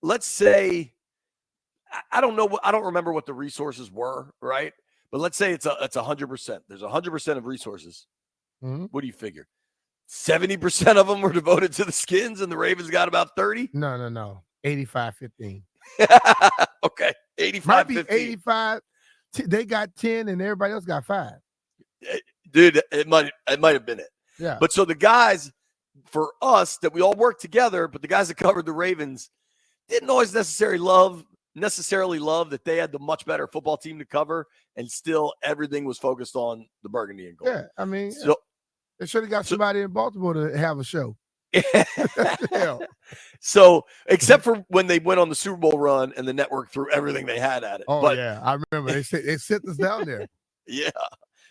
let's say, I don't know. I don't remember what the resources were, right? But let's say it's 100%. There's 100% of resources. Mm-hmm. What do you figure? 70% of them were devoted to the Skins, and the Ravens got about 30? No. 85-15. Okay. 85-15. Might be 85. They got 10 and everybody else got 5. Dude, it might have been it. Yeah. But so the guys, for us, that we all worked together, but the guys that covered the Ravens didn't always necessarily love that they had the much better football team to cover, and still everything was focused on the burgundy and gold. Yeah, I mean, so they should have got somebody in Baltimore to have a show. So, except for when they went on the Super Bowl run and the network threw everything they had at it. Oh, yeah, I remember they sent us down there. Yeah.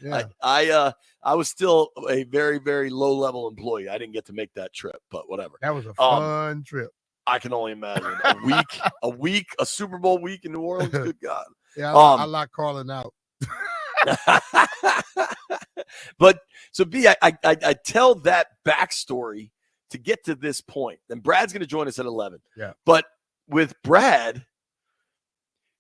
Yeah. I was still a very, very low-level employee. I didn't get to make that trip, but whatever. That was a fun trip. I can only imagine. A Super Bowl week in New Orleans. Good God. Yeah, I like calling out. But so B, I tell that backstory to get to this point. And Brad's going to join us at 11. Yeah. But with Brad,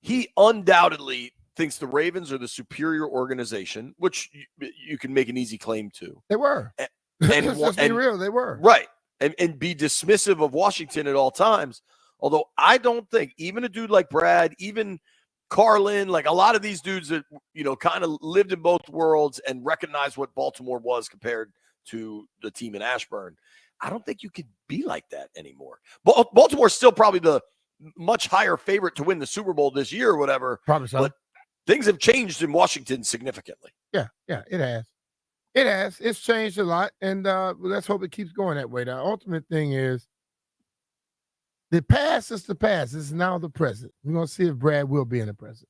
he undoubtedly thinks the Ravens are the superior organization, which you can make an easy claim to. They were. And let's be real, they were. Right. And be dismissive of Washington at all times. Although I don't think even a dude like Brad, even Carlin, like a lot of these dudes that, kind of lived in both worlds and recognized what Baltimore was compared to the team in Ashburn. I don't think you could be like that anymore. Baltimore's still probably the much higher favorite to win the Super Bowl this year or whatever. Probably so. But things have changed in Washington significantly. Yeah, it has. It has. It's changed a lot, and let's hope it keeps going that way. The ultimate thing is the past is the past. It's now the present. We're going to see if Brad will be in the present.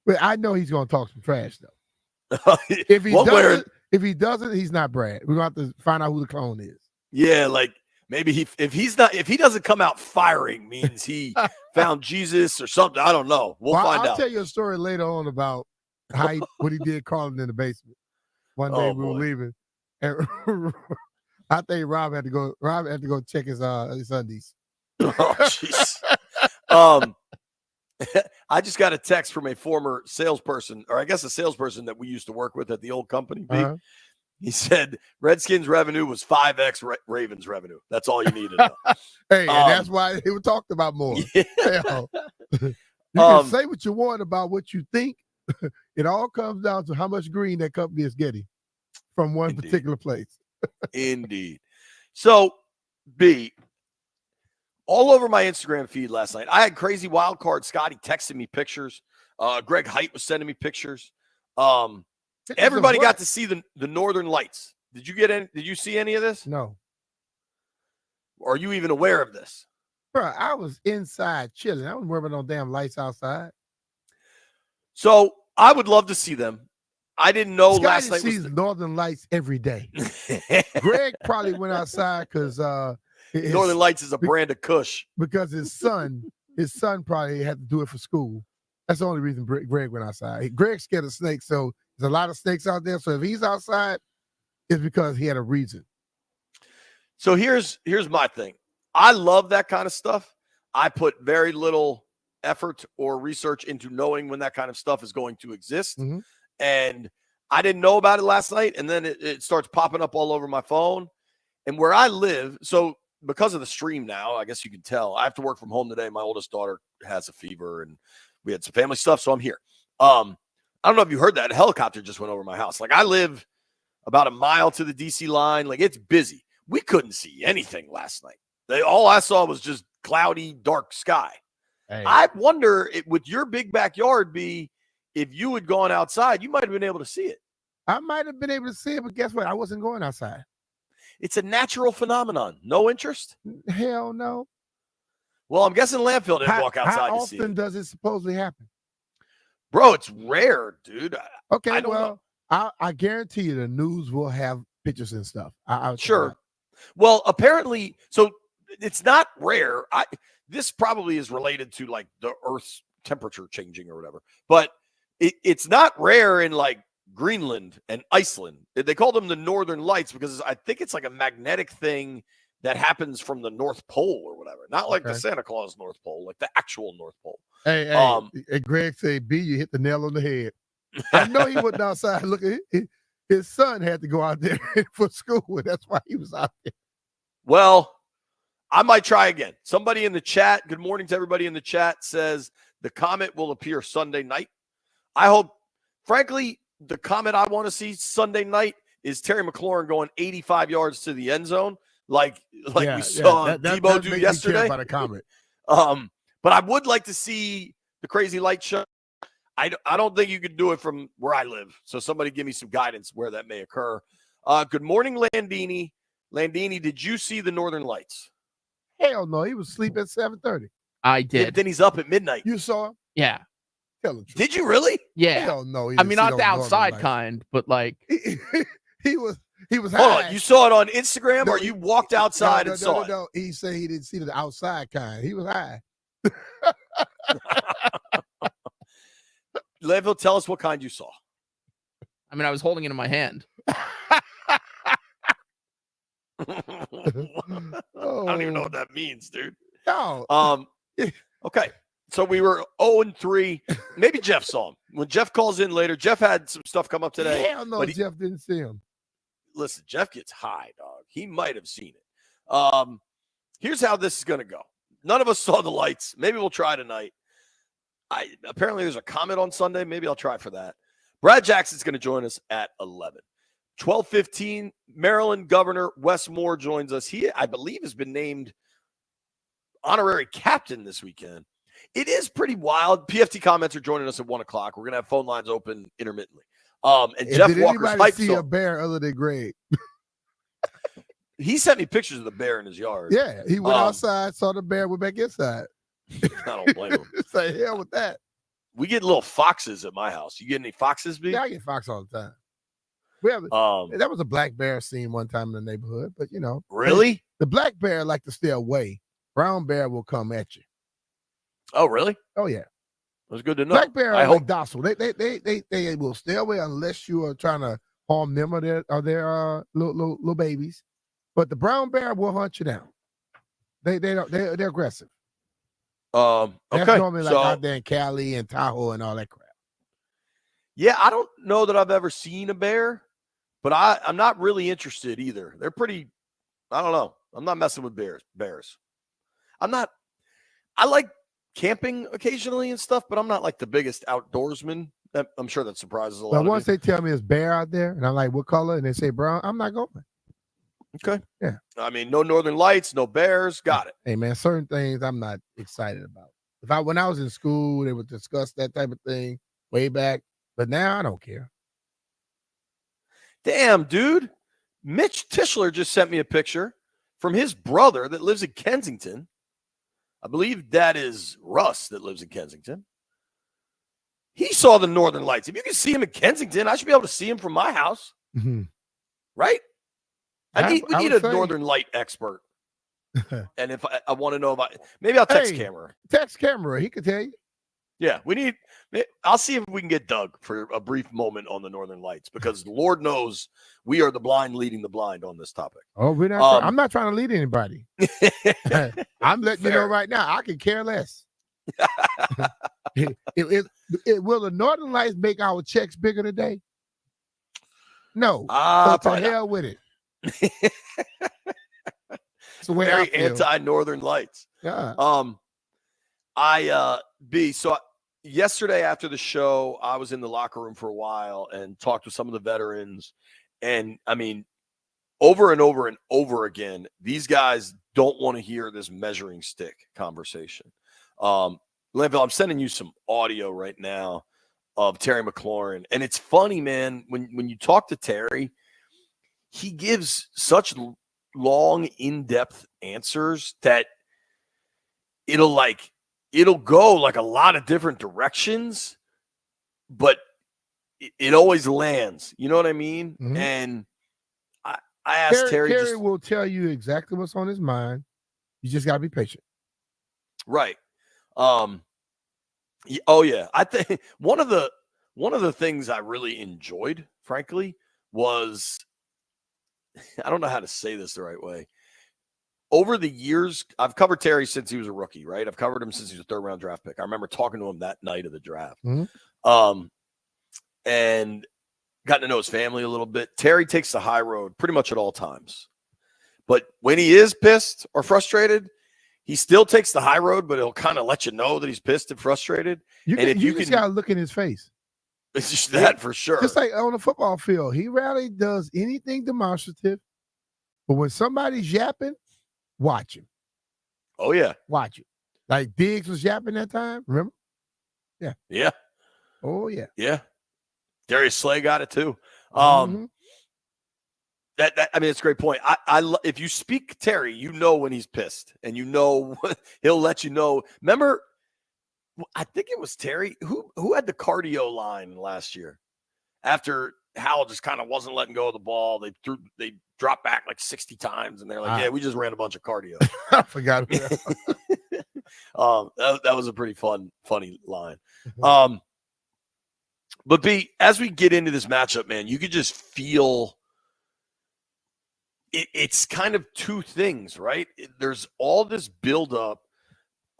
But I know he's going to talk some trash, though. If he doesn't, he's not Brad. We're going to have to find out who the clone is. Yeah, like maybe if he doesn't come out firing means he found Jesus or something. I don't know. We'll find out. I'll tell you a story later on about what he did Carlin in the basement. One day we were leaving, and I think Rob had to go check his undies. Oh, jeez. I just got a text from a former salesperson, or I guess a salesperson that we used to work with at the old company. Uh-huh. He said Redskins revenue was 5x Ravens revenue. That's all you need to know. Hey, and that's why he talked about more. Yeah. You can say what you want about what you think. It all comes down to how much green that company is getting from one particular place. Indeed. So, B, all over my Instagram feed last night, I had crazy wild card Scotty texting me pictures. Greg Height was sending me pictures. Everybody got to see the Northern Lights. Did you see any of this? No. Are you even aware of this? Bro, I was inside chilling. I wasn't worried about no damn lights outside. So I would love to see them. I didn't know Scotty last night sees Northern Lights every day. Greg probably went outside because Northern Lights is a brand of Kush. Because his son probably had to do it for school. That's the only reason Greg went outside. Greg's scared of snakes, so there's a lot of snakes out there. So if he's outside, it's because he had a reason. So here's my thing. I love that kind of stuff. I put very little effort or research into knowing when that kind of stuff is going to exist. Mm-hmm. And I didn't know about it last night. And then it starts popping up all over my phone. And where I live, so because of the stream now, I guess you can tell, I have to work from home today. My oldest daughter has a fever and we had some family stuff. So I'm here. I don't know if you heard that. A helicopter just went over my house. Like, I live about a mile to the DC line. Like, it's busy. We couldn't see anything last night. All I saw was just cloudy, dark sky. Hey. I wonder, with your big backyard, if you had gone outside, you might have been able to see it. I might have been able to see it, but guess what? I wasn't going outside. It's a natural phenomenon. No interest? Hell no. Well, I'm guessing Lamfield didn't walk outside to see it. How often does it supposedly happen? Bro, it's rare, dude. Okay, I don't know. I guarantee you the news will have pictures and stuff. Sure. Well, apparently, so it's not rare. This probably is related to like the Earth's temperature changing or whatever, but it's not rare in like Greenland and Iceland. They call them the Northern Lights because I think it's like a magnetic thing that happens from the North Pole or whatever. Not like the Okay. Santa Claus North Pole, like the actual North Pole. Hey, Greg said, B, you hit the nail on the head. I know he went outside looking. His son had to go out there for school, and that's why he was out there. Well, I might try again. Somebody in the chat, good morning to everybody in the chat, says the Comet will appear Sunday night. I hope, frankly, the Comet I want to see Sunday night is Terry McLaurin going 85 yards to the end zone, like we saw Debo do yesterday. About a Comet. But I would like to see the Crazy Light Show. I don't think you could do it from where I live. So somebody give me some guidance where that may occur. Good morning, Landini. Landini, did you see the Northern Lights? Hell no. He was asleep at 7:30. I did. Yeah, but then he's up at midnight. You saw him? Yeah. Tell the truth. Did you really? Yeah. Hell no. I mean, not the outside kind, but like. He was high. Hold on. You saw it on Instagram or you walked outside and saw it? No. He said he didn't see the outside kind. He was high. Leadville, tell us what kind you saw. I mean, I was holding it in my hand. I don't even know what that means, dude. No. Okay. So we were 0-3. Maybe Jeff saw him. When Jeff calls in later, Jeff had some stuff come up today. Hell no, Jeff didn't see him. Listen, Jeff gets high, dog. He might have seen it. Here's how this is going to go. None of us saw the lights. Maybe we'll try tonight. Apparently there's a Comet on Sunday. Maybe I'll try for that. Brad Jackson's going to join us at 11. 12:15, Maryland Governor Wes Moore joins us. He, I believe, has been named honorary captain this weekend. It is pretty wild. PFT Commenter joining us at 1 o'clock. We're going to have phone lines open intermittently. And Jeff Walker's hype see a bear other than Greg? He sent me pictures of the bear in his yard. Yeah, he went outside, saw the bear, went back inside. I don't blame him. Say hell with that. We get little foxes at my house. You get any foxes, B? Yeah, I get fox all the time. We have that was a black bear seen one time in the neighborhood, but really, the black bear like to stay away. Brown bear will come at you. Oh, really? Oh, yeah. That's good to know. Black bear are like docile. They will stay away unless you are trying to harm them or their little babies. But the brown bear will hunt you down. They're aggressive. Okay. That's normally like out there in Cali and Tahoe and all that crap. Yeah, I don't know that I've ever seen a bear, but I'm not really interested either. They're pretty, I don't know. I'm not messing with bears. I like camping occasionally and stuff, but I'm not like the biggest outdoorsman. I'm sure that surprises a lot. But once they tell me it's bear out there, and I'm like, what color? And they say brown, I'm not going. Okay. Yeah. I mean, no northern lights, no bears. Got it. Hey, man, certain things I'm not excited about. When I was in school, they would discuss that type of thing way back. But now I don't care. Damn, dude. Mitch Tischler just sent me a picture from his brother that lives in Kensington. I believe that is Russ that lives in Kensington. He saw the northern lights. If you can see him in Kensington, I should be able to see him from my house. Mm-hmm. Right? We need a northern light expert. And if I want to know about, maybe I'll text Camera. Text Camera. He could tell you. Yeah, I'll see if we can get Doug for a brief moment on the northern lights, because Lord knows we are the blind leading the blind on this topic. Oh, we're not. I'm not trying to lead anybody. I'm letting you know right now. I can care less. Will the northern lights make our checks bigger today? No. To hell with it. It's the way very anti-northern lights. Yeah. So yesterday after the show, I was in the locker room for a while and talked with some of the veterans. And I mean, over and over and over again, these guys don't want to hear this measuring stick conversation. Linville, I'm sending you some audio right now of Terry McLaurin. And it's funny, man, when you talk to Terry, he gives such long, in-depth answers that it'll go like a lot of different directions, but it always lands. You know what I mean? Mm-hmm. And I asked Terry. Terry will tell you exactly what's on his mind. You just got to be patient. Right. Oh yeah. I think one of the things I really enjoyed, frankly, was, I don't know how to say this the right way. over the years, I've covered Terry since he was a rookie, right? I've covered him since he was a third-round draft pick. I remember talking to him that night of the draft. And gotten to know his family a little bit. Terry takes the high road pretty much at all times. But when he is pissed or frustrated, he still takes the high road, but he'll kind of let you know that he's pissed and frustrated. You just got to look in his face. It's just that for sure. Just like on the football field, he rarely does anything demonstrative. But when somebody's yapping, watch him. Oh, yeah. Watch it. Like Diggs was yapping that time, remember? Yeah. Yeah. Oh, yeah. Yeah. Darius Slay got it too. That I mean, it's a great point. If you speak Terry, you know when he's pissed, and you know he'll let you know. Remember, I think it was Terry who had the cardio line last year after Howell just kind of wasn't letting go of the ball. They dropped back like 60 times, and they're like, "Yeah, we just ran a bunch of cardio." I forgot. That was a pretty funny line. But B, as we get into this matchup, man, you could just feel it's kind of two things, right? There's all this buildup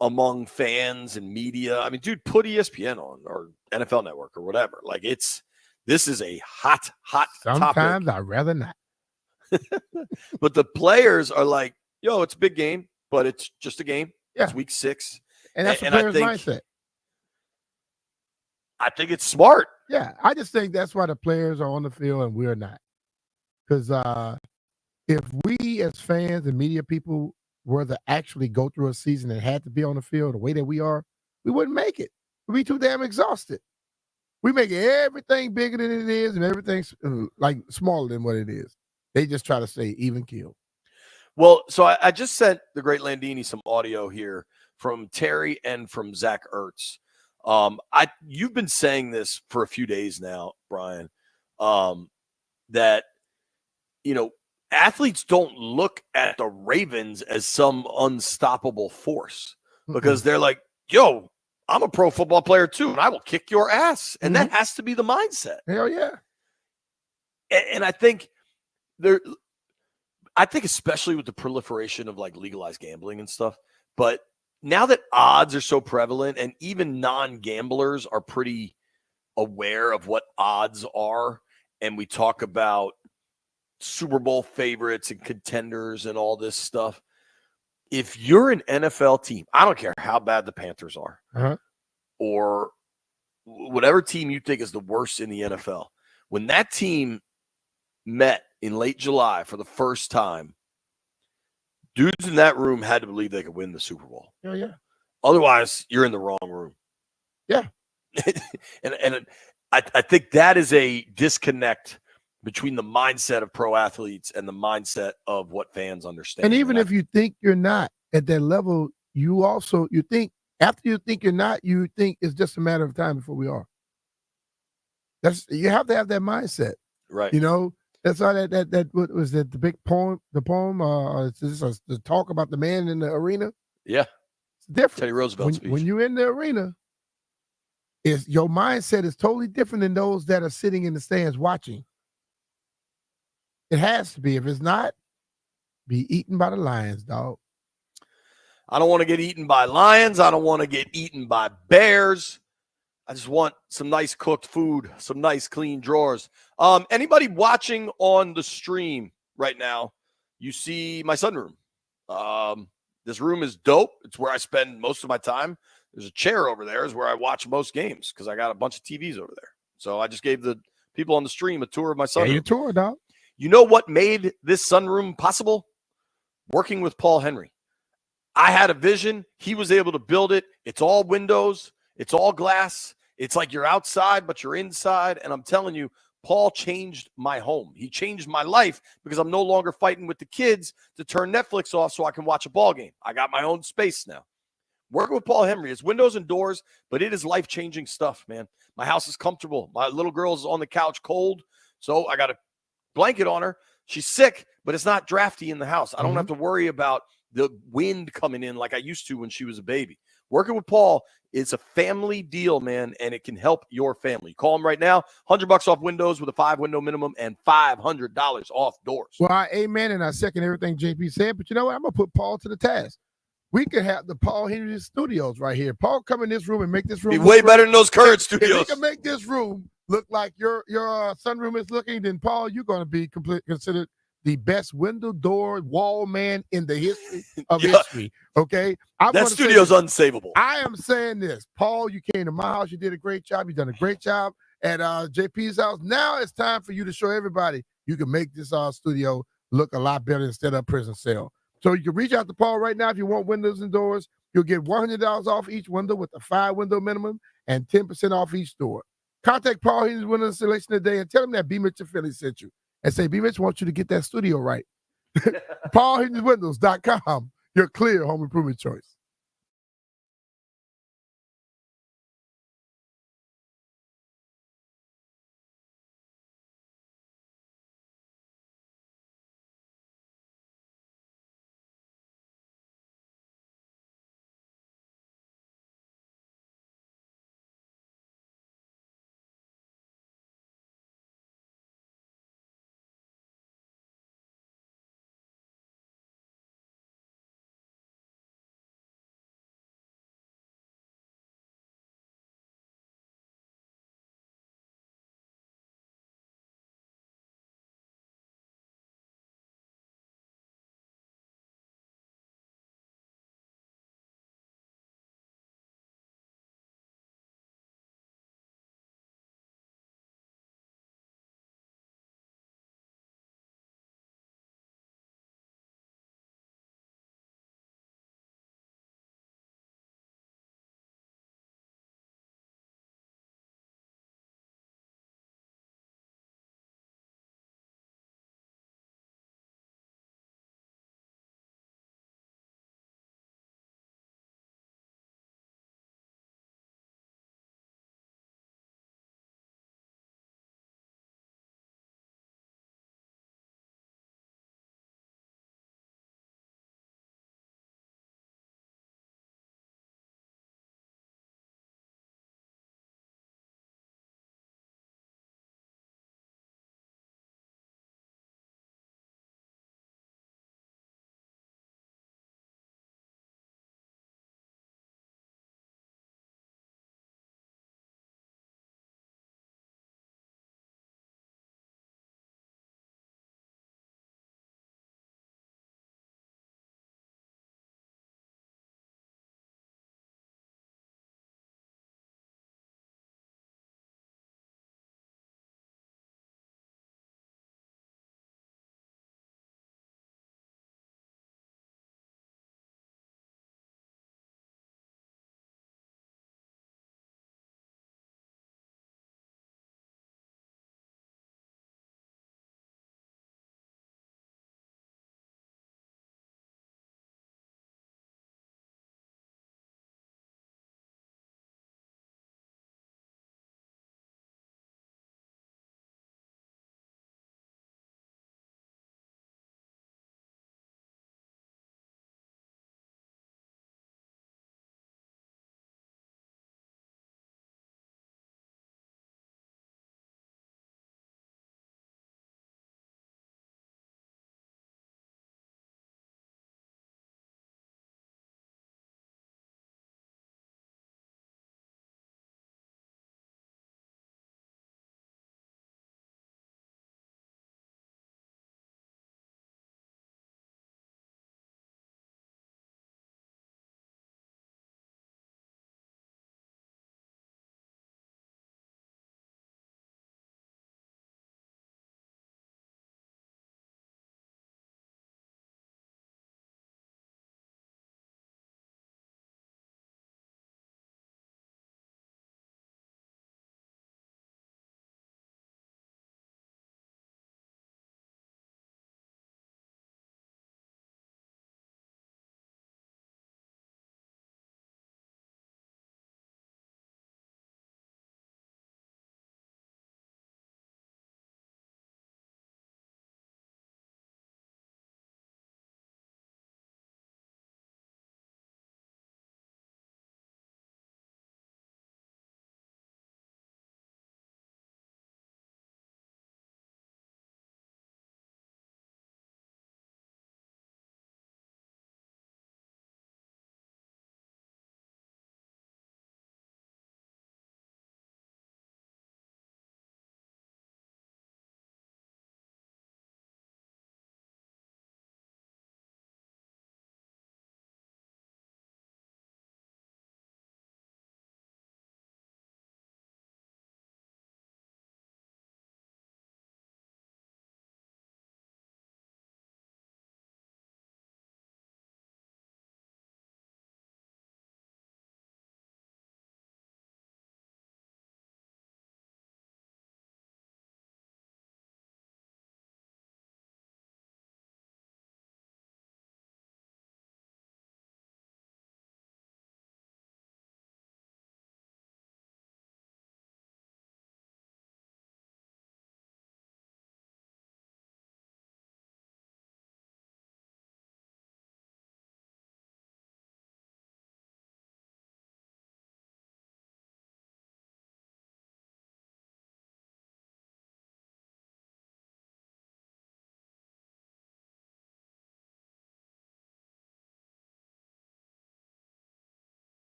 among fans and media. I mean, dude, put ESPN on or NFL Network or whatever. Like this is a hot Sometimes topic. I'd rather not. But the players are like, yo, it's a big game, but it's just a game. Yeah. It's week 6. And that's the player's mindset. I think it's smart. Yeah, I just think that's why the players are on the field and we're not. Because if we as fans and media people were to actually go through a season and had to be on the field the way that we are, we wouldn't make it. We'd be too damn exhausted. We make everything bigger than it is and everything's like smaller than what it is. They just try to say even kill. Well, so I just sent the great Landini some audio here from Terry and from Zach Ertz. You've been saying this for a few days now, Brian, that, athletes don't look at the Ravens as some unstoppable force because they're like, yo, I'm a pro football player too, and I will kick your ass. And that has to be the mindset. Hell yeah. And I think especially with the proliferation of like legalized gambling and stuff, but now that odds are so prevalent and even non-gamblers are pretty aware of what odds are, and we talk about Super Bowl favorites and contenders and all this stuff, if you're an NFL team, I don't care how bad the Panthers are or whatever team you think is the worst in the NFL, when that team met in late July for the first time, dudes in that room had to believe they could win the Super Bowl. Oh, yeah. Otherwise, you're in the wrong room. Yeah. and I think that is a disconnect between the mindset of pro athletes and the mindset of what fans understand. And even if you think you're not at that level, you think after you think you're not, you think it's just a matter of time before we are. You have to have that mindset. Right. That's all that what was that the big poem, the talk about the man in the arena? Yeah. It's different. Teddy Roosevelt speech. When you're in the arena, your mindset is totally different than those that are sitting in the stands watching. It has to be. If it's not, be eaten by the lions, dog. I don't want to get eaten by lions. I don't want to get eaten by bears. I just want some nice cooked food, some nice clean drawers. Anybody watching on the stream right now, you see my sunroom. This room is dope. It's where I spend most of my time. There's a chair over there is where I watch most games because I got a bunch of TVs over there. So I just gave the people on the stream a tour of my sunroom. Yeah, your tour, dog. You know what made this sunroom possible? Working with Paul Henry. I had a vision. He was able to build it. It's all windows. It's all glass. It's like you're outside, but you're inside. And I'm telling you, Paul changed my home. He changed my life because I'm no longer fighting with the kids to turn Netflix off so I can watch a ball game. I got my own space now. Working with Paul Henry, it's windows and doors, but it is life-changing stuff, man. My house is comfortable. My little girl's on the couch cold, so I got a blanket on her. She's sick, but it's not drafty in the house. I don't have to worry about the wind coming in like I used to when she was a baby. Working with Paul, it's a family deal, man, and it can help your family. Call him right now. $100 off windows with a 5-window minimum and $500 off doors. Well, amen, and I second everything JP said. But you know what? I'm gonna put Paul to the task. We could have the Paul Henry Studios right here. Paul, come in this room and make this room be way better than those current If studios. we can make this room look like your sunroom is looking, then Paul, you're going to be considered the best window, door, wall man in the history of history. Okay, that studio's unsavable. I am saying this, Paul. You came to my house. You did a great job. You've done a great job at JP's house. Now it's time for you to show everybody you can make this studio look a lot better instead of a prison cell. So you can reach out to Paul right now if you want windows and doors. You'll get $100 off each window with a 5-window minimum and 10% off each door. Contact Paul Henry's Window Installation today and tell him that B. Mitchell Philly sent you. And say, B. Mitch wants you to get that studio right. PaulHenrysWindows.com, your clear home improvement choice.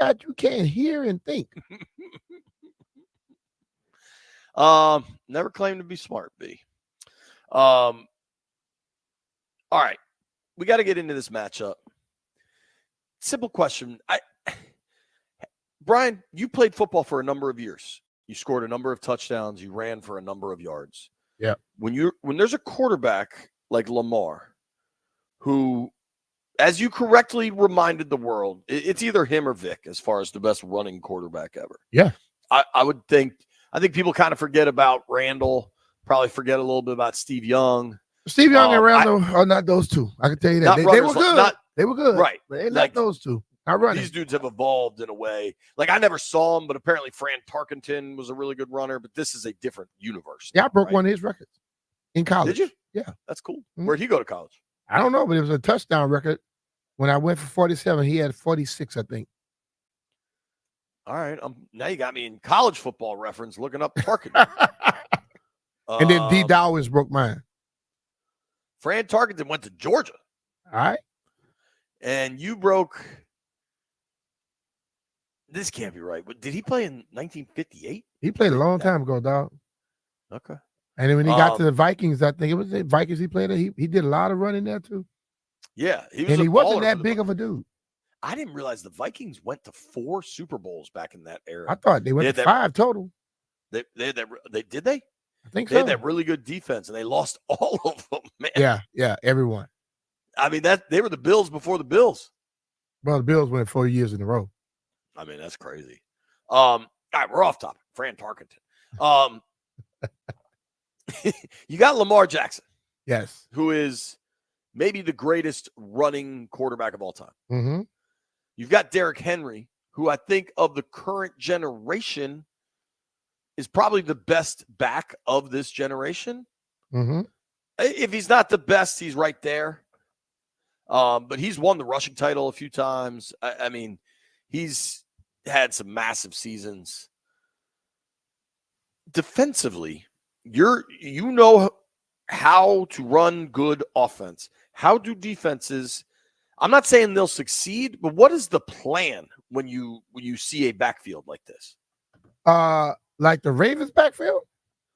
forgot you can't hear and think. Never claimed to be smart, B. All right. We got to get into this matchup. Simple question. Brian, you played football for a number of years. You scored a number of touchdowns. You ran for a number of yards. Yeah. When there's a quarterback like Lamar, who, as you correctly reminded the world, it's either him or Vic as far as the best running quarterback ever. Yeah. I think people kind of forget about Randall, probably forget a little bit about Steve Young. Steve Young and Randall are not those two. I can tell you that. They were good. They were good. Right. But they're not those two. Not running. These dudes have evolved in a way. Like, I never saw him, but apparently Fran Tarkenton was a really good runner, but this is a different universe. Yeah, I broke one of his records in college. Did you? Yeah. That's cool. Mm-hmm. Where'd he go to college? I don't know, but it was a touchdown record. When I went for 47, he had 46, I think. All right. Now you got me in college football reference looking up Tarkenton. And then D. Dowers broke mine. Fran Tarkenton went to Georgia. All right. And you broke. This can't be right. But did he play in 1958? He played a long time ago, dog. Okay. And then when he got to the Vikings, I think it was the Vikings he played at. He did a lot of running there too. Yeah. He wasn't that big of a dude. I didn't realize the Vikings went to 4 Super Bowls back in that era. I thought they went to 5 total. They did they? I think they had that really good defense, and they lost all of them, man. Yeah, everyone. I mean, they were the Bills before the Bills. Well, the Bills went 4 years in a row. I mean, that's crazy. All right, we're off topic. Fran Tarkenton. You got Lamar Jackson. Yes. Who is maybe the greatest running quarterback of all time. Mm-hmm. You've got Derrick Henry, who I think of the current generation is probably the best back of this generation. Mm-hmm. If he's not the best, he's right there. But he's won the rushing title a few times. I mean, he's had some massive seasons. Defensively, you know how to run good offense. How do defenses? I'm not saying they'll succeed, but what is the plan when you see a backfield like this? Like the Ravens backfield?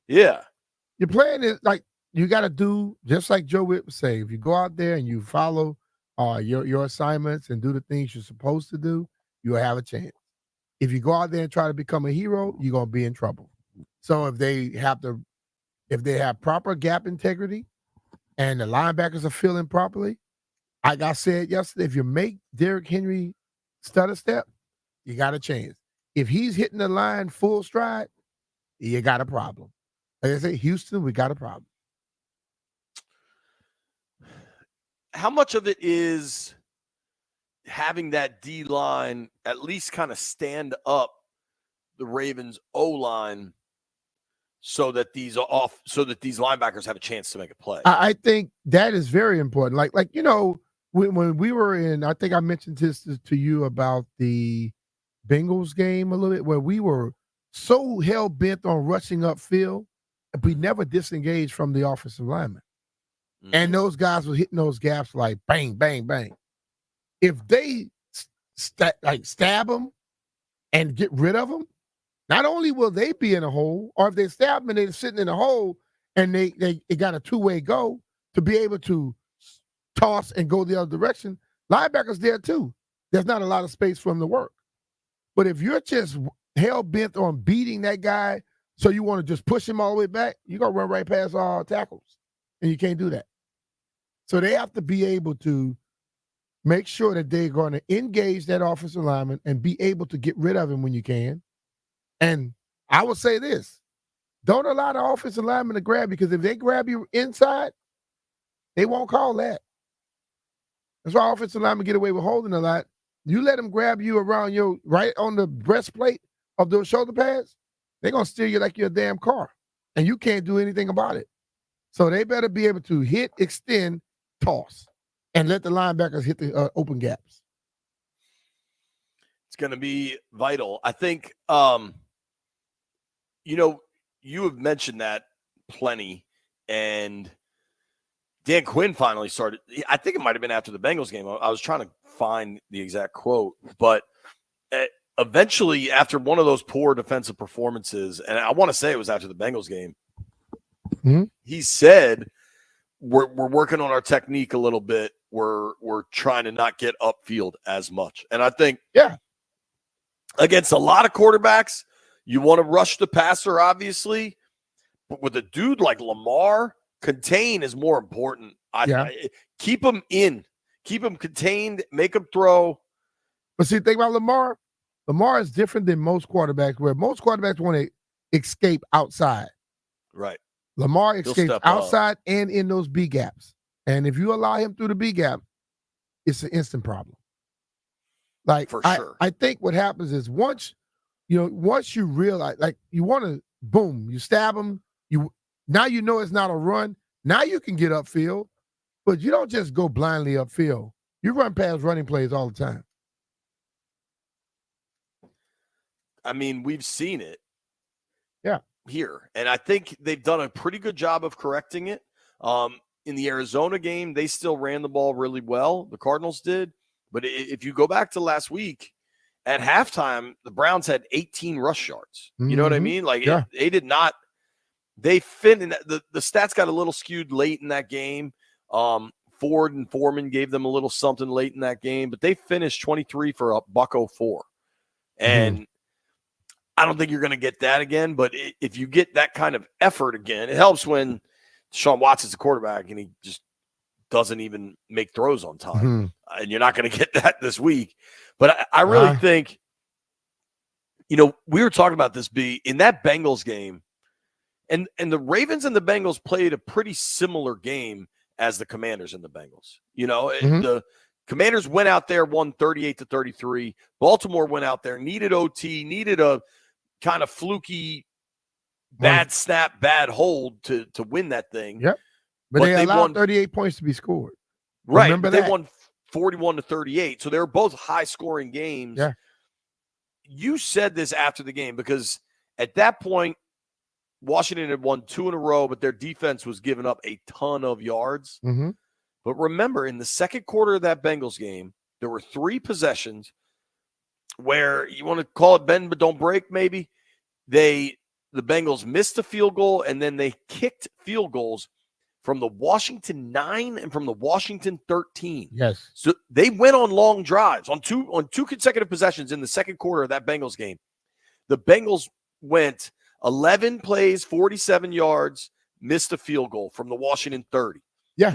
Yeah. Your plan is like you got to do just like Joe Witt would say. If you go out there and you follow your assignments and do the things you're supposed to do, you'll have a chance. If you go out there and try to become a hero, you're gonna be in trouble. So if they have proper gap integrity and the linebackers are feeling properly, like I said yesterday, if you make Derrick Henry stutter step, you got a chance. If he's hitting the line full stride, you got a problem. Like I say, Houston, we got a problem. How much of it is having that D line at least kind of stand up the Ravens O line so that these linebackers have a chance to make a play? I think that is very important. Like you know, when we were in, I think I mentioned this to you about the Bengals game a little bit, where we were so hell bent on rushing upfield, we never disengaged from the offensive lineman. Mm-hmm. And those guys were hitting those gaps like bang, bang, bang. If they stab them and get rid of them, not only will they be in a hole, or if they stab them and they're sitting in a hole and they got a two-way go to be able to toss and go the other direction, linebackers there too. There's not a lot of space for them to work. But if you're just hell-bent on beating that guy so you want to just push him all the way back, you're going to run right past all tackles. And you can't do that. So they have to be able to make sure that they're going to engage that offensive lineman and be able to get rid of him when you can. And I will say this, don't allow the offensive lineman to grab you, because if they grab you inside, they won't call that. That's why offensive linemen get away with holding a lot. You let them grab you around your right on the breastplate of those shoulder pads, they're going to steer you like you're a damn car, and you can't do anything about it. So they better be able to hit, extend, toss, and let the linebackers hit the open gaps. It's going to be vital. I think, you have mentioned that plenty, and Dan Quinn finally started. I think it might have been after the Bengals game. I was trying to find the exact quote, but eventually, after one of those poor defensive performances, and I want to say it was after the Bengals game, he said, we're working on our technique a little bit. We're trying to not get upfield as much. And I think, against a lot of quarterbacks, you want to rush the passer, obviously. But with a dude like Lamar, contain is more important. Keep him in. Keep him contained. Make him throw. But see, think about Lamar. Lamar is different than most quarterbacks, where most quarterbacks want to escape outside. Right. Lamar escapes outside and in those B gaps. And if you allow him through the B gap, it's an instant problem. Like, for sure. I think what happens is once you realize, like, you want to, boom, you stab him. Now you know it's not a run. Now you can get upfield, but you don't just go blindly upfield. You run past running plays all the time. I mean, we've seen it. Yeah. Here. And I think they've done a pretty good job of correcting it. In the Arizona game, they still ran the ball really well. The Cardinals did. But if you go back to last week, at halftime, the Browns had 18 rush yards. You know what I mean? Like, they did not. They the stats got a little skewed late in that game. Ford and Foreman gave them a little something late in that game, but they finished 23 for a $104. And I don't think you're going to get that again, but if you get that kind of effort again, it helps when Deshaun Watson's the quarterback and he just doesn't even make throws on time. And you're not going to get that this week. But I really think, we were talking about this, B, in that Bengals game, and the Ravens and the Bengals played a pretty similar game as the Commanders and the Bengals. The Commanders went out there, won 38-33. Baltimore went out there, needed OT, needed a kind of fluky, bad snap, bad hold to win that thing. Yep. But they allowed 38 points to be scored. Right. Remember they that? won 41-38. So they were both high-scoring games. Yeah. You said this after the game because at that point, Washington had won 2 in a row, but their defense was giving up a ton of yards. But remember, in the second quarter of that Bengals game, there were 3 possessions where you want to call it bend but don't break, maybe. The Bengals missed a field goal, and then they kicked field goals from the Washington 9 and from the Washington 13. Yes. So they went on long drives on two consecutive possessions in the second quarter of that Bengals game. The Bengals went 11 plays, 47 yards, missed a field goal from the Washington 30. Yeah.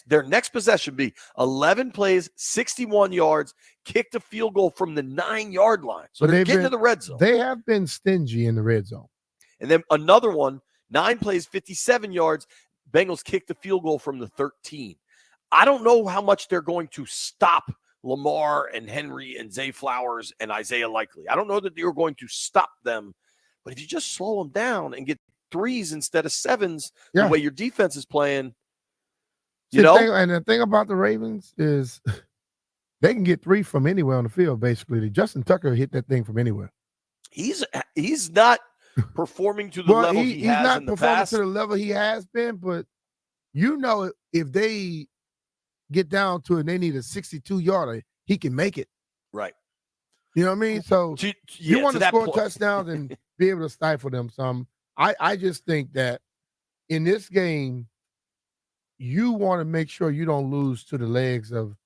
Their next possession be 11 plays, 61 yards, kicked a field goal from the 9-yard line. So they're getting to the red zone. They have been stingy in the red zone. And then another one, 9 plays, 57 yards. Bengals kicked the field goal from the 13. I don't know how much they're going to stop Lamar and Henry and Zay Flowers and Isaiah Likely. I don't know that they're going to stop them. But if you just slow them down and get 3s instead of 7s, the way your defense is playing, and the thing about the Ravens is they can get 3 from anywhere on the field, basically. Justin Tucker hit that thing from anywhere. He's not performing to the level he has in the past. He's not performing to the level he has been, but if they get down to it and they need a 62-yarder, he can make it. Right. You know what I mean? So you want to score touchdowns and be able to stifle them some. I just think that in this game, you want to make sure you don't lose to the legs of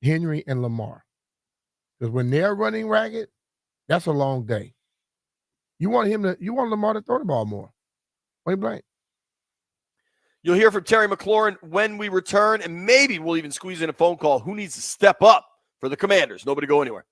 Henry and Lamar. Because when they're running ragged, that's a long day. You want Lamar to throw the ball more. Point blank. You'll hear from Terry McLaurin when we return, and maybe we'll even squeeze in a phone call. Who needs to step up for the Commanders? Nobody go anywhere.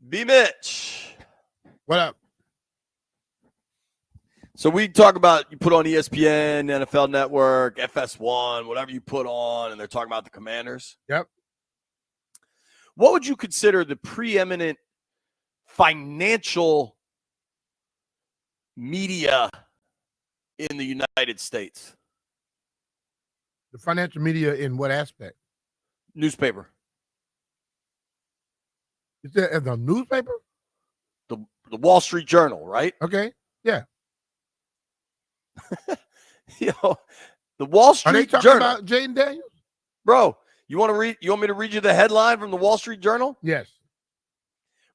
B. Mitch. What up? So we talk about, you put on ESPN, NFL Network, FS1, whatever you put on, and they're talking about the Commanders. Yep. What would you consider the preeminent financial media in the United States? The financial media in what aspect? Newspaper. Is that the newspaper? The Wall Street Journal, right? Okay. Yeah. You know, the Wall Are Street they talking Journal. about Jaden Daniels? Bro, you want me to read you the headline from the Wall Street Journal? Yes.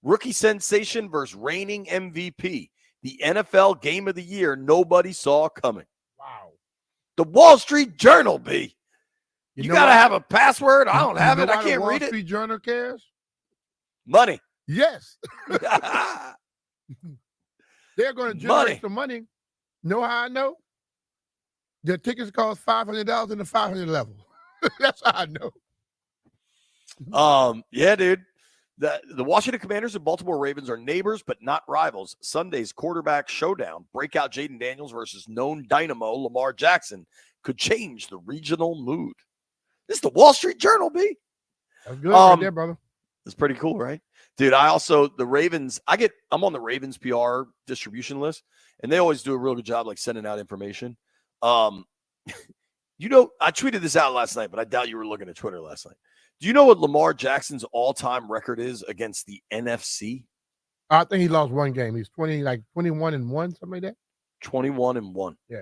Rookie sensation versus reigning MVP. The NFL game of the year nobody saw coming. Wow. The Wall Street Journal, B. You know got to why? have a password. I don't have You it. know I why the can't Wall read Street Journal cares? Money. Yes. They're going to generate some money. Know how I know? Their tickets cost $500 in the 500 level. That's how I know. Yeah, dude. The Washington Commanders and Baltimore Ravens are neighbors, but not rivals. Sunday's quarterback showdown, breakout Jaden Daniels versus known dynamo Lamar Jackson, could change the regional mood. This is the Wall Street Journal, B. That's good right there, brother. That's pretty cool, right? Dude, the Ravens, I'm on the Ravens PR distribution list, and they always do a real good job like sending out information. I tweeted this out last night, but I doubt you were looking at Twitter last night. Do you know what Lamar Jackson's all-time record is against the NFC? I think he lost one game. He's 21-1, something like that. 21-1. Yeah.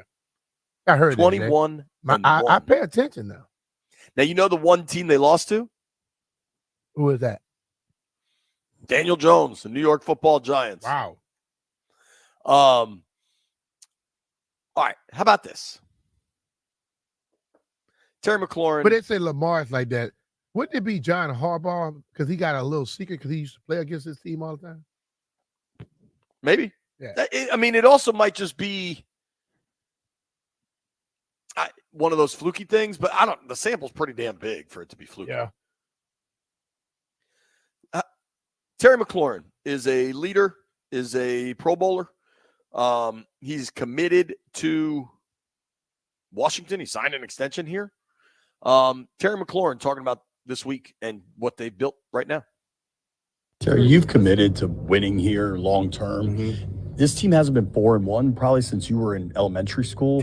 I heard 21 that. I pay attention now. Now, you know the one team they lost to? Who is that? Daniel Jones, the New York Football Giants. Wow. All right. How about this? Terry McLaurin. But they say Lamar's like that. Wouldn't it be John Harbaugh because he got a little secret because he used to play against his team all the time? Maybe. Yeah. It also might just be one of those fluky things, but the sample's pretty damn big for it to be fluky. Yeah. Terry McLaurin is a leader, is a Pro Bowler. He's committed to Washington. He signed an extension here. Terry McLaurin talking about this week and what they've built right now. Terry, you've committed to winning here long term. Mm-hmm. This team hasn't been 4-1 probably since you were in elementary school.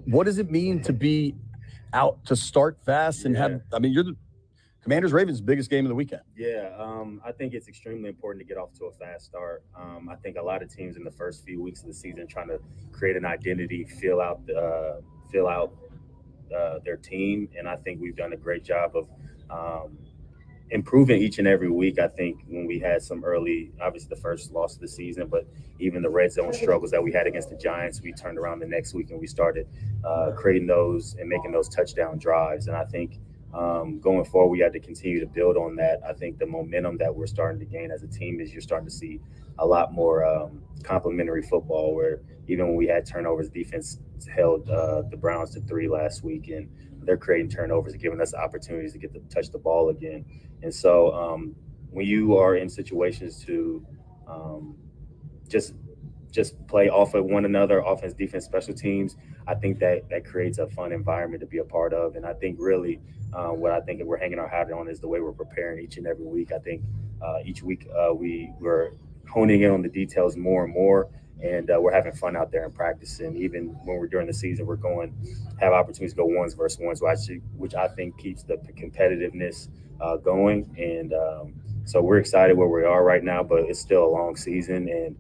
What does it mean to be out to start fast and you're the Commanders Ravens biggest game of the weekend? Yeah, I think it's extremely important to get off to a fast start. I think a lot of teams in the first few weeks of the season trying to create an identity, fill out their team, and I think we've done a great job of improving each and every week. I think when we had some early, obviously the first loss of the season, but even the red zone struggles that we had against the Giants, we turned around the next week and we started creating those and making those touchdown drives. And I think going forward, we had to continue to build on that. I think the momentum that we're starting to gain as a team is you're starting to see a lot more complementary football, where even when we had turnovers, defense held the Browns to 3 last week, and they're creating turnovers and giving us opportunities to get to touch the ball again. And so when you are in situations to just play off of one another, offense, defense, special teams, I think that creates a fun environment to be a part of. And I think really what I think we're hanging our hat on is the way we're preparing each and every week. I think each week we're honing in on the details more and more, and we're having fun out there in practice. And even when we're during the season, we're have opportunities to go ones versus ones, which I think keeps the competitiveness going. And so we're excited where we are right now, but it's still a long season, and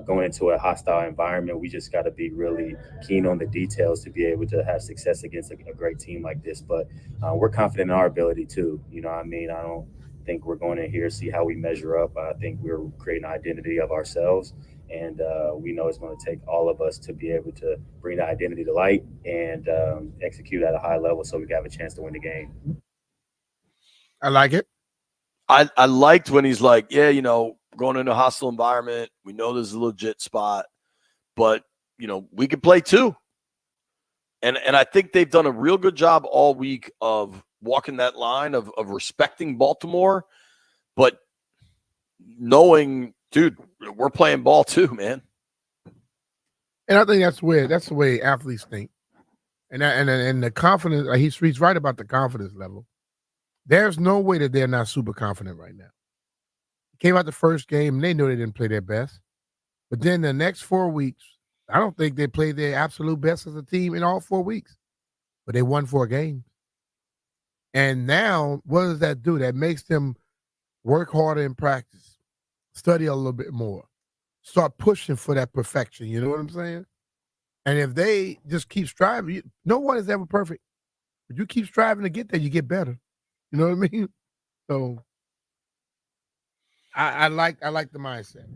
going into a hostile environment, we just got to be really keen on the details to be able to have success against a great team like this. But we're confident in our ability too. You know what I mean? I don't think we're going in here see how we measure up. I think we're creating an identity of ourselves, and we know it's going to take all of us to be able to bring that identity to light and execute at a high level so we can have a chance to win the game. I like it. I liked when he's like, going into a hostile environment, we know this is a legit spot, but we could play too. And I think they've done a real good job all week of walking that line of respecting Baltimore. But knowing, dude, we're playing ball too, man. And I think that's the way athletes think. And the confidence, like he's right about the confidence level. There's no way that they're not super confident right now. Came out the first game, and they knew they didn't play their best. But then the next 4 weeks, I don't think they played their absolute best as a team in all 4 weeks. But they won 4 games. And now, what does that do? That makes them work harder in practice, study a little bit more, start pushing for that perfection. You know what I'm saying? And if they just keep striving, no one is ever perfect. But you keep striving to get there, you get better. You know what I mean? So I like the mindset.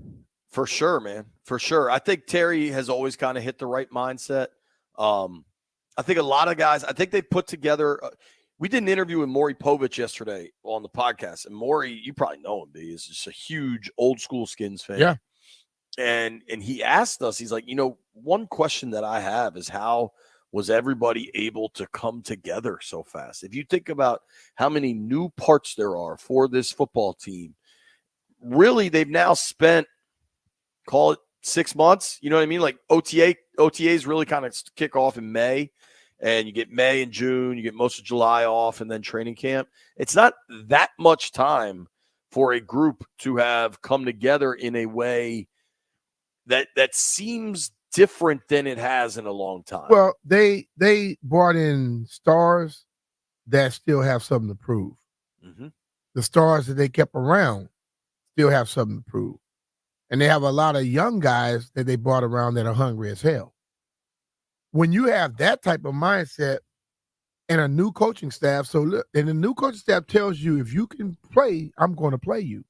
For sure, man. For sure. I think Terry has always kind of hit the right mindset. I think a lot of guys, I think they put together we did an interview with Maury Povich yesterday on the podcast. And Maury, you probably know him, B, is just a huge old school Skins fan. Yeah. And he asked us, he's like, one question that I have is how was everybody able to come together so fast? If you think about how many new parts there are for this football team, really they've now spent, call it 6 months. You know what I mean? Like OTAs really kind of kick off in May. And you get May and June, you get most of July off, and then training camp. It's not that much time for a group to have come together in a way that seems different than it has in a long time. Well, they brought in stars that still have something to prove. Mm-hmm. The stars that they kept around still have something to prove. And they have a lot of young guys that they brought around that are hungry as hell. When you have that type of mindset and a new coaching staff, so look, and the new coaching staff tells you, if you can play, I'm going to play you.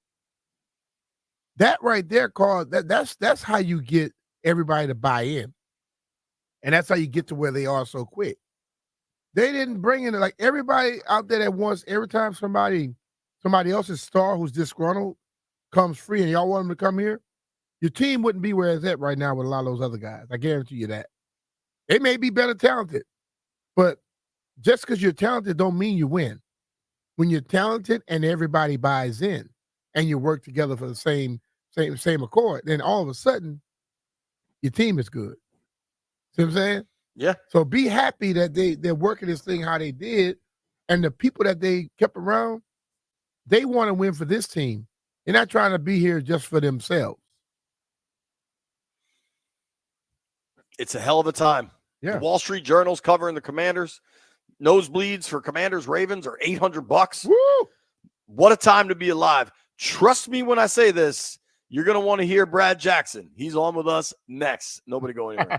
That right there, Carl, that's how you get everybody to buy in. And that's how you get to where they are so quick. They didn't bring in, like, everybody out there that wants, every time somebody else's star who's disgruntled comes free and y'all want them to come here, your team wouldn't be where it's at right now with a lot of those other guys. I guarantee you that. They may be better talented, but just because you're talented don't mean you win. When you're talented and everybody buys in and you work together for the same accord, then all of a sudden your team is good. See what I'm saying? Yeah. So be happy that they're working this thing how they did, and the people that they kept around, they want to win for this team. They're not trying to be here just for themselves. It's a hell of a time. Yeah. The Wall Street Journal's covering the Commanders. Nosebleeds for Commanders Ravens are $800. Woo! What a time to be alive. Trust me when I say this, you're going to want to hear Brad Jackson. He's on with us next. Nobody go anywhere.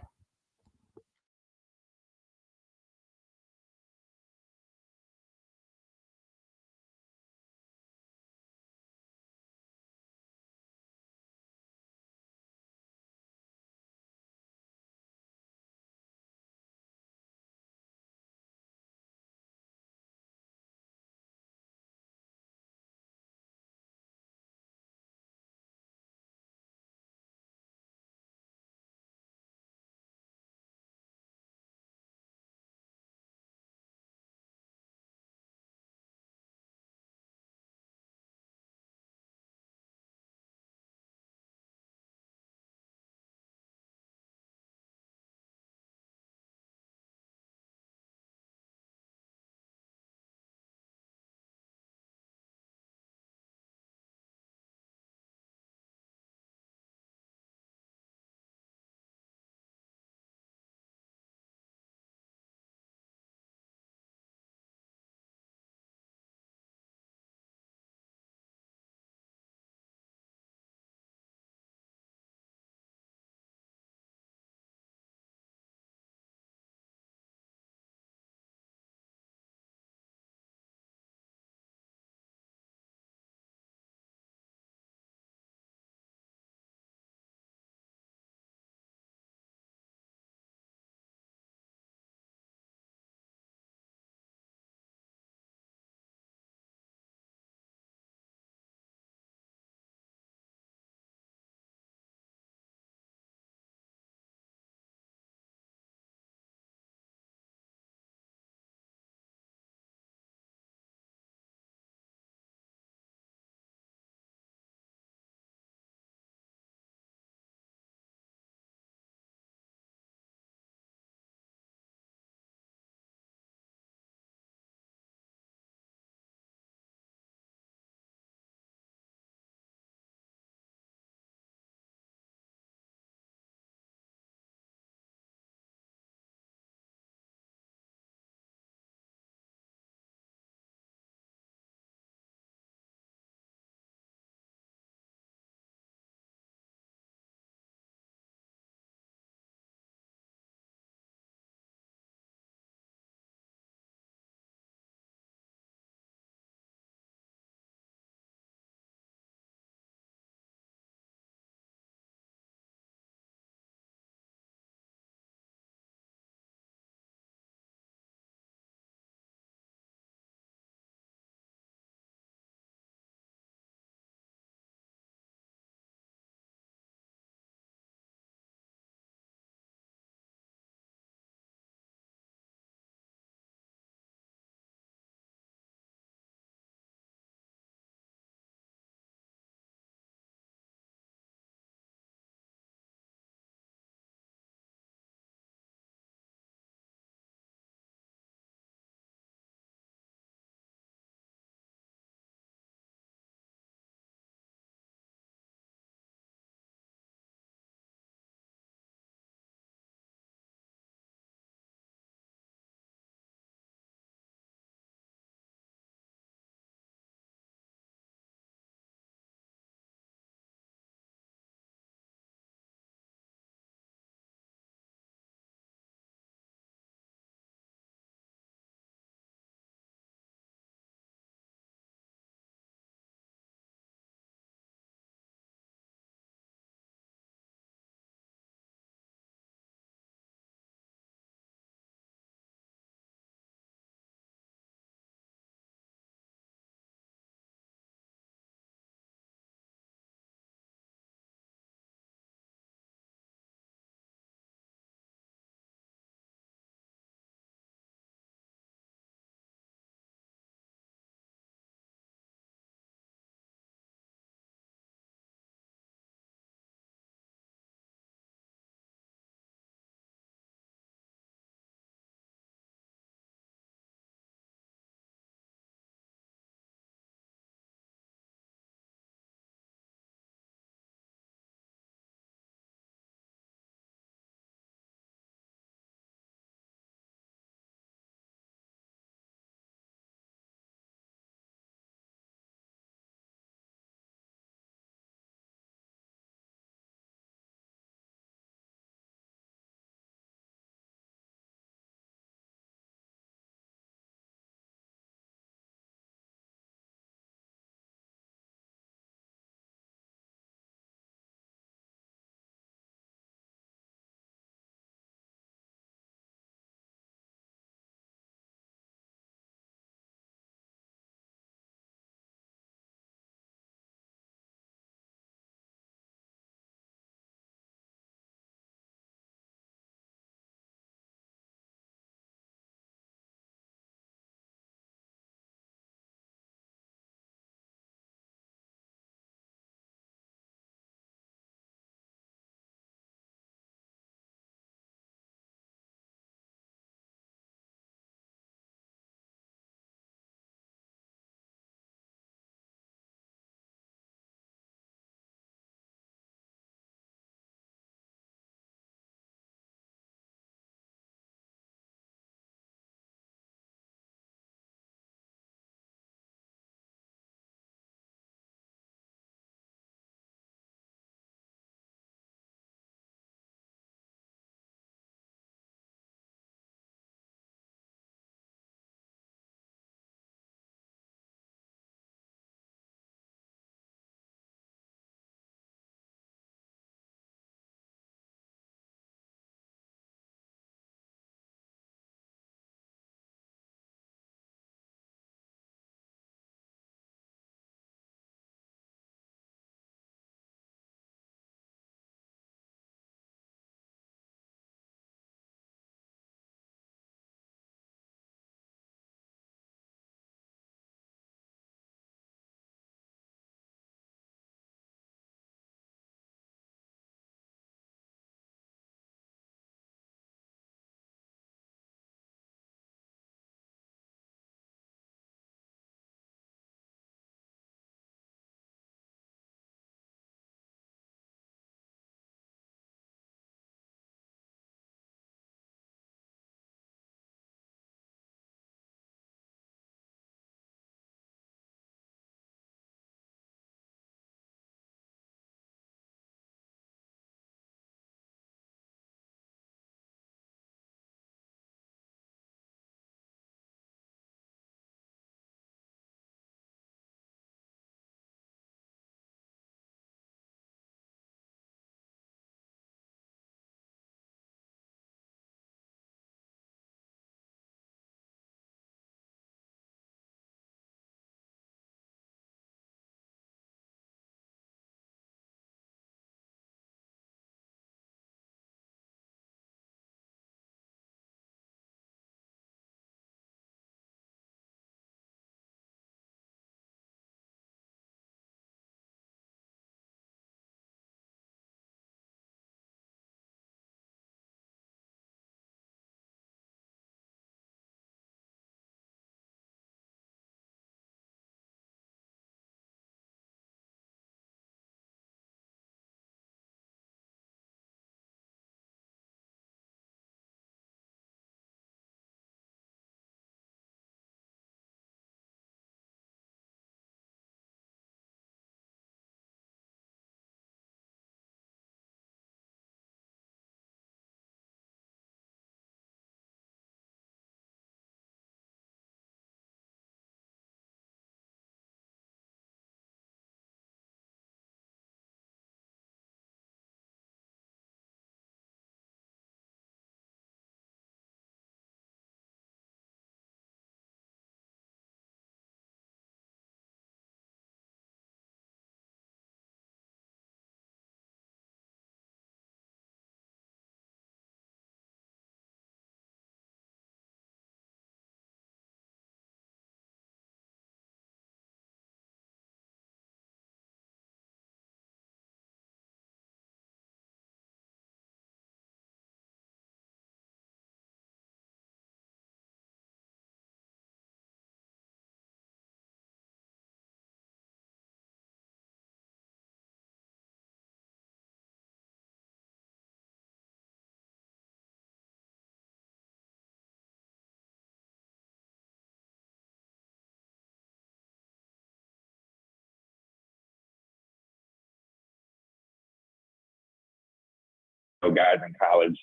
guys in college,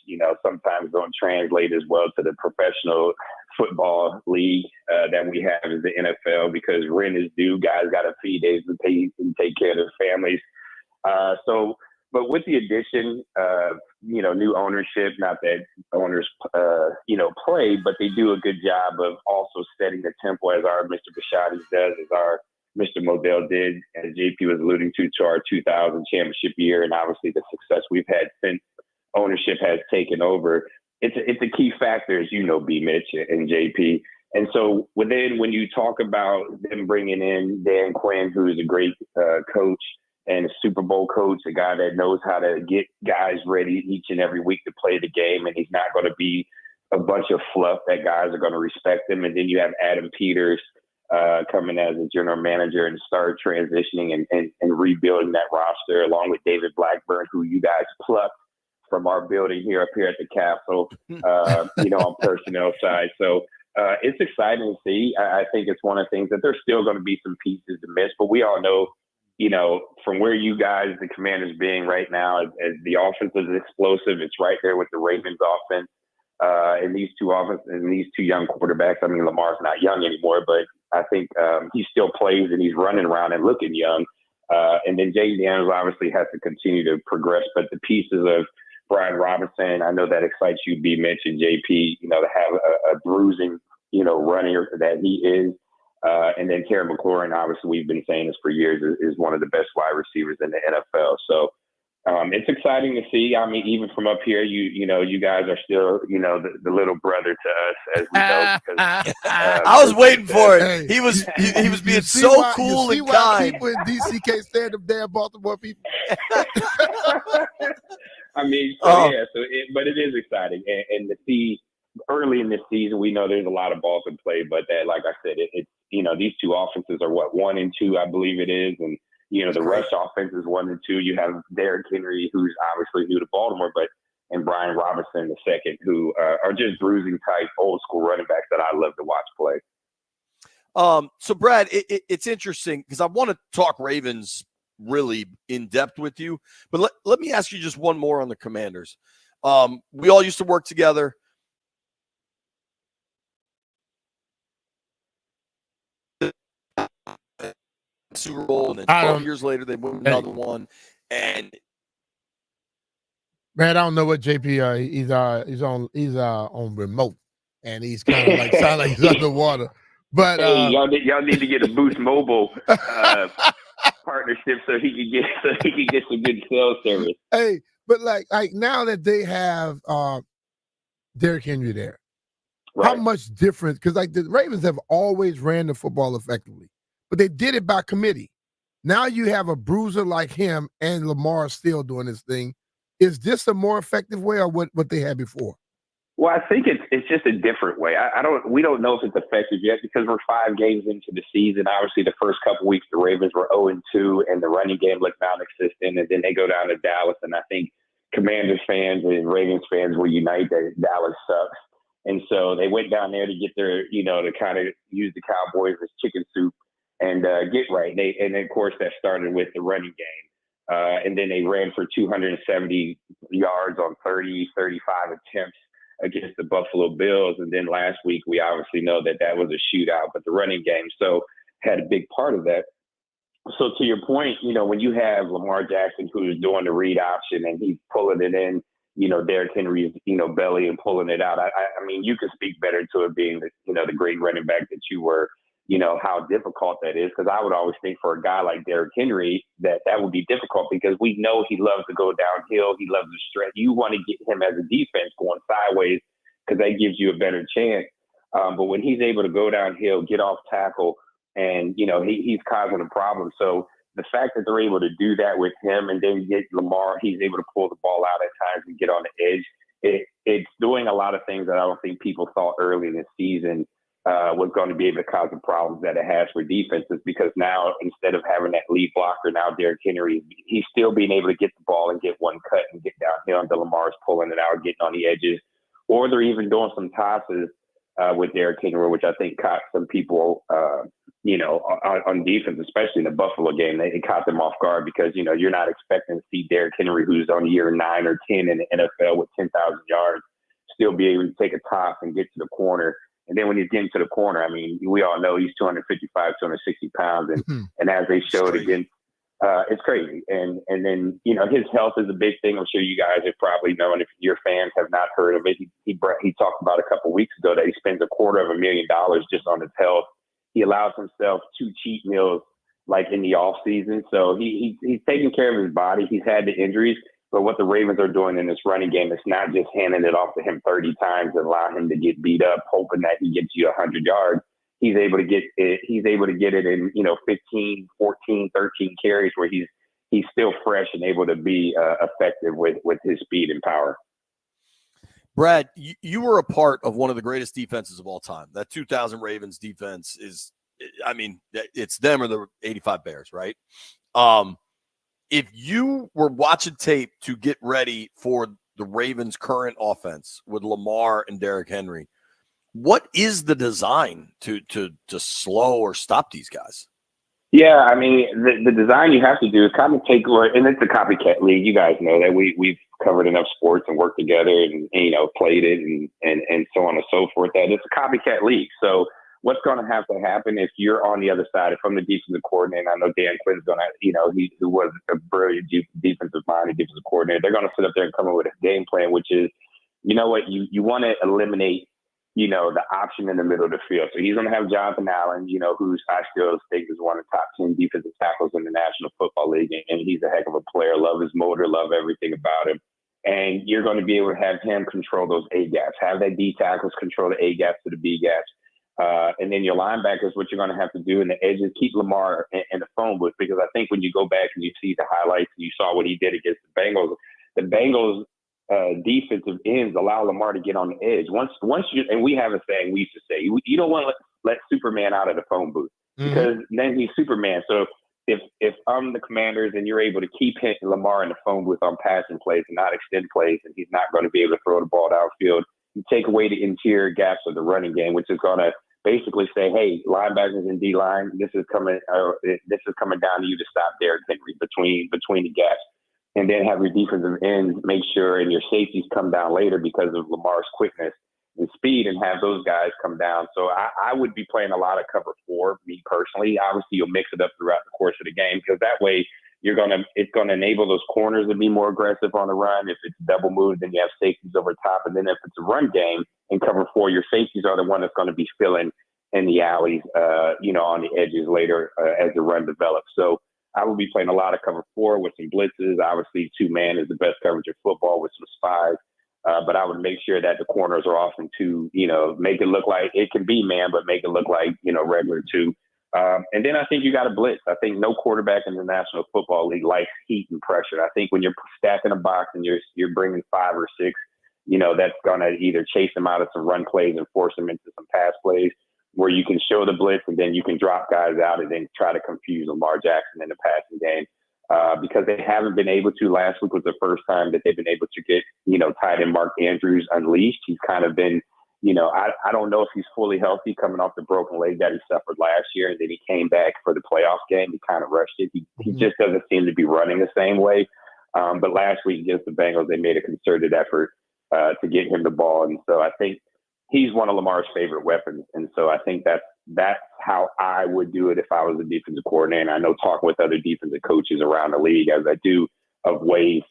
sometimes don't translate as well to the professional football league that we have as the NFL, because rent is due. Guys got to feed, they pay and take care of their families. But with the addition of, new ownership, not that owners, play, but they do a good job of also setting the tempo, as our Mr. Bisciotti does, as our Mr. Modell did, as JP was alluding to our 2000 championship year, and obviously the success we've had since ownership has taken over. It's a key factor, as you know, B. Mitch and JP. And so when you talk about them bringing in Dan Quinn, who is a great coach and a Super Bowl coach, a guy that knows how to get guys ready each and every week to play the game, and he's not going to be a bunch of fluff, that guys are going to respect him. And then you have Adam Peters coming as a general manager and start transitioning and rebuilding that roster, along with David Blackburn, who you guys plucked from our building here up here at the Capitol, on personnel side. So it's exciting to see. I think it's one of the things that there's still going to be some pieces to miss, but we all know, from where you guys, the Commanders being right now, as the offense is explosive, it's right there with the Ravens offense. And these two young quarterbacks. I mean, Lamar's not young anymore, but I think he still plays and he's running around and looking young. And then Jaden Daniels obviously has to continue to progress, but the pieces of Brian Robinson, I know that excites you, B. Mitch and JP, to have a bruising, runner that he is. And then Terry McLaurin, obviously we've been saying this for years, is one of the best wide receivers in the NFL. So it's exciting to see. I mean, even from up here, you guys are still, the little brother to us, as we know. Because, I was waiting for it. Hey, He was being see so why, cool you see and why kind. people in DC can't stand them damn Baltimore people. I mean, Oh. but it is exciting, and to see early in this season, we know there's a lot of balls in play, but that, like I said, it's these two offenses are 1 and 2, I believe it is, and the rush offense is 1 and 2. You have Derrick Henry, who's obviously new to Baltimore, and Brian Robinson the second, who are just bruising type old school running backs that I love to watch play. So Brad, it's interesting because I want to talk Ravens really in depth with you, but let me ask you just one more on the Commanders. We all used to work together. Super Bowl, and then 12 years later they win another one. And man, I don't know what JP he's on remote, and he's kind of like sound like he's underwater. But hey, y'all need to get a Boost Mobile partnership so he can get some good cell service. Hey, but like now that they have Derrick Henry there, right. How much difference? Because like the Ravens have always ran the football effectively, but they did it by committee. Now you have a bruiser like him, and Lamar still doing his thing. Is this a more effective way, or what they had before? Well, I think it's just a different way. We don't know if it's effective yet because we're 5 games into the season. Obviously, the first couple weeks the Ravens were 0-2, and the running game looked non-existent. And then they go down to Dallas, and I think Commanders fans and Ravens fans will unite that Dallas sucks. And so they went down there to get their, to kind of use the Cowboys as chicken soup and get right. And of course, that started with the running game. And then they ran for 270 yards on 35 attempts against the Buffalo Bills. And then last week, we obviously know that was a shootout, but the running game had a big part of that. So to your point, when you have Lamar Jackson, who's doing the read option and he's pulling it in, Derrick Henry's, belly and pulling it out. I mean, you can speak better to it being the great running back that you were, how difficult that is. Because I would always think for a guy like Derrick Henry that would be difficult because we know he loves to go downhill. He loves to stretch. You want to get him as a defense going sideways because that gives you a better chance. But when he's able to go downhill, get off tackle, and, he's causing a problem. So the fact that they're able to do that with him and then get Lamar, he's able to pull the ball out at times and get on the edge. It's doing a lot of things that I don't think people thought early in the season was going to be able to cause the problems that it has for defenses, because now instead of having that lead blocker, now Derrick Henry, he's still being able to get the ball and get one cut and get downhill until Lamar's pulling it out, getting on the edges, or they're even doing some tosses with Derrick Henry, which I think caught some people on defense, especially in the Buffalo game, it caught them off guard because, you're not expecting to see Derrick Henry, who's on year 9 or 10 in the NFL with 10,000 yards, still be able to take a toss and get to the corner. And then when he's getting to the corner, I mean, we all know he's 255, 260 pounds. And as they showed against, it's crazy. And then, his health is a big thing. I'm sure you guys have probably known, if your fans have not heard of it. He talked about a couple of weeks ago that he spends $250,000 just on his health. He allows himself 2 cheat meals like in the off season. So he's taking care of his body. He's had the injuries, but what the Ravens are doing in this running game is not just handing it off to him 30 times and allow him to get beat up, hoping that he gets you 100 yards. He's able to get it. He's able to get it in, 15, 14, 13 carries where he's still fresh and able to be effective with his speed and power. Brad, you were a part of one of the greatest defenses of all time. That 2000 Ravens defense is, I mean, it's them or the 85 Bears, right? If you were watching tape to get ready for the Ravens' current offense with Lamar and Derrick Henry, what is the design to slow or stop these guys? Yeah, I mean, the design you have to do is kind of take, and it's a copycat league. You guys know that we've covered enough sports and worked together and played it and so on and so forth, that it's a copycat league. So what's going to have to happen if you're on the other side, if I'm the defensive coordinator, I know Dan Quinn's going to, he who was a brilliant defensive mind and defensive coordinator, they're going to sit up there and come up with a game plan, which is, you want to eliminate the option in the middle of the field. So he's going to have Jonathan Allen, who's I still think is one of the top 10 defensive tackles in the National Football League. And he's a heck of a player. Love his motor, love everything about him. And you're going to be able to have him control those A gaps, have that D tackles control the A gaps to the B gaps. And then your linebackers, what you're going to have to do in the edges, keep Lamar in the phone booth, because I think when you go back and you see the highlights and you saw what he did against the Bengals defensive ends allow Lamar to get on the edge. Once you, and we have a saying we used to say, you don't want to let Superman out of the phone booth because then he's Superman. So if I'm the Commanders and you're able to keep hitting Lamar in the phone booth on passing plays and not extend plays, and he's not going to be able to throw the ball downfield, you take away the interior gaps of the running game, which is going to basically say, hey, linebackers and D-line, this is coming down to you to stop Derrick Henry between the gaps. And then have your defensive ends make sure and your safeties come down later because of Lamar's quickness and speed, and have those guys come down. So I would be playing a lot of cover 4, me personally. Obviously, you'll mix it up throughout the course of the game because that way it's going to enable those corners to be more aggressive on the run. If it's double moved, then you have safeties over top. And then if it's a run game in cover 4, your safeties are the one that's going to be filling in the alleys, on the edges later as the run develops. So I will be playing a lot of cover 4 with some blitzes. Obviously, 2-man is the best coverage of football with some spies. But I would make sure that the corners are often 2, make it look like it can be man, but make it look like, regular 2. And then I think you got to blitz. I think no quarterback in the National Football League likes heat and pressure. I think when you're stacking a box and you're bringing 5 or 6, that's going to either chase them out of some run plays and force them into some pass plays, where you can show the blitz and then you can drop guys out and then try to confuse Lamar Jackson in the passing game. Because they haven't been able to. Last week was the first time that they've been able to get, tight end Mark Andrews unleashed. He's kind of been, I don't know if he's fully healthy coming off the broken leg that he suffered last year. And then he came back for the playoff game. He kind of rushed it. He just doesn't seem to be running the same way. But last week against the Bengals, they made a concerted effort to get him the ball. And so I think he's one of Lamar's favorite weapons. And so I think that's how I would do it if I was a defensive coordinator. And I know talking with other defensive coaches around the league as I do of ways,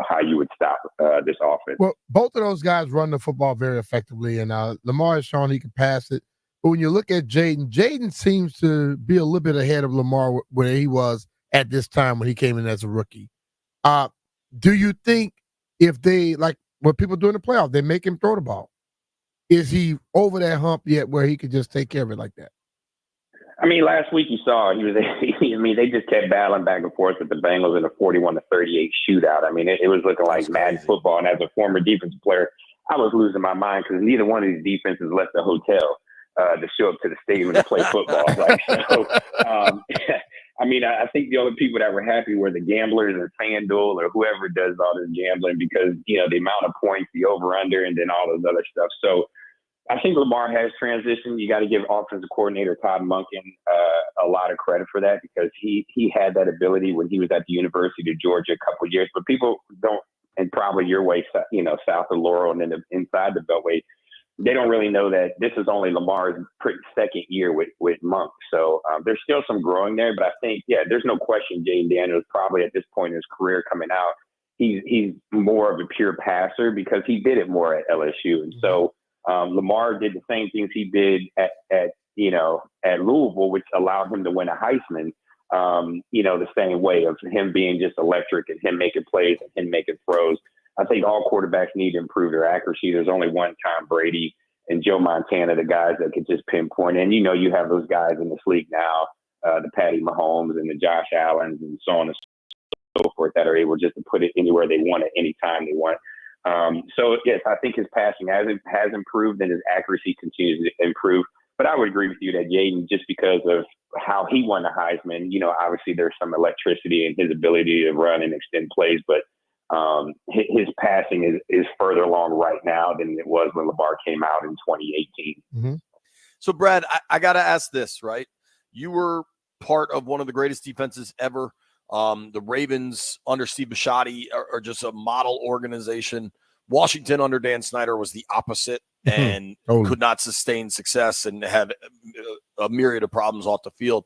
how you would stop this offense. Well, both of those guys run the football very effectively. And Lamar has shown he can pass it. But when you look at Jaden seems to be a little bit ahead of Lamar where he was at this time when he came in as a rookie. Do you think if they, like what people do in the playoff, they make him throw the ball? Is he over that hump yet where he could just take care of it like that? I mean, last week you saw they just kept battling back and forth with the Bengals in a 41-38 shootout. I mean, it was looking like Madden football. And as a former defensive player, I was losing my mind because neither one of these defenses left the hotel to show up to the stadium to play football. I mean, I think the only people that were happy were the gamblers or FanDuel or whoever does all this gambling because, the amount of points, the over-under, and then all this other stuff. So I think Lamar has transitioned. You got to give offensive coordinator Todd Monken a lot of credit for that, because he had that ability when he was at the University of Georgia a couple of years. But people don't, and probably your way, south of Laurel and then inside the Beltway, they don't really know that this is only Lamar's second year with Monk. So there's still some growing there. But I think, there's no question Jaden Daniels probably at this point in his career coming out, he's more of a pure passer because he did it more at LSU. And so Lamar did the same things he did at Louisville, which allowed him to win a Heisman, the same way of him being just electric and him making plays and him making throws. I think all quarterbacks need to improve their accuracy. There's only one Tom Brady and Joe Montana, the guys that can just pinpoint. And, you have those guys in this league now, the Patty Mahomes and the Josh Allens and so on and so forth, that are able just to put it anywhere they want at any time they want. So, yes, I think his passing has improved and his accuracy continues to improve. But I would agree with you that Jaden, just because of how he won the Heisman, obviously there's some electricity in his ability to run and extend plays, but his passing is further along right now than it was when Lamar came out in 2018. Mm-hmm. So, Brad, I got to ask this, right? You were part of one of the greatest defenses ever. The Ravens under Steve Bisciotti are just a model organization. Washington under Dan Snyder was the opposite and could not sustain success and had a myriad of problems off the field.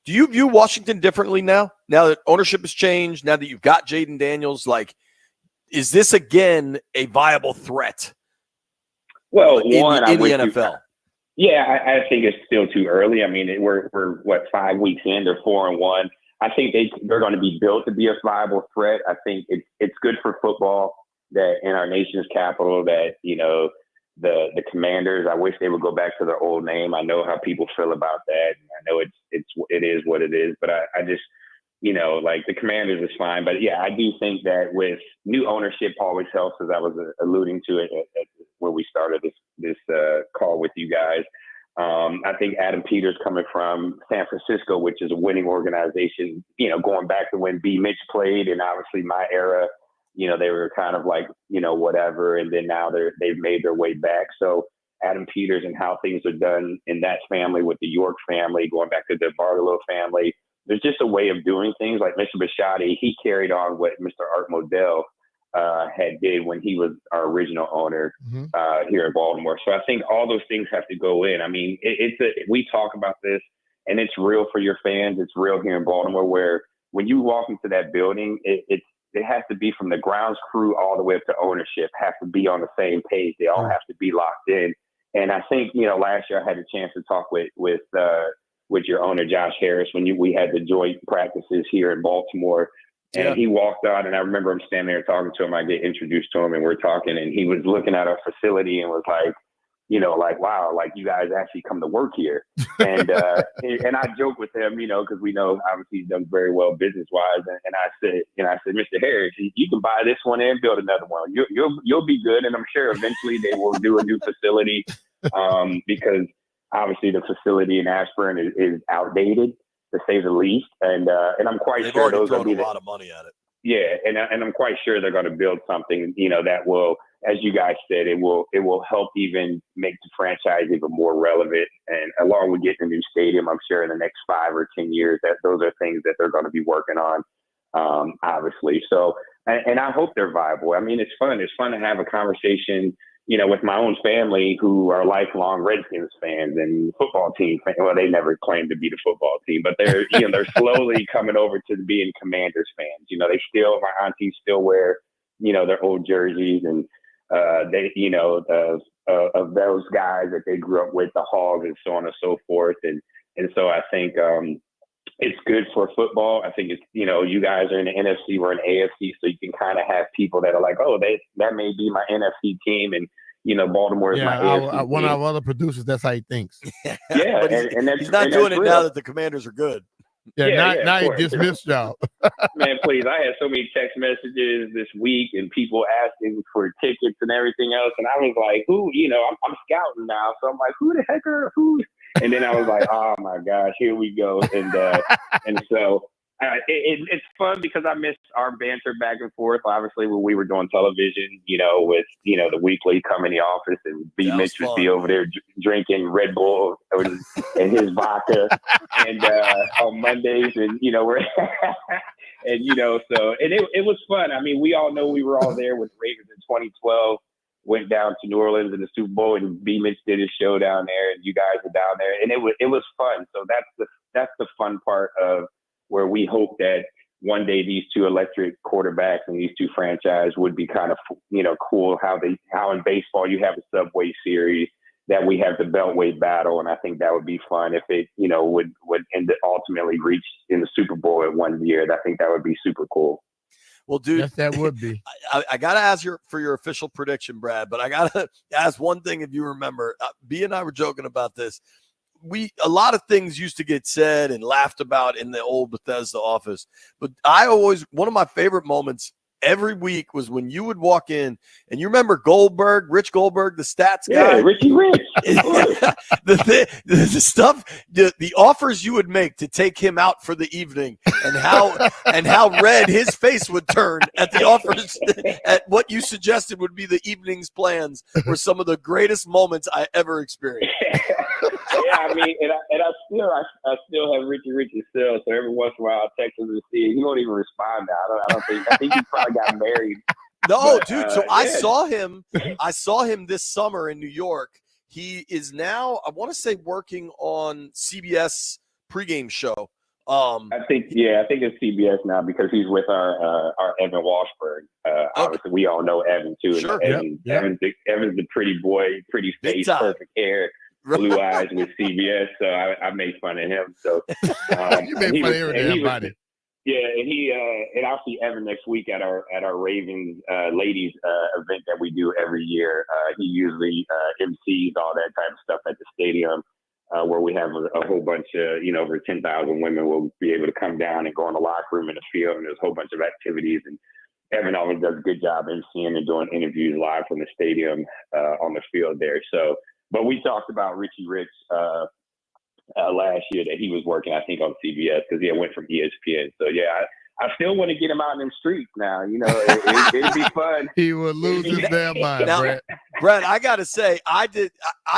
Do you view Washington differently now that ownership has changed, now that you've got Jaden Daniels? Like, is this again a viable threat? Well, in the NFL? I think it's still too early. I mean, we're 5 weeks in, they're 4-1. I think they're going to be built to be a viable threat. I think it's good for football that in our nation's capital that, the Commanders, I wish they would go back to their old name. I know how people feel about that. I know it is what it is, but I just, the Commanders is fine. But I do think that with new ownership always helps, as I was alluding to it when we started this call with you guys. I think Adam Peters coming from San Francisco, which is a winning organization, going back to when B. Mitch played, and obviously my era, they were kind of like, whatever. And then now they've made their way back. So Adam Peters and how things are done in that family with the York family, going back to the Barlow family, there's just a way of doing things. Like Mr. Bisciotti, he carried on what Mr. Art Modell had did when he was our original owner here in Baltimore. So I think all those things have to go in. I mean, we talk about this, and it's real for your fans. It's real here in Baltimore, where when you walk into that building, it has to be from the grounds crew all the way up to ownership, have to be on the same page. They all have to be locked in. And I think, last year I had a chance to talk with your owner, Josh Harris, when we had the joint practices here in Baltimore. And he walked out, and I remember him standing there talking to him. I get introduced to him, and we're talking, and he was looking at our facility and was like, wow, like you guys actually come to work here. And and I joke with him, because we know obviously he's done very well business wise. And I said, Mr. Harris, you can buy this one and build another one. You'll be good. And I'm sure eventually they will do a new facility because obviously the facility in Ashburn is outdated, to say the least. And I'm quite sure those will be a lot of money at it. Yeah, and I'm quite sure they're going to build something, that will, as you guys said, it will help even make the franchise even more relevant. And along with getting a new stadium, I'm sure in the next 5 or 10 years that those are things that they're going to be working on, obviously. So, and I hope they're viable. I mean, it's fun. It's fun to have a conversation, with my own family who are lifelong Redskins fans and football team fans. Well, they never claimed to be the football team, but they're, they're slowly coming over to being Commanders fans. My aunties still wear, their old jerseys, and they, of those guys that they grew up with, the Hogs and so on and so forth. And so I think it's good for football. I think it's, you guys are in the NFC, we're in the AFC, so you can kind of have people that are like, oh, that may be my NFC team, and Baltimore is my AFC one team. of our other producers, that's how he thinks. Yeah, but he's not doing it real. now that the Commanders are good. Now he dismissed y'all. Man, please, I had so many text messages this week and people asking for tickets and everything else, and I was like, who? I'm scouting now, so I'm like, who the heck are who? And then I was like, oh my gosh, here we go. And so It's fun because I miss our banter back and forth. Obviously, when we were doing television, with the weekly come in the office and B. That was Mitch would fun. be over there drinking Red Bull and his vodka, and on Mondays, and we're and so it was fun. I mean, we all know we were all there with the Ravens in 2012. Went down to New Orleans in the Super Bowl, and B. Mitch did his show down there, and you guys were down there, and it was fun. So that's the fun part of where we hope that one day these two electric quarterbacks and these two franchises would be kind of cool. How in baseball you have a Subway Series, that we have the Beltway battle, and I think that would be fun if it would ultimately reach in the Super Bowl in 1 year. I think that would be super cool. Well, dude, yes, that would be. I got to ask for your official prediction, Brad, but I got to ask one thing if you remember. B and I were joking about this. A lot of things used to get said and laughed about in the old Bethesda office, but one of my favorite moments every week was when you would walk in, and you remember Rich Goldberg, the stats guy? Yeah, Richie Rich. the stuff, the offers you would make to take him out for the evening, and how red his face would turn at the offers, at what you suggested would be the evening's plans, were some of the greatest moments I ever experienced. Yeah, I mean, and I still have Richie still. So every once in a while, I'll text him to see it. He won't even respond now. I think he probably got married. No, dude. So I yeah. saw him this summer in New York. He is now, I want to say, working on CBS pregame show. I think it's CBS now because he's with our Evan Washburn. Obviously, we all know Evan too. Sure. And Evan's the pretty boy, pretty face, perfect hair, blue eyes with CBS. So I made fun of him. So you made fun of everybody. Yeah, and I'll see Evan next week at our Ravens ladies event that we do every year. He usually MCs all that type of stuff at the stadium. Where we have a whole bunch of, over 10,000 women will be able to come down and go in the locker room in the field, and there's a whole bunch of activities. And Evan always does a good job emceeing and doing interviews live from the stadium on the field there. So, but we talked about Richie Rich last year that he was working, I think, on CBS because he went from ESPN. So, yeah, I still want to get him out in the streets now. It'd be fun. He would lose his damn mind, now, Brad, I got to say, I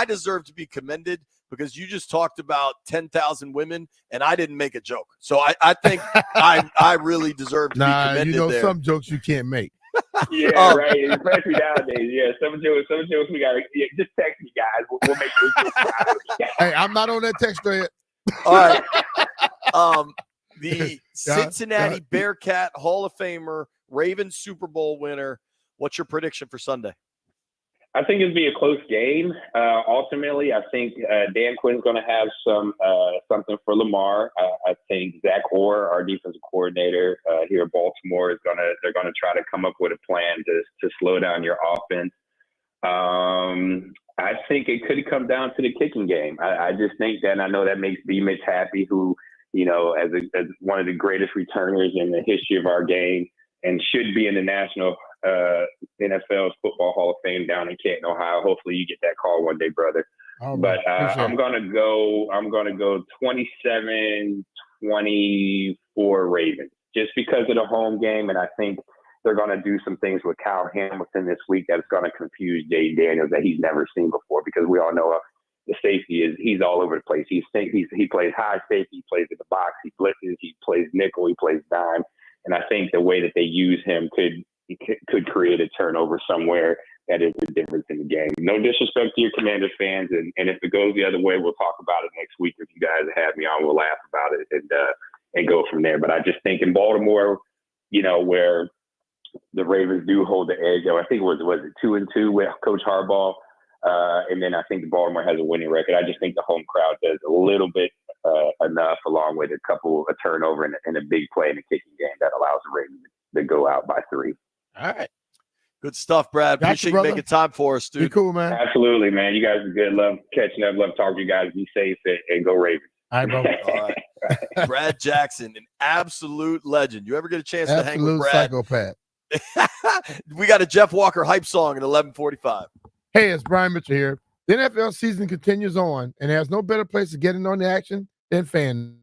deserve to be commended, because you just talked about 10,000 women, and I didn't make a joke. So I think I really deserve to be commended there. Some jokes you can't make. Yeah, right. Especially nowadays. Yeah, some jokes we got to just text me, guys. We'll make sure. Hey, I'm not on that text thread. All right. The Cincinnati Bearcat Hall of Famer, Ravens Super Bowl winner. What's your prediction for Sunday? I think it'll be a close game. Ultimately, I think Dan Quinn's going to have something for Lamar. I think Zach Orr, our defensive coordinator here in Baltimore, they're going to try to come up with a plan to slow down your offense. I think it could come down to the kicking game. I just think that, and I know that makes B. Mitch happy, who as one of the greatest returners in the history of our game, and should be in the national NFL's Football Hall of Fame down in Canton, Ohio. Hopefully you get that call one day, brother. Oh, but I'm gonna go 27-24 Ravens, just because of the home game, and I think they're gonna do some things with Kyle Hamilton this week that's gonna confuse Jay Daniels that he's never seen before, because we all know the safety he's all over the place. He plays high safety, he plays in the box, he blitzes, he plays nickel, he plays dime. And I think the way that they use him could create a turnover somewhere that is the difference in the game. No disrespect to your Commanders fans, and if it goes the other way, we'll talk about it next week. If you guys have me on, we'll laugh about it and go from there. But I just think in Baltimore, where the Ravens do hold the edge. I think was it 2-2 with Coach Harbaugh, and then I think Baltimore has a winning record. I just think the home crowd does a little bit enough, along with a turnover and a big play in the kicking game that allows the Ravens to go out by 3. All right. Good stuff, Brad. Appreciate you making time for us, dude. Be cool, man. Absolutely, man. You guys are good. Love catching up. Love talking to you guys. Be safe and go Ravens. All right, bro. All right. Brad Jackson, an absolute legend. You ever get a chance to hang with Brad? Psychopath. We got a Jeff Walker hype song at 11:45. Hey, it's Brian Mitchell here. The NFL season continues on, and there's no better place to get in on the action than Fan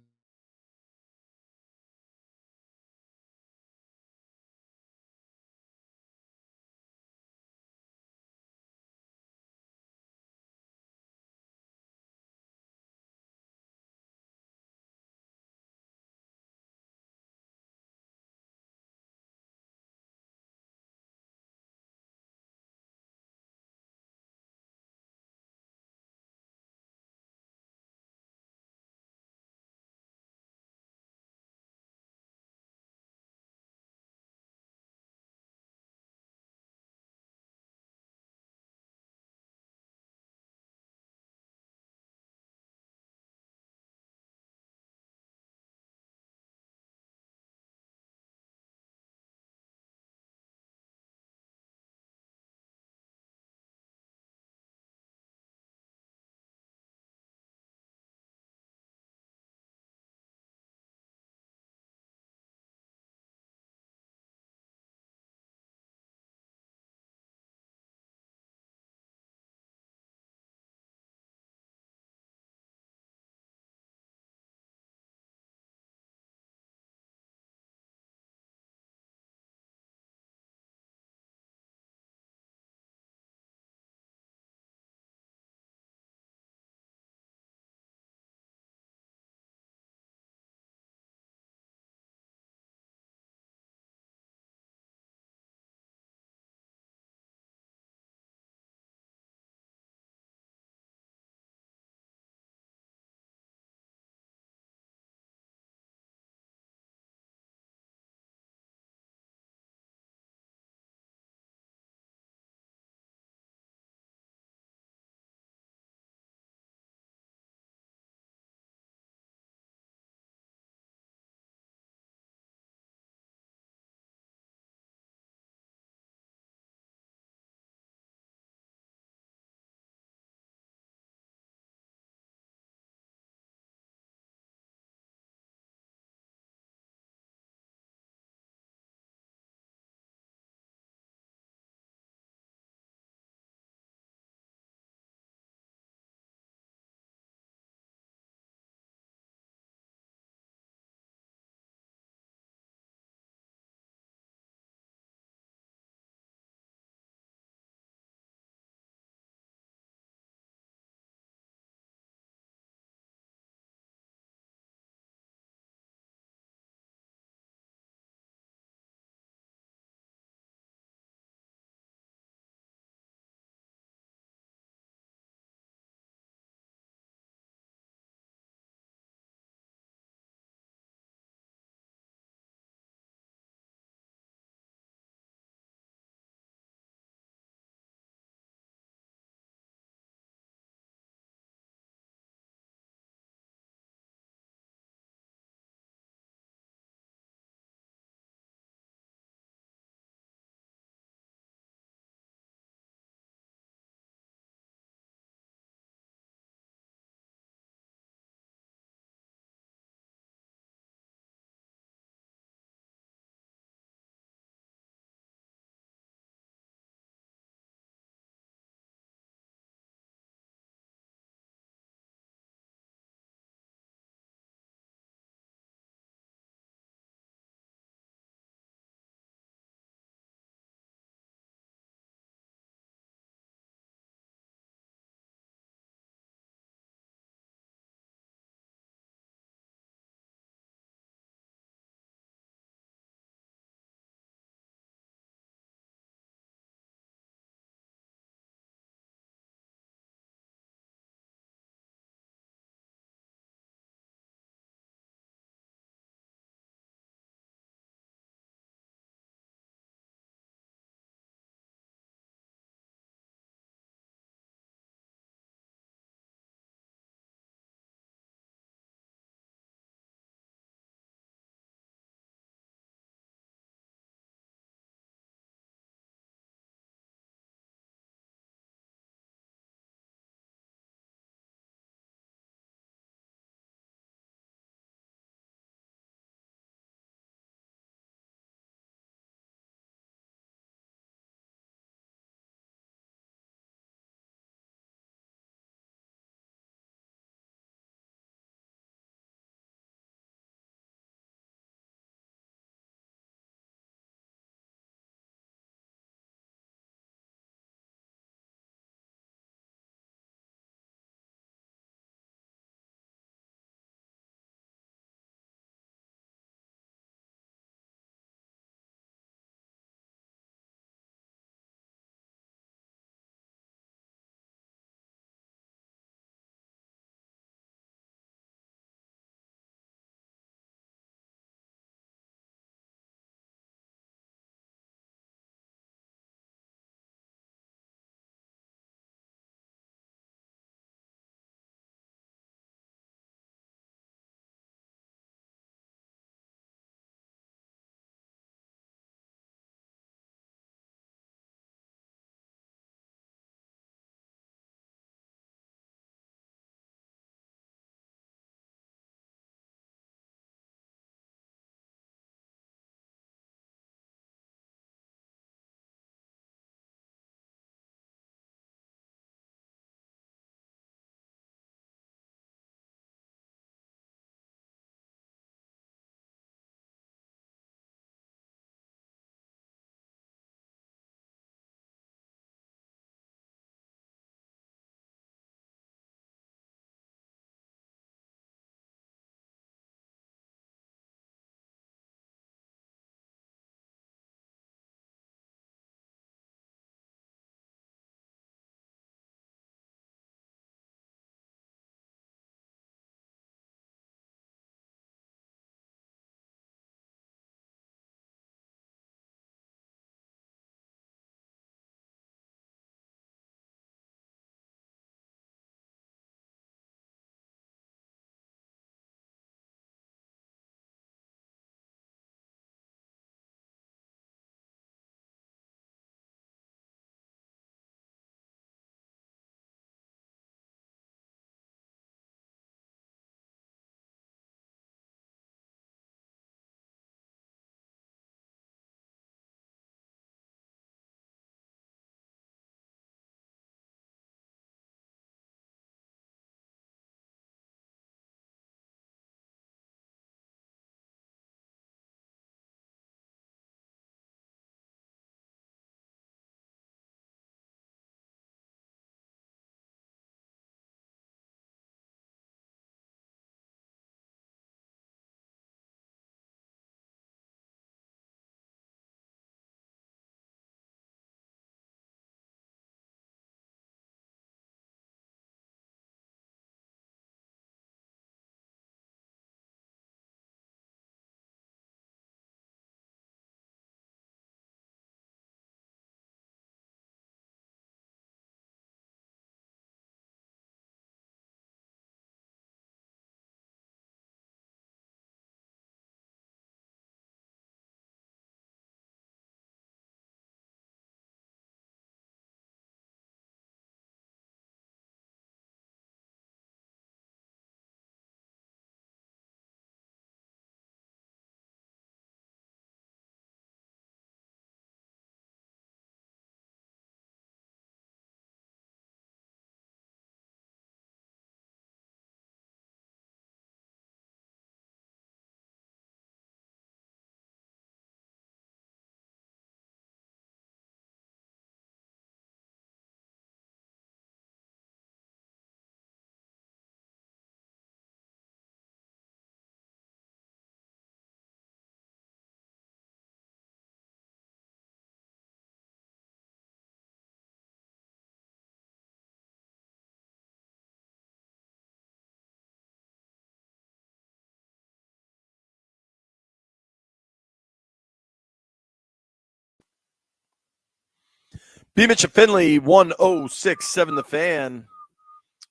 B. Mitch and Finley, 1067 The Fan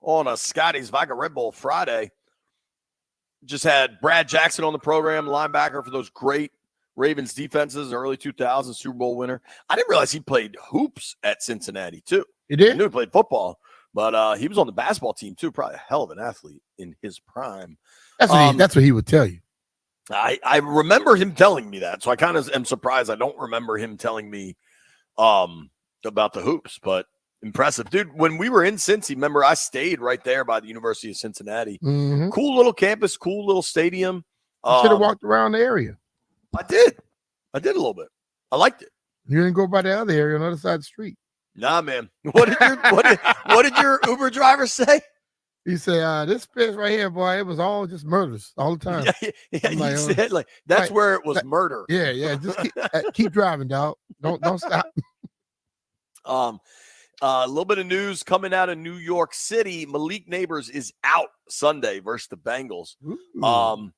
on a Scotty's Vodka Red Bull Friday. Just had Brad Jackson on the program, linebacker for those great Ravens defenses, early 2000s Super Bowl winner. I didn't realize he played hoops at Cincinnati, too. He did? I knew he played football, but he was on the basketball team, too. Probably a hell of an athlete in his prime. That's what he would tell you. I remember him telling me that, so I kind of am surprised I don't remember him telling me about the hoops, but impressive. Dude, when we were in Cincy, remember I stayed right there by the University of Cincinnati. Mm-hmm. Cool little campus, cool little stadium. You should have walked around the area. I did a little bit. I liked it. You didn't go by the other area on the other side of the street. Nah, man. What did your Uber driver say? He said, this place right here, boy, it was all just murders all the time. Yeah, I'm like, he said like that's like- where it was like- murder. Yeah. Just keep driving, dog. Don't stop. A little bit of news coming out of New York City. Malik Neighbors is out Sunday versus the Bengals. Ooh.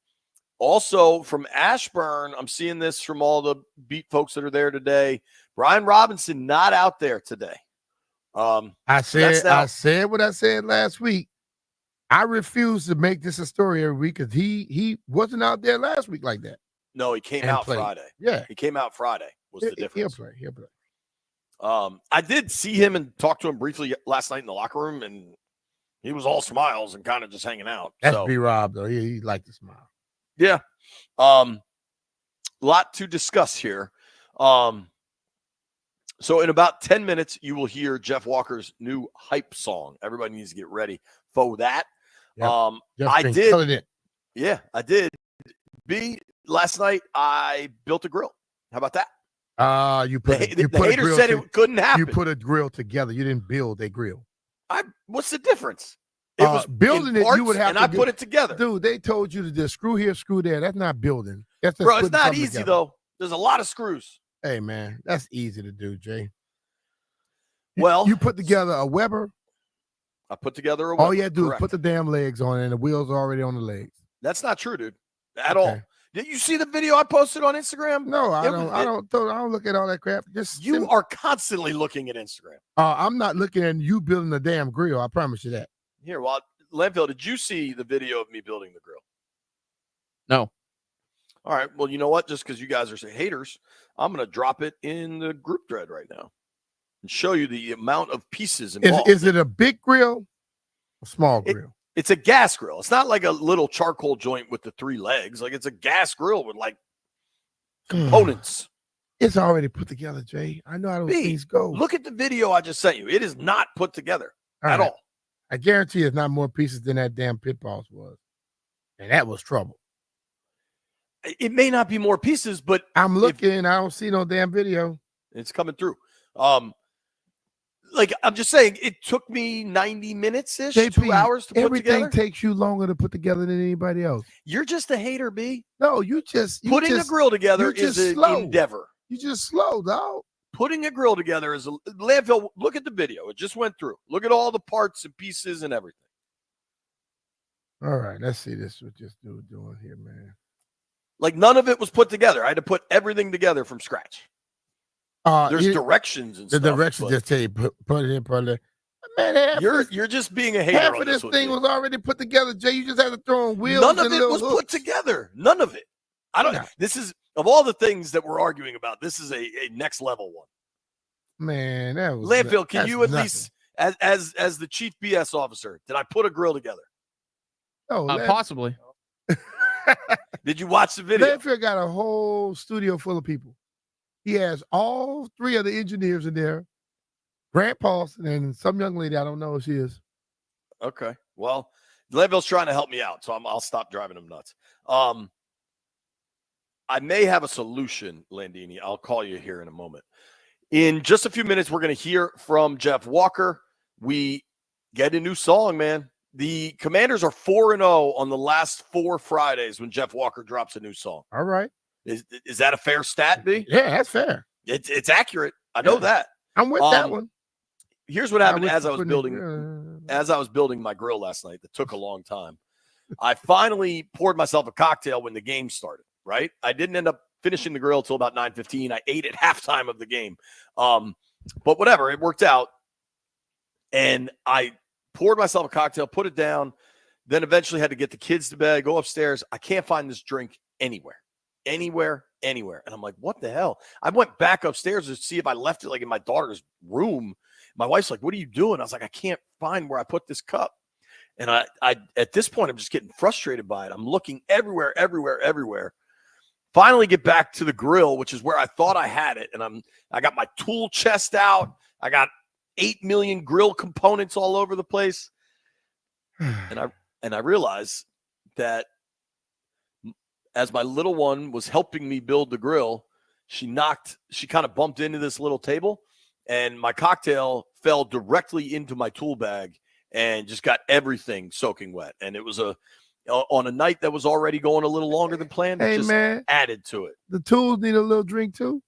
Also from Ashburn, I'm seeing this from all the beat folks that are there today. Brian Robinson not out there today. I said what I said last week. I refuse to make this a story every week because he wasn't out there last week like that. No, he came And out played. Friday. Yeah. He came out Friday was the difference. He'll play. I did see him and talk to him briefly last night in the locker room, and he was all smiles and kind of just hanging out. That's so, B-Rob, though. He liked to smile. Yeah. Lot to discuss here. So in about 10 minutes, you will hear Jeff Walker's new hype song. Everybody needs to get ready for that. Yep. I did. Killing it. Yeah, I did. Last night I built a grill. How about that? You put The a haters grill said it couldn't happen. You put a grill together. You didn't build a grill. What's the difference? It was building it. You would have and to I put it together. Dude, they told you to just screw here, screw there. That's not building. That's just Bro, it's putting not something easy together. though. There's a lot of screws. Hey man, that's easy to do, Jay. Well, you put together a Weber. I put together a Weber. All you had to do Correct. is put the damn legs on it, and the wheels are already on the legs. That's not true, dude. At all. Did you see the video I posted on Instagram? No, I don't look at all that crap. Just you are constantly looking at Instagram. I'm not looking at you building a damn grill. I promise you that. Here, well, Landfill, did you see the video of me building the grill? No. All right. Well, you know what? Just because you guys are haters, I'm going to drop it in the group thread right now and show you the amount of pieces involved. Is it a big grill? A small grill? It's a gas grill. It's not like a little charcoal joint with the 3 legs. Like it's a gas grill with like components. It's already put together, Jay. I know how those things go. Look at the video I just sent you. It is not put together at all. I guarantee it's not more pieces than that damn pit boss was. And that was trouble. It may not be more pieces, but I'm looking. I don't see no damn video. It's coming through. Like I'm just saying, it took me 90 minutes-ish, 2 hours to put together. Everything takes you longer to put together than anybody else. You're just a hater, B. No, putting a grill together is an endeavor. You just slow, dog. Putting a grill together is a Landfill. Look at the video. It just went through. Look at all the parts and pieces and everything. All right, let's see this. What this dude doing here, man? Like none of it was put together. I had to put everything together from scratch. There's directions and the stuff. The directions just tell you put it in, put it. Man, you're just being a hater. Half of this thing was already put together, Jay. You just had to throw on wheels. None of it was put together. None of it. I don't know. This is of all the things that we're arguing about. This is a next level one. Man, that was Landfill. Can you at least, as the chief BS officer, did I put a grill together? Oh, possibly. Did you watch the video? Landfill got a whole studio full of people. He has all 3 of the engineers in there, Grant Paulson and some young lady. I don't know who she is. Okay. Well, Landfill's trying to help me out, so I'll stop driving him nuts. I may have a solution, Landini. I'll call you here in a moment. In just a few minutes, we're going to hear from Jeff Walker. We get a new song, man. The Commanders are 4-0 on the last 4 Fridays when Jeff Walker drops a new song. All right. Is that a fair stat, B? Yeah, that's fair. It's accurate. I know that. I'm with that one. Here's what happened as I was building my grill last night. That took a long time. I finally poured myself a cocktail when the game started, right? I didn't end up finishing the grill until about 9:15. I ate at halftime of the game. But whatever, it worked out. And I poured myself a cocktail, put it down, then eventually had to get the kids to bed, go upstairs. I can't find this drink anywhere. And I'm like, what the hell? I went back upstairs to see if I left it like in my daughter's room. My wife's like, what are you doing? I was like, I can't find where I put this cup. And I at this point, I'm just getting frustrated by it. I'm looking everywhere. Finally get back to the grill, which is where I thought I had it. And I got my tool chest out. I got 8 million grill components all over the place. And I realized that as my little one was helping me build the grill, she kind of bumped into this little table, and my cocktail fell directly into my tool bag and just got everything soaking wet. And it was on a night that was already going a little longer than planned. Hey, it just man, added to it. The tools need a little drink too.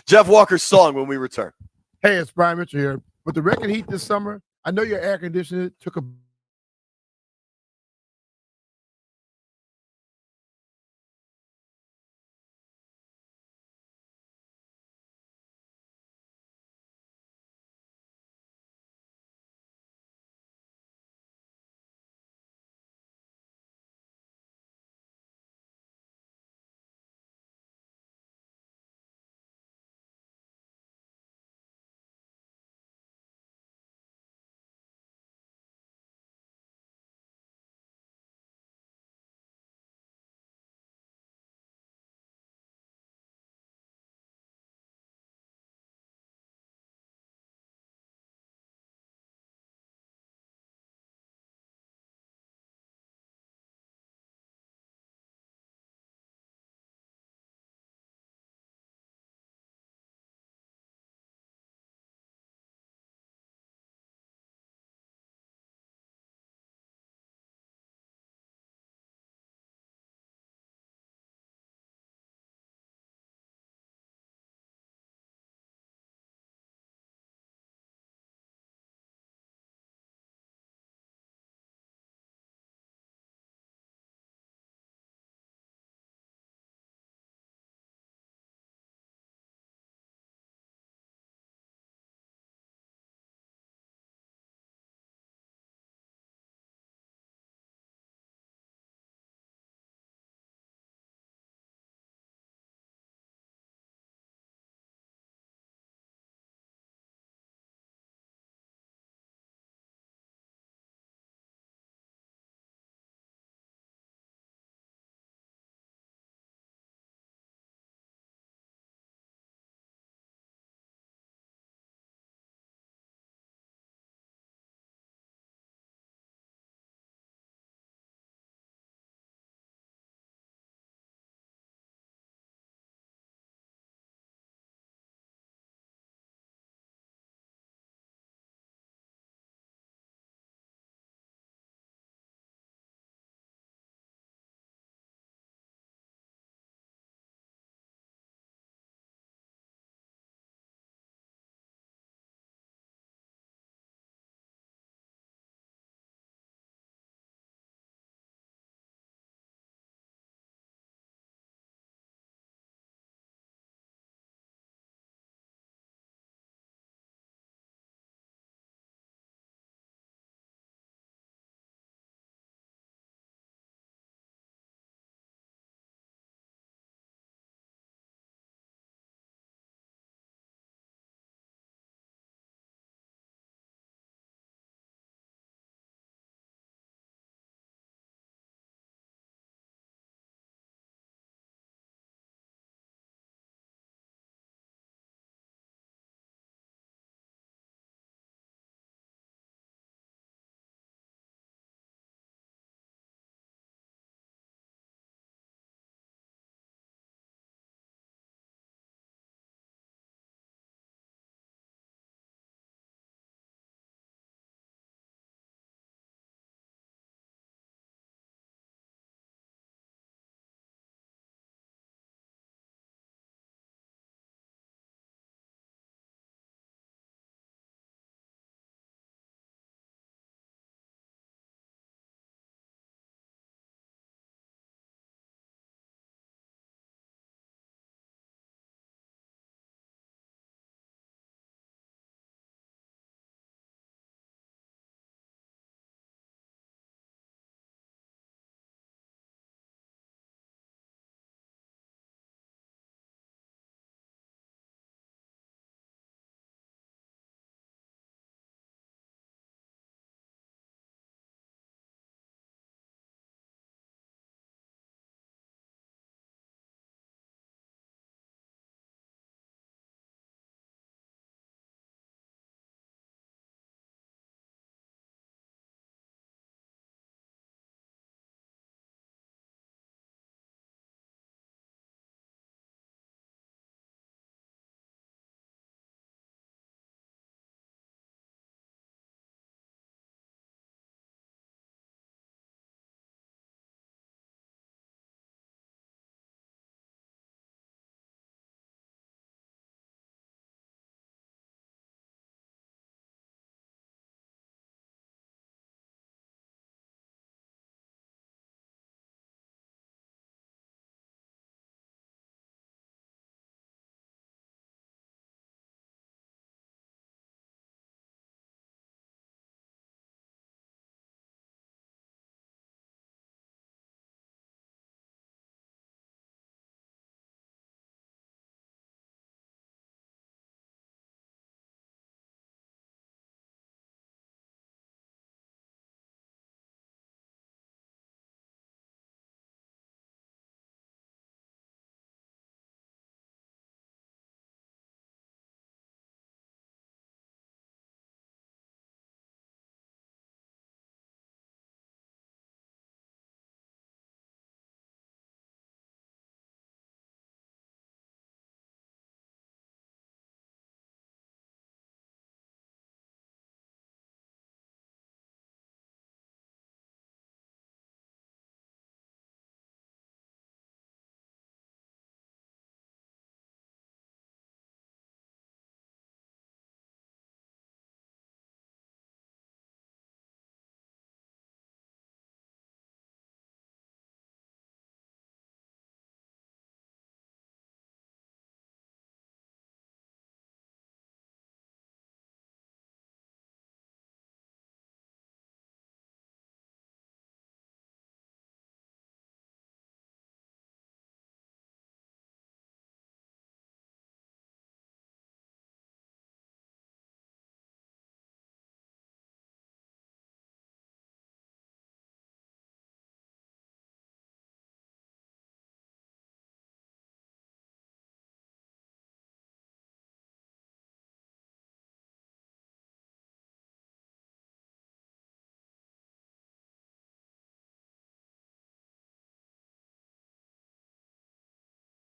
Jeff Walker's song when we return. Hey, it's Brian Mitchell here. With the record heat this summer, I know your air conditioner took a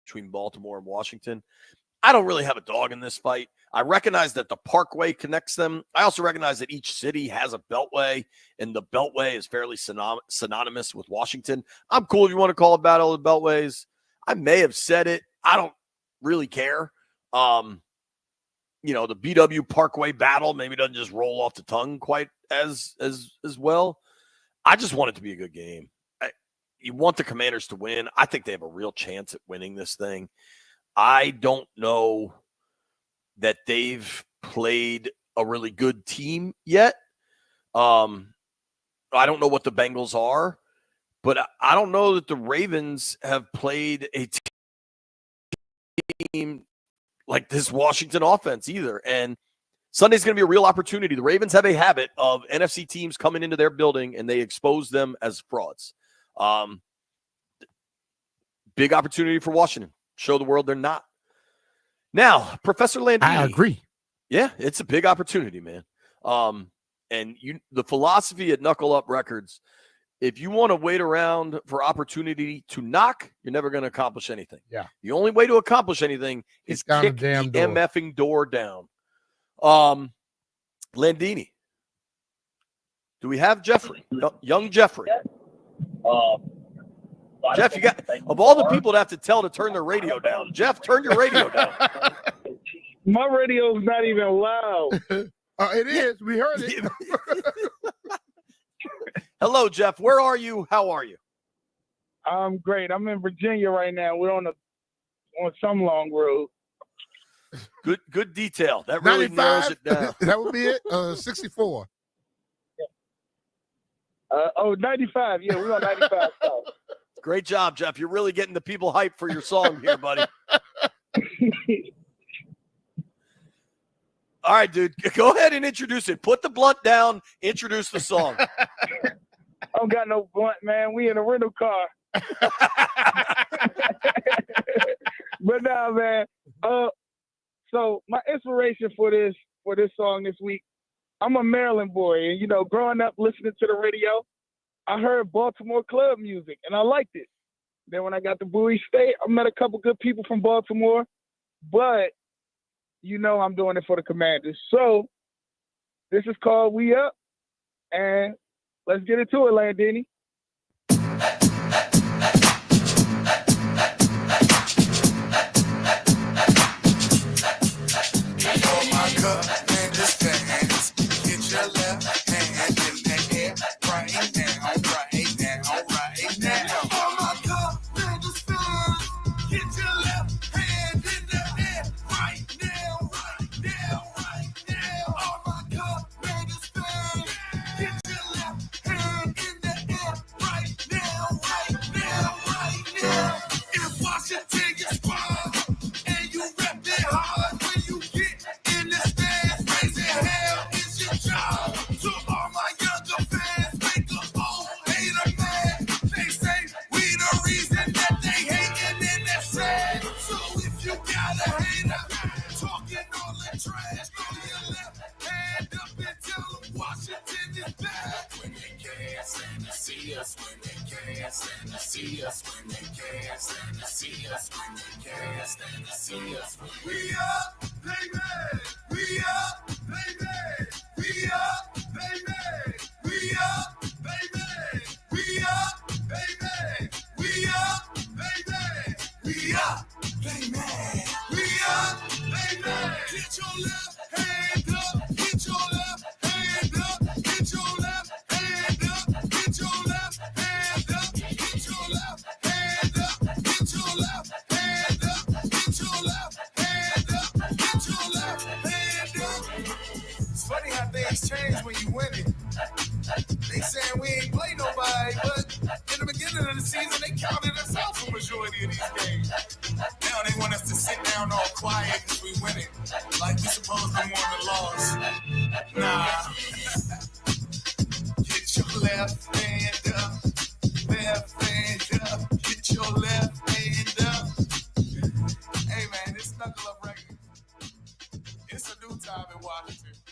between Baltimore and Washington. I don't really have a dog in this fight. I recognize that the Parkway connects them. I also recognize that each city has a beltway, and the beltway is fairly synonymous with Washington. I'm cool if you want to call it Battle of the Beltways. I may have said it. I don't really care. The BW Parkway battle maybe doesn't just roll off the tongue quite as well. I just want it to be a good game. You want the Commanders to win. I think they have a real chance at winning this thing. I don't know that they've played a really good team yet. I don't know what the Bengals are, but I don't know that the Ravens have played a team like this Washington offense either. And Sunday's going to be a real opportunity. The Ravens have a habit of NFC teams coming into their building and they expose them as frauds. Big opportunity for Washington. Show the world they're not. Now, Professor Landini. I agree. Yeah, it's a big opportunity, man. And the philosophy at Knuckle Up Records, if you want to wait around for opportunity to knock, you're never going to accomplish anything. Yeah. The only way to accomplish anything is down kick the damn the door. MFing door down. Landini. Do we have Jeffrey? Young Jeffrey. Jeff, you got of all the people that have to tell to turn their radio down. Jeff, turn your radio down. My radio's not even loud. It is. We heard it. Hello, Jeff. Where are you? How are you? I'm great. I'm in Virginia right now. We're on some long road. Good detail. That really narrows it down. That would be it. 64. 95. Yeah, we're on 95. Great job, Jeff. You're really getting the people hyped for your song here, buddy. All right, dude. Go ahead and introduce it. Put the blunt down. Introduce the song. I don't got no blunt, man. We in a rental car. But nah, man. So my inspiration for this song this week, I'm a Maryland boy, and growing up listening to the radio, I heard Baltimore club music, and I liked it. Then when I got to Bowie State, I met a couple good people from Baltimore, but I'm doing it for the Commanders. So this is called We Up, and let's get into it, Landini.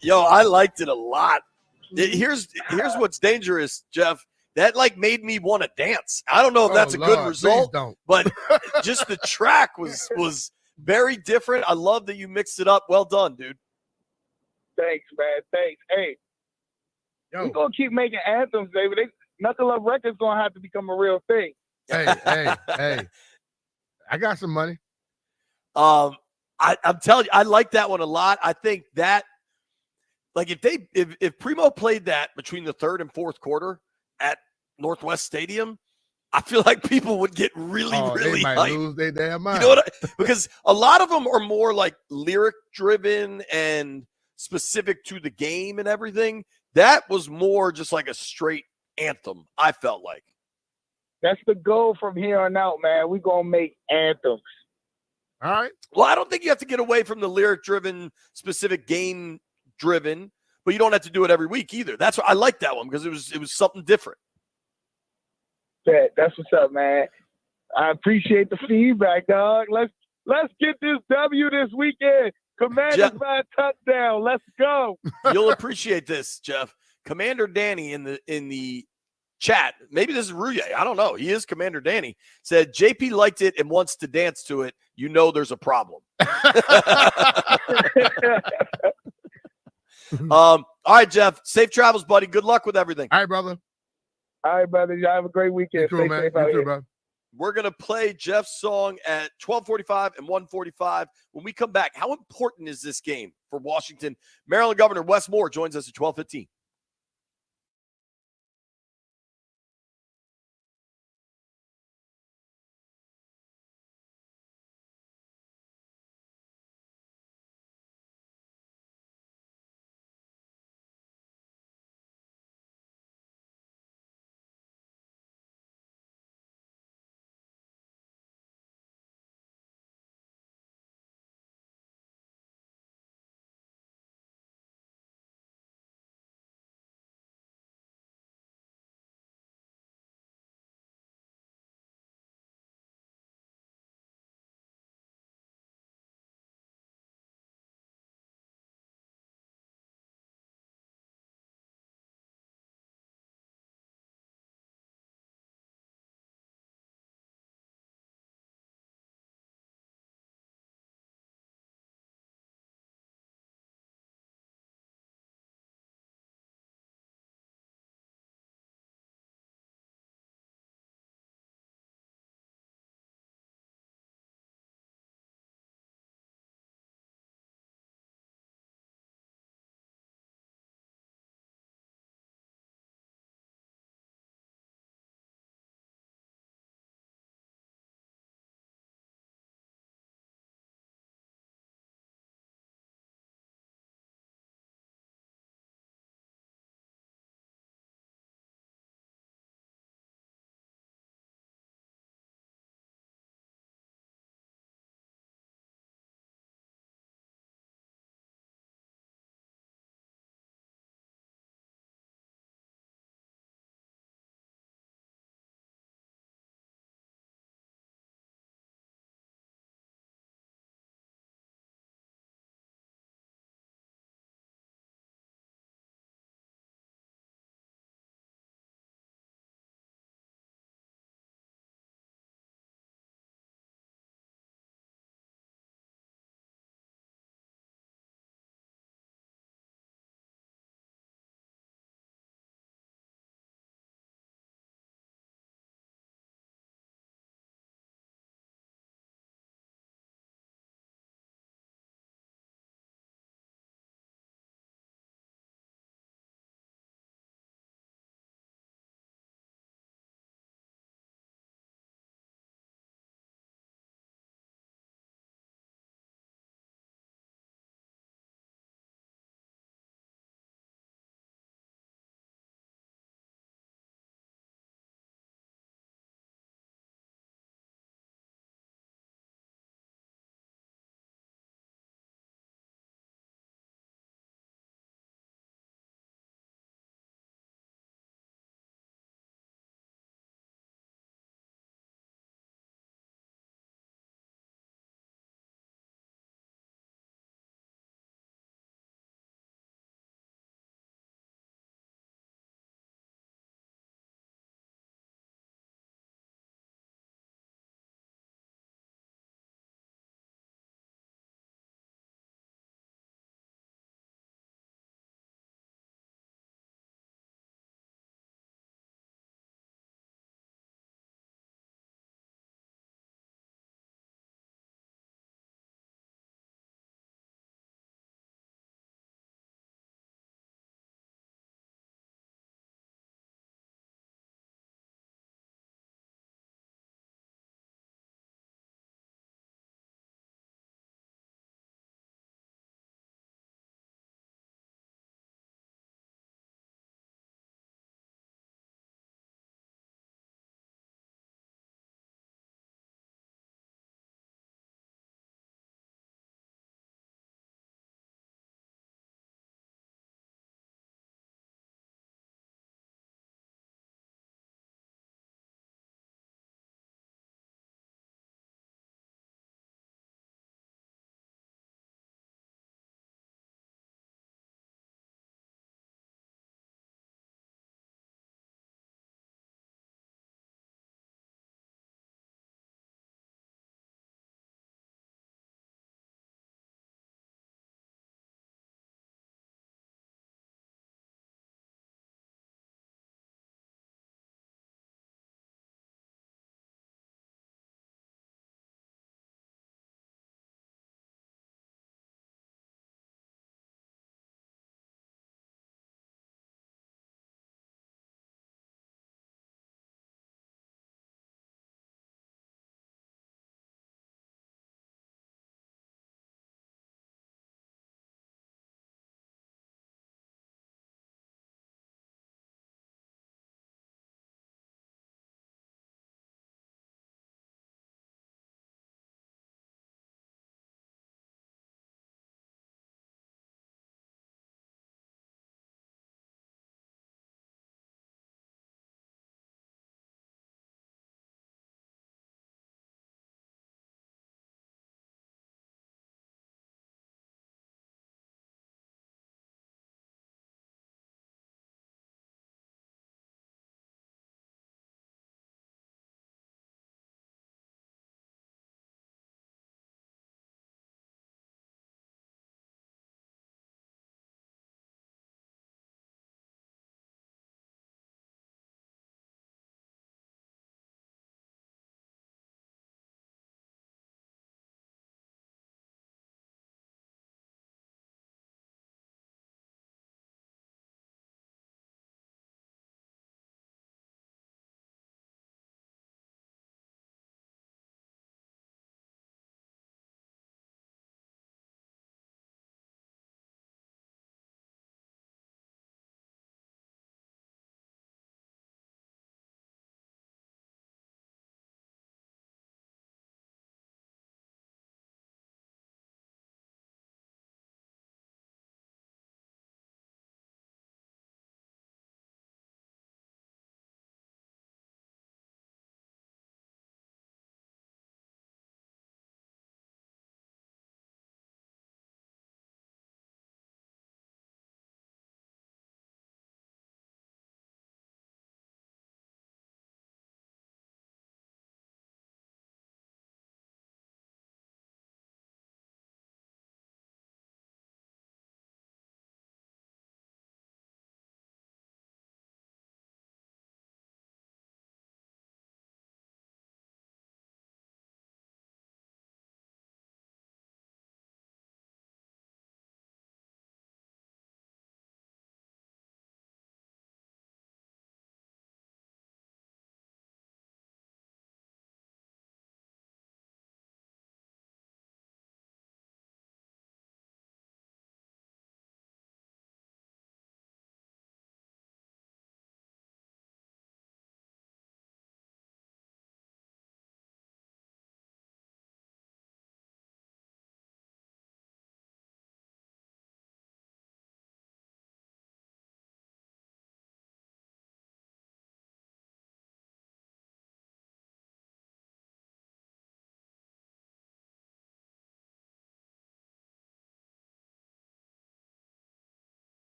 Yo, I liked it a lot. Here's what's dangerous, Jeff. that like made me want to dance. I don't know if that's a good Lord, result, please don't. but just the track was very different. I love that you mixed it up. Well done, dude. Thanks, man. Thanks. Hey, we're going to keep making anthems, David. Knuckle Up Records going to have to become a real thing. Hey. I got some money. I'm telling you, I like that one a lot. I think that, like, if Primo played that between the third and fourth quarter at Northwest Stadium, I feel like people would get really They might hyped. lose their damn mind. You know because a lot of them are more like lyric driven and specific to the game and everything. That was more just like a straight anthem, I felt like. That's the goal from here on out, man. We're going to make anthems. All right. Well, I don't think you have to get away from the lyric driven, specific game driven, but you don't have to do it every week either. That's what I like that one because it was something different. Yeah, that's what's up, man. I appreciate the feedback, dog. Let's get this W this weekend. Commanders by a touchdown. Let's go. You'll appreciate this, Jeff. Commander Danny in the chat, maybe this is Rouye, I don't know. He is Commander Danny, said JP liked it and wants to dance to it. You know there's a problem. All right, Jeff. Safe travels, buddy. Good luck with everything. All right, brother. All right, brother. Y'all have a great weekend. You too, man. You too, bro. We're going to play Jeff's song at 12:45 and 1:45. When we come back, how important is this game for Washington? Maryland Governor Wes Moore joins us at 12:15.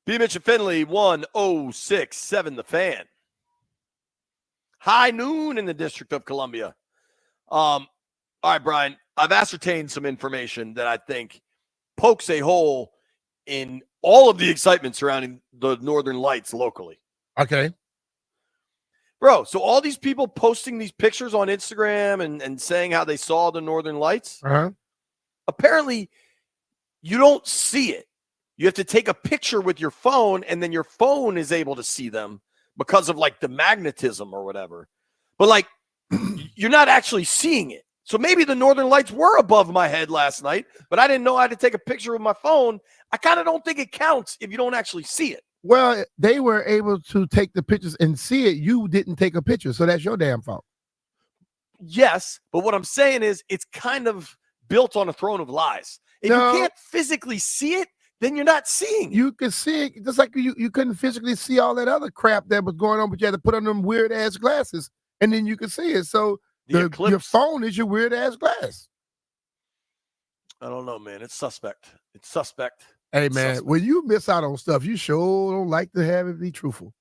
B. Mitch and Finley, 1067 The Fan. High noon in the District of Columbia. All right, Brian, I've ascertained some information that I think pokes a hole in all of the excitement surrounding the Northern Lights locally. Okay. Bro, so all these people posting these pictures on Instagram and saying how they saw the Northern Lights, apparently you don't see it. You have to take a picture with your phone, and then your phone is able to see them because of like the magnetism or whatever. But like, you're not actually seeing it. So maybe the Northern Lights were above my head last night, but I didn't know I had to take a picture with my phone. I kind of don't think it counts if you don't actually see it. Well, they were able to take the pictures and see it. You didn't take a picture, so that's your damn fault. Yes, but what I'm saying is it's kind of built on a throne of lies. If you can't physically see it, then you're not seeing it. You could see it just like you couldn't physically see all that other crap that was going on, but you had to put on them weird ass glasses, and then you could see it. So your phone is your weird ass glass. I don't know, man. It's suspect. It's suspect. Hey, man, when you miss out on stuff, you sure don't like to have it be truthful.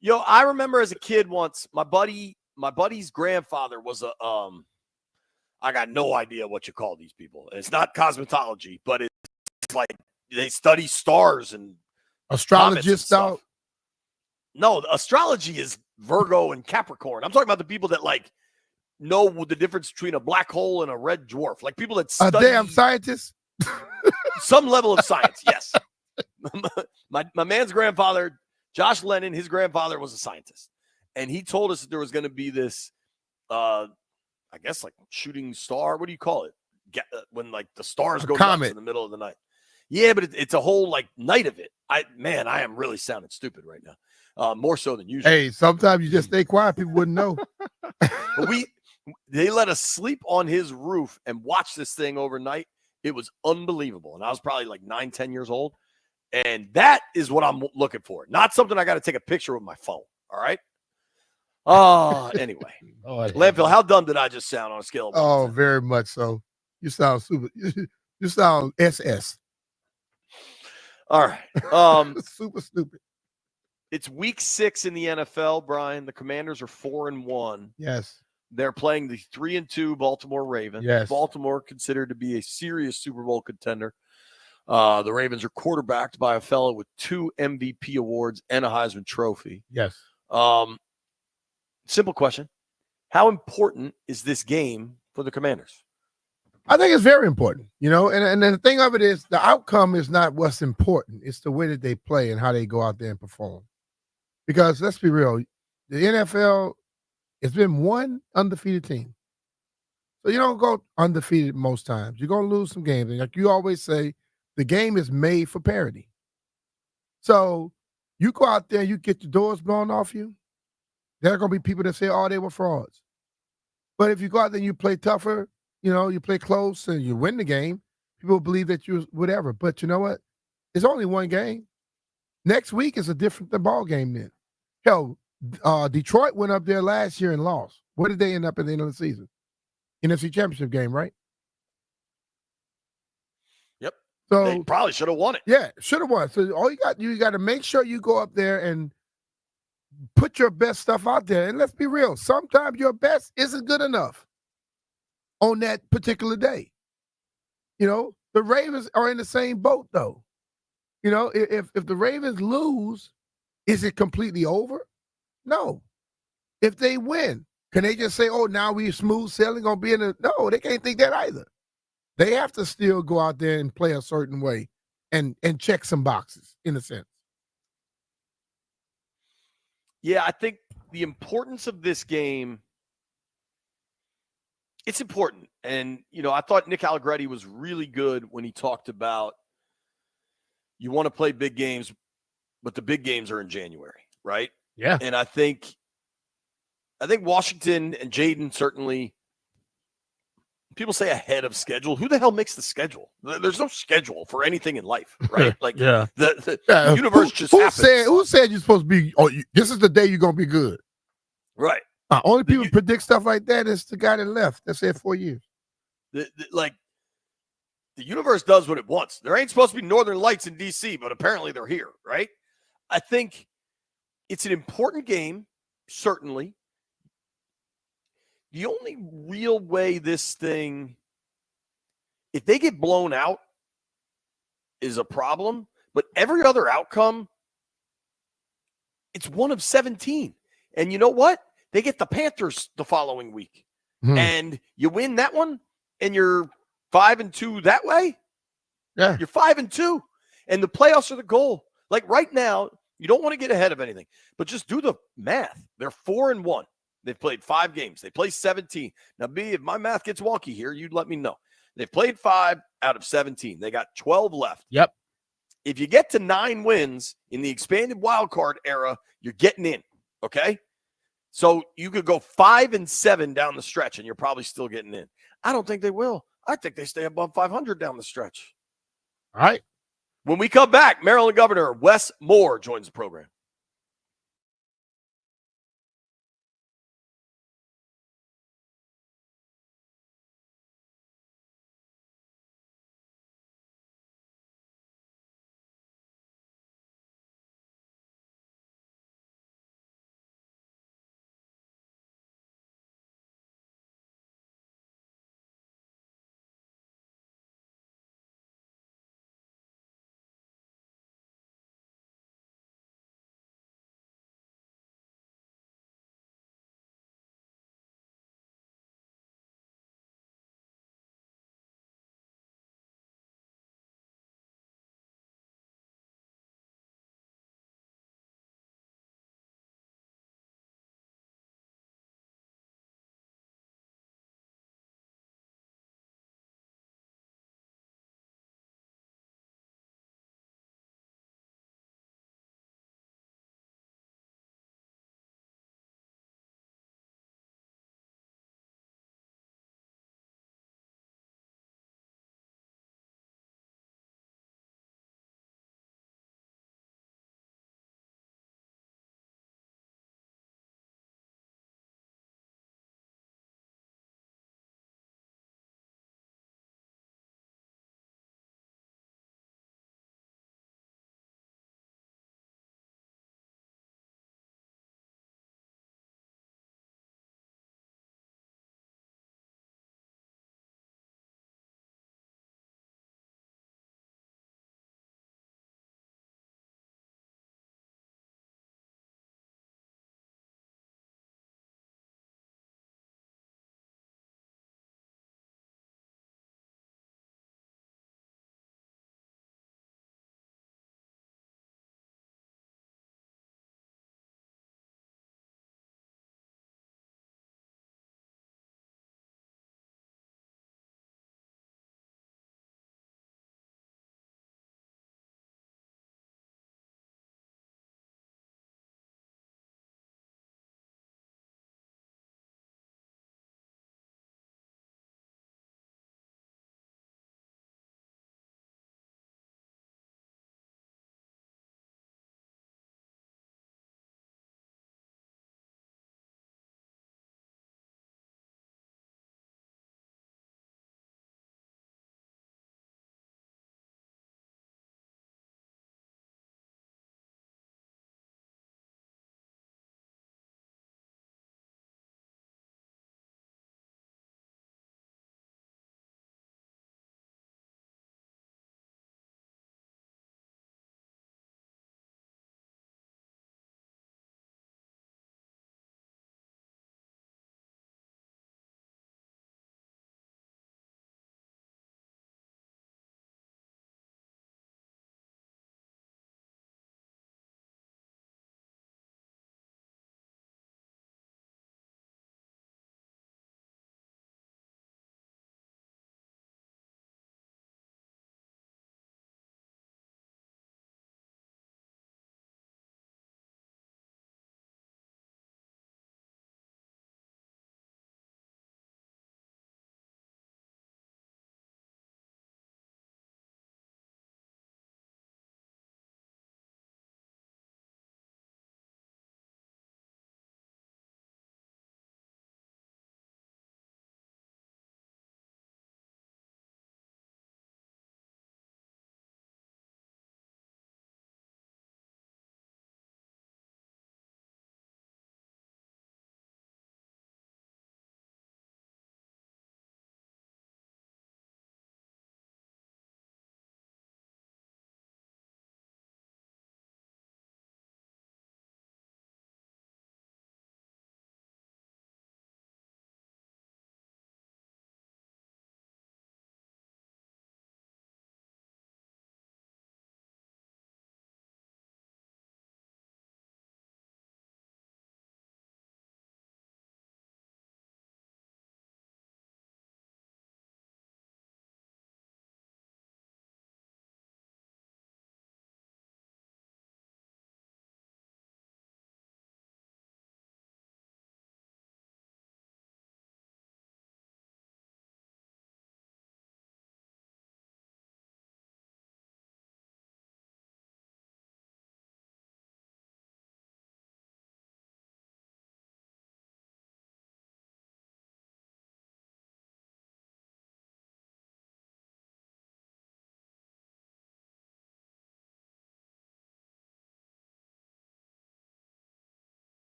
Yo, I remember as a kid once, my buddy's grandfather was a I got no idea what you call these people. It's not cosmetology, but it's like they study stars and astrologists out. No, astrology is Virgo and Capricorn. I'm talking about the people that like know the difference between a black hole and a red dwarf. Like people that study a damn scientist. Some level of science, yes. my man's grandfather, Josh Lennon, his grandfather was a scientist. And he told us that there was going to be this, I guess, like shooting star. What do you call it? When like the stars go nuts in the middle of the night. Yeah, but it's a whole like night of it. I am really sounding stupid right now. More so than usual. Hey, sometimes you just stay quiet. People wouldn't know. But they let us sleep on his roof and watch this thing overnight. It was unbelievable. And I was probably like 9-10 years old. And that is what I'm looking for. Not something I got to take a picture with my phone. All right. Anyway. Landfill, how dumb did I just sound on a scale of 1 to 10? Very much so. You sound super. You sound SS. All right. Super stupid. It's week 6 in the NFL, Brian. The Commanders are 4-1. Yes. They're playing the 3-2 Baltimore Ravens. Yes. Baltimore considered to be a serious Super Bowl contender. The Ravens are quarterbacked by a fellow with 2 MVP awards and a Heisman Trophy. Yes. Simple question. How important is this game for the Commanders? I think it's very important, and the thing of it is the outcome is not what's important. It's the way that they play and how they go out there and perform. Because let's be real, the NFL, it's been one undefeated team. So you don't go undefeated most times. You're going to lose some games. And like you always say, the game is made for parity. So you go out there, you get the doors blown off you. There are going to be people that say, they were frauds. But if you go out there and you play tougher, you play close and you win the game, people believe that you're whatever. But you know what? It's only one game. Next week is a different ball game then. Hell, Detroit went up there last year and lost. Where did they end up at the end of the season? NFC Championship game, right? Yep. So they probably should have won it. Yeah, should have won. So all you got to make sure you go up there and put your best stuff out there. And let's be real, sometimes your best isn't good enough on that particular day. The Ravens are in the same boat though. If the Ravens lose, is it completely over? No. If they win, can they just say, now we smooth sailing gonna be in a no, they can't think that either. They have to still go out there and play a certain way and check some boxes in a sense. Yeah, I think the importance of this game, it's important. And, I thought Nick Allegretti was really good when he talked about you want to play big games, but the big games are in January, right? Yeah. And I think Washington and Jaden certainly, people say ahead of schedule. Who the hell makes the schedule? There's no schedule for anything in life, right? Like the universe just happens. Who said you're supposed to be, this is the day you're going to be good? Right. Only people predict stuff like that is the guy that left. That said 4 years. The universe does what it wants. There ain't supposed to be northern lights in D.C., but apparently they're here, right? I think it's an important game, certainly. The only real way this thing, if they get blown out, is a problem. But every other outcome, it's one of 17. And you know what? They get the Panthers the following week. And you win that one, and you're 5-2 that way. Yeah. You're 5-2. And the playoffs are the goal. Like right now, you don't want to get ahead of anything, but just do the math. They're 4-1. They've played 5 games. They play 17. Now, B, if my math gets wonky here, you'd let me know. They've played 5 out of 17. They got 12 left. Yep. If you get to 9 wins in the expanded wild card era, you're getting in, okay? So you could go 5-7 down the stretch, and you're probably still getting in. I don't think they will. I think they stay above 500 down the stretch. All right. When we come back, Maryland Governor Wes Moore joins the program.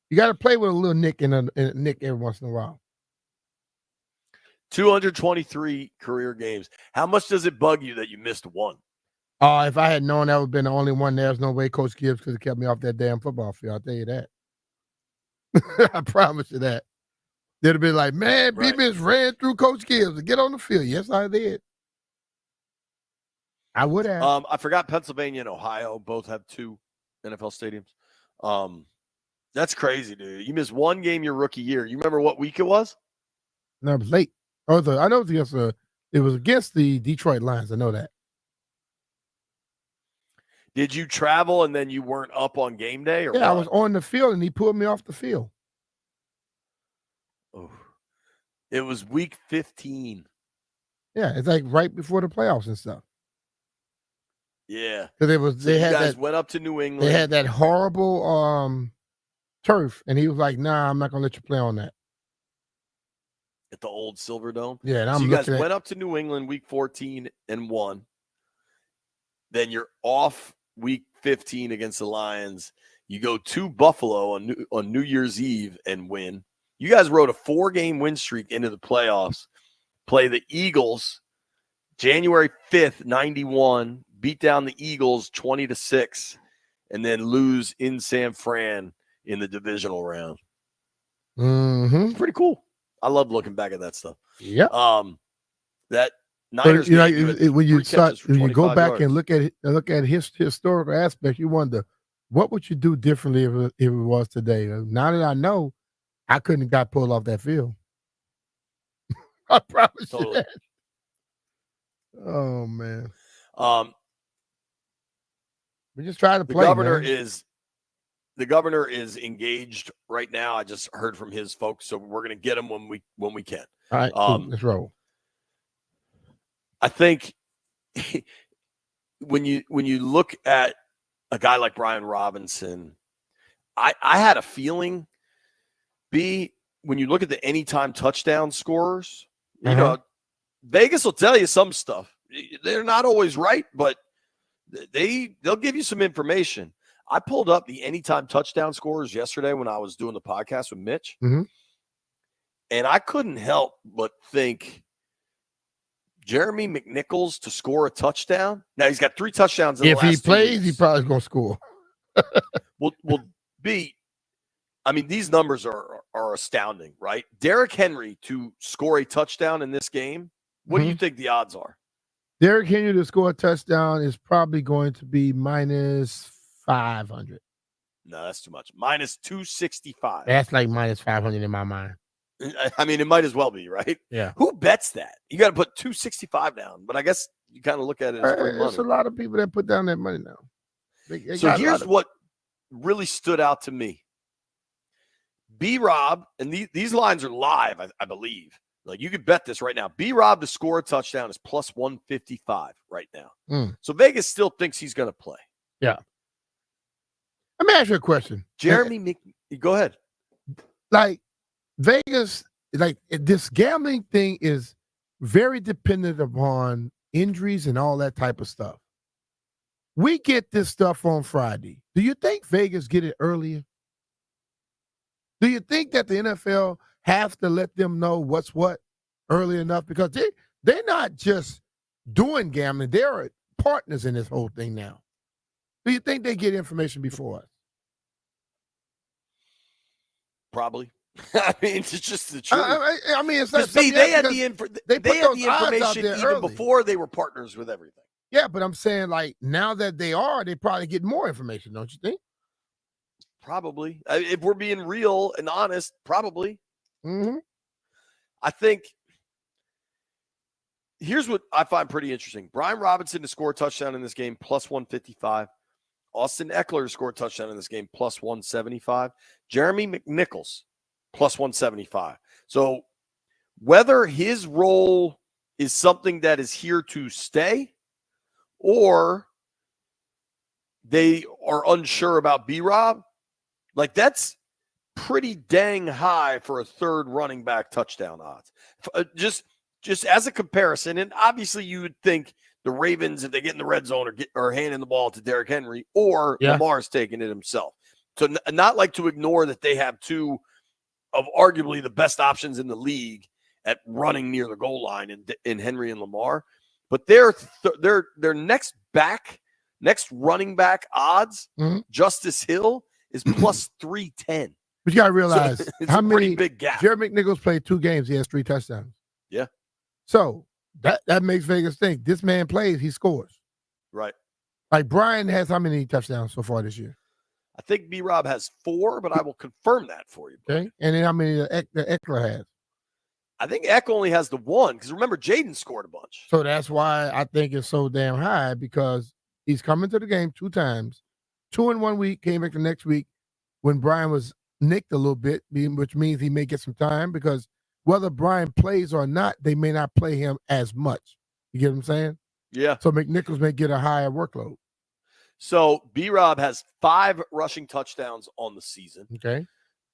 You got to play with a little nick and a nick every once in a while. 223 career games. How much does it bug you that you missed one? If I had known that would have been the only one, there's no way Coach Gibbs could have kept me off that damn football field. I'll tell you that. I promise you that. They'd have been like, man, Right. B-Miss ran through Coach Gibbs to get on the field. Yes, I did. I would have. I forgot Pennsylvania and Ohio both have 2 NFL stadiums. That's crazy, dude. You missed one game your rookie year. You remember what week it was? No, it was late. I know it was against the Detroit Lions. I know that. Did you travel and then you weren't up on game day? Or Yeah, I what? was on the field and he pulled me off the field. Oh. It was week 15. Yeah, it's like right before the playoffs and stuff. Yeah. Because So you guys went up to New England. They had that horrible turf, and he was like, "Nah, I'm not gonna let you play on that." At the old Silverdome. Yeah, and So I'm you guys looking went up to New England week 14 and won. Then you're off week 15 against the Lions. You go to Buffalo on New Year's Eve and win. You guys rode a 4-game win streak into the playoffs. Play the Eagles January 5th, 91. Beat down the Eagles 20-6, and then lose in San Fran in the divisional round. Mm-hmm. Pretty cool. I love looking back at that stuff. Yep. That Niners game, when you go back yards. and look at his historical aspect, you wonder what would you do differently if it was today. Now that I know, I couldn't have got pulled off that field. I promise you that. Oh man. We just try to play. The governor is engaged right now. I just heard from his folks, so we're going to get him when we can. All right, cool. Let's roll. I think when you look at a guy like Brian Robinson, I had a feeling. When you look at the anytime touchdown scorers, you know, Vegas will tell you some stuff. They're not always right, but they'll give you some information. I pulled up the anytime touchdown scorers yesterday when I was doing the podcast with Mitch, and I couldn't help but think Jeremy McNichols to score a touchdown. Now he's got 3 touchdowns. If he plays, he probably going to score. Well, I mean, these numbers are astounding, right? Derrick Henry to score a touchdown in this game. What do you think the odds are? Derrick Henry to score a touchdown is probably going to be minus 500. No, that's too much. Minus 265. That's like minus 500 in my mind. I mean, it might as well be, right? Yeah. Who bets that? You got to put 265 down, but I guess you kind of look at it as free money. There's a lot of people that put down that money now. So here's what really stood out to me. B-Rob, and these lines are live, I believe. Like, you could bet this right now. B-Rob to score a touchdown is plus 155 right now. So Vegas still thinks he's going to play. Yeah. Let me ask you a question. Jeremy, go ahead. Like, Vegas, like, this gambling thing is very dependent upon injuries and all that type of stuff. We get this stuff on Friday. Do you think Vegas get it earlier? Do you think that the NFL have to let them know what's what early enough? Because they're not just doing gambling. They're partners in this whole thing now. Do you think they get information before us? Probably. I mean, it's just the truth. I mean, it's not they had the information even early. before they were partners with everything. Yeah, but I'm saying, like, now that they probably get more information, don't you think? Probably. If we're being real and honest, probably. I think here's what I find pretty interesting. Brian Robinson to score a touchdown in this game, plus 155. Austin Eckler to score a touchdown in this game, plus 175. Jeremy McNichols, plus 175. So whether his role is something that is here to stay or they are unsure about B-Rob, like, that's pretty dang high for a third running back touchdown odds. Just as a comparison, and obviously you would think the Ravens, if they get in the red zone, are handing the ball to Derrick Henry, or Lamar's taking it himself. So not like to ignore that they have two of arguably the best options in the league at running near the goal line in Henry and Lamar, but their next running back odds, Justice Hill is plus 310. But you got to realize so it's how a many pretty big gap. Jared McNichols played 2 games. He has 3 touchdowns. Yeah. So that makes Vegas think this man plays, he scores. Right. Like Brian has how many touchdowns so far this year? I think B-Rob has 4, but I will confirm that for you. Okay. And then how many the Eckler has? I think Eck only has the 1 because remember Jaden scored a bunch. So that's why I think it's so damn high because he's coming to the game 2 times, 2 in 1 week, came back the next week when Brian was nicked a little bit, which means he may get some time because whether Brian plays or not, they may not play him as much. You get what I'm saying? Yeah. So McNichols may get a higher workload. So B-Rob has 5 rushing touchdowns on the season. Okay.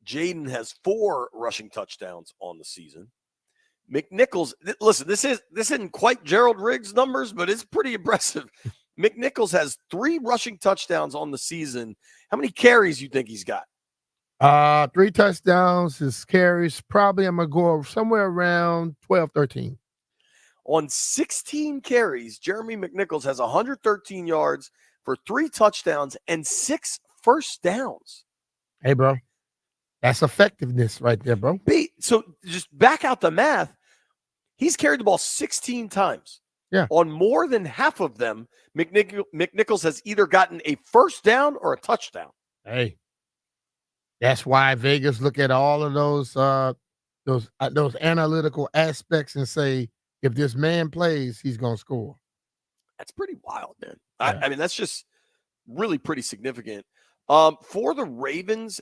Jaden has 4 rushing touchdowns on the season. McNichols, listen, this isn't quite Gerald Riggs numbers, but it's pretty impressive. McNichols has 3 rushing touchdowns on the season. How many carries you think he's got? 3 touchdowns, his carries, probably I'm going to go somewhere around 12, 13. On 16 carries, Jeremy McNichols has 113 yards for 3 touchdowns and 6 first downs. Hey, bro. That's effectiveness right there, bro. So just back out the math. He's carried the ball 16 times. Yeah. On more than half of them, McNichols has either gotten a first down or a touchdown. Hey. That's why Vegas look at all of those analytical aspects and say, if this man plays, he's going to score. That's pretty wild, man. Yeah. I mean, that's just really pretty significant. For the Ravens,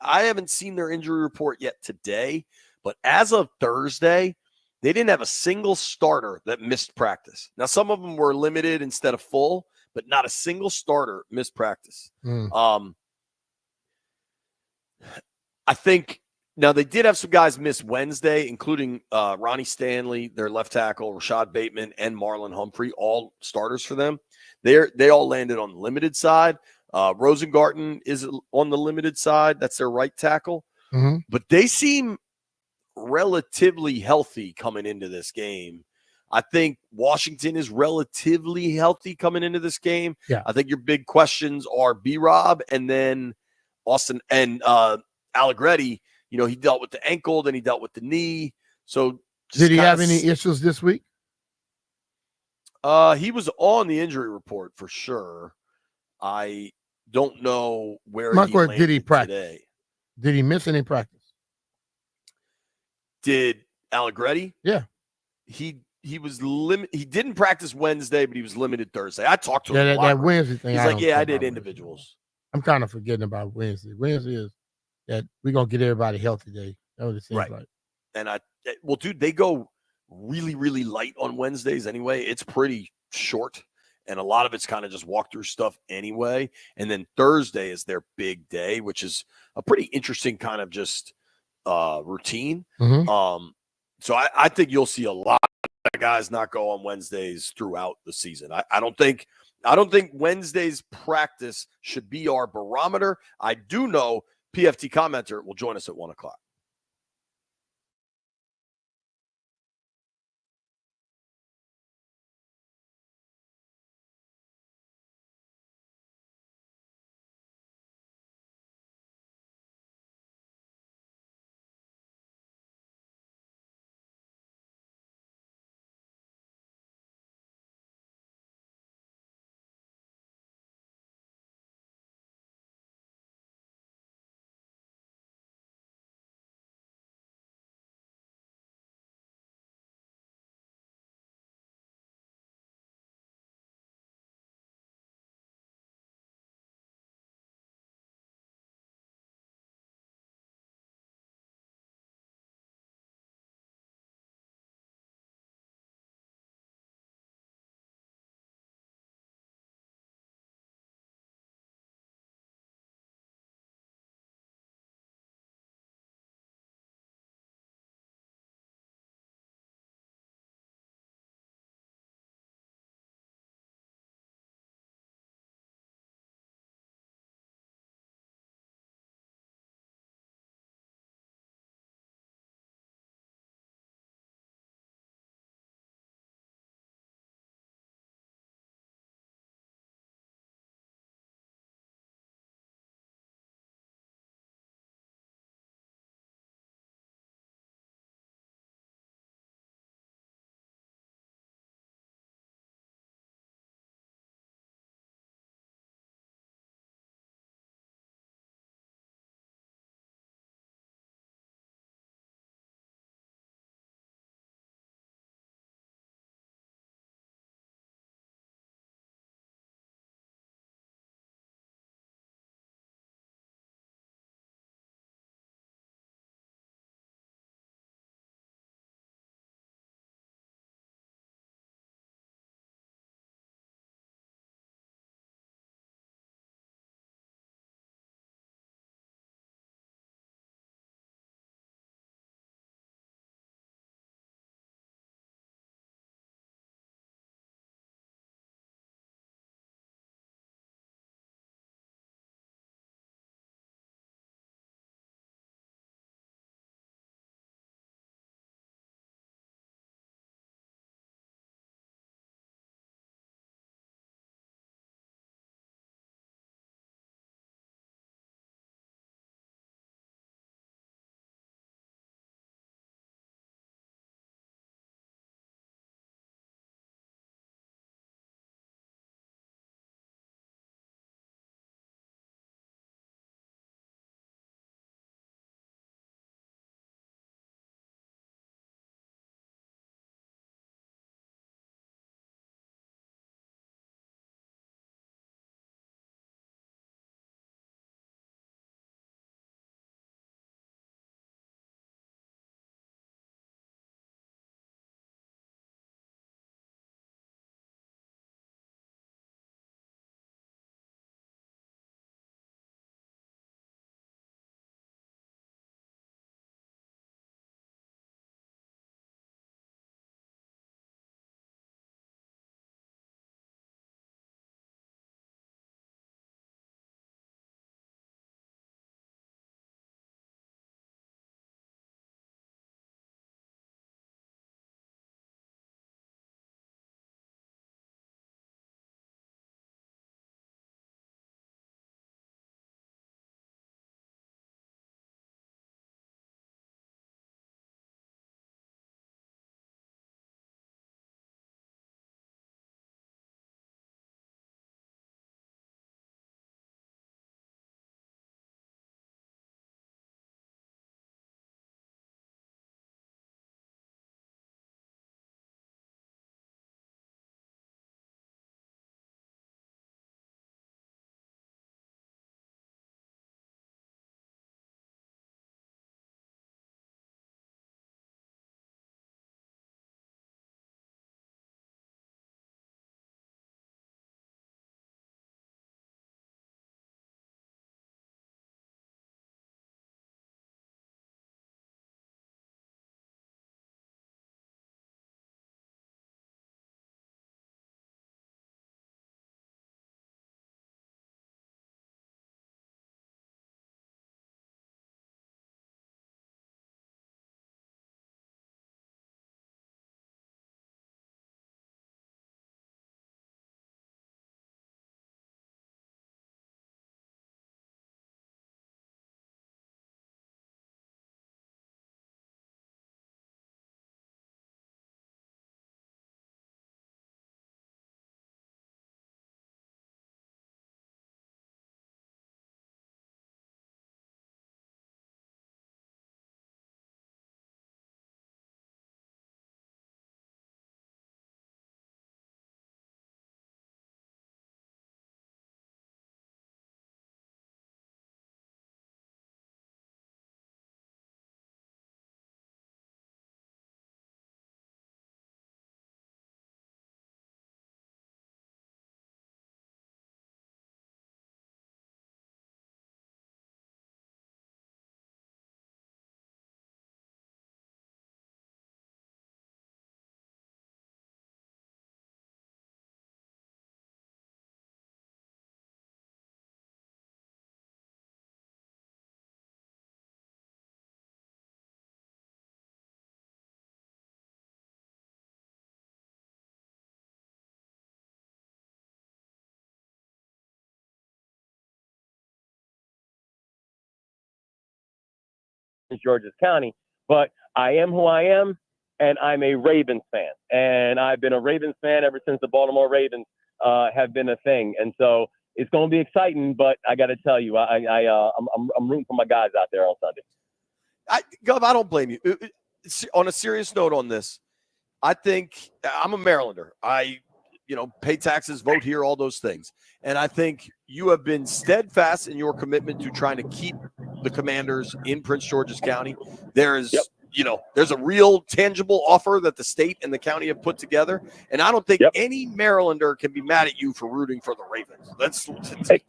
I haven't seen their injury report yet today, but as of Thursday, they didn't have a single starter that missed practice. Now, some of them were limited instead of full, but not a single starter missed practice. I think now they did have some guys miss Wednesday, including Ronnie Stanley, their left tackle, Rashad Bateman, and Marlon Humphrey, all starters for them. They all landed on the limited side. Rosengarten is on the limited side. That's their right tackle. Mm-hmm. But they seem relatively healthy coming into this game. I think Washington is relatively healthy coming into this game. Yeah. I think your big questions are B-Rob and then Austin and Allegretti. You know, he dealt with the ankle, then he dealt with the knee. So did he have any issues this week? He was on the injury report for sure. I don't know where did he practice today. Did he miss any practice? Did Allegretti? Yeah. He was he didn't practice Wednesday, but he was limited Thursday. I talked to him. That Wednesday thing. He's like, yeah, I did individuals. I'm kind of forgetting about Wednesday. Wednesday is that we're gonna get everybody healthy day. That was it seems like. And dude, they go really, really light on Wednesdays anyway. It's pretty short. And a lot of it's kind of just walkthrough stuff anyway. And then Thursday is their big day, which is a pretty interesting kind of just routine. Mm-hmm. So I think you'll see a lot of guys not go on Wednesdays throughout the season. I don't think Wednesday's practice should be our barometer. I do know PFT Commenter will join us at 1:00. George's County, but I am who I am, and I'm a Ravens fan. And I've been a Ravens fan ever since the Baltimore Ravens have been a thing. And so it's going to be exciting, but I got to tell you, I'm rooting for my guys out there on Sunday. Gov, I don't blame you. On a serious note on this, I think I'm a Marylander. I pay taxes, vote here, all those things. And I think you have been steadfast in your commitment to trying to keep the Commanders in Prince George's County. There is, there's a real tangible offer that the state and the county have put together. And I don't think any Marylander can be mad at you for rooting for the Ravens. That's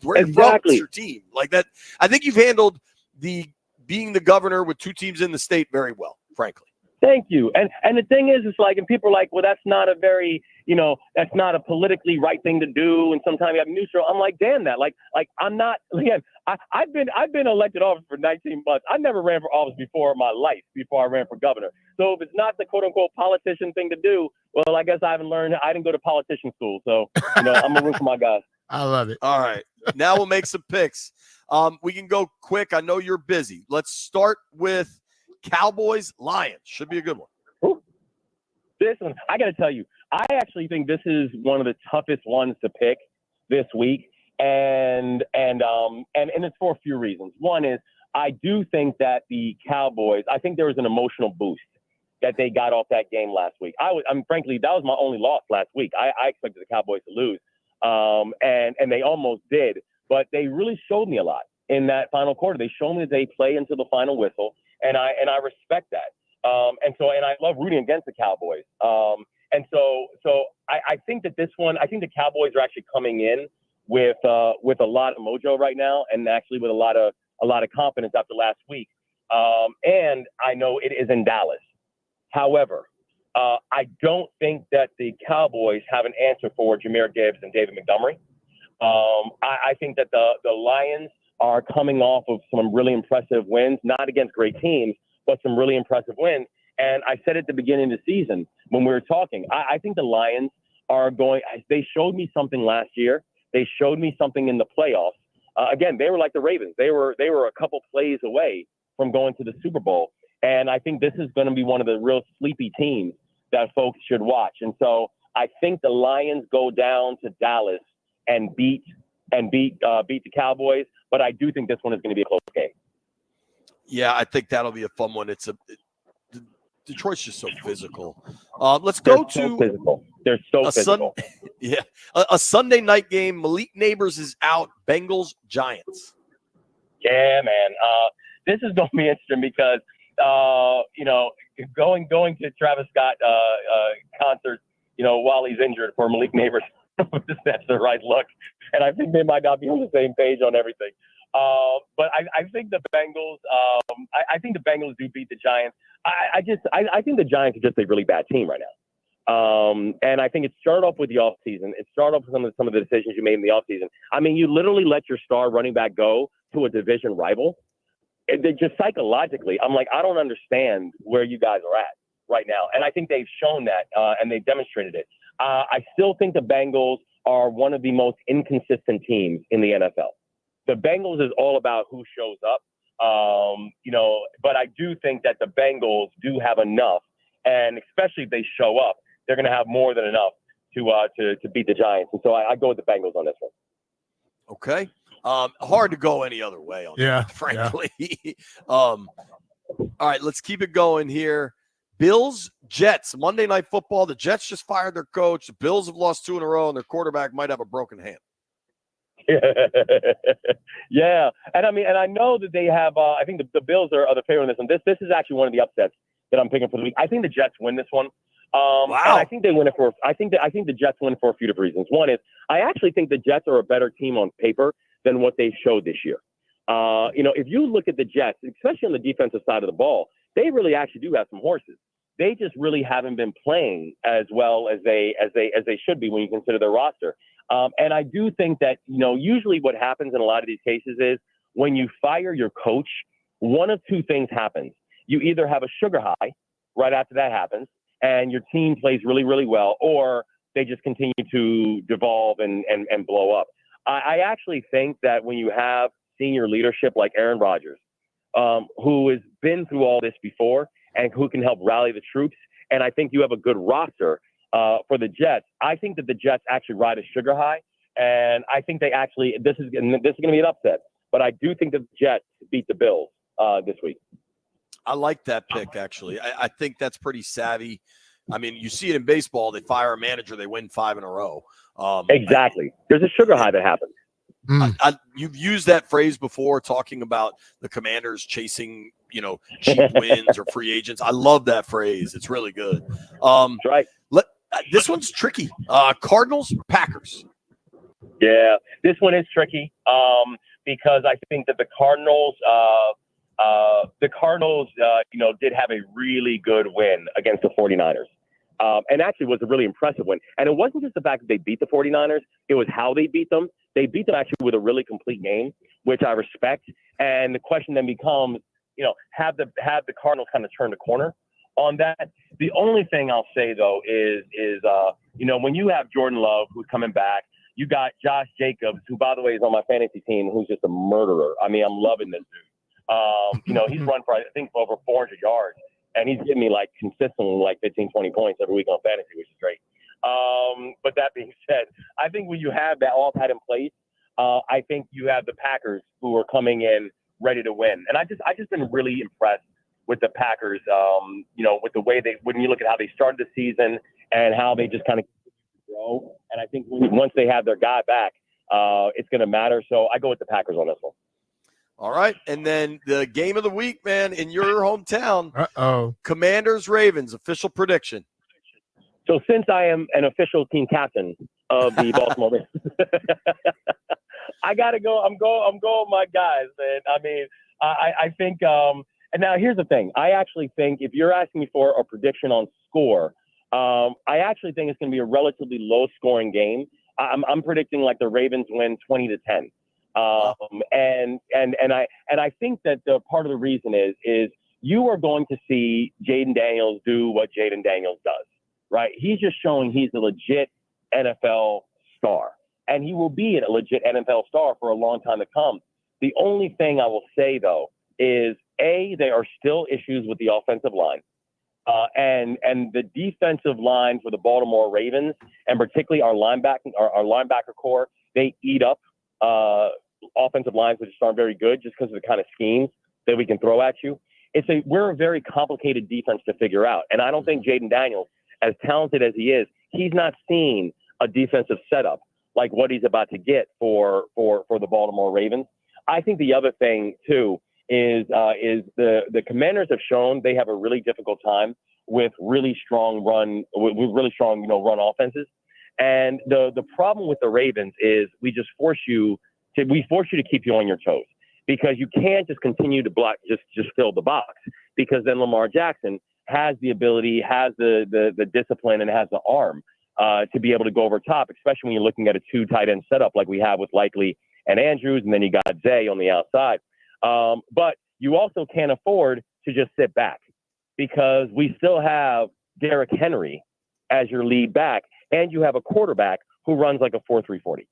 where you're from, it's your team. Like that. I think you've handled being the governor with two teams in the state very well, frankly. Thank you. And the thing is, it's like, and people are like, well, that's not a very, that's not a politically right thing to do. And sometimes you have neutral. I'm like, damn that. Like I'm not, again, I've been elected office for 19 months. I never ran for office before in my life, before I ran for governor. So if it's not the quote unquote politician thing to do, well, I guess I haven't learned. I didn't go to politician school. So, I'm a root for my guys. I love it. All right. Now we'll make some picks. We can go quick. I know you're busy. Let's start with Cowboys, Lions. Should be a good one. Ooh. This one, I got to tell you, I actually think this is one of the toughest ones to pick this week, and it's for a few reasons. One is I do think that the Cowboys, I think there was an emotional boost that they got off that game last week. Frankly, that was my only loss last week. I expected the Cowboys to lose, and they almost did, but they really showed me a lot in that final quarter. They showed me that they play until the final whistle. And I respect that. And I love rooting against the Cowboys. So I think that this one, I think the Cowboys are actually coming in with a lot of mojo right now, and actually with a lot of confidence after last week. And I know it is in Dallas. However, I don't think that the Cowboys have an answer for Jahmyr Gibbs and David Montgomery. I think that the Lions are coming off of some really impressive wins, not against great teams, but some really impressive wins. And I said at the beginning of the season when we were talking, I think the Lions are going – they showed me something last year. They showed me something in the playoffs. Again, they were like the Ravens. They were a couple plays away from going to the Super Bowl. And I think this is going to be one of the real sleepy teams that folks should watch. And so I think the Lions go down to Dallas and beat the Cowboys. But I do think this one is going to be a close game. Yeah, I think that'll be a fun one. Detroit's just so physical. Let's go to physical. They're so physical. A Sunday night game. Malik Neighbors is out. Bengals, Giants. Yeah, man. This is going to be interesting because going to Travis Scott concerts, while he's injured for Malik Neighbors, that's the right look. And I think they might not be on the same page on everything. But I think the Bengals. I think the Bengals do beat the Giants. I think the Giants are just a really bad team right now. And I think it started off with the offseason. It started off with some of the decisions you made in the offseason. I mean, you literally let your star running back go to a division rival. They just psychologically, I'm like, I don't understand where you guys are at right now. And I think they've shown that, and they've demonstrated it. I still think the Bengals are one of the most inconsistent teams in the NFL. The Bengals is all about who shows up, but I do think that the Bengals do have enough, and especially if they show up, they're going to have more than enough to beat the Giants. And so I go with the Bengals on this one. Okay. Hard to go any other way on that, frankly. Yeah. All right, let's keep it going here. Bills, Jets, Monday Night Football. The Jets just fired their coach. The Bills have lost 2 in a row, and their quarterback might have a broken hand. Yeah. And I know that they have, I think the Bills are the favorite in this one. This is actually one of the upsets that I'm picking for the week. I think the Jets win this one. Wow. And I think they win it I think the Jets win for a few different reasons. One is I actually think the Jets are a better team on paper than what they showed this year. If you look at the Jets, especially on the defensive side of the ball, they really actually do have some horses. They just really haven't been playing as well as they should be when you consider their roster. And I do think that, usually what happens in a lot of these cases is when you fire your coach, one of two things happens. You either have a sugar high right after that happens and your team plays really, really well, or they just continue to devolve and blow up. I actually think that when you have senior leadership like Aaron Rodgers, who has been through all this before and who can help rally the troops. And I think you have a good roster for the Jets. I think that the Jets actually ride a sugar high, and I think they actually this is going to be an upset. But I do think the Jets beat the Bills this week. I like that pick, actually. I think that's pretty savvy. I mean, you see it in baseball. They fire a manager, they win 5 in a row. Exactly. There's a sugar high that happens. You've used that phrase before, talking about the Commanders chasing, cheap wins or free agents. I love that phrase. It's really good. That's right. This one's tricky. Cardinals, Packers. Yeah, this one is tricky because I think that the Cardinals, did have a really good win against the 49ers. And actually was a really impressive win. And it wasn't just the fact that they beat the 49ers. It was how they beat them. They beat them actually with a really complete game, which I respect. And the question then becomes, have the Cardinals kind of turn the corner on that? The only thing I'll say, though, is when you have Jordan Love, who's coming back, you got Josh Jacobs, who, by the way, is on my fantasy team, who's just a murderer. I mean, I'm loving this dude. He's run for, I think, over 400 yards. And he's giving me consistently 15, 20 points every week on fantasy, which is great. But that being said, I think when you have that all that in place, I think you have the Packers who are coming in ready to win. And I just been really impressed with the Packers, with the way when you look at how they started the season and how they just kind of grow. And I think once they have their guy back, it's going to matter. So I go with the Packers on this one. All right. And then the game of the week, man, in your hometown. Uh-oh. Commanders, Ravens, official prediction. So since I am an official team captain of the Baltimore Ravens, I got to go. I'm going with my guys, man. I mean, I think and now here's the thing. I actually think if you're asking me for a prediction on score, I actually think it's going to be a relatively low-scoring game. I'm predicting the Ravens win 20-10. And I think that the part of the reason is you are going to see Jaden Daniels do what Jaden Daniels does, right? He's just showing he's a legit NFL star, and he will be a legit NFL star for a long time to come. The only thing I will say, though, is there are still issues with the offensive line. And the defensive line for the Baltimore Ravens, and particularly our linebacker core, they eat up offensive lines which aren't very good just because of the kind of schemes that we can throw at you. We're a very complicated defense to figure out. And I don't think Jaden Daniels, as talented as he is, he's not seen a defensive setup like what he's about to get for the Baltimore Ravens. I think the other thing too is the Commanders have shown they have a really difficult time with really strong run offenses. And the problem with the Ravens is we force you to keep you on your toes, because you can't just continue to block, just fill the box, because then Lamar Jackson has the ability, has the discipline, and has the arm to be able to go over top, especially when you're looking at a 2 tight end setup like we have with Likely and Andrews, and then you got Zay on the outside. But you also can't afford to just sit back, because we still have Derrick Henry as your lead back, and you have a quarterback who runs like a 4.340.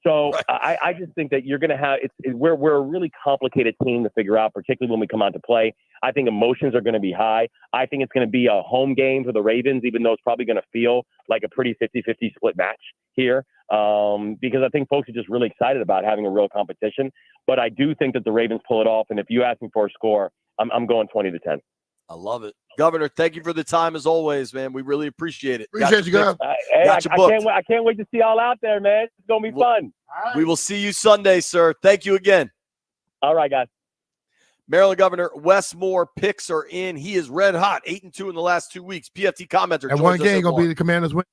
So right. I just think that you're going to have we're a really complicated team to figure out, particularly when we come out to play. I think emotions are going to be high. I think it's going to be a home game for the Ravens, even though it's probably going to feel like a pretty 50-50 split match here, because I think folks are just really excited about having a real competition. But I do think that the Ravens pull it off. And if you ask me for a score, I'm going 20-10. I love it. Governor, thank you for the time as always, man. We really appreciate it. Appreciate you, Gov. I can't wait to see y'all out there, man. It's going to be fun. Right. We will see you Sunday, sir. Thank you again. All right, guys. Maryland Governor Wes Moore picks are in. He is red hot, 8-2 in the last 2 weeks. PFT Commenter. And one game going to be the Commanders win.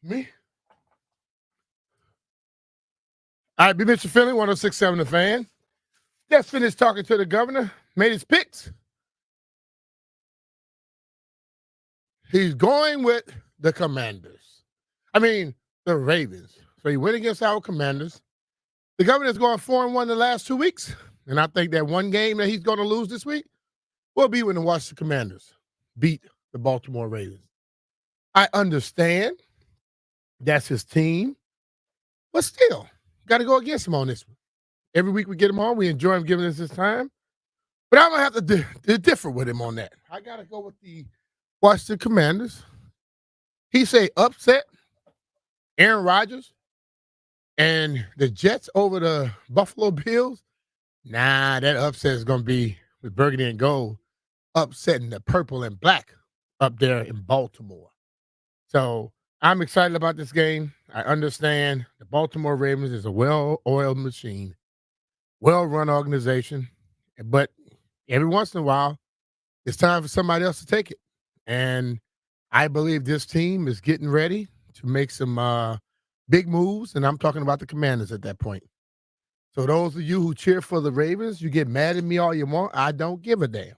Me? All right, be Mr. Philly, 106.7 The Fan. Just finished talking to the governor, made his picks. He's going with the Commanders. The Ravens. So he went against our Commanders. The governor's going 4-1 the last 2 weeks. And I think that one game that he's going to lose this week will be when the Washington Commanders beat the Baltimore Ravens. I understand that's his team, but still, got to go against him on this one. Every week we get him on, we enjoy him giving us his time. But I'm going to have to differ with him on that. I got to go with the Washington Commanders. He say upset Aaron Rodgers and the Jets over the Buffalo Bills. Nah, that upset is going to be with burgundy and gold upsetting the purple and black up there in Baltimore. So I'm excited about this game. I understand the Baltimore Ravens is a well-oiled machine, well-run organization, but every once in a while, it's time for somebody else to take it. And I believe this team is getting ready to make some big moves, and I'm talking about the Commanders at that point. So those of you who cheer for the Ravens, you get mad at me all you want. I don't give a damn.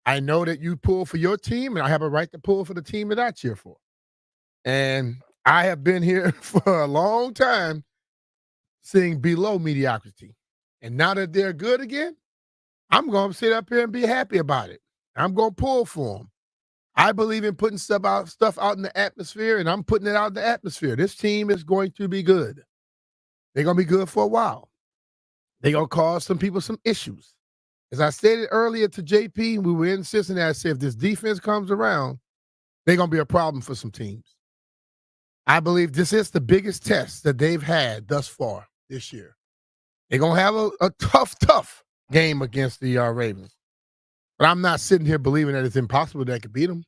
I know that you pull for your team, and I have a right to pull for the team that I cheer for. And I have been here for a long time seeing below mediocrity. And now that they're good again, I'm going to sit up here and be happy about it. I'm going to pull for them. I believe in putting stuff out in the atmosphere, and I'm putting it out in the atmosphere. This team is going to be good. They're going to be good for a while. They're going to cause some people some issues. As I stated earlier to JP, we were insisting that I said if this defense comes around, they're going to be a problem for some teams. I believe this is the biggest test that they've had thus far this year. They're going to have a tough game against the Ravens. But I'm not sitting here believing that it's impossible that they could beat them.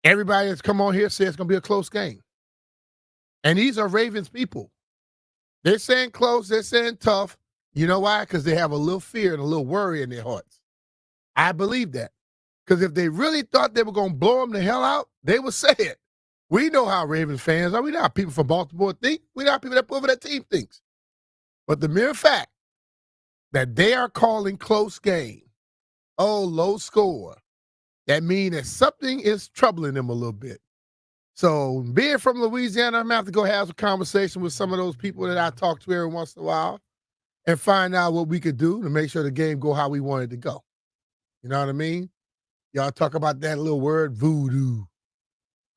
Everybody that's come on here says it's going to be a close game. And these are Ravens people. They're saying close. They're saying tough. You know why? Because they have a little fear and a little worry in their hearts. I believe that. Because if they really thought they were going to blow them the hell out, they would say it. We know how Ravens fans are. We know how people from Baltimore think. We know how people that put over that team thinks. But the mere fact that they are calling close game, low score, that means that something is troubling them a little bit. So being from Louisiana, I'm going to have to go have a conversation with some of those people that I talk to every once in a while and find out what we could do to make sure the game go how we want it to go. You know what I mean? Y'all talk about that little word, voodoo.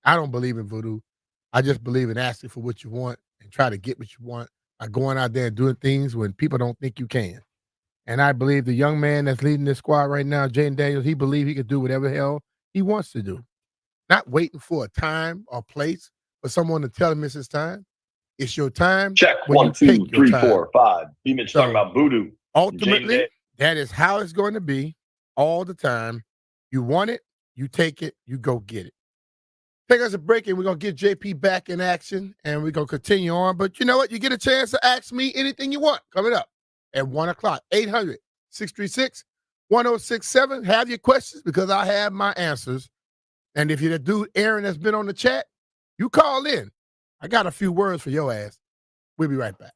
I don't believe in voodoo. I just believe in asking for what you want and try to get what you want by going out there and doing things when people don't think you can. And I believe the young man that's leading this squad right now, Jaden Daniels, he believes he could do whatever the hell he wants to do. Not waiting for a time or place for someone to tell him it's his time. It's your time. Check when 1, you 2, take your 3, time. 4, 5. B-Mitch talking about voodoo. Ultimately, that is how it's going to be all the time. You want it, you take it, you go get it. Take us a break, and we're going to get JP back in action, and we're going to continue on. But you know what? You get a chance to ask me anything you want coming up at 1 o'clock. 800-636-1067. Have your questions because I have my answers. And if you're the dude, Aaron, that's been on the chat, you call in. I got a few words for your ass. We'll be right back.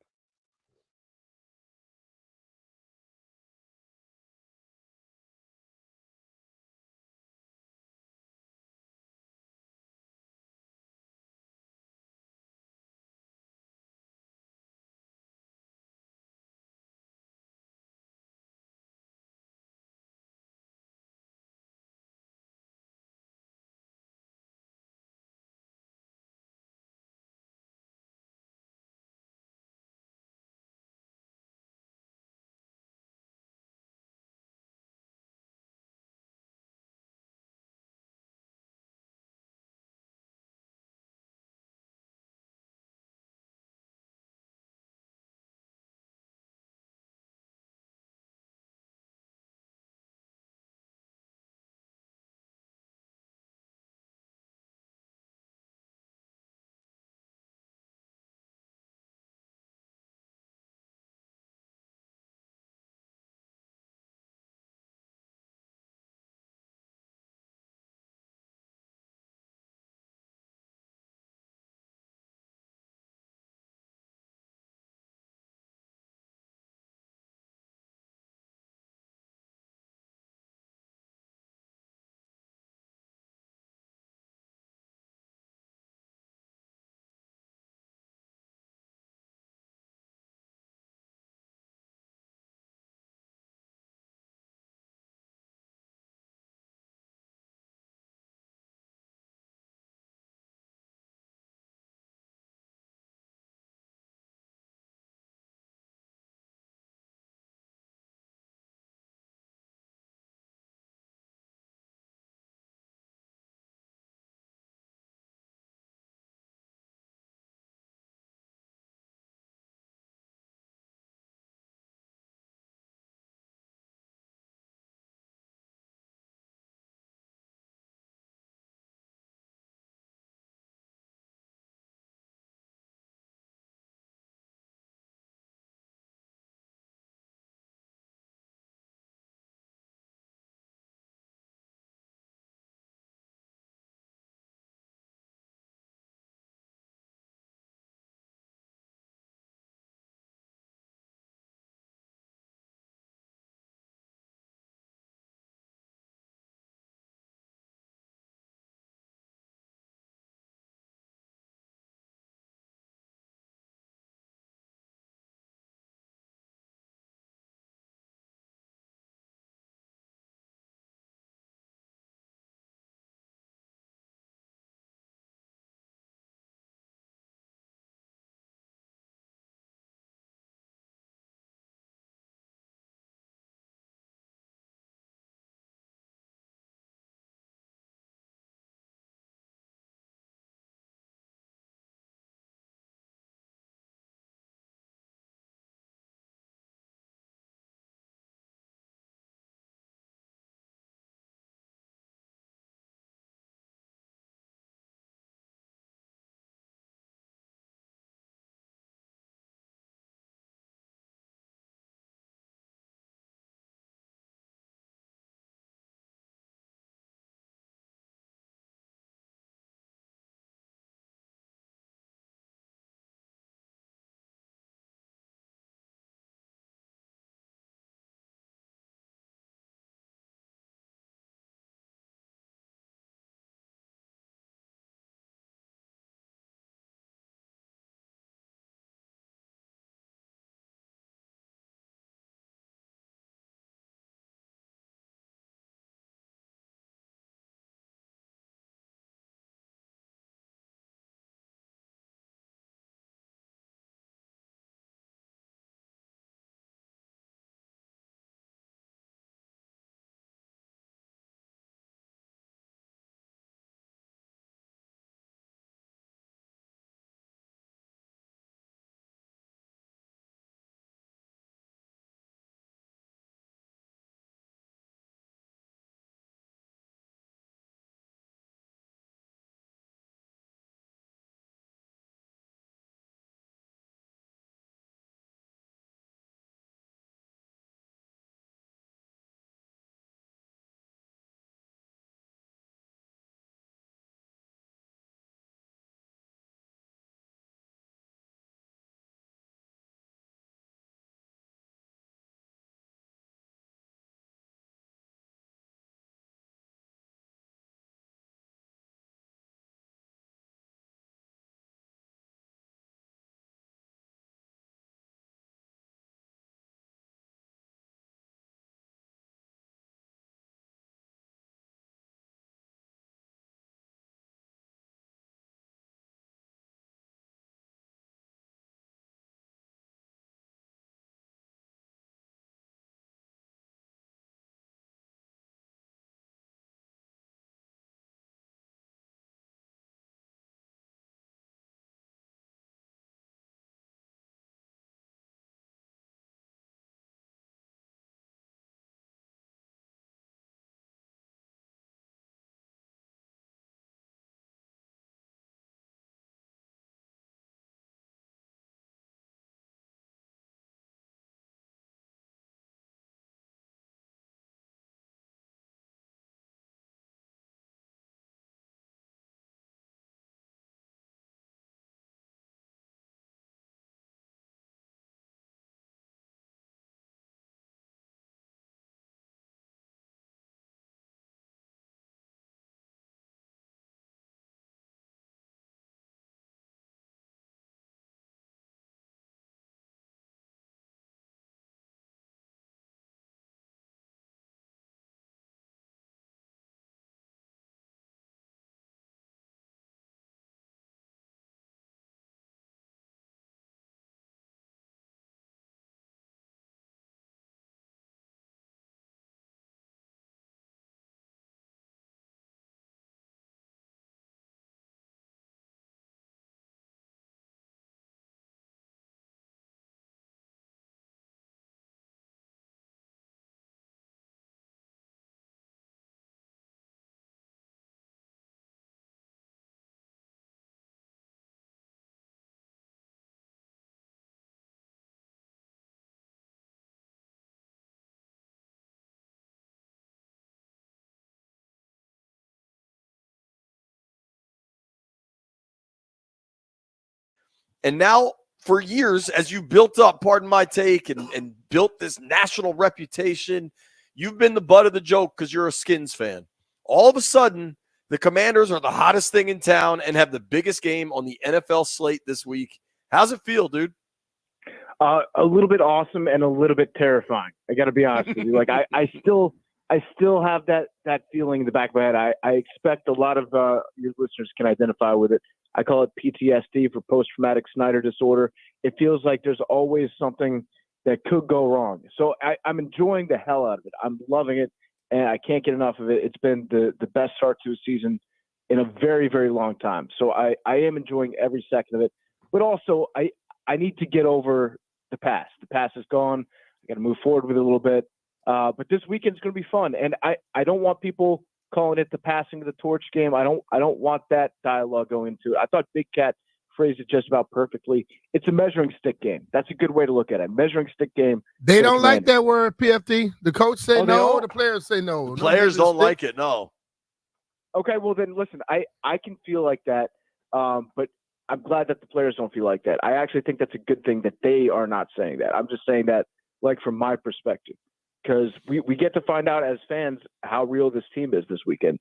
And now for years, as you built up, pardon my take, and built this national reputation, you've been the butt of the joke because you're a Skins fan. All of a sudden, the Commanders are the hottest thing in town and have the biggest game on the NFL slate this week. How's it feel, dude? A little bit awesome and a little bit terrifying. I got to be honest with you. Like I still have that feeling in the back of my head. I expect a lot of your listeners can identify with it. I call it PTSD, for post-traumatic Snyder disorder. It feels like there's always something that could go wrong. So I'm enjoying the hell out of it. I'm loving it, and I can't get enough of it. It's been the best start to a season in a very, very long time. So I am enjoying every second of it. But also, I need to get over the past. The past is gone. I got to move forward with it a little bit. But this weekend's going to be fun, and I don't want people calling it the passing of the torch game. I don't want that dialogue going into it. I thought Big Cat phrased it just about perfectly. It's a measuring stick game. That's a good way to look at it. Measuring stick game. They don't like that word, PFT. The coach say no, the players say no. The players don't like it, no. Okay, well then listen, I can feel like that, but I'm glad that the players don't feel like that. I actually think that's a good thing that they are not saying that. I'm just saying that, like, from my perspective, because we get to find out as fans how real this team is this weekend.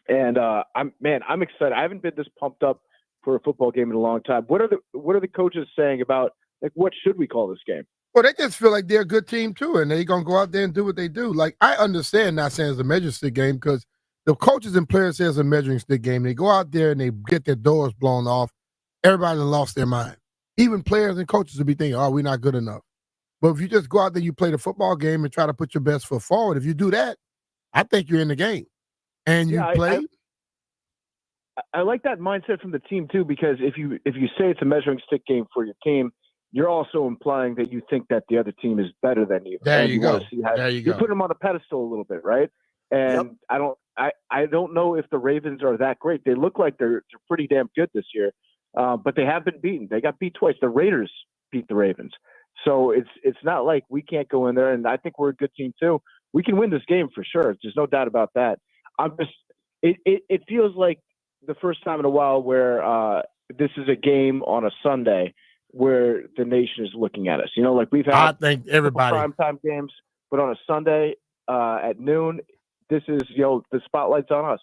And I'm excited. I haven't been this pumped up for a football game in a long time. What are the coaches saying about, like, what should we call this game? Well, they just feel like they're a good team too, and they're gonna go out there and do what they do. Like, I understand not saying it's a measuring stick game, because the coaches and players say it's a measuring stick game. They go out there and they get their doors blown off. Everybody lost their mind. Even players and coaches will be thinking, "Oh, we're not good enough." But if you just go out there, you play the football game and try to put your best foot forward. If you do that, I think you're in the game. And you play. I like that mindset from the team too, because if you say it's a measuring stick game for your team, you're also implying that you think that the other team is better than you. There you go. There you put them on a pedestal a little bit, right? And I don't know if the Ravens are that great. They look like they're pretty damn good this year, but they have been beaten. They got beat twice. The Raiders beat the Ravens. So it's not like we can't go in there, and I think we're a good team too. We can win this game for sure. There's no doubt about that. It feels like the first time in a while where this is a game on a Sunday where the nation is looking at us. You know, like we've had I think everybody primetime games, but on a Sunday at noon, this is, the spotlight's on us.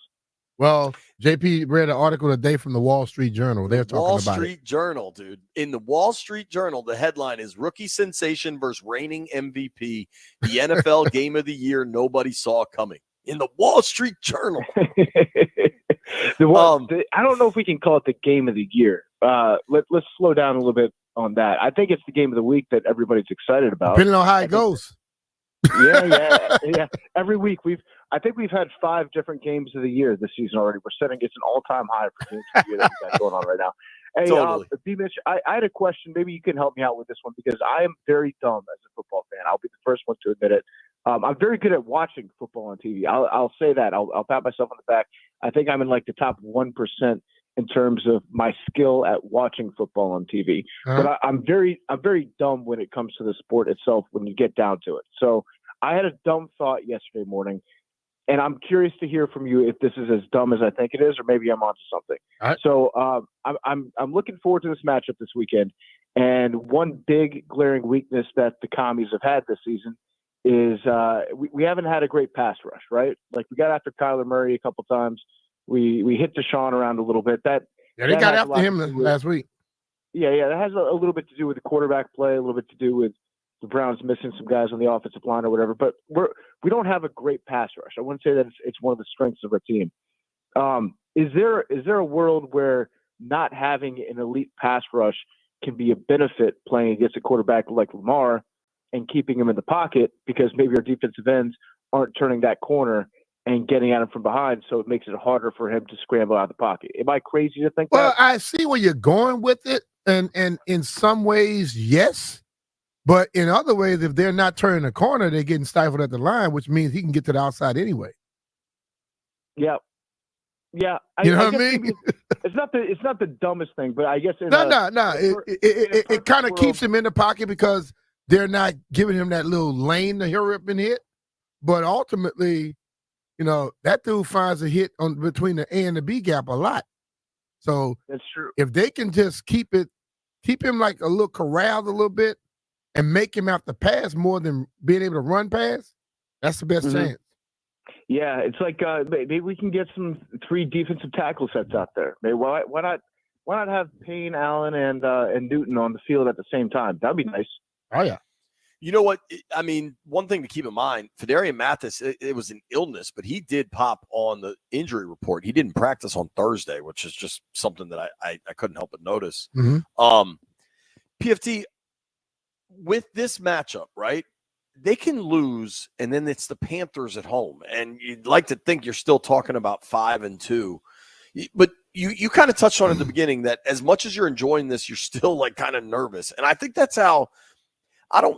Well, JP read an article today from the Wall Street Journal. They're talking about it. Wall Street Journal, dude. In the Wall Street Journal, the headline is "Rookie Sensation versus Reigning MVP, the NFL Game of the Year Nobody Saw Coming." In the Wall Street Journal. I don't know if we can call it the Game of the Year. Let's slow down a little bit on that. I think it's the Game of the Week that everybody's excited about. Depending on how it goes. Yeah. Every week I think we've had 5 different games of the year this season already. It's an all-time high for games of the year that we got going on right now. Hey, totally. B-Mitch, I had a question. Maybe you can help me out with this one, because I am very dumb as a football fan. I'll be the first one to admit it. I'm very good at watching football on TV. I'll say that. I'll pat myself on the back. I think I'm in like the top 1% in terms of my skill at watching football on TV. But I'm very dumb when it comes to the sport itself when you get down to it. So I had a dumb thought yesterday morning, and I'm curious to hear from you if this is as dumb as I think it is, or maybe I'm onto something. Right. So I'm looking forward to this matchup this weekend. And one big glaring weakness that the Commies have had this season is we haven't had a great pass rush, right? Like, we got after Kyler Murray a couple times. We hit Deshaun around a little bit. They got after him last week. Yeah, that has a little bit to do with the quarterback play, a little bit to do with the Browns missing some guys on the offensive line or whatever. But we don't have a great pass rush. I wouldn't say that it's one of the strengths of our team. Is there a world where not having an elite pass rush can be a benefit playing against a quarterback like Lamar and keeping him in the pocket, because maybe our defensive ends aren't turning that corner and getting at him from behind, so it makes it harder for him to scramble out of the pocket? Am I crazy to think that? Well, I see where you're going with it, and in some ways, yes. But in other ways, if they're not turning the corner, they're getting stifled at the line, which means he can get to the outside anyway. Yeah. You know what I mean? It's not the dumbest thing, but I guess no. It kind of keeps him in the pocket because they're not giving him that little lane to hurry up and hit. But ultimately, that dude finds a hit on between the A and the B gap a lot. So that's true. If they can just keep it keep him like a little corralled a little bit and make him have to pass more than being able to run pass, that's the best chance. Yeah, it's like maybe we can get some 3 defensive tackle sets out there. Maybe why not have Payne, Allen, and Newton on the field at the same time? That'd be nice. Oh yeah. You know what? I mean, one thing to keep in mind, Fedarian Mathis, it was an illness, but he did pop on the injury report. He didn't practice on Thursday, which is just something that I couldn't help but notice. PFT, with this matchup, right, they can lose, and then it's the Panthers at home. And you'd like to think you're still talking about 5-2. But you kind of touched on at the beginning that as much as you're enjoying this, you're still like kind of nervous. And I think that's how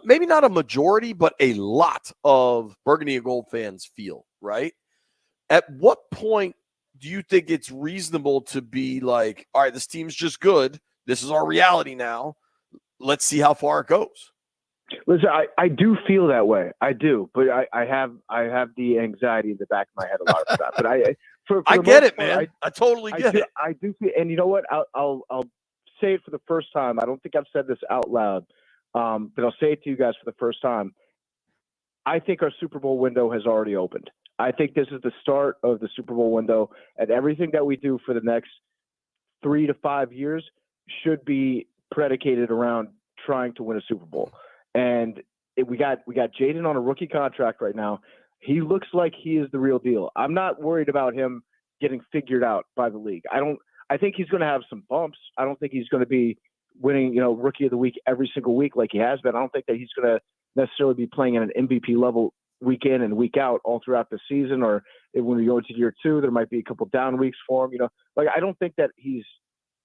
maybe not a majority, but a lot of Burgundy and Gold fans feel, right? At what point do you think it's reasonable to be like, all right, this team's just good. This is our reality now. Let's see how far it goes. Listen, I do feel that way. I do, but I have the anxiety in the back of my head a lot of that. But I get it, man. I totally get it. I do feel, and you know what? I'll say it for the first time. I don't think I've said this out loud, but I'll say it to you guys for the first time. I think our Super Bowl window has already opened. I think this is the start of the Super Bowl window, and everything that we do for the next 3 to 5 years should be predicated around trying to win a Super Bowl. And we got Jaden on a rookie contract right now. He looks like he is the real deal. I'm not worried about him getting figured out by the league. I think he's going to have some bumps. I don't think he's going to be winning, rookie of the week every single week like he has been. I don't think that he's going to necessarily be playing at an MVP level week in and week out all throughout the season, or when we go into year 2, there might be a couple down weeks for him. I don't think that he's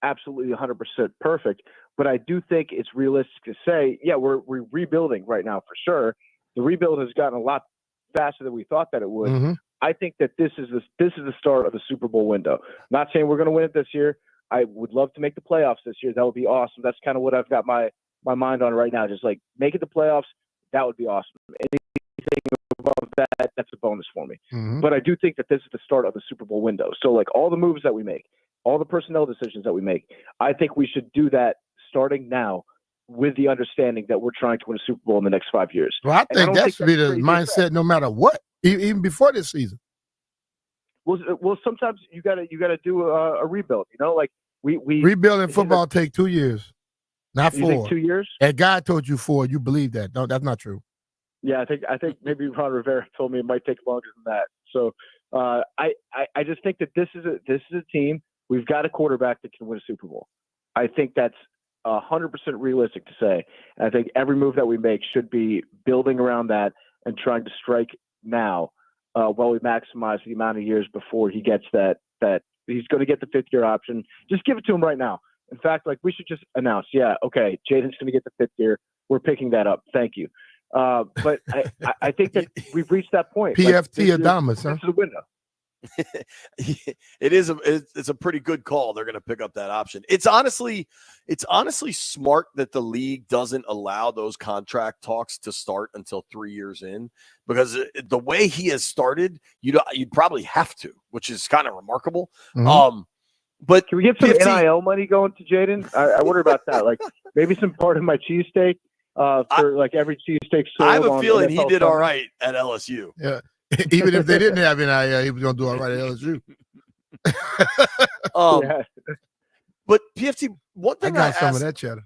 absolutely 100% perfect, but I do think it's realistic to say, yeah, we're rebuilding right now for sure. The rebuild has gotten a lot faster than we thought that it would. I think that this is the start of the Super Bowl window. Not saying we're going to win it this year. I would love to make the playoffs this year. That would be awesome. That's kind of what I've got my mind on right now. Just like make it the playoffs. That would be awesome. Anything above that, that's a bonus for me. But I do think that this is the start of the Super Bowl window. So like all the moves that we make, all the personnel decisions that we make, I think we should do that starting now with the understanding that we're trying to win a Super Bowl in the next 5 years. Well, I think that should be the mindset no matter what, even before this season. Well, sometimes you gotta do a rebuild. Like we rebuilding football take 2 years, not 4. You think 2 years? That guy told you 4. You believe that? No, that's not true. Yeah, I think maybe Ron Rivera told me it might take longer than that. So I just think that this is a team. We've got a quarterback that can win a Super Bowl. I think that's 100% realistic to say. And I think every move that we make should be building around that and trying to strike now while we maximize the amount of years before he gets that he's going to get the 5th-year option. Just give it to him right now. In fact, we should just announce, yeah, okay, Jaden's going to get the 5th year. We're picking that up. Thank you. But I think that we've reached that point. PFT Adamas, huh? This is a window. It's a pretty good call. They're going to pick up that option. It's honestly smart that the league doesn't allow those contract talks to start until 3 years in, because the way he has started, you'd probably have to, which is kind of remarkable. But can we get some NIL money going to Jaden? I wonder about that. Like maybe some part of my cheesesteak for every cheesesteak sold. I have a feeling he did all right at LSU. Yeah. Even if they didn't have NIL, he was going to do all right at LSU. But PFT, one thing I got some of that cheddar.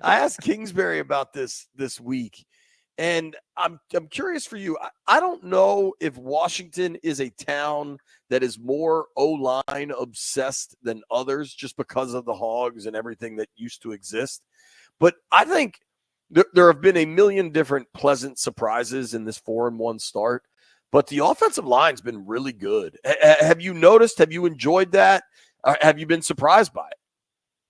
I asked Kingsbury about this week, and I'm curious for you. I don't know if Washington is a town that is more O-line obsessed than others just because of the Hogs and everything that used to exist. But I think there have been a million different pleasant surprises in this 4-1 start, but the offensive line's been really good. Have you noticed? Have you enjoyed that? Have you been surprised by it?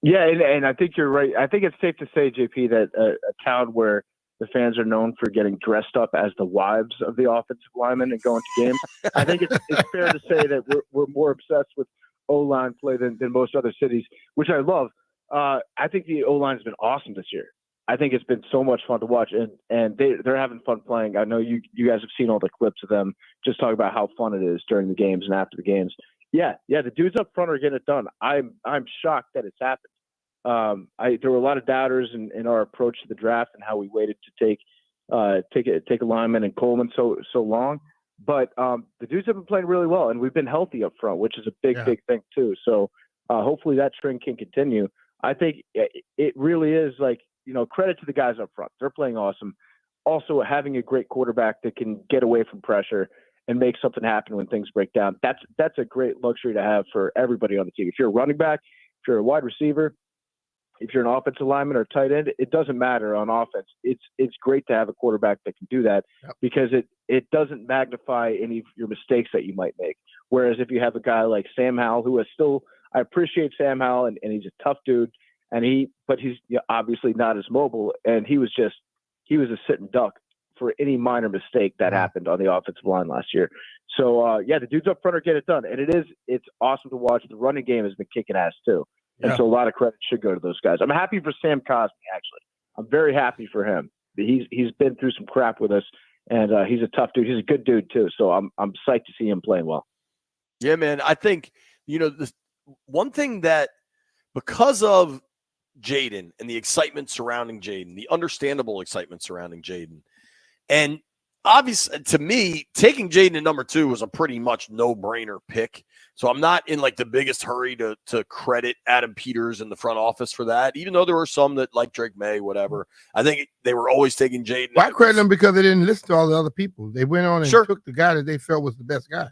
Yeah, and I think you're right. I think it's safe to say, JP, that a town where the fans are known for getting dressed up as the wives of the offensive linemen and going to games, I think it's fair to say that we're more obsessed with O-line play than most other cities, which I love. I think the O-line has been awesome this year. I think it's been so much fun to watch, and they're having fun playing. I know you guys have seen all the clips of them just talking about how fun it is during the games and after the games. Yeah, the dudes up front are getting it done. I'm shocked that it's happened. There were a lot of doubters in our approach to the draft and how we waited to take a lineman and Coleman so long. But the dudes have been playing really well, and we've been healthy up front, which is a big thing too. So hopefully that trend can continue. I think it really is like, credit to the guys up front. They're playing awesome. Also, having a great quarterback that can get away from pressure and make something happen when things break down. That's a great luxury to have for everybody on the team. If you're a running back, if you're a wide receiver, if you're an offensive lineman or tight end, it doesn't matter on offense. It's great to have a quarterback that can do that because it doesn't magnify any of your mistakes that you might make. Whereas if you have a guy like Sam Howell, who is still, I appreciate Sam Howell and he's a tough dude, but he's obviously not as mobile, and he was a sitting duck for any minor mistake that happened on the offensive line last year. So the dudes up front are getting it done, and it's awesome to watch. The running game has been kicking ass too. And so a lot of credit should go to those guys. I'm happy for Sam Cosmi, actually. I'm very happy for him. He's been through some crap with us, and he's a tough dude. He's a good dude, too. So I'm psyched to see him playing well. Yeah, man. I think, this one thing that, because of Jaden and the excitement surrounding Jaden, the understandable excitement surrounding Jaden, and obviously, to me, taking Jaden at number 2 was a pretty much no-brainer pick. So I'm not in like the biggest hurry to credit Adam Peters in the front office for that, even though there were some that like Drake May, whatever. I think they were always taking Jaden. Well, I credit them because they didn't listen to all the other people. They went on and took the guy that they felt was the best guy.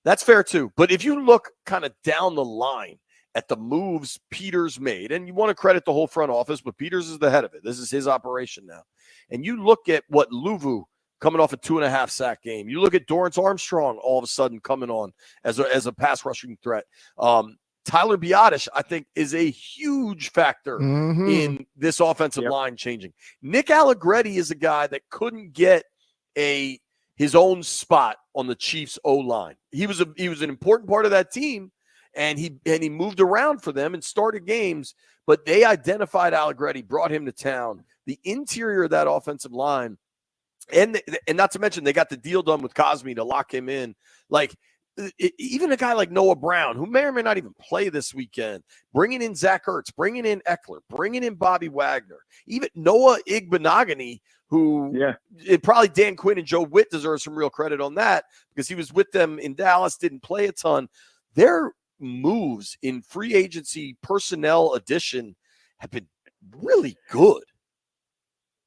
That's fair too. But if you look kind of down the line at the moves Peters made, and you want to credit the whole front office, but Peters is the head of it. This is his operation now. And you look at what Luvu coming off a 2.5 sack game. You look at Dorrance Armstrong all of a sudden coming on as a pass rushing threat. Tyler Biotish, I think, is a huge factor in this offensive line changing. Nick Allegretti is a guy that couldn't get his own spot on the Chiefs O-line. He was an important part of that team, and he moved around for them and started games, but they identified Allegretti, brought him to town. The interior of that offensive line, and not to mention they got the deal done with Cosmi to lock him in. Like, even a guy like Noah Brown, who may or may not even play this weekend, bringing in Zach Ertz, bringing in Eckler, bringing in Bobby Wagner, even Noah Igbenogany, who probably Dan Quinn and Joe Witt deserve some real credit on that because he was with them in Dallas, didn't play a ton. Their moves in free agency personnel addition have been really good.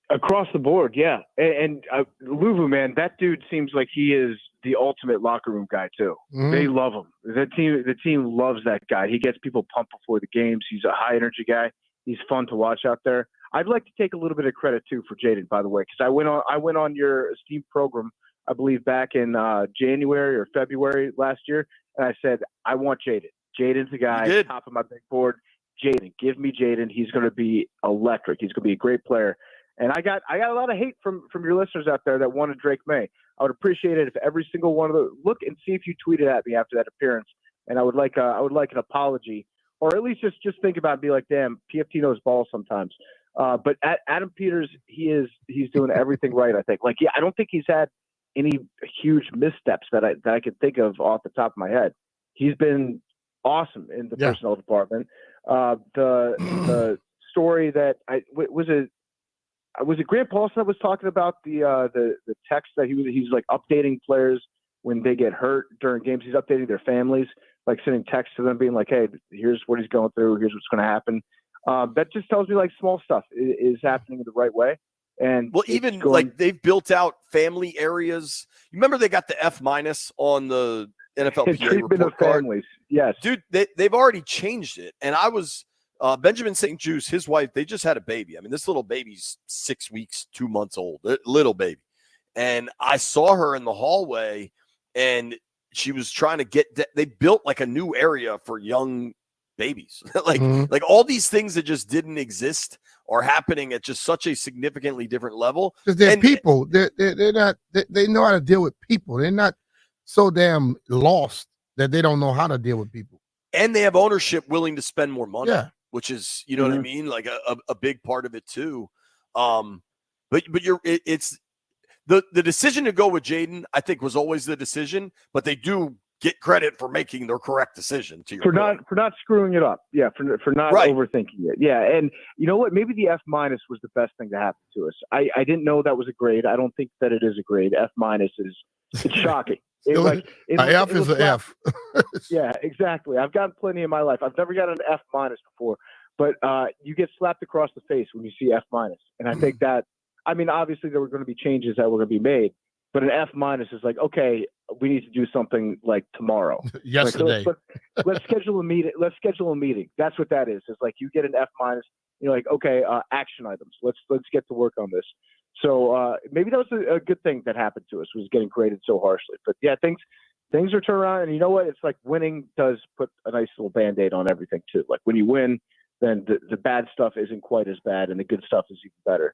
Across the board, yeah. And Luvu, man, that dude seems like he is the ultimate locker room guy too. They love him. The team loves that guy. He gets people pumped before the games. He's a high energy guy. He's fun to watch out there. I'd like to take a little bit of credit too for Jaden, by the way, because I went on your esteemed program, I believe back in January or February last year, and I said I want Jaden. Jaden's the guy, top of my big board. Jaden, give me Jaden. He's going to be electric. He's going to be a great player. And I got a lot of hate from your listeners out there that wanted Drake May. I would appreciate it if every single one of them look and see if you tweeted at me after that appearance. And I would like an apology, or at least just think about it and be like, damn, PFT knows ball sometimes. But Adam Peters, he's doing everything right. I think. I don't think he's had any huge missteps that I can think of off the top of my head. He's been awesome in the personnel department. The story that was it Grant Paulson that was talking about the text that he's like updating players when they get hurt during games. He's updating their families, like sending texts to them being like, hey, here's what he's going through. Here's what's going to happen. That just tells me like small stuff is happening in the right way. And even like they've built out family areas. You remember they got the F- on the NFLPA report card? Families. Yes, dude, they've already changed it. And I was Benjamin St. Juice, his wife, they just had a baby. I mean, this little baby's 6 weeks, 2 months old, little baby. And I saw her in the hallway, and she was trying to they built like a new area for young babies. like all these things that just didn't exist are happening at just such a significantly different level. Because they're people. They're not. They know how to deal with people. They're not so damn lost that they don't know how to deal with people. And they have ownership willing to spend more money. Yeah. Which is, you know what I mean? Like a big part of it too. But it's the decision to go with Jaden, I think, was always the decision, but they do get credit for making the correct decision. To your for point. not screwing it up. Yeah, for not Right. overthinking it. Yeah, and you know what? Maybe the F- was the best thing to happen to us. I didn't know that was a grade. I don't think that it is a grade. F- it's shocking. F is an F. Yeah, exactly. I've gotten plenty in my life. I've never gotten an F- before, but you get slapped across the face when you see F-, and I think that. I mean, obviously there were going to be changes that were going to be made, but an F- is like, okay, we need to do something like tomorrow. Yesterday. Like, let's schedule a meeting. Let's schedule a meeting. That's what that is. It's like you get an F-, you're like, okay, action items. Let's get to work on this. So maybe that was a good thing that happened to us, was getting graded so harshly. But yeah, things are turning around, and you know what? It's like winning does put a nice little Band-Aid on everything too. Like when you win, then the bad stuff isn't quite as bad, and the good stuff is even better.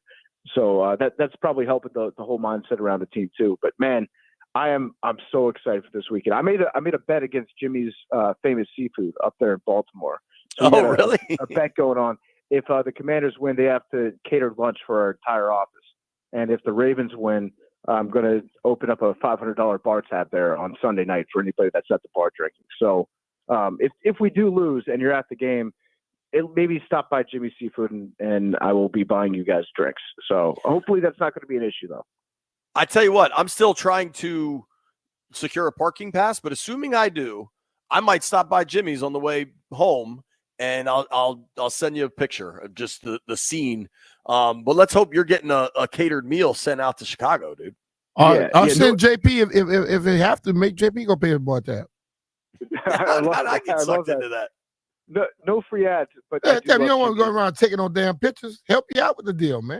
So that's probably helping the whole mindset around the team too. But man, I'm so excited for this weekend. I made a bet against Jimmy's famous seafood up there in Baltimore. So we had really? a bet going on. If the Commanders win, they have to cater lunch for our entire office. And if the Ravens win, I'm going to open up a $500 bar tab there on Sunday night for anybody that's at the bar drinking. So if we do lose and you're at the game, maybe stop by Jimmy's Seafood and I will be buying you guys drinks. So hopefully that's not going to be an issue, though. I tell you what, I'm still trying to secure a parking pass, but assuming I do, I might stop by Jimmy's on the way home, and I'll send you a picture of just the scene. But let's hope you're getting a catered meal sent out to Chicago, dude. I'll send JP if they have to make JP go pay the bar tab. I get sucked into that. No free ads, but you don't want to go around taking no damn pictures. Help you out with the deal, man.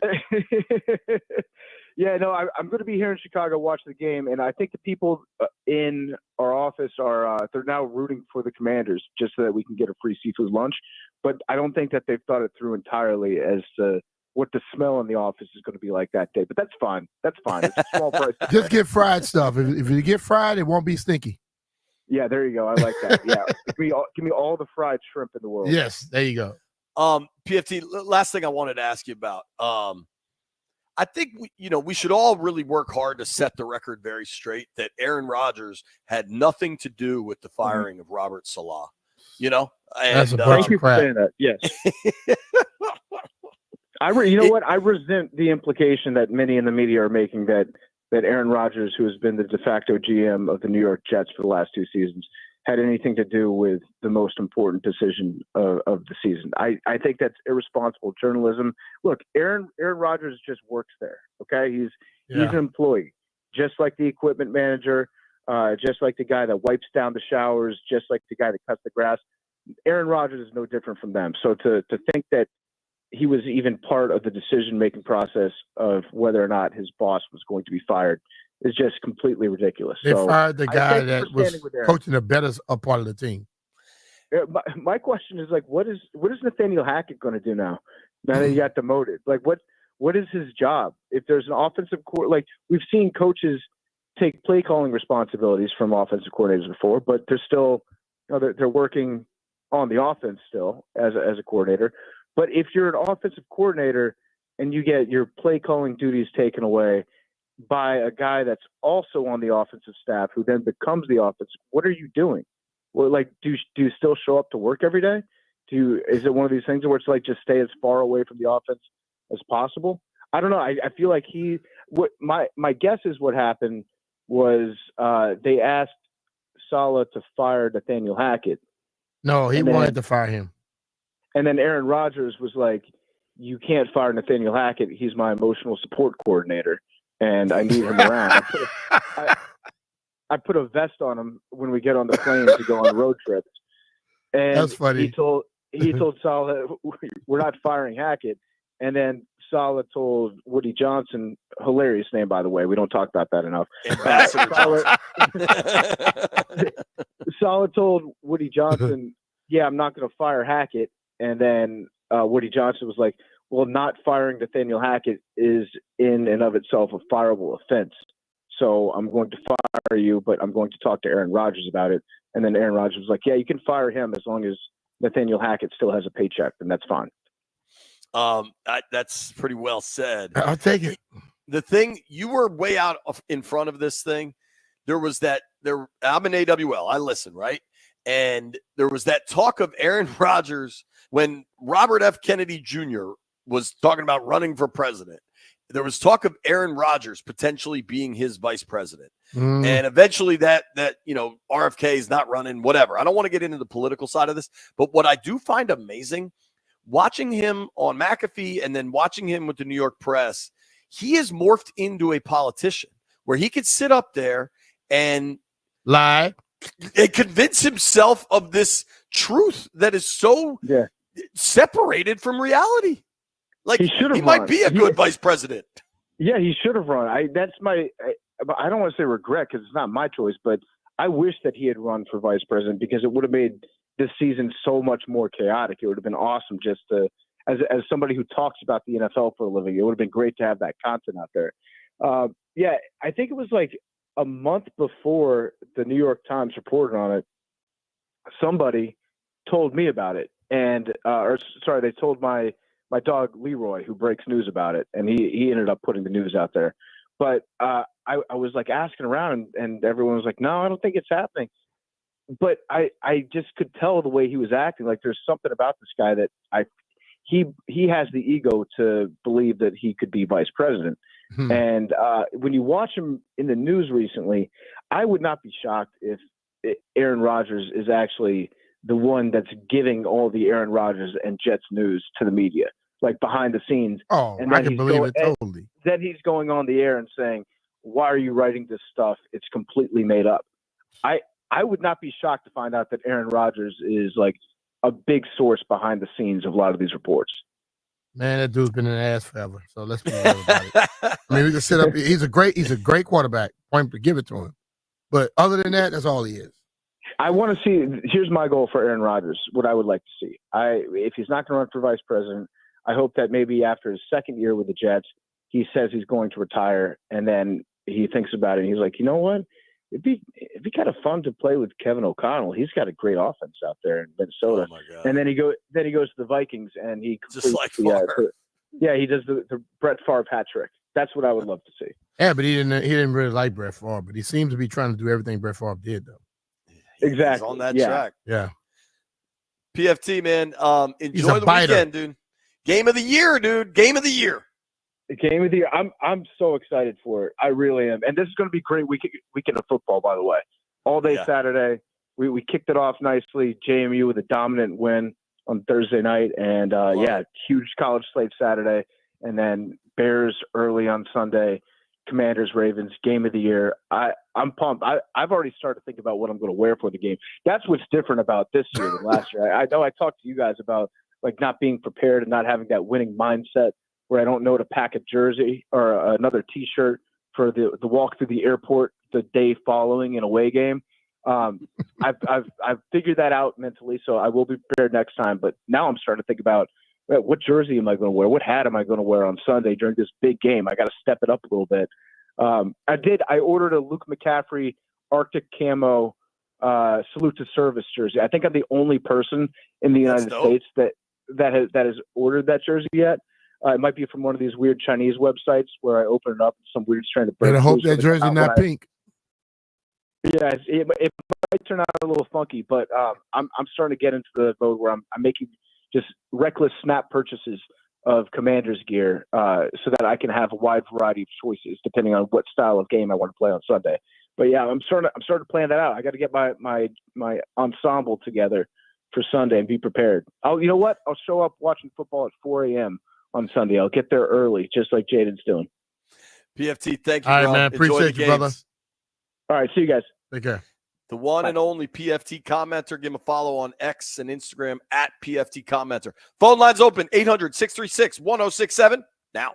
Yeah, no, I'm going to be here in Chicago watching the game, and I think the people in our office are they're now rooting for the Commanders just so that we can get a free seafood lunch. But I don't think that they've thought it through entirely as to what the smell in the office is going to be like that day. But that's fine. That's fine. It's a small price. Just get fried stuff. If you get fried, it won't be stinky. Yeah, there you go. I like that. Yeah, give me all the fried shrimp in the world. Yes, there you go. PFT, last thing I wanted to ask you about. I think we should all really work hard to set the record very straight that Aaron Rodgers had nothing to do with the firing of Robert Saleh. That's a bunch thank you of crap. for saying that. Yes. You know what? I resent the implication that many in the media are making that Aaron Rodgers, who has been the de facto GM of the New York Jets for the last 2 seasons, had anything to do with the most important decision of the season. I think that's irresponsible journalism. Look, Aaron Rodgers just works there. Okay, he's an employee, just like the equipment manager, just like the guy that wipes down the showers, just like the guy that cuts the grass. Aaron Rodgers is no different from them. So to think that he was even part of the decision-making process of whether or not his boss was going to be fired is just completely ridiculous. They fired the guy that was coaching the better part of the team. My question is, like, what is Nathaniel Hackett going to do now that he got demoted? Like, what is his job? If there's an offensive like we've seen coaches take play calling responsibilities from offensive coordinators before, but they're still, they're working on the offense still as a coordinator. But if you're an offensive coordinator and you get your play calling duties taken away by a guy that's also on the offensive staff who then becomes the offense, what are you doing? Well, like, do you still show up to work every day? Is it one of these things where it's like just stay as far away from the offense as possible? I don't know. I feel like my guess is what happened was they asked Saleh to fire Nathaniel Hackett. No, he wanted to fire him. And then Aaron Rodgers was like, you can't fire Nathaniel Hackett. He's my emotional support coordinator, and I need him around. I put a vest on him when we get on the plane to go on road trips. And that's funny. He told Saleh, we're not firing Hackett. And then Saleh told Woody Johnson, hilarious name, by the way. We don't talk about that enough. Saleh told Woody Johnson, yeah, I'm not going to fire Hackett. And then Woody Johnson was like, well, not firing Nathaniel Hackett is in and of itself a fireable offense. So I'm going to fire you, but I'm going to talk to Aaron Rodgers about it. And then Aaron Rodgers was like, yeah, you can fire him as long as Nathaniel Hackett still has a paycheck, and that's fine. That's pretty well said. I'll take it. The thing, you were way out in front of this thing. there was I'm an AWL. I listen, right? And there was that talk of Aaron Rodgers when Robert F. Kennedy Jr. was talking about running for president. There was talk of Aaron Rodgers potentially being his vice president. And eventually that RFK is not running, whatever. I don't want to get into the political side of this, but what I do find amazing, watching him on McAfee and then watching him with the New York Press, he has morphed into a politician where he could sit up there and lie and convince himself of this truth that is so separated from reality. Like he might be a good vice president. Yeah, he should have run. I don't want to say regret because it's not my choice, but I wish that he had run for vice president because it would have made this season so much more chaotic. It would have been awesome just to, as somebody who talks about the NFL for a living, it would have been great to have that content out there. I think it was like a month before the New York Times reported on it, somebody told me about it. And, they told my dog Leroy, who breaks news about it, and he ended up putting the news out there. But I was like asking around, and everyone was like, "No, I don't think it's happening." But I just could tell the way he was acting. Like there's something about this guy that he has the ego to believe that he could be vice president. And when you watch him in the news recently, I would not be shocked if Aaron Rodgers is actually the one that's giving all the Aaron Rodgers and Jets news to the media, like behind the scenes. Oh, I can believe it totally. Then he's going on the air and saying, "Why are you writing this stuff? It's completely made up." I would not be shocked to find out that Aaron Rodgers is like a big source behind the scenes of a lot of these reports. Man, that dude's been an ass forever. So let's be real about it. I mean, we can sit up. He's a great quarterback. Point to give it to him. But other than that, that's all he is. I want to see. Here's my goal for Aaron Rodgers. What I would like to see. If he's not going to run for vice president, I hope that maybe after his second year with the Jets, he says he's going to retire, and then he thinks about it. And he's like, you know what? It'd be kind of fun to play with Kevin O'Connell. He's got a great offense out there in Minnesota. Oh my God. And then he goes to the Vikings, and he just like Favre. He does the Brett Favre hat trick. That's what I would love to see. Yeah, but he didn't really like Brett Favre, but he seems to be trying to do everything Brett Favre did, though. Exactly. He's on that Yeah. track. Yeah. PFT, man. Enjoy the weekend, dude. Game of the year, dude. Game of the year. The game of the year. I'm so excited for it. I really am. And this is going to be a great weekend of football, by the way. All day Saturday. We kicked it off nicely. JMU with a dominant win on Thursday night. And, huge college slate Saturday. And then Bears early on Sunday. Commanders, Ravens, game of the year. I'm pumped. I've already started to think about what I'm going to wear for the game. That's what's different about this year than last year. I know I talked to you guys about like not being prepared and not having that winning mindset where I don't know to pack a jersey or another T-shirt for the walk through the airport the day following an away game. I've figured that out mentally, so I will be prepared next time. But now I'm starting to think about what jersey am I going to wear? What hat am I going to wear on Sunday during this big game? I got to step it up a little bit. I ordered a Luke McCaffrey Arctic camo salute to service jersey. I think I'm the only person in the United States that has ordered that jersey yet. It might be from one of these weird Chinese websites where I open it up and some weird strand of bird. Better hope that jersey not pink. Yeah, it might turn out a little funky, but I'm starting to get into the mode where I'm making just reckless snap purchases of Commanders gear so that I can have a wide variety of choices depending on what style of game I want to play on Sunday. But yeah, I'm starting to plan that out. I got to get my ensemble together for Sunday and be prepared. You know what? I'll show up watching football at 4 a.m. on Sunday. I'll get there early, just like Jaden's doing. PFT, thank you, All right, bro. man. Appreciate you, brother. All right, see you guys. Take care. The one and only PFT Commenter. Give him a follow on X and Instagram at PFT Commenter. Phone lines open 800-636-1067 now.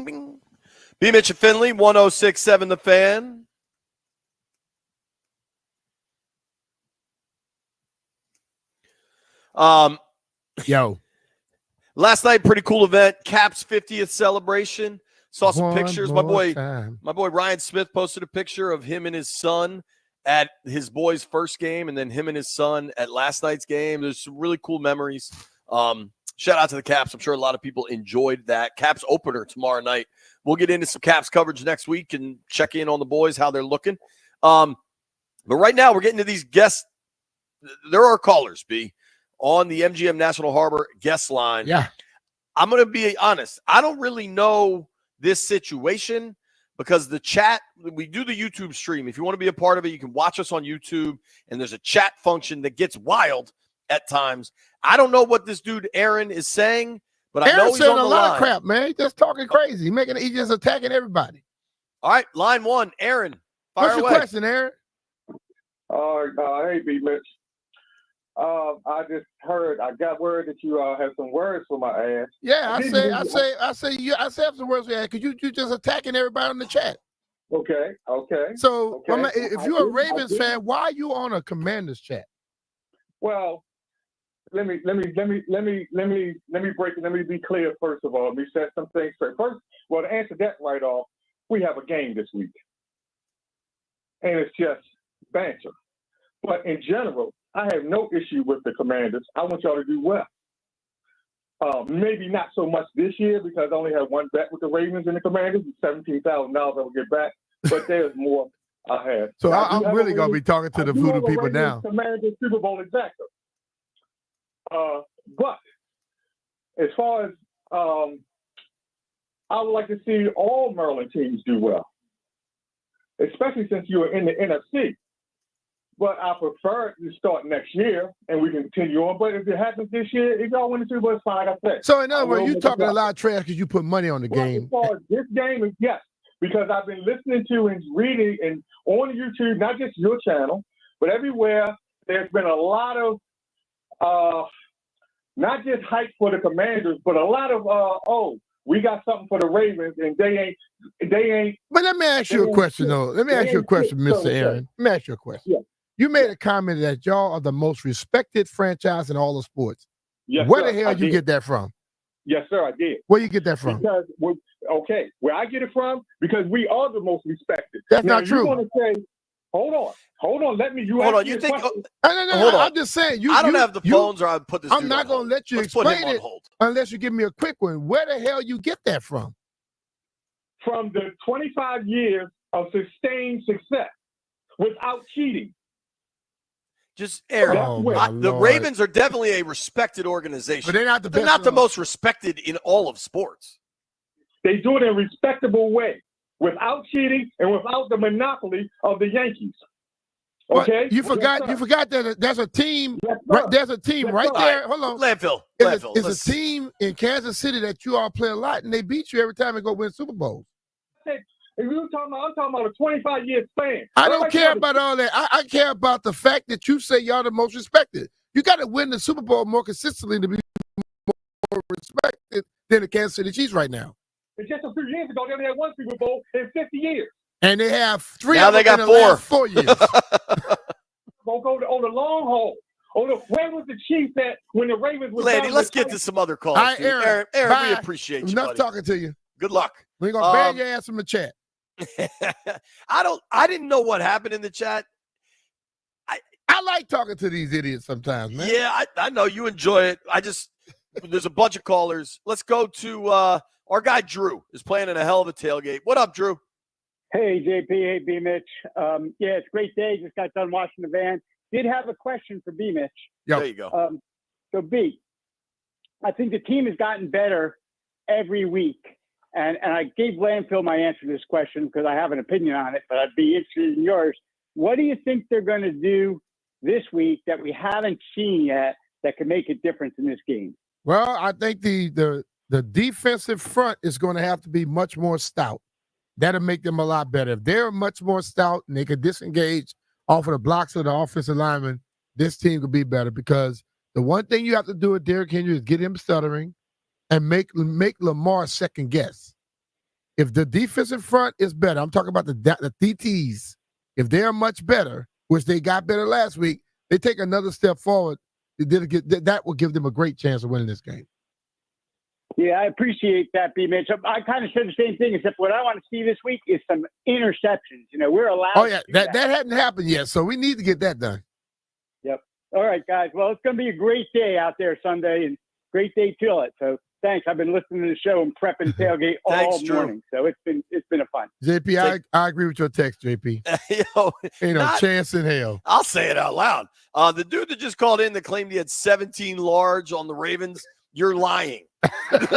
bing. B. Mitch and Finley, 106.7 The Fan. Yo. Last night, pretty cool event. Cap's 50th celebration. Saw some One pictures. more My boy Ryan Smith posted a picture of him and his son at his boy's first game, and then him and his son at last night's game. There's some really cool memories. Shout out to the Caps. I'm sure a lot of people enjoyed that. Caps opener tomorrow night. We'll get into some Caps coverage next week and check in on the boys, how they're looking. But right now, we're getting to these guests. There are callers, B, on the MGM National Harbor guest line. Yeah. I'm going to be honest. I don't really know this situation because the chat, we do the YouTube stream. If you want to be a part of it, you can watch us on YouTube, and there's a chat function that gets wild at times. I don't know what this dude Aaron is saying, but I know Aaron's he's saying on a the lot line. of crap, man. He's just talking crazy. He's just attacking everybody. All right, line one, Aaron. Fire What's your away. question, Aaron? Hey, B. Mitch. I just heard. I got word that you have some words for my ass. Yeah, I say have some words for that because you just attacking everybody in the chat. Okay. So Okay. if you're a Ravens fan, why are you on a Commanders chat? Well, let me break it. Let me be clear first of all. Let me set some things straight. First, well, to answer that right off, we have a game this week, and it's just banter. But in general, I have no issue with the Commanders. I want y'all to do well. Maybe not so much this year because I only have one bet with the Ravens and the Commanders. It's $17,000 I will get back, but there's more I have. So Now, I'm really gonna be talking to the voodoo people now. Commanders Super Bowl exactor. But as far as I would like to see all Maryland teams do well, especially since you are in the NFC. But I prefer to start next year and we can continue on. But if it happens this year, if y'all win the Super Bowl, it's fine, like I said. So in other words, you're talking a lot of trash because you put money on the game. As far as this game is yes, because I've been listening to and reading and on YouTube, not just your channel, but everywhere, there's been a lot of not just hype for the Commanders, but a lot of we got something for the Ravens and they ain't. But let me ask you a question, though. Let me ask you a question, Mr. Aaron. Let me ask you a question. Yeah. You made a comment that y'all are the most respected franchise in all of sports. Yes, Where sir, the hell I you did. get that from? Yes, sir, I did. Where you get that from? Because where I get it from, because we are the most respected. That's now, not true. You're going to say, hold on, let me. Hold on, you think? No, Hold on. I'm just saying. I don't have the phones, or I'd put this. I'm dude not on going hold. to let you Let's put explain him on it hold. unless you give me a quick one. Where the hell you get that from? From the 25 years of sustained success without cheating. Just Aaron, the Lord. Ravens are definitely a respected organization. But they're not the They're best. not the most respected in all of sports. They do it in a respectable way, without cheating and without the monopoly of the Yankees. Okay, But you forgot that there's a team. Yes, Right, sir. there's a team Yes, right sir. there. Hold on. Landfill. It's a team in Kansas City that you all play a lot, and they beat you every time they go win Super Bowls. If I'm talking about a 25-year span. I don't care about all that. I care about the fact that you say y'all the most respected. You got to win the Super Bowl more consistently to be more respected than the Kansas City Chiefs right now. It's just a few years ago, they only had one Super Bowl in 50 years. And they have three Now of they them got in the four. last 4 years. Go on the long haul. Where was the Chiefs at when the Ravens was Lady, down let's with get to some other calls. All right, dude. Aaron, Aaron, we bye. appreciate you, Enough buddy. talking to you. Good luck. We're going to ban your ass from the chat. I didn't know what happened in the chat. I like talking to these idiots sometimes, man. Yeah, I know you enjoy it. There's a bunch of callers. Let's go to our guy Drew is playing in a hell of a tailgate. What up, Drew? Hey, JP. Hey, B. Mitch. Yeah, it's a great day. Just got done washing the van. Did have a question for B. Mitch. Yep. There you go. So, B, I think the team has gotten better every week. And I gave Landfill my answer to this question because I have an opinion on it, but I'd be interested in yours. What do you think they're going to do this week that we haven't seen yet that could make a difference in this game? Well, I think the defensive front is going to have to be much more stout. That'll make them a lot better. If they're much more stout and they can disengage off of the blocks of the offensive linemen, this team could be better because the one thing you have to do with Derrick Henry is get him stuttering and make Lamar second guess. If the defensive front is better, I'm talking about the DTs. If they are much better, which they got better last week, they take another step forward. That will give them a great chance of winning this game. Yeah, I appreciate that, B. Mitch. I kind of said the same thing, except what I want to see this week is some interceptions. We're allowed. Oh yeah, that hadn't happened yet, so we need to get that done. Yep. All right, guys. Well, it's going to be a great day out there Sunday, and great day till it. So thanks. I've been listening to the show and prepping tailgate all morning, so it's been a fun. JP, I agree with your text, JP. Yo, Ain't no chance in hell. I'll say it out loud. The dude that just called in that claimed he had 17 large on the Ravens, you're lying. Let's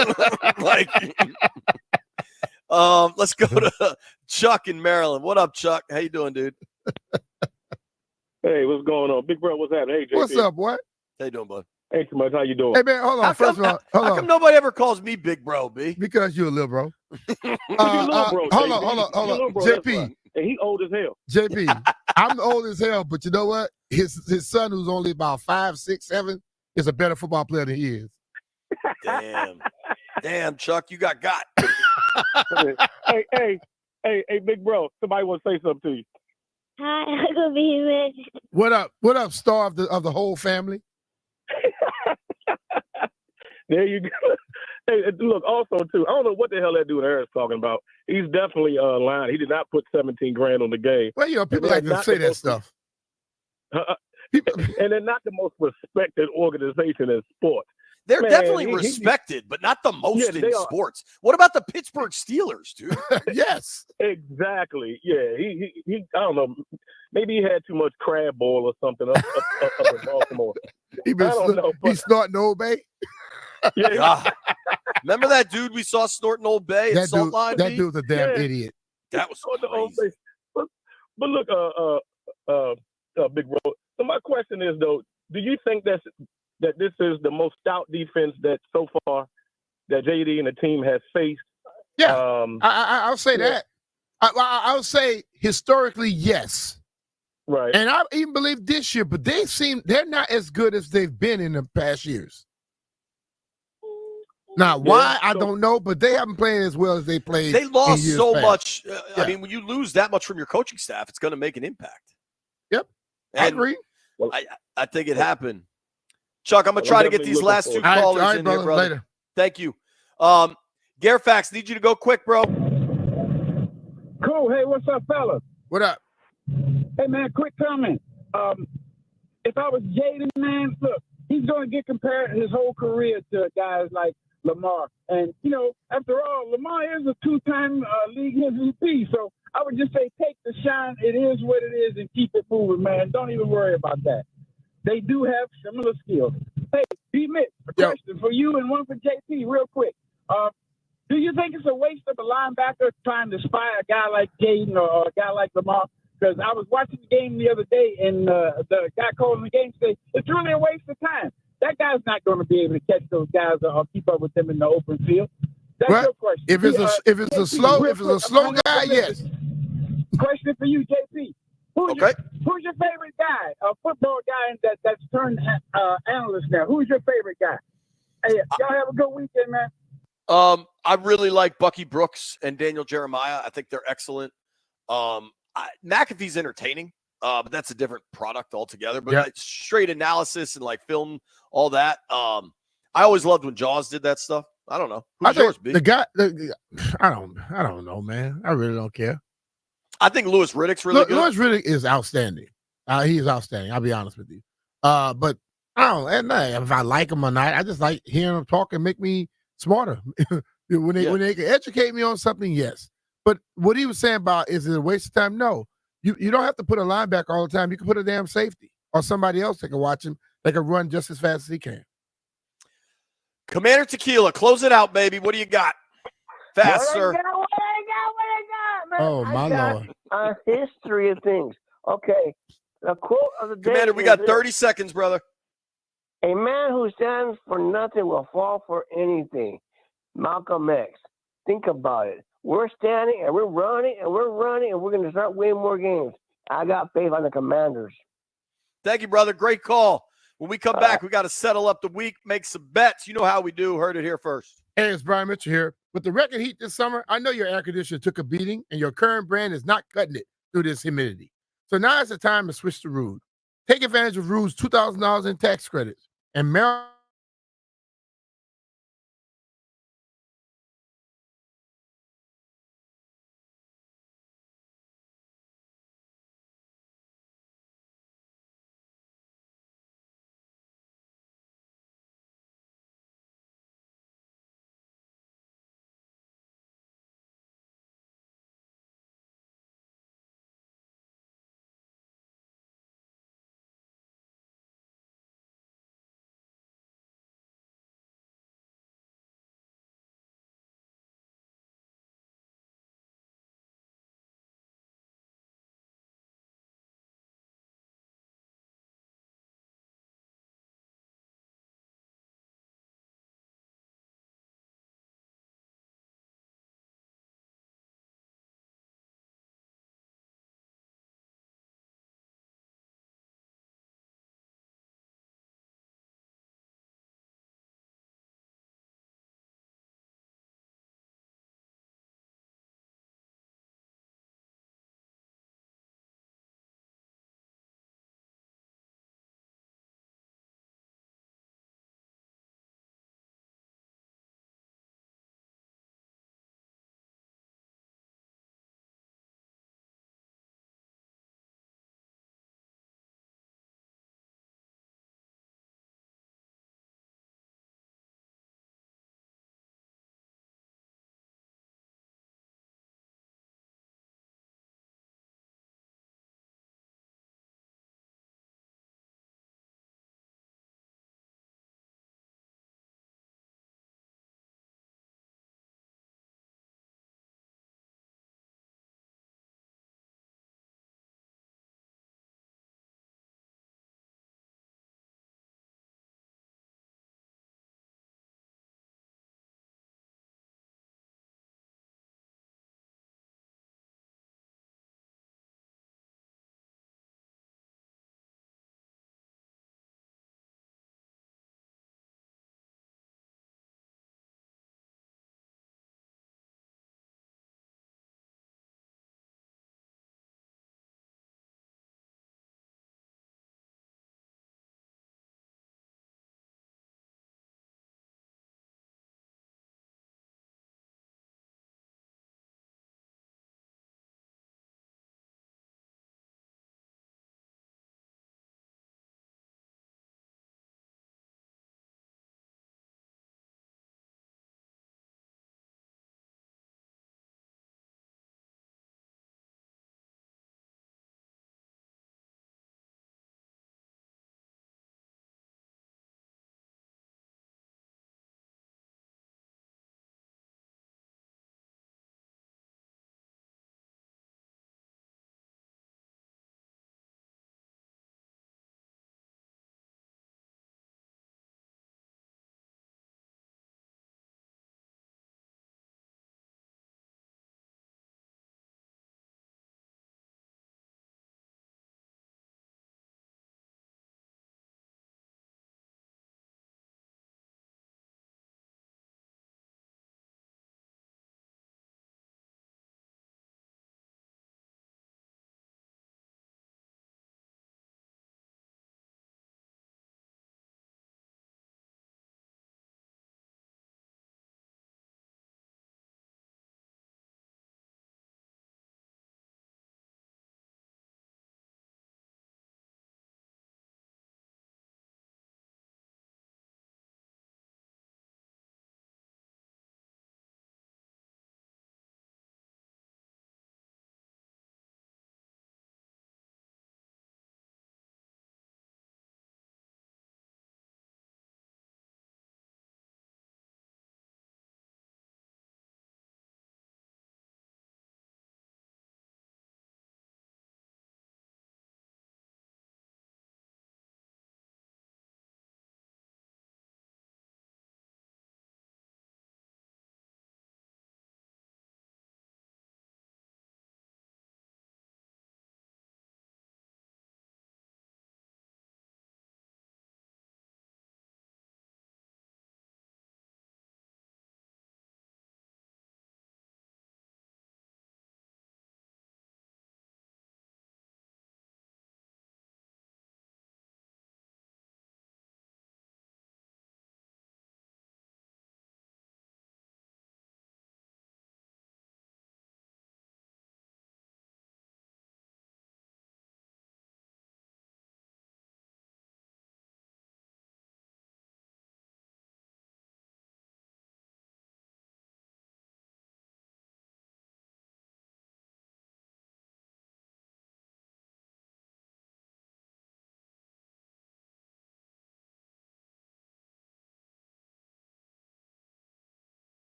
go to Chuck in Maryland. What up, Chuck? How you doing, dude? Hey, what's going on? Big bro, what's happening? Hey, JP. What's up, boy? How you doing, bud? Hey, too much. How you doing? Hey, man, hold on. First of all, how come nobody ever calls me big bro, B? Because you're a little bro. You little bro, hold on. Bro, JP. And he old as hell. JP, I'm old as hell, but you know what? His son, who's only about 5, 6, 7, is a better football player than he is. Damn, Chuck, you got. hey, big bro. Somebody want to say something to you. Hi, Uncle B. What up, star of the whole family? There you go. Hey, look, also too, I don't know what the hell that dude Eric's talking about. He's definitely lying. He did not put $17,000 on the game. Well, people like to say that stuff. And they're not the most respected organization in sports. They're definitely respected, but not the most in sports. What about the Pittsburgh Steelers, dude? Yes. Exactly. Yeah. He I don't know. Maybe he had too much crab boil or something up in Baltimore. He's snorting Old Bay. Yeah. Remember that dude we saw snorting Old Bay at Salt Line? That dude's a damn idiot. That was crazy. But look, Big Bro. So my question is, though, do you think that this is the most stout defense that so far that JD and the team has faced? Yeah, I'll say that. I'll say historically, yes. Right. And I even believe this year, but they're not as good as they've been in the past years. Now, why, I don't know, but they haven't played as well as they played. They lost so past. much. I mean, when you lose that much from your coaching staff, it's going to make an impact. Yep. I agree. I think it happened. Chuck, I'm going to try to get these last two callers in here, brother. Later. Thank you. Fairfax, need you to go quick, bro. Cool. Hey, what's up, fellas? What up? Hey, man, quick comment. If I was Jaden, man, look, he's going to get compared his whole career to guys like Lamar. And, after all, Lamar is a 2-time league MVP. So I would just say take the shine. It is what it is and keep it moving, man. Don't even worry about that. They do have similar skills. Hey, B. Mitch, a question for you and one for JP real quick. Do you think it's a waste of a linebacker trying to spy a guy like Jaden or a guy like Lamar? Because I was watching the game the other day, and the guy calling the game said, it's really a waste of time. That guy's not going to be able to catch those guys or keep up with them in the open field. That's your question. If it's a slow guy, yes. Question for you, JP. Who's your favorite guy? A football guy that's turned analyst now. Who's your favorite guy? Hey, y'all have a good weekend, man. I really like Bucky Brooks and Daniel Jeremiah. I think they're excellent. McAfee's entertaining, but that's a different product altogether. But straight analysis and like film, all that. I always loved when Jaws did that stuff. I don't know. Who's yours, B? I don't know, man. I really don't care. I think Louis Riddick's really good. Louis Riddick is outstanding. He is outstanding. I'll be honest with you. But I don't know if I like him or not. I just like hearing him talk and make me smarter. when they can educate me on something, yes. But what he was saying about is it a waste of time? No. You don't have to put a linebacker all the time. You can put a damn safety or somebody else that can watch him. They can run just as fast as he can. Commander Tequila, close it out, baby. What do you got? Fast, sir. What I got, man. Oh, my Lord. A history of things. Okay. The quote of the day. Commander, we got 30 seconds, brother. A man who stands for nothing will fall for anything. Malcolm X. Think about it. We're standing and we're running and we're going to start winning more games. I got faith on the Commanders. Thank you, brother. Great call. When we come back, we got to settle up the week, make some bets. You know how we do. Heard it here first. Hey, it's Brian Mitchell here. With the record heat this summer, I know your air conditioner took a beating and your current brand is not cutting it through this humidity. So now is the time to switch to Rude. Take advantage of Rude's $2,000 in tax credits and Maryland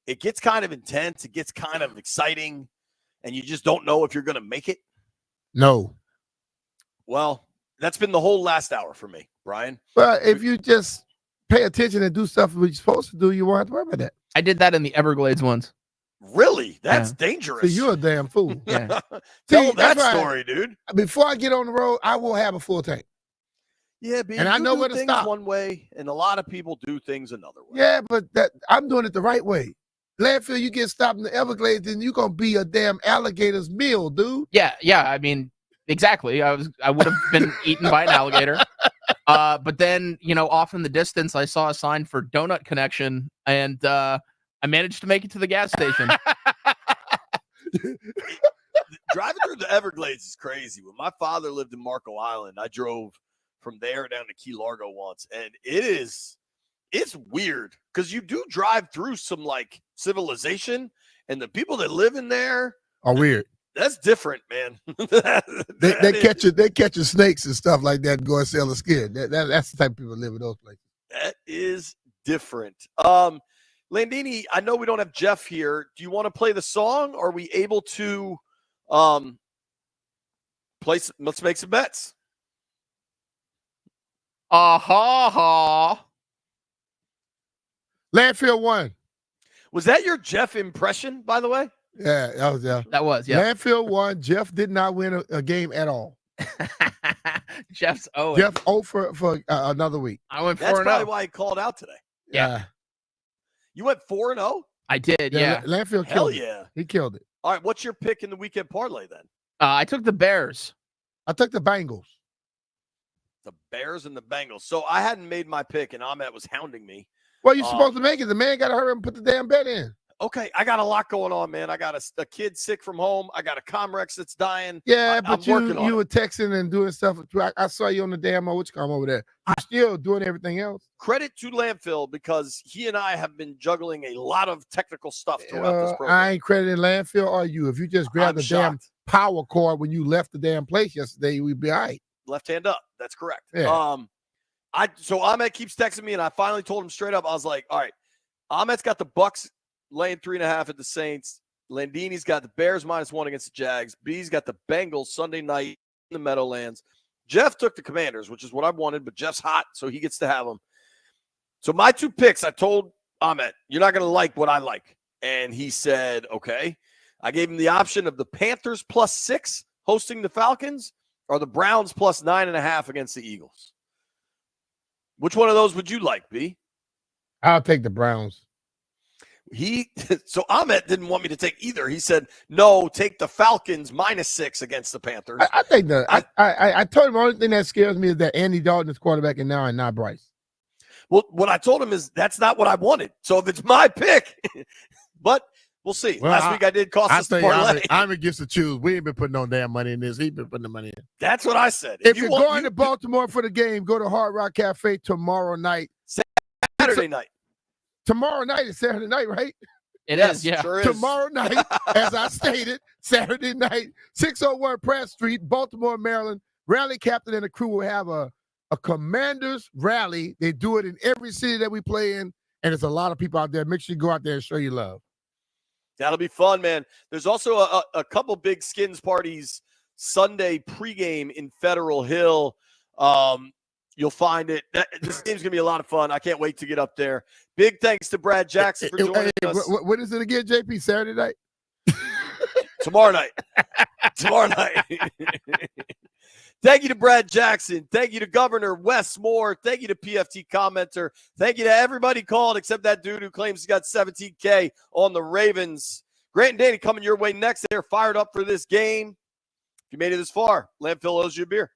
it gets kind of intense. It gets kind of exciting, and you just don't know if you're going to make it? No. Well, that's been the whole last hour for me, Brian. Well, if you just pay attention and do stuff you're supposed to do, you won't have to worry about that. I did that in the Everglades once. Really? That's dangerous. So you're a damn fool. Yeah. Tell that story, dude. Before I get on the road, I will have a full tank. Yeah, but and I know where to things stop. one way, and a lot of people do things another way. Yeah, but I'm doing it the right way. Landfill, you get stopped in the Everglades, then you're gonna be a damn alligator's meal, dude. Yeah. I mean, exactly. I would have been eaten by an alligator. But then, off in the distance, I saw a sign for Donut Connection, and I managed to make it to the gas station. Driving through the Everglades is crazy. When my father lived in Marco Island, I drove from there down to Key Largo once, and it's weird because you do drive through some like civilization, and the people that live in there are weird. That's different, man. They catching snakes and stuff like that and go and sell the skin. That's the type of people that live in those places. That is different. Landini, I know we don't have Jeff here. Do you want to play the song? Or are we able to let's make some bets. Landfill won. Was that your Jeff impression, by the way? Yeah, that was Jeff. That was, yeah. Landfill won. Jeff did not win a game at all. Jeff's 0. Jeff 0 for another week. I went 4-0. That's probably why he called out today. Yeah. You went 4-0? I did, yeah. Landfill Hell killed yeah. it. He killed it. All right, what's your pick in the weekend parlay then? I took the Bears. I took the Bengals. The Bears and the Bengals. So I hadn't made my pick, and Ahmet was hounding me. Well, you're supposed to make it. The man got to hurry up and put the damn bet in. Okay, I got a lot going on, man. I got a kid sick from home. I got a Comrex that's dying. Yeah, I'm but working on you it. were texting and doing stuff. I saw you on the damn which come over there. You're still doing everything else. Credit to Landfill because he and I have been juggling a lot of technical stuff throughout this program. I ain't crediting Landfill or you. If you just grabbed the damn power cord when you left the damn place yesterday, we'd be all right. Left hand up. That's correct. Yeah. So Ahmet keeps texting me, and I finally told him straight up. I was like, all right, Ahmet's got the Bucks laying 3.5 at the Saints. Landini's got the Bears -1 against the Jags. B's got the Bengals Sunday night in the Meadowlands. Jeff took the Commanders, which is what I wanted, but Jeff's hot, so he gets to have them. So my two picks, I told Ahmet, you're not going to like what I like. And he said, okay. I gave him the option of the Panthers +6 hosting the Falcons or the Browns +9.5 against the Eagles. Which one of those would you like, B? I'll take the Browns. So Ahmet didn't want me to take either. He said, no, take the Falcons -6 against the Panthers. I think I told him the only thing that scares me is that Andy Dalton is quarterback and now and not Bryce. Well, what I told him is that's not what I wanted. So if it's my pick, but we'll see. Well, Last week I did cost us the parlay. I'm gets to choose. We ain't been putting no damn money in this. He's been putting the money in. That's what I said. If you're going to Baltimore for the game, go to Hard Rock Cafe tomorrow night. Saturday night. Tomorrow night is Saturday night, right? It is, yeah. Sure is. Tomorrow night, as I stated, Saturday night, 601 Pratt Street, Baltimore, Maryland. Rally captain and the crew will have a Commanders rally. They do it in every city that we play in, and there's a lot of people out there. Make sure you go out there and show your love. That'll be fun, man. There's also a couple big skins parties Sunday pregame in Federal Hill. You'll find it. This game's going to be a lot of fun. I can't wait to get up there. Big thanks to Brad Jackson for joining us. What is it again, JP? Saturday night? Tomorrow night. Tomorrow night. Thank you to Brad Jackson. Thank you to Governor Wes Moore. Thank you to PFT Commenter. Thank you to everybody called except that dude who claims he got 17K on the Ravens. Grant and Danny coming your way next. They're fired up for this game. If you made it this far, Landfill owes you a beer.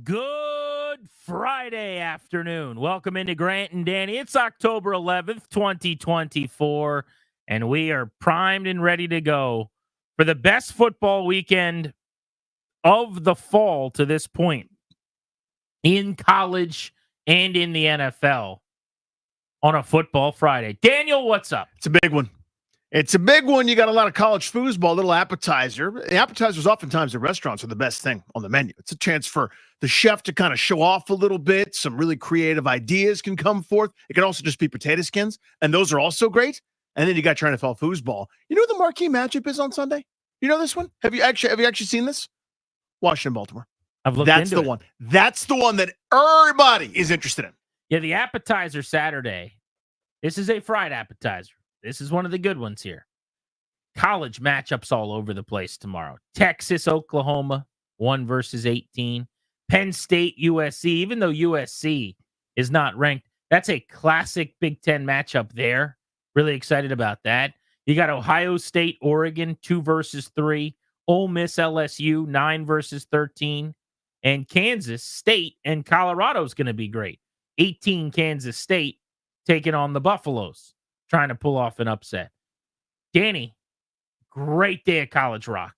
Good Friday afternoon. Welcome into Grant and Danny. It's October 11th, 2024, and we are primed and ready to go for the best football weekend of the fall to this point in college and in the NFL on a football Friday. Daniel, what's up? It's a big one. It's a big one. You got a lot of college foosball, little appetizer. The appetizers oftentimes at restaurants are the best thing on the menu. It's a chance for the chef to kind of show off a little bit. Some really creative ideas can come forth. It can also just be potato skins, and those are also great. And then you got your NFL foosball. You know what the marquee matchup is on Sunday? You know this one? Have you actually seen this? Washington, Baltimore. I've looked That's into the it. one. That's the one that everybody is interested in. Yeah, the appetizer Saturday. This is a fried appetizer. This is one of the good ones here. College matchups all over the place tomorrow. Texas, Oklahoma, 1 versus 18. Penn State, USC. Even though USC is not ranked, that's a classic Big Ten matchup there. Really excited about that. You got Ohio State, Oregon, 2 versus 3. Ole Miss, LSU, 9 versus 13. And Kansas State and Colorado is going to be great. 18 Kansas State taking on the Buffaloes, trying to pull off an upset. Danny, great day of college rock.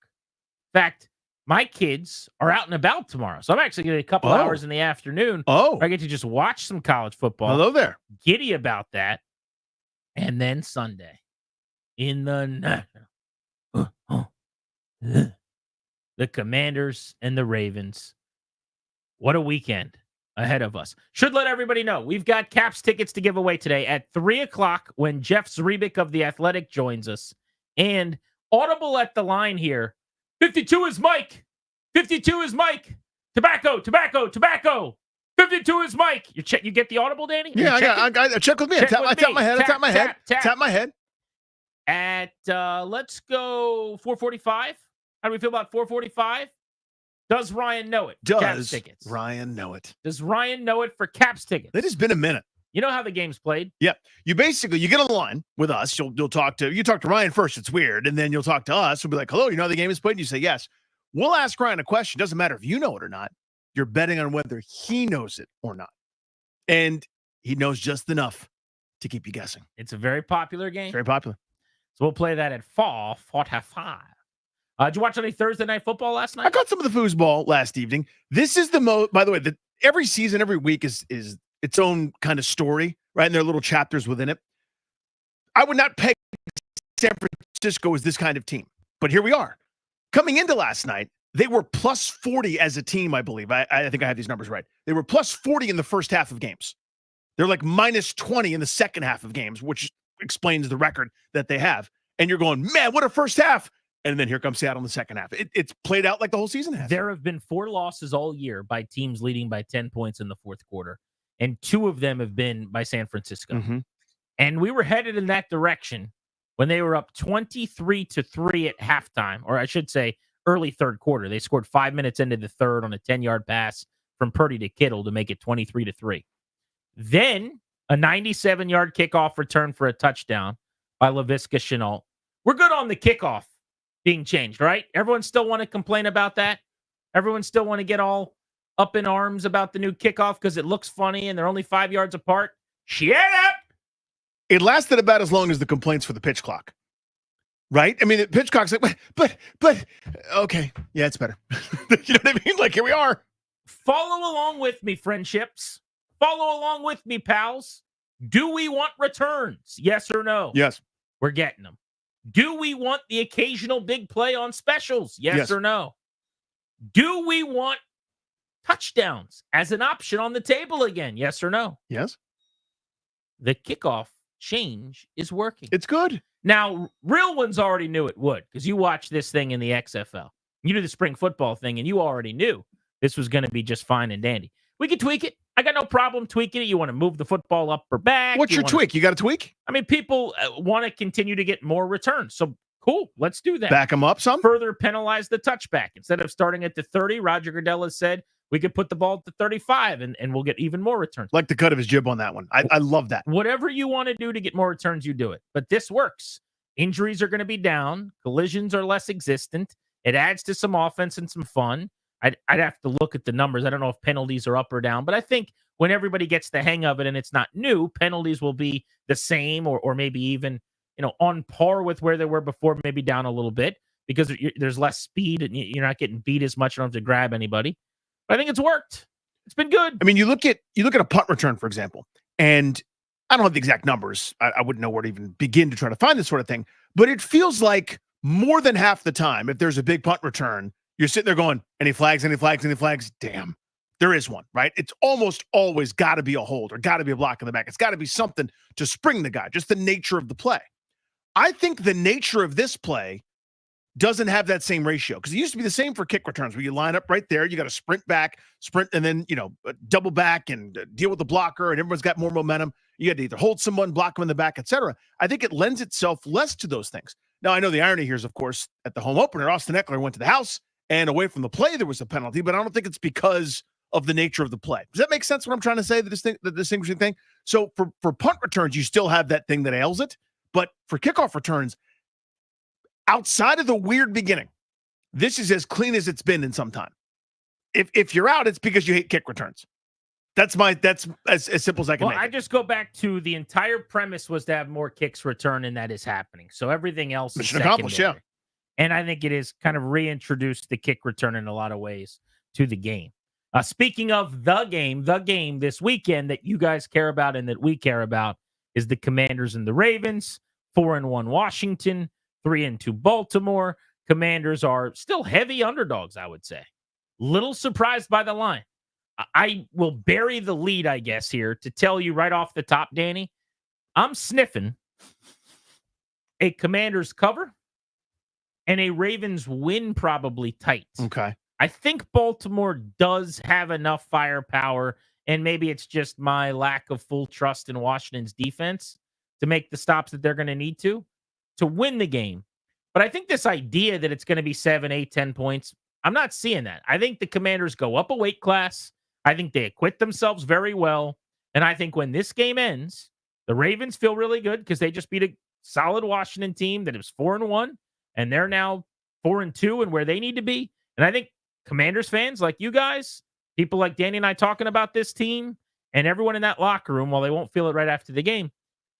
In fact, my kids are out and about tomorrow. So I'm actually going to get a couple hours in the afternoon. Oh. I get to just watch some college football. Hello there. Giddy about that. And then Sunday in the the Commanders and the Ravens. What a weekend ahead of us. Should let everybody know we've got Caps tickets to give away today at 3 o'clock when Jeff Zrebick of The Athletic joins us. And audible at the line here. 52 is Mike. 52 is Mike. Tobacco, tobacco, tobacco. 52 is Mike. You get the audible, Danny? Yeah, I got check with me. I tap my head. Tap, I tap my head. tap. Tap my head. At let's go 4:45. How do we feel about 4:45? Does Ryan know it? Caps Does tickets. Ryan know it? Does Ryan know it for Caps tickets? It has been a minute. You know how the game's played? Yeah. You get on the line with us. You'll talk to Ryan first. It's weird. And then you'll talk to us. We'll be like, hello, you know how the game is played? And you say yes. We'll ask Ryan a question. Doesn't matter if you know it or not. You're betting on whether he knows it or not. And he knows just enough to keep you guessing. It's a very popular game. It's very popular. So we'll play that at 4:45. Did you watch any Thursday night football last night? I caught some of the foosball last evening. This is the most, by the way, every season, every week is its own kind of story, right? And there are little chapters within it. I would not peg San Francisco as this kind of team, but here we are. Coming into last night, they were plus 40 as a team, I believe. I think I have these numbers right. They were plus 40 in the first half of games. They're like minus 20 in the second half of games, which explains the record that they have. And you're going, man, what a first half. And then here comes Seattle in the second half. It's played out like the whole season has. There have been 4 losses all year by teams leading by 10 points in the fourth quarter. And 2 of them have been by San Francisco. Mm-hmm. And we were headed in that direction when they were up 23-3 at halftime, or I should say early third quarter. They scored 5 minutes into the third on a 10-yard pass from Purdy to Kittle to make it 23-3. Then a 97-yard kickoff return for a touchdown by Laviska Shenault. We're good on the kickoff being changed, right? Everyone still want to complain about that? Everyone still want to get all up in arms about the new kickoff because it looks funny and they're only 5 yards apart? Shut up! It lasted about as long as the complaints for the pitch clock, right? I mean, the pitch clock's like, but, okay. Yeah, it's better. You know what I mean? Like, here we are. Follow along with me, friendships. Follow along with me, pals. Do we want returns? Yes or no? Yes. We're getting them. Do we want the occasional big play on specials? Yes or no? Do we want touchdowns as an option on the table again? Yes or no? Yes. The kickoff change is working. It's good. Now, real ones already knew it would because you watched this thing in the XFL. You do the spring football thing, and you already knew this was going to be just fine and dandy. We can tweak it. I got no problem tweaking it. You want to move the football up or back. What's your tweak? You got a tweak? I mean, people want to continue to get more returns. So, cool. Let's do that. Back them up some? Further penalize the touchback. Instead of starting at the 30, Roger Goodell has said we could put the ball at the 35 and we'll get even more returns. Like the cut of his jib on that one. I love that. Whatever you want to do to get more returns, you do it. But this works. Injuries are going to be down. Collisions are less existent. It adds to some offense and some fun. I'd have to look at the numbers. I don't know if penalties are up or down, but I think when everybody gets the hang of it and it's not new, penalties will be the same or maybe even, on par with where they were before, maybe down a little bit because there's less speed and you're not getting beat as much. You don't have to grab anybody. But I think it's worked. It's been good. I mean, you look at a punt return, for example, and I don't have the exact numbers. I wouldn't know where to even begin to try to find this sort of thing, but it feels like more than half the time, if there's a big punt return, you're sitting there going, any flags? Damn, there is one, right? It's almost always got to be a hold or got to be a block in the back. It's got to be something to spring the guy, just the nature of the play. I think the nature of this play doesn't have that same ratio because it used to be the same for kick returns where you line up right there. You got to sprint back, and then, double back and deal with the blocker, and everyone's got more momentum. You had to either hold someone, block them in the back, etc. I think it lends itself less to those things. Now, I know the irony here is, of course, at the home opener, Austin Eckler went to the house, and away from the play, there was a penalty, but I don't think it's because of the nature of the play. Does that make sense what I'm trying to say, the distinguishing thing? So for punt returns, you still have that thing that ails it, but for kickoff returns, outside of the weird beginning, this is as clean as it's been in some time. If you're out, it's because you hate kick returns. That's as simple as I can make it. I just go back to the entire premise was to have more kicks return, and that is happening. So everything else is accomplished, yeah. And I think it is kind of reintroduced the kick return in a lot of ways to the game. Speaking of the game this weekend that you guys care about and that we care about is the Commanders and the Ravens. 4-1 Washington, 3-2 Baltimore. Commanders are still heavy underdogs, I would say. Little surprised by the line. I will bury the lead, I guess, here to tell you right off the top, Danny. I'm sniffing a Commanders cover and a Ravens win, probably tight. Okay. I think Baltimore does have enough firepower, and maybe it's just my lack of full trust in Washington's defense to make the stops that they're going to need to win the game. But I think this idea that it's going to be 7, 8, 10 points, I'm not seeing that. I think the Commanders go up a weight class. I think they acquit themselves very well. And I think when this game ends, the Ravens feel really good because they just beat a solid Washington team that was 4-1, and they're now 4-2 and where they need to be. And I think Commanders fans like you guys, people like Danny and I talking about this team, and everyone in that locker room, while they won't feel it right after the game,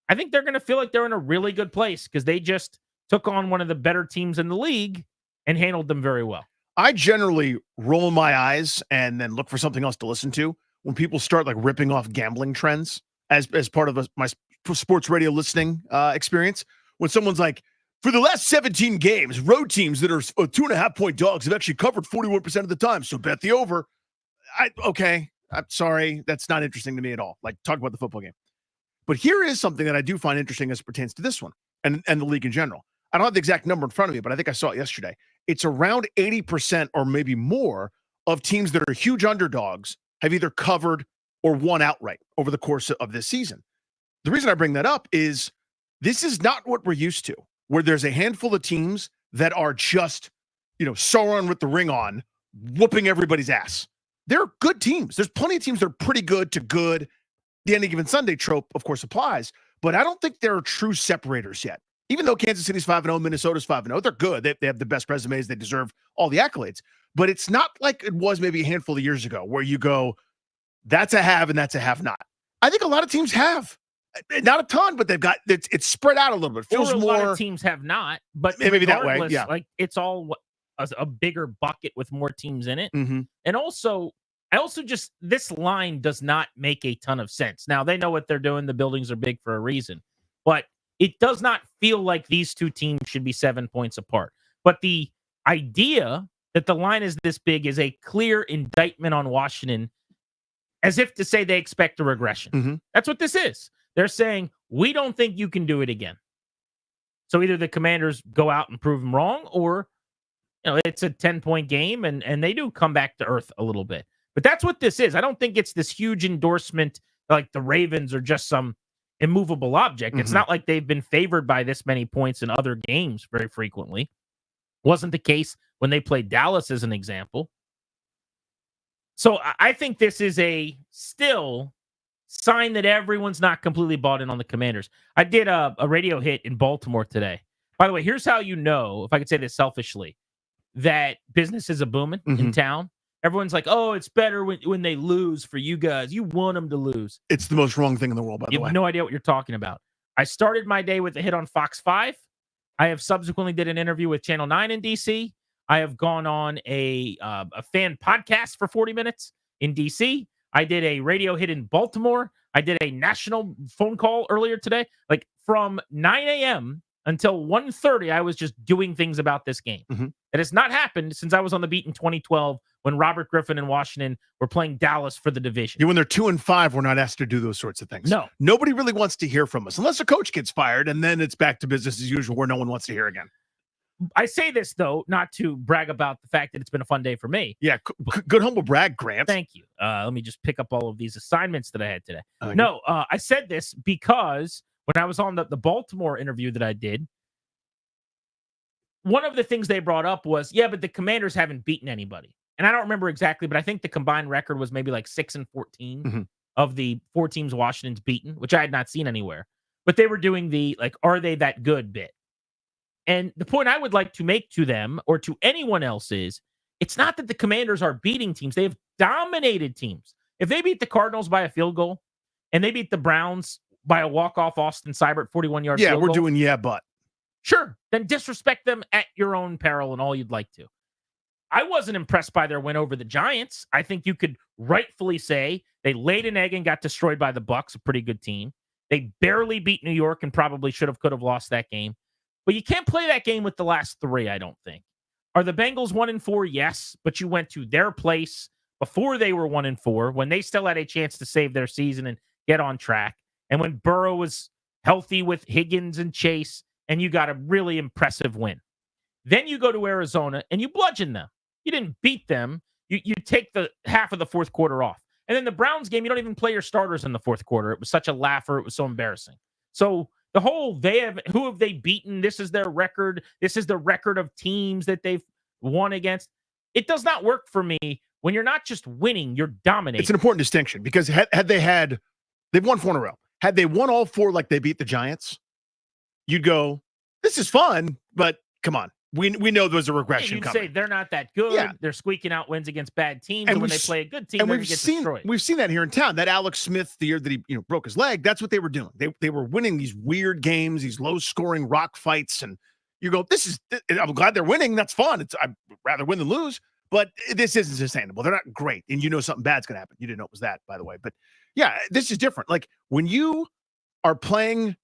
I think they're going to feel like they're in a really good place because they just took on one of the better teams in the league and handled them very well. I generally roll my eyes and then look for something else to listen to when people start like ripping off gambling trends as part of my sports radio listening experience. When someone's like, for the last 17 games, road teams that are 2.5 point dogs have actually covered 41% of the time. So bet the over. Okay, I'm sorry. That's not interesting to me at all. Like, talk about the football game. But here is something that I do find interesting as it pertains to this one and the league in general. I don't have the exact number in front of me, but I think I saw it yesterday. It's around 80% or maybe more of teams that are huge underdogs have either covered or won outright over the course of this season. The reason I bring that up is this is not what we're used to, where there's a handful of teams that are just, Sauron with the ring on, whooping everybody's ass. They're good teams. There's plenty of teams that are pretty good to good. The Any Given Sunday trope, of course, applies, but I don't think there are true separators yet. Even though Kansas City's 5-0, Minnesota's 5-0, they're good. They have the best resumes. They deserve all the accolades. But it's not like it was maybe a handful of years ago where you go, that's a have and that's a have not. I think a lot of teams have. Not a ton, but they've got it's spread out a little bit. Feels or a more. lot of teams have not, but maybe that way. Yeah, like it's all a bigger bucket with more teams in it. Mm-hmm. And also, just this line does not make a ton of sense. Now they know what they're doing. The buildings are big for a reason, but it does not feel like these two teams should be 7 points apart. But the idea that the line is this big is a clear indictment on Washington, as if to say they expect a regression. Mm-hmm. That's what this is. They're saying, we don't think you can do it again. So either the Commanders go out and prove them wrong, or it's a 10-point game, and they do come back to earth a little bit. But that's what this is. I don't think it's this huge endorsement like the Ravens are just some immovable object. Mm-hmm. It's not like they've been favored by this many points in other games very frequently. Wasn't the case when they played Dallas as an example. So I think this is a still sign that everyone's not completely bought in on the Commanders. I did a radio hit in Baltimore today. By the way, here's how you know, if I could say this selfishly, that business is a booming in town. Everyone's like, oh, it's better when they lose for you guys. You want them to lose. It's the most wrong thing in the world, by the You way. have no idea what you're talking about. I started my day with a hit on Fox 5. I have subsequently did an interview with Channel 9 in D.C. I have gone on a fan podcast for 40 minutes in D.C. I did a radio hit in Baltimore. I did a national phone call earlier today. Like from 9 a.m. until 1:30, I was just doing things about this game. Mm-hmm. It has not happened since I was on the beat in 2012 when Robert Griffin and Washington were playing Dallas for the division. Yeah, when they're 2-5, we're not asked to do those sorts of things. No. Nobody really wants to hear from us unless a coach gets fired, and then it's back to business as usual where no one wants to hear again. I say this, though, not to brag about the fact that it's been a fun day for me. Yeah, good humble brag, Grant. Thank you. Let me just pick up all of these assignments that I had today. I said this because when I was on the Baltimore interview that I did, one of the things they brought up was, yeah, but the Commanders haven't beaten anybody. And I don't remember exactly, but I think the combined record was maybe like 6-14 of the 4 teams Washington's beaten, which I had not seen anywhere. But they were doing the, like, are they that good bit? And the point I would like to make to them or to anyone else is, it's not that the Commanders are beating teams. They have dominated teams. If they beat the Cardinals by a field goal and they beat the Browns by a walk-off Austin Seibert 41-yard field goal. Yeah, we're doing but. Sure, then disrespect them at your own peril and all you'd like to. I wasn't impressed by their win over the Giants. I think you could rightfully say they laid an egg and got destroyed by the Bucs, a pretty good team. They barely beat New York and probably could have lost that game. But you can't play that game with the last 3, I don't think. Are the Bengals 1-4? Yes, but you went to their place before they were 1-4, when they still had a chance to save their season and get on track. And when Burrow was healthy with Higgins and Chase, and you got a really impressive win. Then you go to Arizona and you bludgeon them. You didn't beat them. You take the half of the fourth quarter off. And then the Browns game, you don't even play your starters in the fourth quarter. It was such a laugher. It was so embarrassing. So the whole who have they beaten? This is their record. This is the record of teams that they've won against. It does not work for me when you're not just winning, you're dominating. It's an important distinction because they've won 4 in a row. Had they won all 4 like they beat the Giants, you'd go, this is fun, but come on. We know there's a regression coming. You'd say they're not that good. Yeah. They're squeaking out wins against bad teams, and when they play a good team, they're going to get destroyed. We've seen that here in town. That Alex Smith, the year that he broke his leg, that's what they were doing. They were winning these weird games, these low-scoring rock fights, and you go, I'm glad they're winning. That's fun. I'd rather win than lose, but this isn't sustainable. They're not great, and something bad's going to happen. You didn't know it was that, by the way. But, yeah, this is different. Like, when you are playing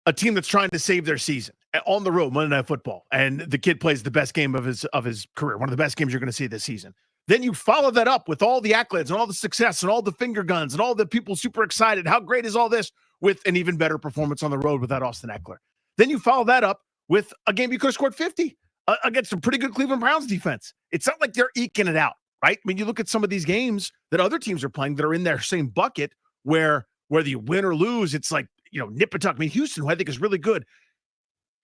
a team that's trying to save their season on the road, Monday Night Football, and the kid plays the best game of his career, one of the best games you're going to see this season. Then you follow that up with all the accolades and all the success and all the finger guns and all the people super excited. How great is all this? With an even better performance on the road without Austin Eckler. Then you follow that up with a game you could have scored 50 against a pretty good Cleveland Browns defense. It's not like they're eking it out, right? I mean, you look at some of these games that other teams are playing that are in their same bucket where whether you win or lose, it's like, nip and tuck. I mean, Houston, who I think is really good,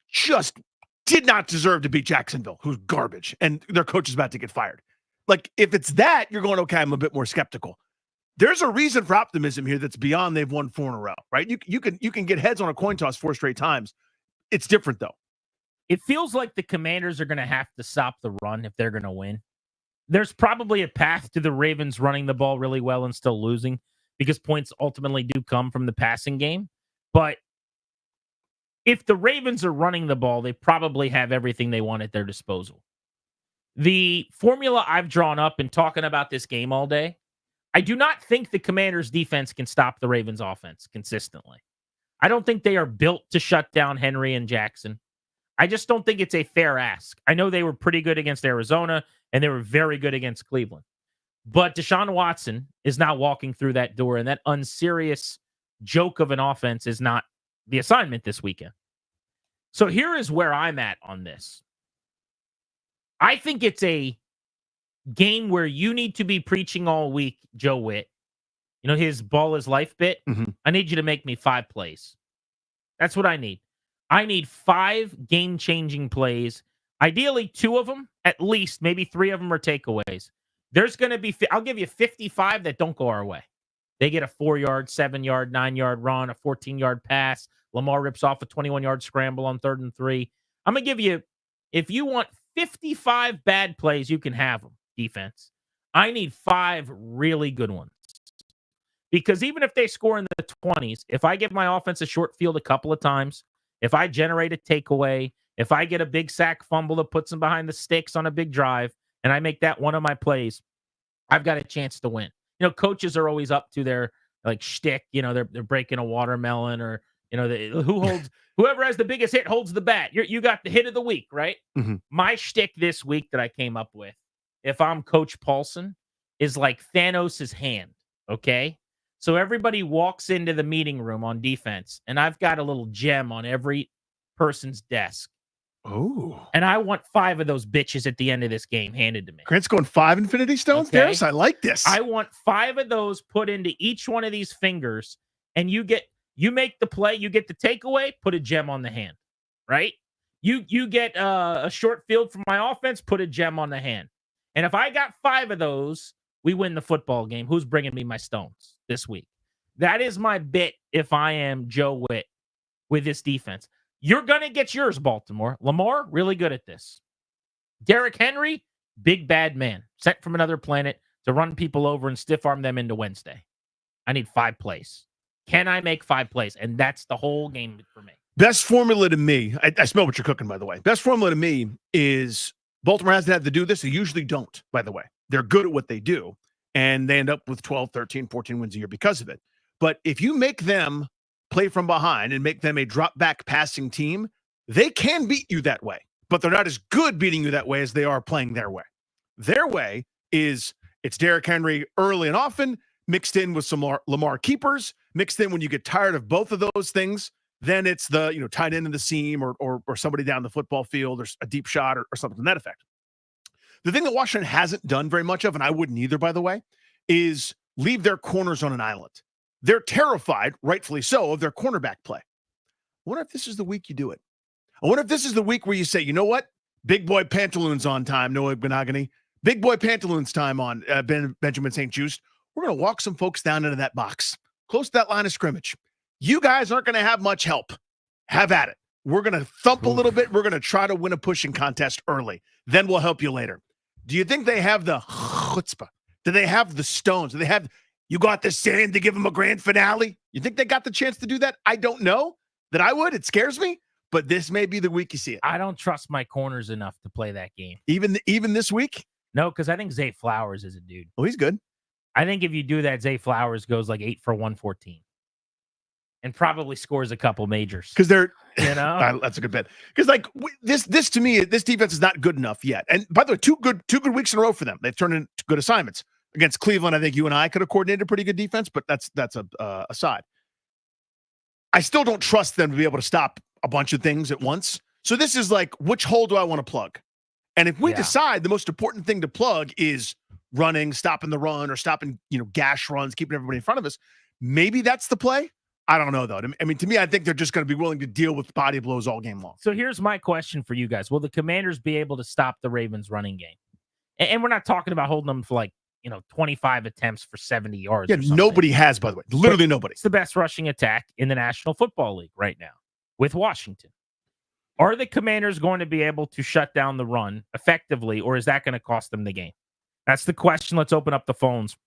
just did not deserve to beat Jacksonville, who's garbage, and their coach is about to get fired. Like, if it's that, you're going, okay, I'm a bit more skeptical. There's a reason for optimism here that's beyond they've won 4 in a row, right? You can get heads on a coin toss 4 straight times. It's different, though. It feels like the Commanders are going to have to stop the run if they're going to win. There's probably a path to the Ravens running the ball really well and still losing because points ultimately do come from the passing game. But if the Ravens are running the ball, they probably have everything they want at their disposal. The formula I've drawn up in talking about this game all day, I do not think the Commanders' defense can stop the Ravens' offense consistently. I don't think they are built to shut down Henry and Jackson. I just don't think it's a fair ask. I know they were pretty good against Arizona, and they were very good against Cleveland. But Deshaun Watson is now walking through that door, and that unserious joke of an offense is not the assignment this weekend. So here is where I'm at on this. I think it's a game where you need to be preaching all week, Joe Witt. His ball is life bit. Mm-hmm. I need you to make me 5 plays. That's what I need. I need 5 game-changing plays. Ideally, 2 of them, at least, maybe 3 of them are takeaways. There's going to be, I'll give you 55 that don't go our way. They get a 4-yard, 7-yard, 9-yard run, a 14-yard pass. Lamar rips off a 21-yard scramble on 3rd and 3. I'm going to give you, if you want 55 bad plays, you can have them, defense. I need 5 really good ones. Because even if they score in the 20s, if I give my offense a short field a couple of times, if I generate a takeaway, if I get a big sack fumble that puts them behind the sticks on a big drive, and I make that one of my plays, I've got a chance to win. Coaches are always up to their like shtick. They're breaking a watermelon, or whoever has the biggest hit holds the bat. You got the hit of the week, right? Mm-hmm. My shtick this week that I came up with, if I'm Coach Paulson, is like Thanos' hand. Okay. So everybody walks into the meeting room on defense, and I've got a little gem on every person's desk. Oh. And I want 5 of those bitches at the end of this game handed to me. Grant's going 5 Infinity Stones, Okay. Darius? I like this. I want 5 of those put into each one of these fingers, and you make the play, you get the takeaway, put a gem on the hand, right? You get a short field from my offense, put a gem on the hand. And if I got 5 of those, we win the football game. Who's bringing me my stones this week? That is my bit if I am Joe Witt with this defense. You're going to get yours, Baltimore. Lamar, really good at this. Derrick Henry, big bad man, sent from another planet to run people over and stiff arm them into Wednesday. I need 5 plays. Can I make 5 plays? And that's the whole game for me. Best formula to me, I smell what you're cooking, by the way. Best formula to me is Baltimore hasn't had to do this. They usually don't, by the way. They're good at what they do, and they end up with 12, 13, 14 wins a year because of it. But if you make them play from behind and make them a drop-back passing team, they can beat you that way. But they're not as good beating you that way as they are playing their way. Their way is it's Derrick Henry early and often, mixed in with some Lamar keepers, mixed in when you get tired of both of those things. Then it's the tight end in the seam or somebody down the football field or a deep shot or something to that effect. The thing that Washington hasn't done very much of, and I wouldn't either, by the way, is leave their corners on an island. They're terrified, rightfully so, of their cornerback play. I wonder if this is the week you do it. I wonder if this is the week where you say, you know what? Big boy Pantaloons on time, Noah Benogany. Big boy Pantaloons time on Benjamin St. Just. We're going to walk some folks down into that box, close to that line of scrimmage. You guys aren't going to have much help. Have at it. We're going to thump a little bit. We're going to try to win a pushing contest early. Then we'll help you later. Do you think they have the chutzpah? Do they have the stones? Do they have, you got the sand to give them a grand finale? You think they got the chance to do that? I don't know that I would. It scares me, but this may be the week you see it. I don't trust my corners enough to play that game. Even this week? No, because I think Zay Flowers is a dude. Oh, he's good. I think if you do that, Zay Flowers goes like 8 for 114 and probably scores a couple majors. Because they're, that's a good bet. Because like this to me, this defense is not good enough yet. And by the way, two good weeks in a row for them. They've turned into good assignments against Cleveland. I think you and I could have coordinated a pretty good defense, but that's a aside. I still don't trust them to be able to stop a bunch of things at once. So this is like, which hole do I want to plug? And if we decide the most important thing to plug is running, stopping the run, or stopping, gash runs, keeping everybody in front of us, maybe that's the play. I don't know, though. I mean, to me, I think they're just going to be willing to deal with body blows all game long. So here's my question for you guys. Will the Commanders be able to stop the Ravens running game? And we're not talking about holding them for 25 attempts for 70 yards. Yeah, nobody has, by the way. Literally nobody. It's the best rushing attack in the National Football League right now with Washington. Are the Commanders going to be able to shut down the run effectively, or is that going to cost them the game? That's the question. Let's open up the phones.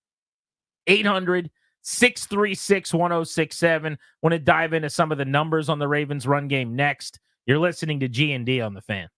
800-636-1067. Want to dive into some of the numbers on the Ravens run game next. You're listening to G&D on the Fan.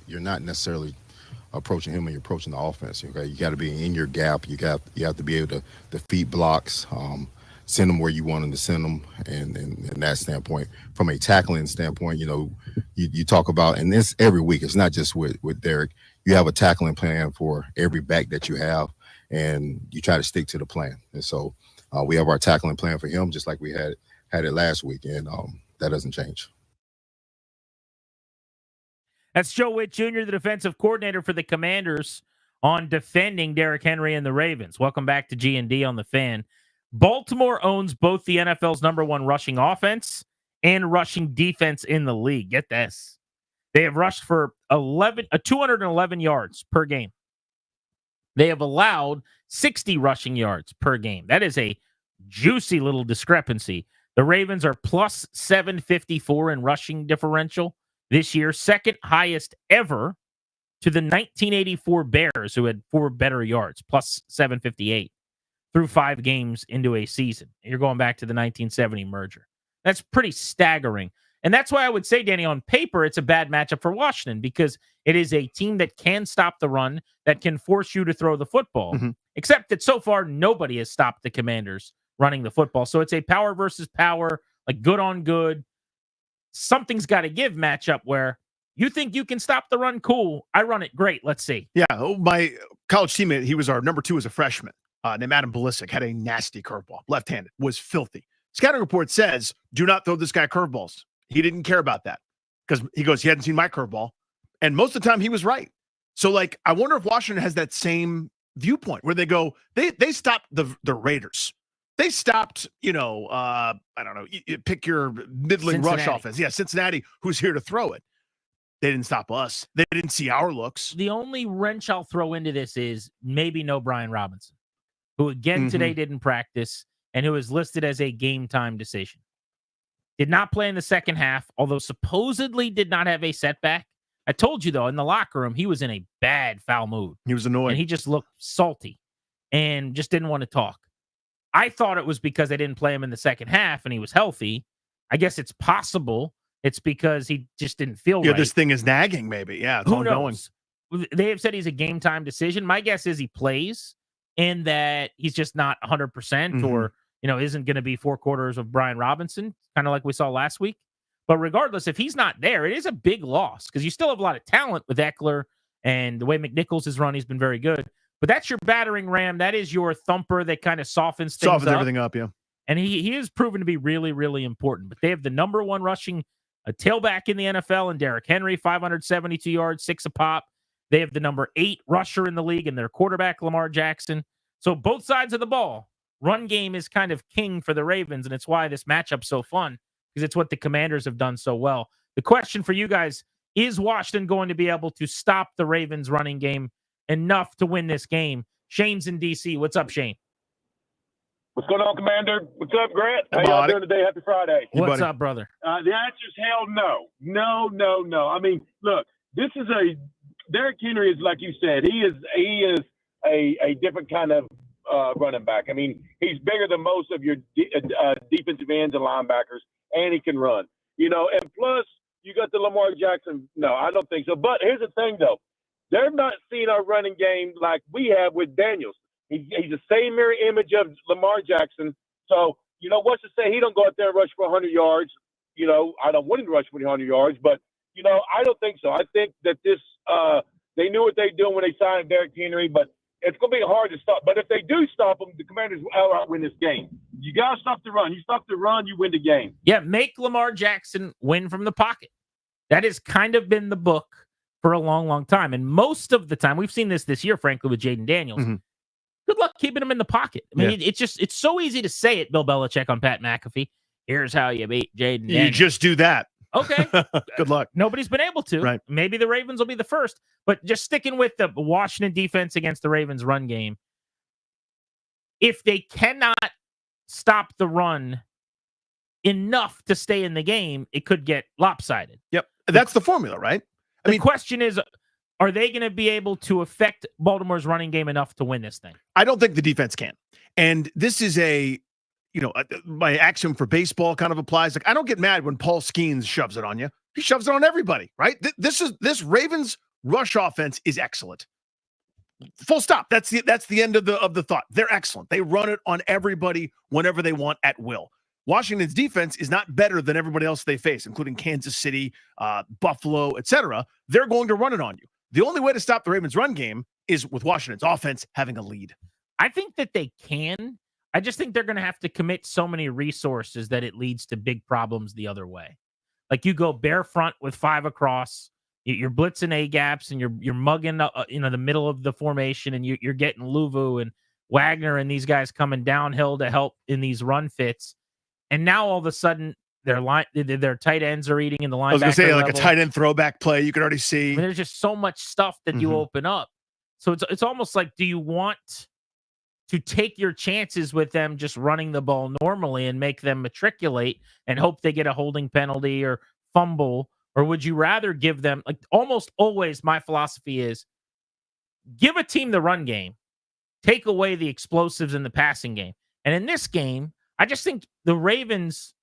You're not necessarily approaching him, and you're approaching the offense. Okay, you got to be in your gap. You have to be able to defeat blocks, send them where you want them to send them, and that standpoint, from a tackling standpoint, you talk about, and this every week. It's not just with Derek. You have a tackling plan for every back that you have, and you try to stick to the plan. And so we have our tackling plan for him, just like we had it last week, and that doesn't change. That's Joe Witt Jr., the defensive coordinator for the Commanders, on defending Derrick Henry and the Ravens. Welcome back to G&D on the Fan. Baltimore owns both the NFL's #1 rushing offense and rushing defense in the league. Get this. They have rushed for 211 yards per game. They have allowed 60 rushing yards per game. That is a juicy little discrepancy. The Ravens are plus 754 in rushing differential this year, second highest ever to the 1984 Bears, who had 4 better yards, plus 758 through 5 games into a season. You're going back to the 1970 merger. That's pretty staggering. And that's why I would say, Danny, on paper, it's a bad matchup for Washington, because it is a team that can stop the run, that can force you to throw the football, except that so far nobody has stopped the Commanders running the football. So it's a power versus power, like good on good. Something's got to give matchup where you think you can stop the run. Cool. I run it. Great. Let's see. Yeah. My college teammate, he was our number 2 as a freshman, named Adam Balisic, had a nasty curveball, left-handed, was filthy. Scouting report says, do not throw this guy curveballs. He didn't care about that because he goes, he hadn't seen my curveball. And most of the time he was right. So, like, I wonder if Washington has that same viewpoint where they go, they stopped the Raiders. They stopped, I don't know, you pick your middling rush offense. Yeah, Cincinnati, who's here to throw it. They didn't stop us. They didn't see our looks. The only wrench I'll throw into this is maybe no Brian Robinson, who again today didn't practice and who is listed as a game time decision. Did not play in the second half, although supposedly did not have a setback. I told you, though, in the locker room, he was in a bad foul mood. He was annoyed. And he just looked salty and just didn't want to talk. I thought it was because they didn't play him in the second half and he was healthy. I guess it's possible it's because he just didn't feel right. Yeah, this thing is nagging, maybe. Yeah, it's ongoing. They have said he's a game time decision. My guess is he plays and that he's just not 100% or, isn't going to be 4 quarters of Brian Robinson, kind of like we saw last week. But regardless, if he's not there, it is a big loss because you still have a lot of talent with Eckler, and the way McNichols has run, he's been very good. But that's your battering ram. That is your thumper that kind of softens everything up, yeah. And he is proven to be really, really important. But they have the #1 rushing tailback in the NFL in Derrick Henry, 572 yards, 6 a pop. They have the number 8 rusher in the league and their quarterback, Lamar Jackson. So both sides of the ball, run game is kind of king for the Ravens, and it's why this matchup's so fun, because it's what the Commanders have done so well. The question for you guys, is Washington going to be able to stop the Ravens running game enough to win this game? Shane's in D.C. What's up, Shane? What's going on, Commander? What's up, Grant? How y'all doing today? Happy Friday. What's up, brother? The answer is hell no. No. I mean, look, Derrick Henry is, like you said, he is a different kind of running back. I mean, he's bigger than most of your defensive ends and linebackers, and he can run. And plus, you got the Lamar Jackson. No, I don't think so. But here's the thing, though. They're not seeing our running game like we have with Daniels. He's the same mirror image of Lamar Jackson. So, what's to say he don't go out there and rush for 100 yards? I don't want him to rush for 100 yards, but, I don't think so. I think that they knew what they were doing when they signed Derrick Henry, but it's going to be hard to stop. But if they do stop him, the Commanders will outright win this game. You got to stop the run. You stop the run, you win the game. Yeah, make Lamar Jackson win from the pocket. That has kind of been the book for a long, long time. And most of the time, we've seen this year, frankly, with Jaden Daniels. Good luck keeping him in the pocket. I mean, it's so easy to say it, Bill Belichick on Pat McAfee. Here's how you beat Jaden Daniels. You just do that. Okay. Good luck. Nobody's been able to. Right. Maybe the Ravens will be the first. But just sticking with the Washington defense against the Ravens run game, if they cannot stop the run enough to stay in the game, it could get lopsided. Yep. That's the formula, right? The question is, are they going to be able to affect Baltimore's running game enough to win this thing? I don't think the defense can. And this is my axiom for baseball kind of applies. Like, I don't get mad when Paul Skeens shoves it on you. He shoves it on everybody, right? This Ravens rush offense is excellent. Full stop. That's the end of the thought. They're excellent. They run it on everybody whenever they want at will. Washington's defense is not better than everybody else they face, including Kansas City, Buffalo, etc. They're going to run it on you. The only way to stop the Ravens' run game is with Washington's offense having a lead. I think that they can. I just think they're going to have to commit so many resources that it leads to big problems the other way. Like, you go bare front with 5 across, you're blitzing A gaps, and you're mugging the middle of the formation, and you're getting Luvu and Wagner and these guys coming downhill to help in these run fits. And now all of a sudden their tight ends are eating in the linebacker. I was going to say, like level. a tight end throwback play, you could already see. I mean, there's just so much stuff that you open up. So it's almost like, do you want to take your chances with them just running the ball normally and make them matriculate and hope they get a holding penalty or fumble? Or would you rather give them, like, almost always my philosophy is, give a team the run game, take away the explosives in the passing game. And in this game, I just think the Ravens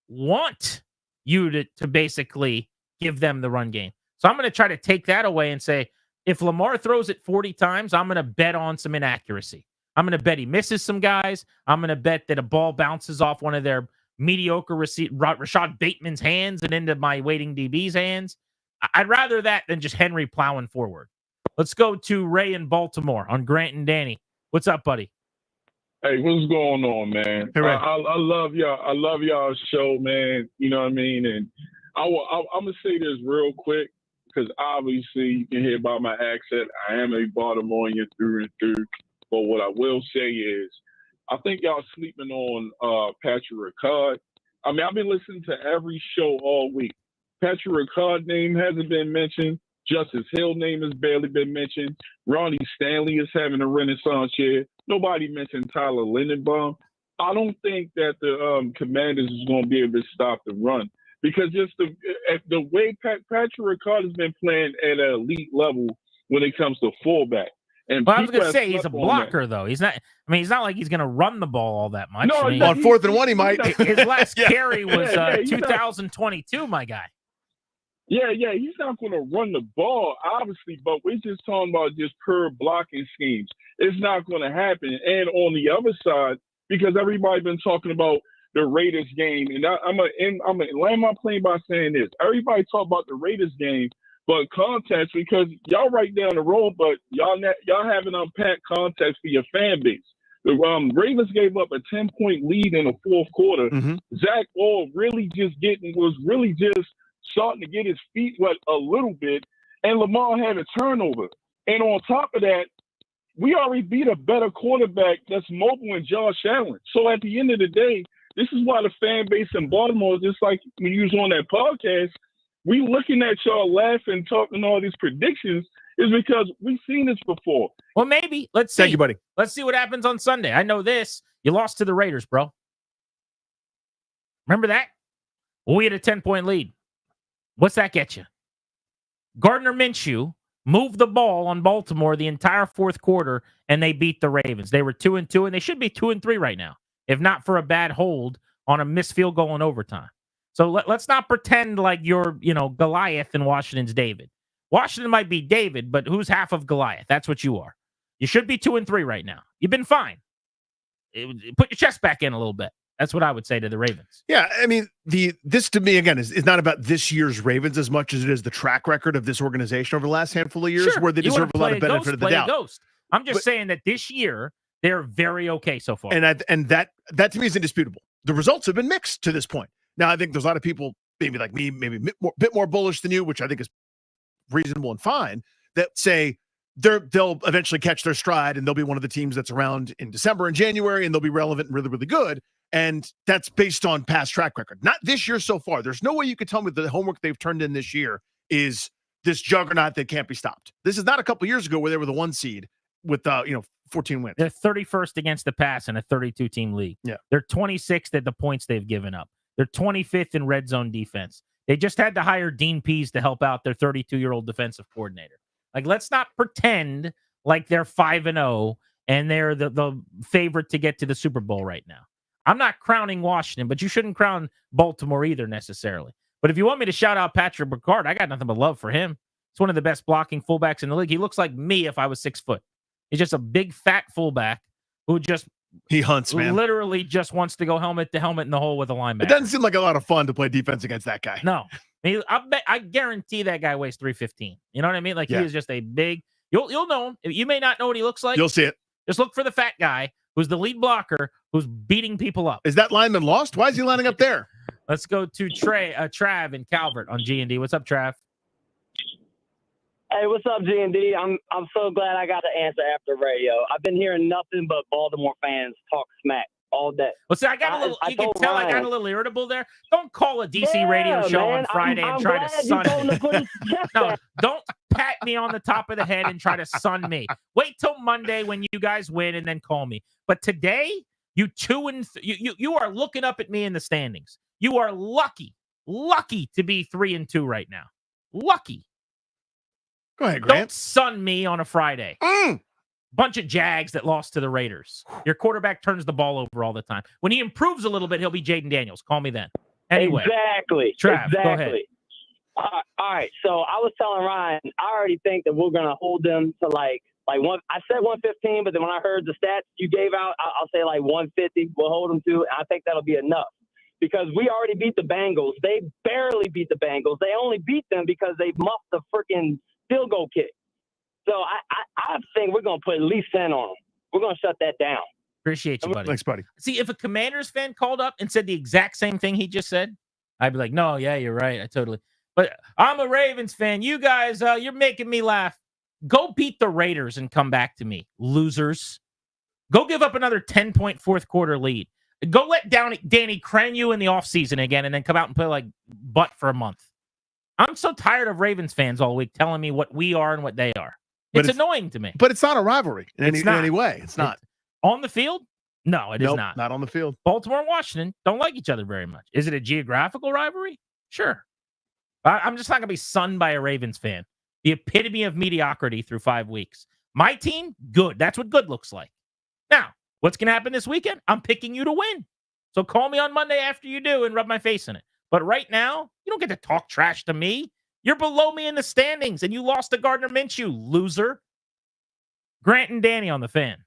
want you to basically give them the run game. So I'm going to try to take that away and say, if Lamar throws it 40 times, I'm going to bet on some inaccuracy. I'm going to bet he misses some guys. I'm going to bet that a ball bounces off one of their mediocre Rashad Bateman's hands and into my waiting DB's hands. I'd rather that than just Henry plowing forward. Let's go to Ray in Baltimore on Grant and Danny. What's up, buddy? Hey, what's going on, man? Hey, Ray. I love y'all. I love y'all's show, man. You know what I mean? And I'm gonna say this real quick, because obviously you can hear by my accent, I am a Baltimorean through and through. But what I will say is, I think y'all sleeping on Patrick Ricard. I mean, I've been listening to every show all week. Patrick Ricard's name hasn't been mentioned. Justice Hill's name has barely been mentioned. Ronnie Stanley is having a renaissance year. Nobody mentioned Tyler Lindenbaum. I don't think that the Commanders is going to be able to stop the run, because just the way Patrick Ricard has been playing at an elite level when it comes to fullback. And I was going to say, he's a blocker, though. He's not. I mean, he's not like he's going to run the ball all that much. No, I mean, on 4th and 1, he might. His last carry was Yeah, 2022, my guy. Yeah, he's not going to run the ball, obviously, but we're just talking about just pure blocking schemes. It's not going to happen. And on the other side, because everybody's been talking about the Raiders game, and I'm gonna land my plane by saying this: everybody talk about the Raiders game, but context, because y'all right down the road, but y'all haven't unpacked context for your fan base. The Ravens gave up a 10-point lead in the fourth quarter. Zach Orr was really just starting to get his feet wet a little bit, and Lamar had a turnover. And on top of that, we already beat a better quarterback that's mobile in Josh Allen. So at the end of the day, this is why the fan base in Baltimore, just like when you was on that podcast, we looking at y'all laughing, talking all these predictions, is because we've seen this before. Well, maybe. Let's see. Thank you, buddy. Let's see what happens on Sunday. I know this. You lost to the Raiders, bro. Remember that? We had a 10-point lead. What's that get you? Gardner Minshew moved the ball on Baltimore the entire fourth quarter, and they beat the Ravens. They were 2-2, and they should be 2-3 right now, if not for a bad hold on a missed field goal in overtime. So let's not pretend like you're, Goliath and Washington's David. Washington might be David, but who's half of Goliath? That's what you are. You should be 2-3 right now. You've been fine. Put your chest back in a little bit. That's what I would say to the Ravens. Yeah, I mean, this to me, again, is not about this year's Ravens as much as it is the track record of this organization over the last handful of years, where they deserve a lot of benefit of the doubt. I'm just saying that this year, they're very okay so far. And that to me is indisputable. The results have been mixed to this point. Now, I think there's a lot of people, maybe like me, maybe a bit more bullish than you, which I think is reasonable and fine, that say they'll eventually catch their stride and they'll be one of the teams that's around in December and January, and they'll be relevant and really, really good. And that's based on past track record. Not this year so far. There's no way you could tell me that the homework they've turned in this year is this juggernaut that can't be stopped. This is not a couple years ago where they were the 1 seed with 14 wins. They're 31st against the pass in a 32-team league. Yeah. They're 26th at the points they've given up. They're 25th in red zone defense. They just had to hire Dean Pease to help out their 32-year-old defensive coordinator. Like, let's not pretend like they're 5-0 and they're the favorite to get to the Super Bowl right now. I'm not crowning Washington, but you shouldn't crown Baltimore either necessarily. But if you want me to shout out Patrick Ricard, I got nothing but love for him. He's one of the best blocking fullbacks in the league. He looks like me if I was 6 foot. He's just a big fat fullback who he hunts, man. Literally just wants to go helmet to helmet in the hole with a linebacker. It doesn't seem like a lot of fun to play defense against that guy. No. I guarantee that guy weighs 315. You know what I mean? Like, he is just a big. You'll know him. You may not know what he looks like. You'll see it. Just look for the fat guy who's the lead blocker who's beating people up. Is that lineman lost? Why is he lining up there? Let's go to Trav in Calvert on G&D. What's up, Trav? Hey, what's up, G&D? I'm so glad I got to answer after radio. I've been hearing nothing but Baltimore fans talk smack all day. Well, see, I got a little. You can tell I got a little irritable there. Don't call a DC radio show on Friday and try to sun me. No, don't pat me on the top of the head and try to sun me. Wait till Monday when you guys win and then call me. But today, you are looking up at me in the standings. You are lucky to be 3-2 right now. Lucky. Go ahead, Grant. Don't sun me on a Friday. Bunch of Jags that lost to the Raiders. Your quarterback turns the ball over all the time. When he improves a little bit, he'll be Jaden Daniels. Call me then. Anyway. Exactly. Trav, exactly. go ahead. All right. So I was telling Ryan, I already think that we're going to hold them to like one. I said 115, but then when I heard the stats you gave out, I'll say like 150. We'll hold them to, and I think that'll be enough. Because we already beat the Bengals. They barely beat the Bengals. They only beat them because they muffed the freaking field goal kick. So I think we're going to put at least 10 on them. We're going to shut that down. Appreciate you, buddy. Thanks, buddy. See, if a Commanders fan called up and said the exact same thing he just said, I'd be like, no, yeah, you're right. I totally. But I'm a Ravens fan. You guys, you're making me laugh. Go beat the Raiders and come back to me, losers. Go give up another 10-point fourth quarter lead. Go let Danny cram you in the offseason again and then come out and play like butt for a month. I'm so tired of Ravens fans all week telling me what we are and what they are. It's annoying to me. But it's not a rivalry in any way. It's not. On the field? No, it is not. Not on the field. Baltimore and Washington don't like each other very much. Is it a geographical rivalry? Sure. I'm just not going to be sunned by a Ravens fan. The epitome of mediocrity through 5 weeks. My team, good. That's what good looks like. Now, what's going to happen this weekend? I'm picking you to win. So call me on Monday after you do and rub my face in it. But right now, you don't get to talk trash to me. You're below me in the standings, and you lost to Gardner Minshew, loser. Grant and Danny on the Fan.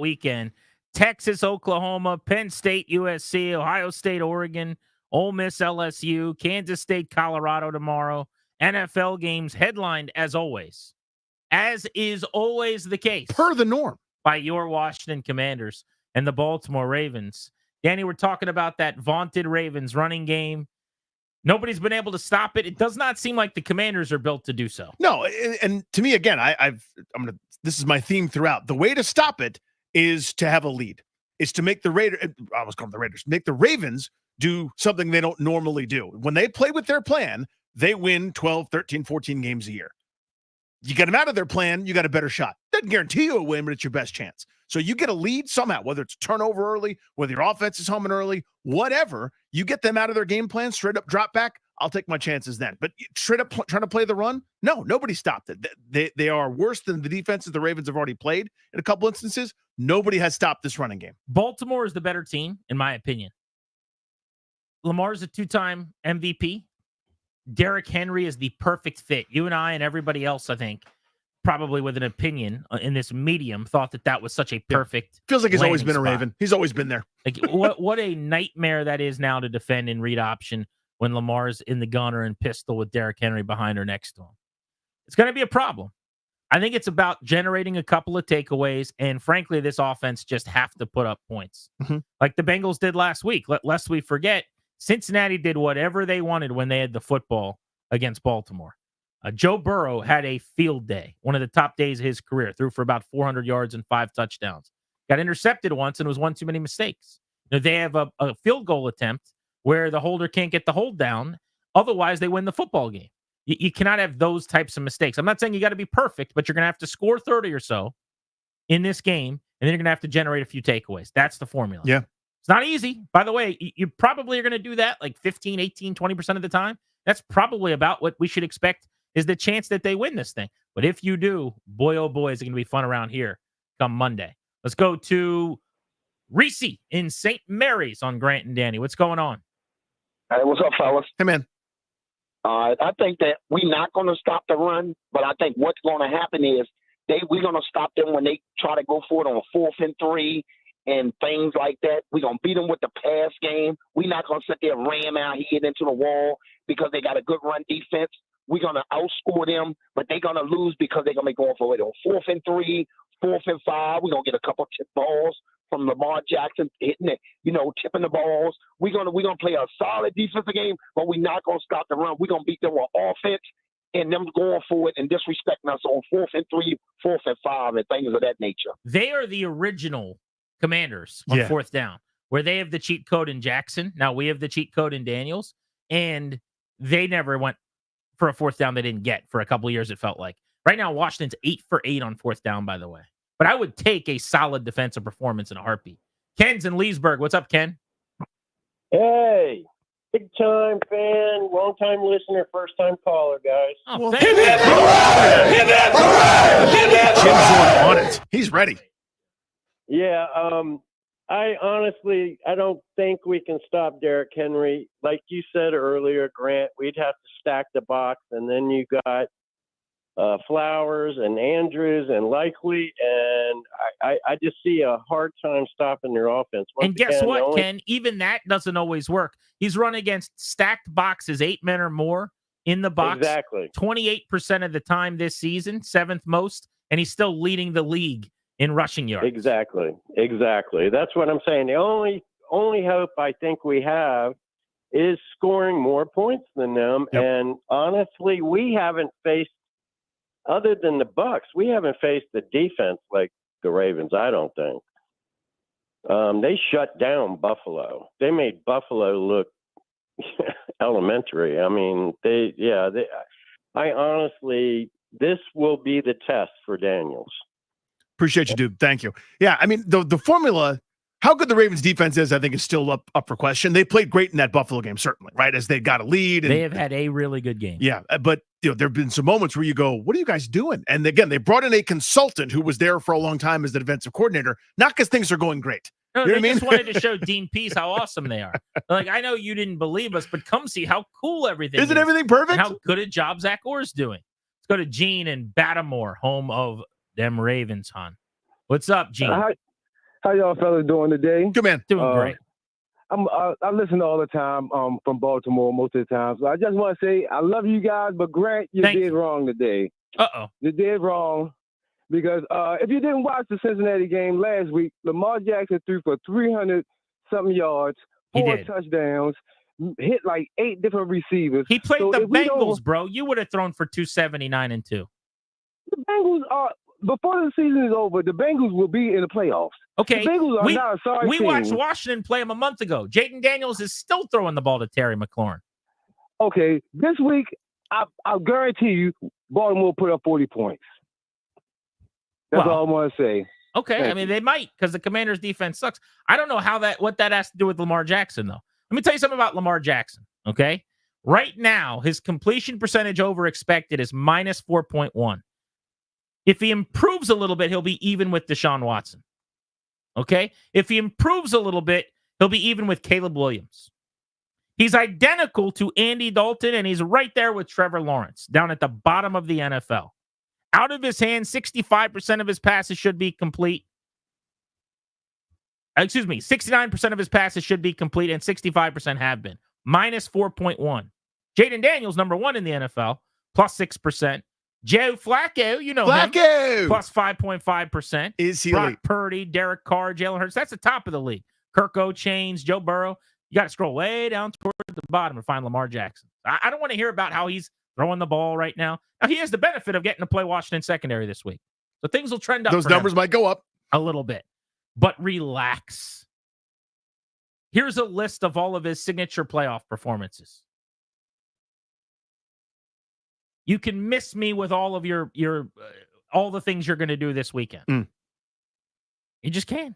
weekend. Texas, Oklahoma, Penn State, USC, Ohio State, Oregon, Ole Miss, LSU, Kansas State, Colorado tomorrow. NFL games headlined, as always, as is always the case, per the norm, by your Washington Commanders and the Baltimore Ravens. Danny, we're talking about that vaunted Ravens running game. Nobody's been able to stop it. It does not seem like the Commanders are built to do so. No, and to me, again, this is my theme throughout. The way to stop it is to have a lead, is to make the make the Ravens do something they don't normally do. When they play with their plan, they win 12, 13, 14 games a year. You get them out of their plan, you got a better shot. Doesn't guarantee you a win, but it's your best chance. So you get a lead somehow, whether it's a turnover early, whether your offense is homing early, whatever, you get them out of their game plan, straight up drop back, I'll take my chances then. But straight up trying to play the run, no, nobody stopped it. They are worse than the defenses the Ravens have already played in a couple instances. Nobody has stopped this running game. Baltimore is the better team, in my opinion. Lamar's a two-time MVP. Derrick Henry is the perfect fit. You and I and everybody else, I think, probably with an opinion in this medium, thought that was such a perfect. Feels like he's always been spot. a Raven. He's always been there. Like what a nightmare that is now to defend in read option when Lamar's in the gunner and pistol with Derrick Henry behind or next to him. It's going to be a problem. I think it's about generating a couple of takeaways, and frankly, this offense just have to put up points. Like the Bengals did last week. Lest we forget, Cincinnati did whatever they wanted when they had the football against Baltimore. Joe Burrow had a field day, one of the top days of his career, threw for about 400 yards and 5 touchdowns. Got intercepted once and was one too many mistakes. They have a field goal attempt where the holder can't get the hold down. Otherwise, they win the football game. You cannot have those types of mistakes. I'm not saying you got to be perfect, but you're going to have to score 30 or so in this game, and then you're going to have to generate a few takeaways. That's the formula. Yeah. It's not easy. By the way, you probably are going to do that like 15, 18, 20% of the time. That's probably about what we should expect is the chance that they win this thing. But if you do, boy, oh boy, is it going to be fun around here come Monday. Let's go to Reese in St. Mary's on Grant and Danny. What's going on? Hey, what's up, fellas? Hey, man. I think that we're not going to stop the run, but I think what's going to happen is we're going to stop them when they try to go for it on 4th and 3 and things like that. We're going to beat them with the pass game. We're not going to sit there and ram out here into the wall because they got a good run defense. We're going to outscore them, but they're going to lose because they're going to be going for it on 4th and 3, 4th and 5. We're going to get a couple tip balls from Lamar Jackson hitting it, tipping the balls. We're gonna play a solid defensive game, but we're not gonna stop the run. We're gonna beat them with offense and them going for it and disrespecting us on 4th and 3, 4th and 5, and things of that nature. They are the original Commanders on 4th down, where they have the cheat code in Jackson. Now we have the cheat code in Daniels, and they never went for a 4th down they didn't get for a couple of years, it felt like. Right now, Washington's 8 for 8 on 4th down, by the way. But I would take a solid defensive performance in a heartbeat. Ken's in Leesburg. What's up, Ken? Hey, big time fan, long time listener, first time caller, guys. Oh, Jim's on it. He's ready. Yeah, I honestly don't think we can stop Derrick Henry. Like you said earlier, Grant, we'd have to stack the box, and then you got Flowers and Andrews and Likely, and I just see a hard time stopping their offense. And guess what, Ken? Even that doesn't always work. He's run against stacked boxes, 8 men or more in the box. Exactly. 28% of the time this season, 7th most, and he's still leading the league in rushing yards. Exactly. That's what I'm saying. The only hope I think we have is scoring more points than them. Yep. And honestly, we haven't faced, other than the Bucks, we haven't faced the defense like the Ravens, I don't think. They shut down Buffalo. They made Buffalo look elementary. I mean, I honestly, this will be the test for Daniels. Appreciate you, dude. Thank you. Yeah, I mean, the formula, how good the Ravens defense is, I think, is still up for question. They played great in that Buffalo game, certainly, right? As they got a lead. And they have had a really good game. Yeah, but there have been some moments where you go, what are you guys doing? And again, they brought in a consultant who was there for a long time as the defensive coordinator, not because things are going great. No, you know they just wanted to show Dean Pease how awesome they are. Like, I know you didn't believe us, but come see how cool everything is. Isn't everything perfect? And how good a job Zach Orr's doing. Let's go to Gene in Baltimore, home of them Ravens, hon. What's up, Gene? How y'all fellas doing today? Good, man. Doing great. I listen all the time from Baltimore most of the time. So I just want to say I love you guys, but Grant, you did wrong today. Uh-oh. You did wrong because if you didn't watch the Cincinnati game last week, Lamar Jackson threw for 300-something yards, 4 touchdowns, hit like 8 different receivers. He played So the if we don't- Bengals, bro. You would have thrown for 279 and 2. The Bengals are before the season is over. The Bengals will be in the playoffs. Okay, the Bengals are not a sorry we team. watched Washington play him a month ago. Jaden Daniels is still throwing the ball to Terry McLaurin. Okay, this week I guarantee you, Baltimore will put up 40 points. That's all I want to say. Okay, Thank I mean they might because the Commanders' defense sucks. I don't know what that has to do with Lamar Jackson though. Let me tell you something about Lamar Jackson. Okay, right now his completion percentage over expected is minus 4.1. If he improves a little bit, he'll be even with Deshaun Watson. Okay? If he improves a little bit, he'll be even with Caleb Williams. He's identical to Andy Dalton, and he's right there with Trevor Lawrence, down at the bottom of the NFL. Out of his hands, 65% of his passes should be complete. 69% of his passes should be complete, and 65% have been. Minus 4.1. Jaden Daniels, number 1 in the NFL, plus 6%. Joe Flacco, you know him, plus 5.5%. Is he Brock elite? Purdy, Derek Carr, Jalen Hurts. That's the top of the league. Kirk Chains, Joe Burrow. You got to scroll way down toward the bottom to find Lamar Jackson. I don't want to hear about how he's throwing the ball right now. Now, he has the benefit of getting to play Washington secondary this week. So things will trend up. Those numbers might go up a little bit. But relax. Here's a list of all of his signature playoff performances. You can miss me with all of your all the things you're going to do this weekend. You just can.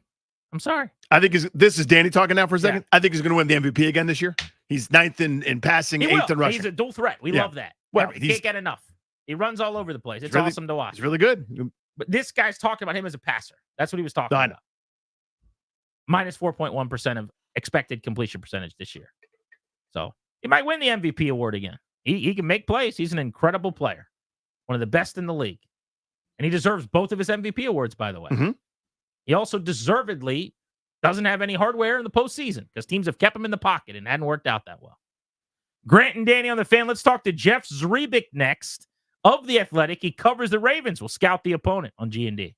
I'm sorry. I think this is Danny talking now for a second. Yeah. I think he's going to win the MVP again this year. He's 9th in passing, 8th in rushing. He's a dual threat. We love that. Well, he can't get enough. He runs all over the place. It's really, awesome to watch. He's really good. But this guy's talking about him as a passer. That's what he was talking about. Minus 4.1% of expected completion percentage this year. So he might win the MVP award again. He can make plays. He's an incredible player. One of the best in the league. And he deserves both of his MVP awards, by the way. Mm-hmm. He also deservedly doesn't have any hardware in the postseason because teams have kept him in the pocket and hadn't worked out that well. Grant and Danny on the Fan. Let's talk to Jeff Zrebiec next of The Athletic. He covers the Ravens. We'll scout the opponent on G&D.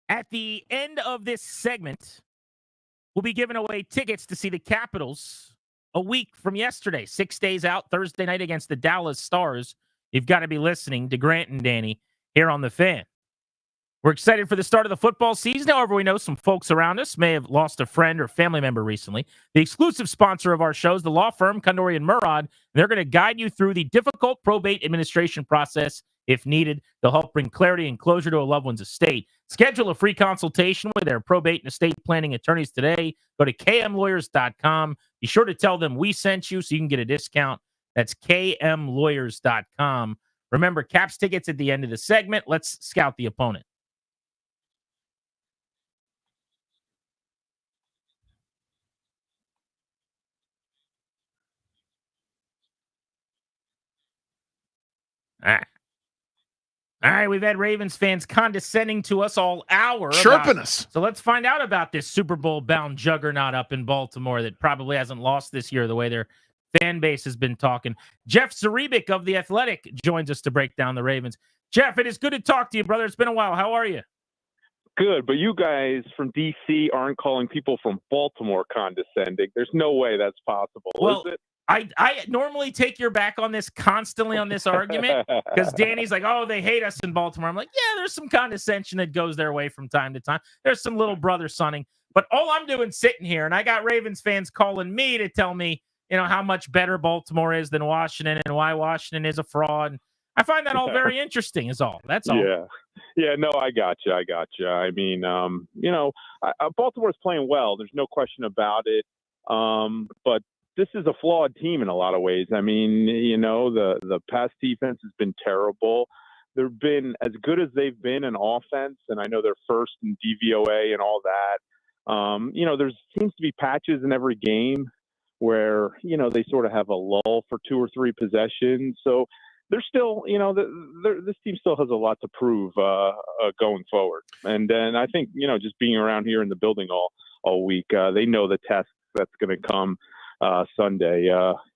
At the end of this segment, we'll be giving away tickets to see the Capitals a week from yesterday, 6 days out, Thursday night against the Dallas Stars. You've got to be listening to Grant and Danny here on The Fan. We're excited for the start of the football season. However, we know some folks around us may have lost a friend or family member recently. The exclusive sponsor of our show is the law firm Kondori and Murad. They're going to guide you through the difficult probate administration process if needed. They'll help bring clarity and closure to a loved one's estate. Schedule a free consultation with their probate and estate planning attorneys today. Go to kmlawyers.com. Be sure to tell them we sent you so you can get a discount. That's kmlawyers.com. Remember, Caps tickets at the end of the segment. Let's scout the opponent. All right, we've had Ravens fans condescending to us all hour. Chirping us. So let's find out about this Super Bowl-bound juggernaut up in Baltimore that probably hasn't lost this year the way their fan base has been talking. Jeff Zarebic of The Athletic joins us to break down the Ravens. Jeff, it is good to talk to you, brother. It's been a while. How are you? Good, but you guys from D.C. aren't calling people from Baltimore condescending. There's no way that's possible, Well, is it? I normally take your back on this constantly on this argument because Danny's like, oh, they hate us in Baltimore. I'm like, yeah, there's some condescension that goes their way from time to time. There's some little brother sonning. But all I'm doing sitting here, and I got Ravens fans calling me to tell me, how much better Baltimore is than Washington and why Washington is a fraud. I find that all very interesting is all. That's all. Yeah, no, I got you. I mean, Baltimore's playing well. There's no question about it. But this is a flawed team in a lot of ways. I mean, the pass defense has been terrible. They've been as good as they've been in offense, and I know they're first in DVOA and all that. There seems to be patches in every game where, they sort of have a lull for 2 or 3 possessions. So they're still, this team still has a lot to prove going forward. And then I think, just being around here in the building all week, they know the test that's going to come Sunday,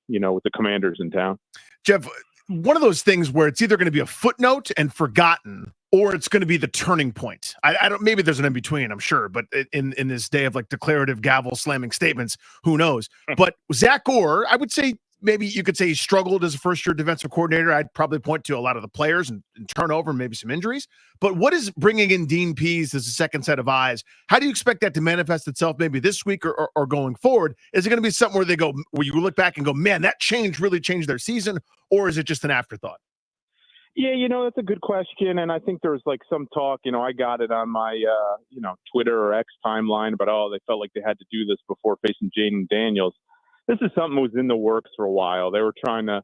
with the Commanders in town. Jeff, one of those things where it's either going to be a footnote and forgotten, or it's going to be the turning point. I don't. Maybe there's an in between. I'm sure, but in this day of like declarative gavel slamming statements, who knows? But Zach Orr, I would say maybe you could say he struggled as a first-year defensive coordinator. I'd probably point to a lot of the players and turnover, maybe some injuries. But what is bringing in Dean Pease as a second set of eyes? How do you expect that to manifest itself maybe this week or going forward? Is it going to be something where you look back and go, man, that change really changed their season, or is it just an afterthought? Yeah, that's a good question. And I think there was like some talk, I got it on my, Twitter or X timeline about, they felt like they had to do this before facing Jaden Daniels. This is something that was in the works for a while. They were trying to,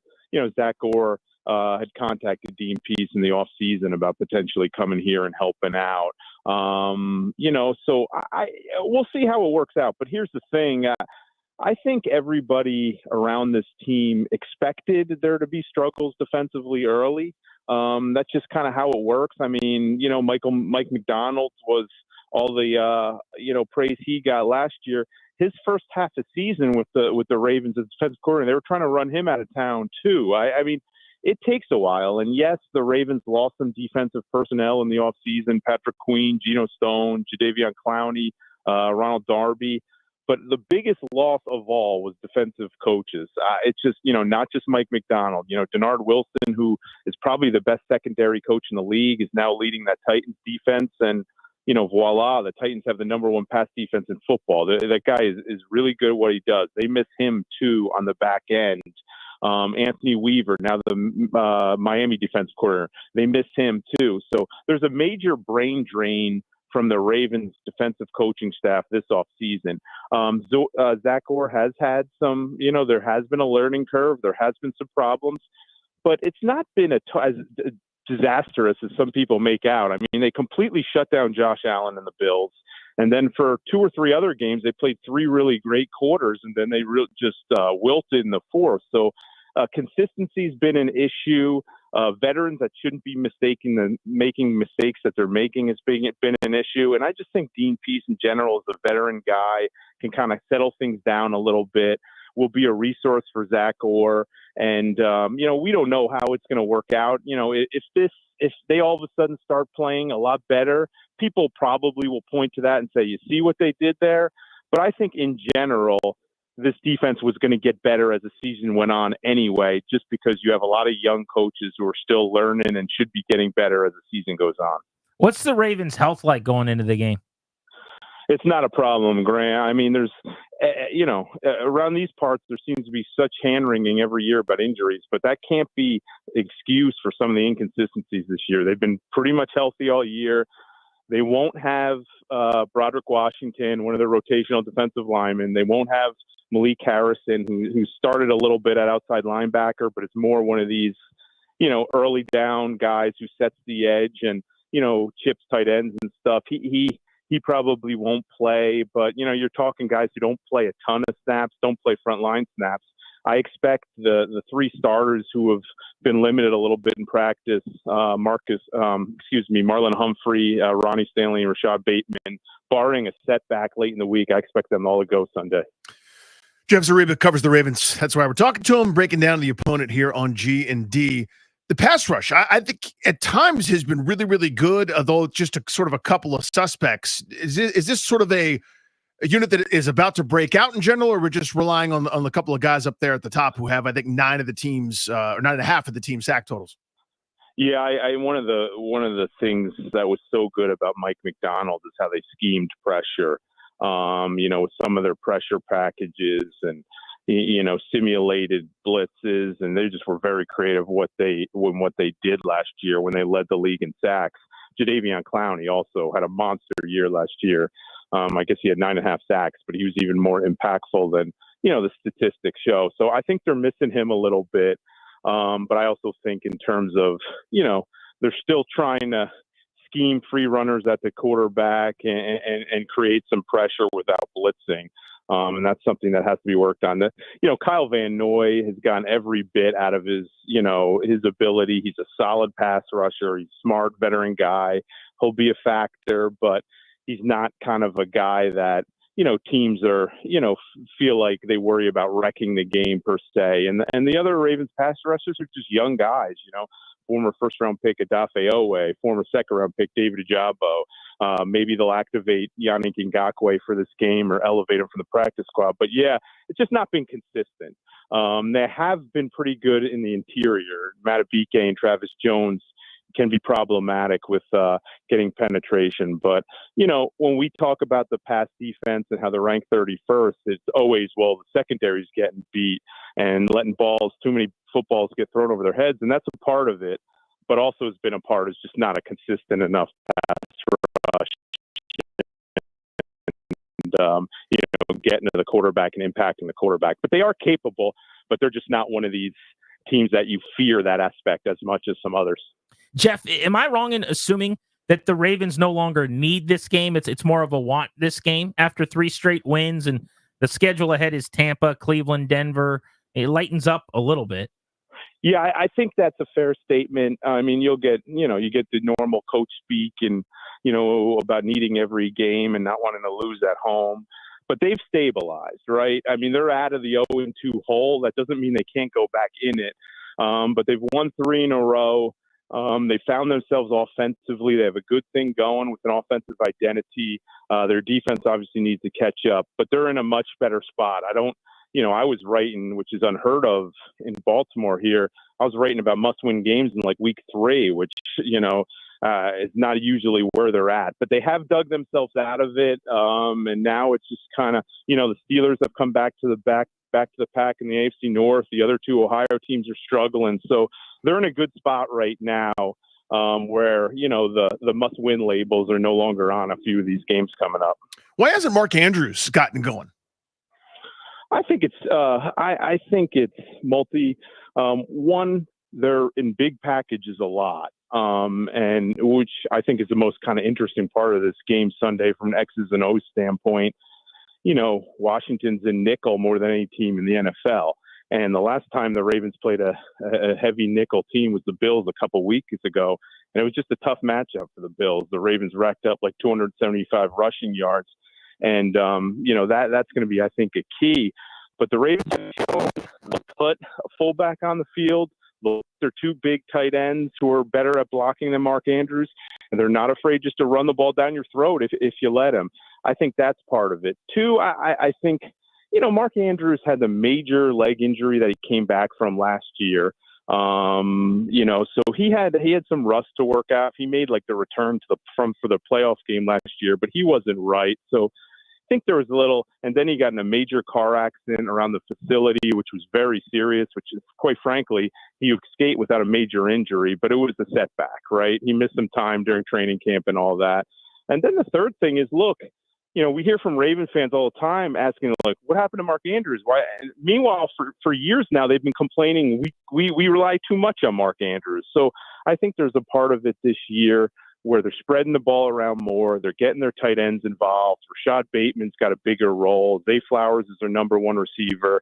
Zach Orr had contacted Dean Pease in the offseason about potentially coming here and helping out. So we'll see how it works out. But here's the thing. I think everybody around this team expected there to be struggles defensively early. That's just kind of how it works. I mean, Mike McDonald was all the, praise he got last year. His first half of season with the Ravens as defensive coordinator, they were trying to run him out of town too. I mean, it takes a while. And yes, the Ravens lost some defensive personnel in the offseason, Patrick Queen, Geno Stone, Jadeveon Clowney, Ronald Darby. But the biggest loss of all was defensive coaches. It's just, not just Mike McDonald. Denard Wilson, who is probably the best secondary coach in the league, is now leading that Titans defense. And, voila, the Titans have the number 1 pass defense in football. That guy is really good at what he does. They miss him, too, on the back end. Anthony Weaver, now the Miami defensive coordinator, they miss him, too. So there's a major brain drain from the Ravens defensive coaching staff this offseason. Zach Orr has had some, there has been a learning curve. There has been some problems, but it's not been as disastrous as some people make out. I mean, they completely shut down Josh Allen and the Bills. And then for 2 or 3 other games, they played 3 really great quarters, and then they just wilted in the fourth. So consistency's been an issue. Veterans that shouldn't be making mistakes that they're making has been an issue. And I just think Dean Pease in general is a veteran guy, can kind of settle things down a little bit, will be a resource for Zach Orr. And, we don't know how it's going to work out. If this if they all of a sudden start playing a lot better, people probably will point to that and say, you see what they did there? But I think in general, this defense was going to get better as the season went on anyway, just because you have a lot of young coaches who are still learning and should be getting better as the season goes on. What's the Ravens' health like going into the game? It's not a problem, Grant. I mean, there's, around these parts, there seems to be such hand-wringing every year about injuries, but that can't be excuse for some of the inconsistencies this year. They've been pretty much healthy all year. They won't have Broderick Washington, one of their rotational defensive linemen. They won't have Malik Harrison, who started a little bit at outside linebacker, but it's more one of these, early down guys who sets the edge and, chips tight ends and stuff. He probably won't play, but, you're talking guys who don't play a ton of snaps, don't play front line snaps. I expect the three starters who have been limited a little bit in practice, Marlon Humphrey, Ronnie Stanley, and Rashad Bateman, barring a setback late in the week, I expect them all to go Sunday. Jeff Zariba covers the Ravens. That's why we're talking to him, breaking down the opponent here on G&D. The pass rush, I think at times has been really, really good, although just sort of a couple of suspects. Is this sort of a unit that is about to break out in general, or we're just relying on the couple of guys up there at the top who have, I think, 9 of the teams, or 9.5 of the team sack totals? Yeah, one of the things that was so good about Mike McDonald is how they schemed pressure. With some of their pressure packages and simulated blitzes, and they just were very creative what they did last year when they led the league in sacks. Jadeveon Clowney also had a monster year last year. I guess he had 9.5 sacks, but he was even more impactful than the statistics show. So I think they're missing him a little bit. But I also think in terms of they're still trying to scheme free runners at the quarterback and create some pressure without blitzing. And that's something that has to be worked on. Kyle Van Noy has gotten every bit out of his ability. He's a solid pass rusher. He's a smart veteran guy. He'll be a factor, but he's not kind of a guy that, teams are, feel like they worry about wrecking the game per se. And the other Ravens pass rushers are just young guys, former first-round pick Adafe Owe, former second-round pick David Ojabo. Maybe they'll activate Yannick Ngakoue for this game or elevate him from the practice squad. But, yeah, it's just not been consistent. They have been pretty good in the interior. Matabike and Travis Jones can be problematic with getting penetration. But, when we talk about the pass defense and how they're ranked 31st, it's always, the secondary's getting beat and letting too many footballs get thrown over their heads. And that's a part of it, but also has been a part is just not a consistent enough pass rush. And, getting to the quarterback and impacting the quarterback. But they are capable, but they're just not one of these teams that you fear that aspect as much as some others. Jeff, am I wrong in assuming that the Ravens no longer need this game? It's more of a want this game after 3 straight wins, and the schedule ahead is Tampa, Cleveland, Denver. It lightens up a little bit. Yeah, I think that's a fair statement. I mean, you get the normal coach speak and, about needing every game and not wanting to lose at home. But they've stabilized, right? I mean, they're out of the 0-2 hole. That doesn't mean they can't go back in it. But they've won 3 in a row. They found themselves offensively. They have a good thing going with an offensive identity. Their defense obviously needs to catch up, but they're in a much better spot. I was writing, which is unheard of in Baltimore here. I was writing about must-win games in like week 3, which, is not usually where they're at. But they have dug themselves out of it, and now it's just kind of, the Steelers have come back to the pack in the AFC North. The other 2 Ohio teams are struggling. So they're in a good spot right now where, the must-win labels are no longer on a few of these games coming up. Why hasn't Mark Andrews gotten going? I think it's I think it's multi. One, they're in big packages a lot, and which I think is the most kind of interesting part of this game Sunday from an X's and O's standpoint. Washington's in nickel more than any team in the NFL. And the last time the Ravens played a heavy nickel team was the Bills a couple weeks ago. And it was just a tough matchup for the Bills. The Ravens racked up like 275 rushing yards. And, that's going to be, I think, a key. But the Ravens put a fullback on the field They're two big tight ends who are better at blocking than Mark Andrews, and they're not afraid just to run the ball down your throat if you let them. I think that's part of it. Two, I think, Mark Andrews had the major leg injury that he came back from last year. So he had some rust to work out. He made like the return for the playoff game last year, but he wasn't right. So I think there was a little, and then he got in a major car accident around the facility, which was very serious, which is quite frankly, he escaped without a major injury, but it was a setback, right? He missed some time during training camp and all that. And then the third thing is, look, we hear from Ravens fans all the time asking, like, what happened to Mark Andrews? Why? And meanwhile, for years now, they've been complaining we rely too much on Mark Andrews. So I think there's a part of it this year where they're spreading the ball around more. They're getting their tight ends involved. Rashad Bateman's got a bigger role. Zay Flowers is their number one receiver.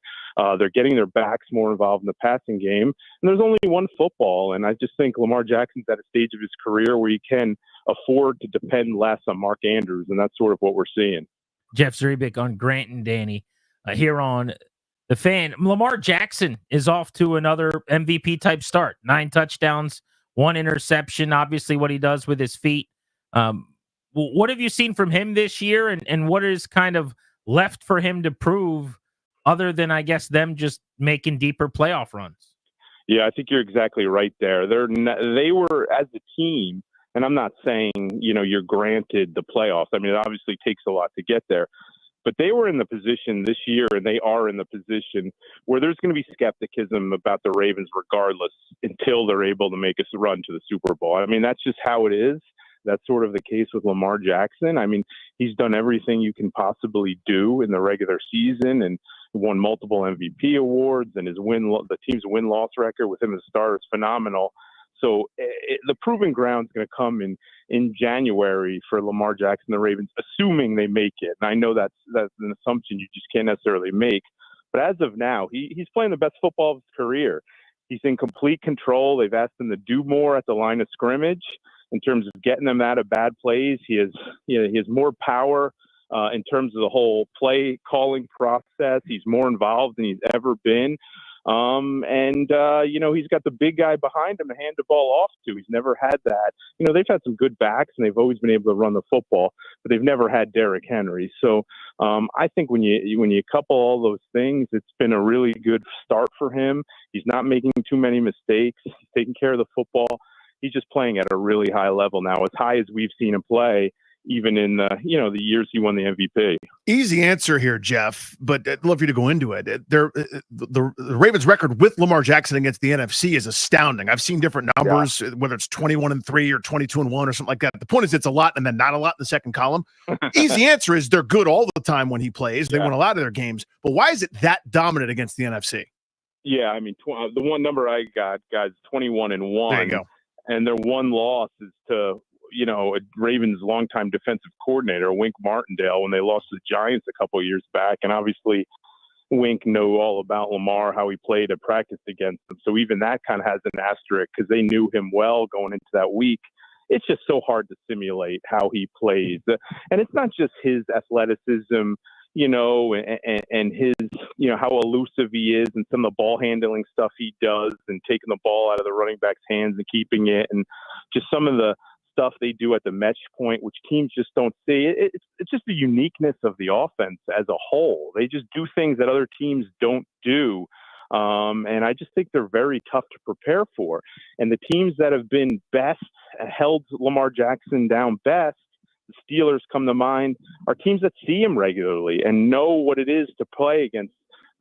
They're getting their backs more involved in the passing game. And there's only one football. And I just think Lamar Jackson's at a stage of his career where he can afford to depend less on Mark Andrews. And that's sort of what we're seeing. Jeff Zrebic on Grant and Danny here on The Fan. Lamar Jackson is off to another MVP-type start. 9 touchdowns, 1 interception, obviously what he does with his feet. What have you seen from him this year, and what is kind of left for him to prove other than, I guess, them just making deeper playoff runs? Yeah, I think you're exactly right there. They were, as a team, and I'm not saying, you're granted the playoffs. I mean, it obviously takes a lot to get there. But they were in the position this year, and they are in the position where there's going to be skepticism about the Ravens regardless until they're able to make a run to the Super Bowl. I mean, that's just how it is. That's sort of the case with Lamar Jackson. I mean, he's done everything you can possibly do in the regular season and won multiple MVP awards, and the team's win-loss record with him as a starter is phenomenal. So the proving ground is going to come in January for Lamar Jackson, the Ravens, assuming they make it. And I know that's an assumption you just can't necessarily make. But as of now, he's playing the best football of his career. He's in complete control. They've asked him to do more at the line of scrimmage in terms of getting them out of bad plays. He has more power in terms of the whole play calling process. He's more involved than he's ever been. He's got the big guy behind him to hand the ball off to. He's never had that. They've had some good backs and they've always been able to run the football, but they've never had Derrick Henry. So I think when you couple all those things, it's been a really good start for him. He's not making too many mistakes. He's taking care of the football. He's just playing at a really high level now, as high as we've seen him play, even in the years he won the MVP. Easy answer here, Jeff, but I'd love you to go into it. The Ravens' record with Lamar Jackson against the NFC is astounding. I've seen different numbers, whether it's 21-3 or 22-1 or something like that. The point is it's a lot and then not a lot in the second column. Easy answer is they're good all the time when he plays. They win a lot of their games. But why is it that dominant against the NFC? Yeah, I mean, the one number I got, guys, 21-1. There you go. And their one loss is to a Ravens longtime defensive coordinator, Wink Martindale, when they lost to the Giants a couple of years back. And obviously Wink knew all about Lamar, how he played and practiced against them. So even that kind of has an asterisk because they knew him well going into that week. It's just so hard to simulate how he plays. And it's not just his athleticism, and his, how elusive he is and some of the ball handling stuff he does and taking the ball out of the running back's hands and keeping it, and just some of the stuff they do at the mesh point, which teams just don't see. It's just the uniqueness of the offense as a whole. They just do things that other teams don't do. And I just think they're very tough to prepare for. And the teams that have been best, held Lamar Jackson down best, the Steelers come to mind, are teams that see him regularly and know what it is to play against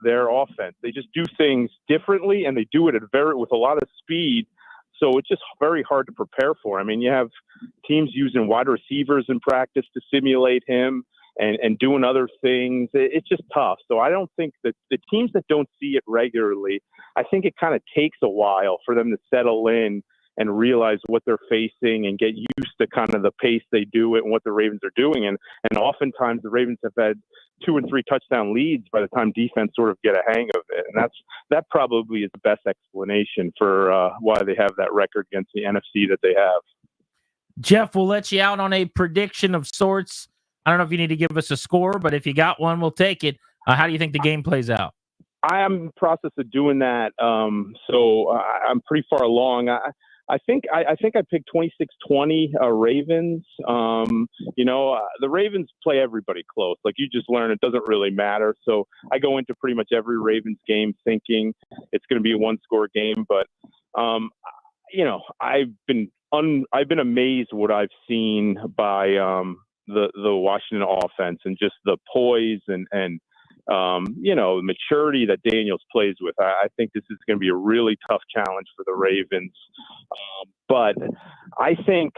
their offense. They just do things differently, and they do it with a lot of speed. So it's just very hard to prepare for. I mean, you have teams using wide receivers in practice to simulate him and doing other things. It's just tough. So I don't think that the teams that don't see it regularly, I think it kind of takes a while for them to settle in and realize what they're facing and get used to kind of the pace they do it and what the Ravens are doing. And oftentimes the Ravens have had 2 and 3 touchdown leads by the time defense sort of get a hang of it. And that probably is the best explanation for why they have that record against the NFC that they have. Jeff, we'll let you out on a prediction of sorts. I don't know if you need to give us a score, but if you got one, we'll take it. How do you think the game plays out? I am in the process of doing that. So I'm pretty far along. I think I picked 26-20 Ravens. The Ravens play everybody close. Like you just learn, it doesn't really matter. So I go into pretty much every Ravens game thinking it's going to be a one-score game. But I've been amazed what I've seen by the Washington offense and just the poise and the maturity that Daniels plays with. I think this is going to be a really tough challenge for the Ravens. But I think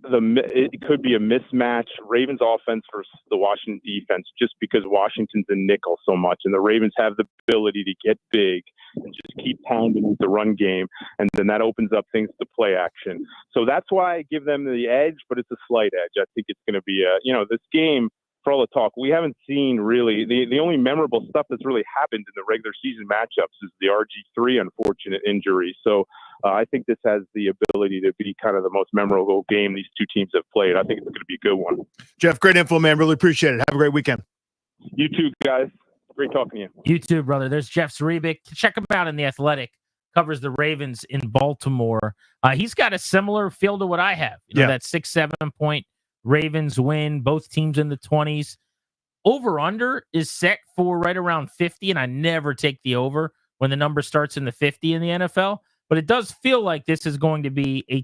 it could be a mismatch, Ravens offense versus the Washington defense, just because Washington's in nickel so much, and the Ravens have the ability to get big and just keep pounding with the run game, and then that opens up things to play action. So that's why I give them the edge, but it's a slight edge. I think it's going to be this game. For all the talk, we haven't seen really the only memorable stuff that's really happened in the regular season matchups is the RG3 unfortunate injury. So I think this has the ability to be kind of the most memorable game these two teams have played. I think it's going to be a good one. Jeff, great info, man. Really appreciate it. Have a great weekend. You too, guys. Great talking to you. You too, brother. There's Jeff Zrebic. Check him out in The Athletic. Covers the Ravens in Baltimore. He's got a similar feel to what I have. That 6-7 point Ravens win, both teams in the 20s. Over-under is set for right around 50, and I never take the over when the number starts in the 50 in the NFL. But it does feel like this is going to be a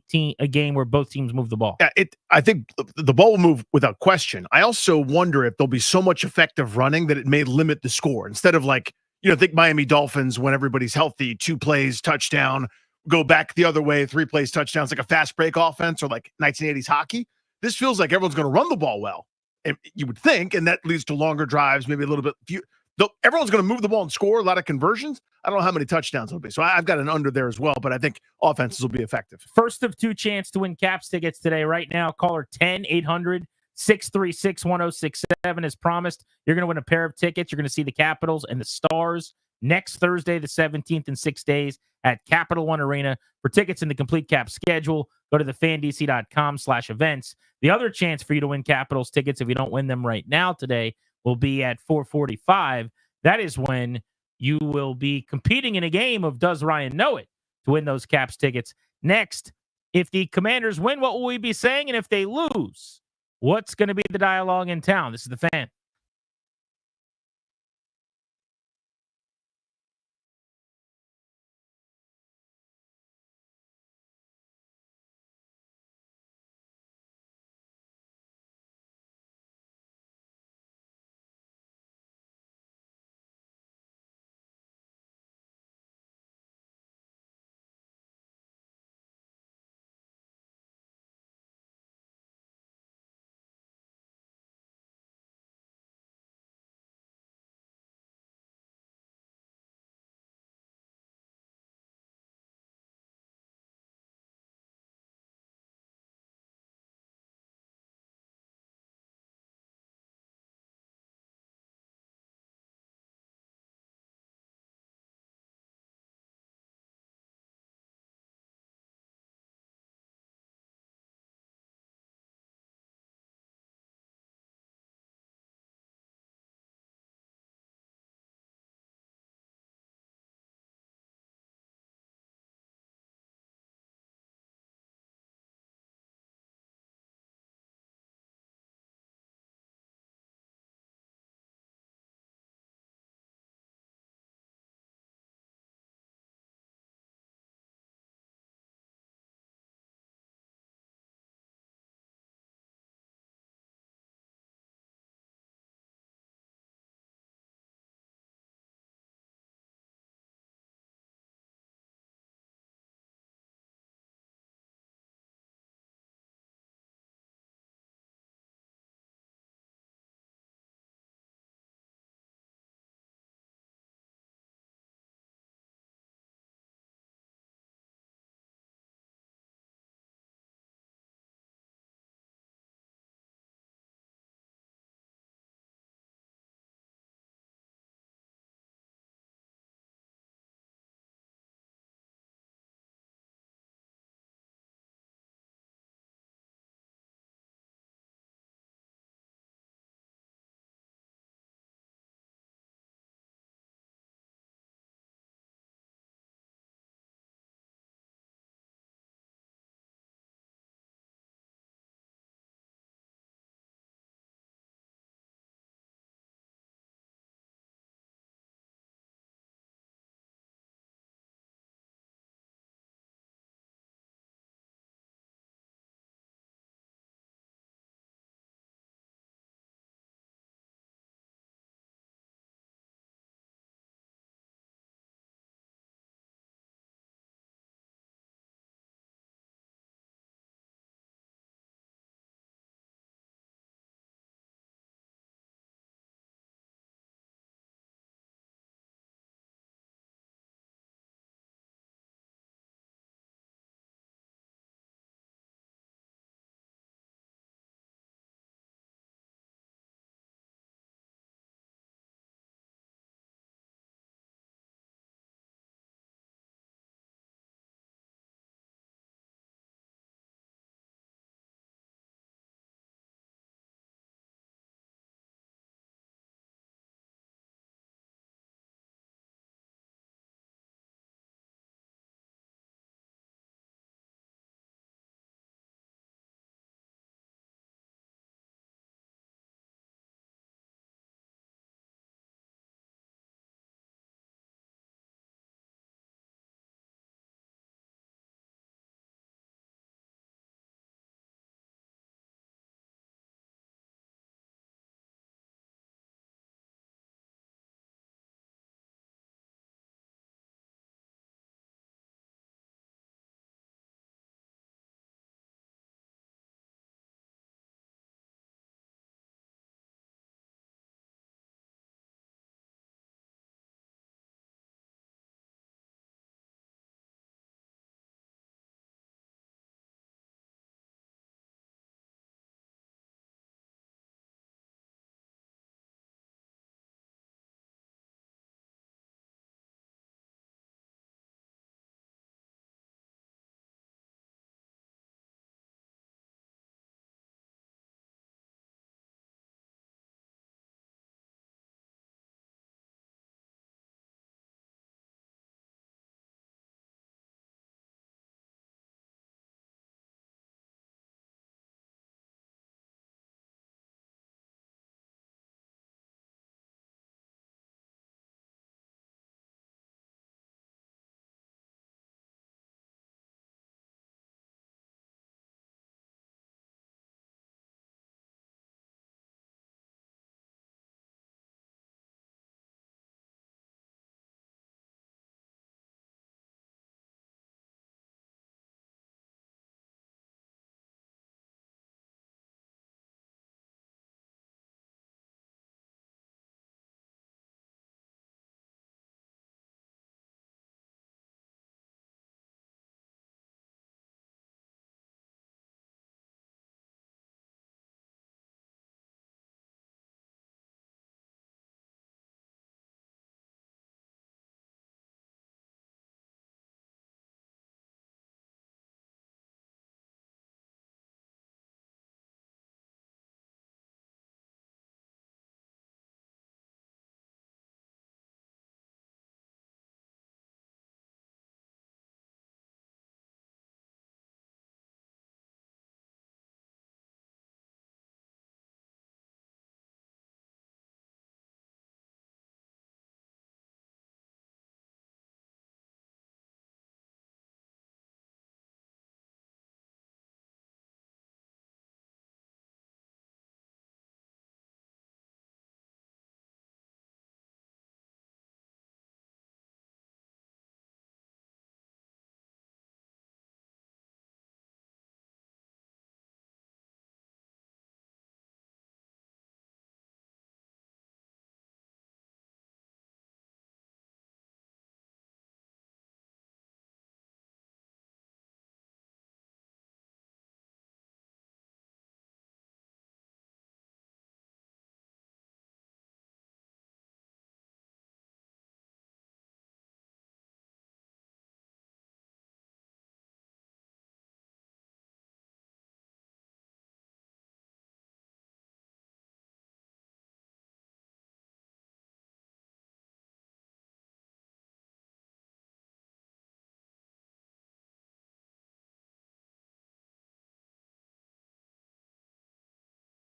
game where both teams move the ball. Yeah, I think the ball will move without question. I also wonder if there'll be so much effective running that it may limit the score. Instead of think Miami Dolphins when everybody's healthy, 2 plays, touchdown, go back the other way, 3 plays, touchdowns, like a fast break offense or like 1980s hockey. This feels like everyone's going to run the ball well, and you would think, and that leads to longer drives, maybe a little bit few. Though everyone's going to move the ball and score a lot of conversions. I don't know how many touchdowns it'll be. So I've got an under there as well, but I think offenses will be effective. First of 2 chance to win Caps tickets today. Right now, caller 10-800-636-1067 as promised. You're going to win a pair of tickets. You're going to see the Capitals and the Stars next Thursday, the 17th, in 6 days at Capital One Arena. For tickets and the complete Cap schedule, go to thefandc.com/events. The other chance for you to win Capitals tickets, if you don't win them right now today, will be at 4:45. That is when you will be competing in a game of Does Ryan Know It to win those Caps tickets. Next, if the Commanders win, what will we be saying? And if they lose, what's going to be the dialogue in town? This is The Fan.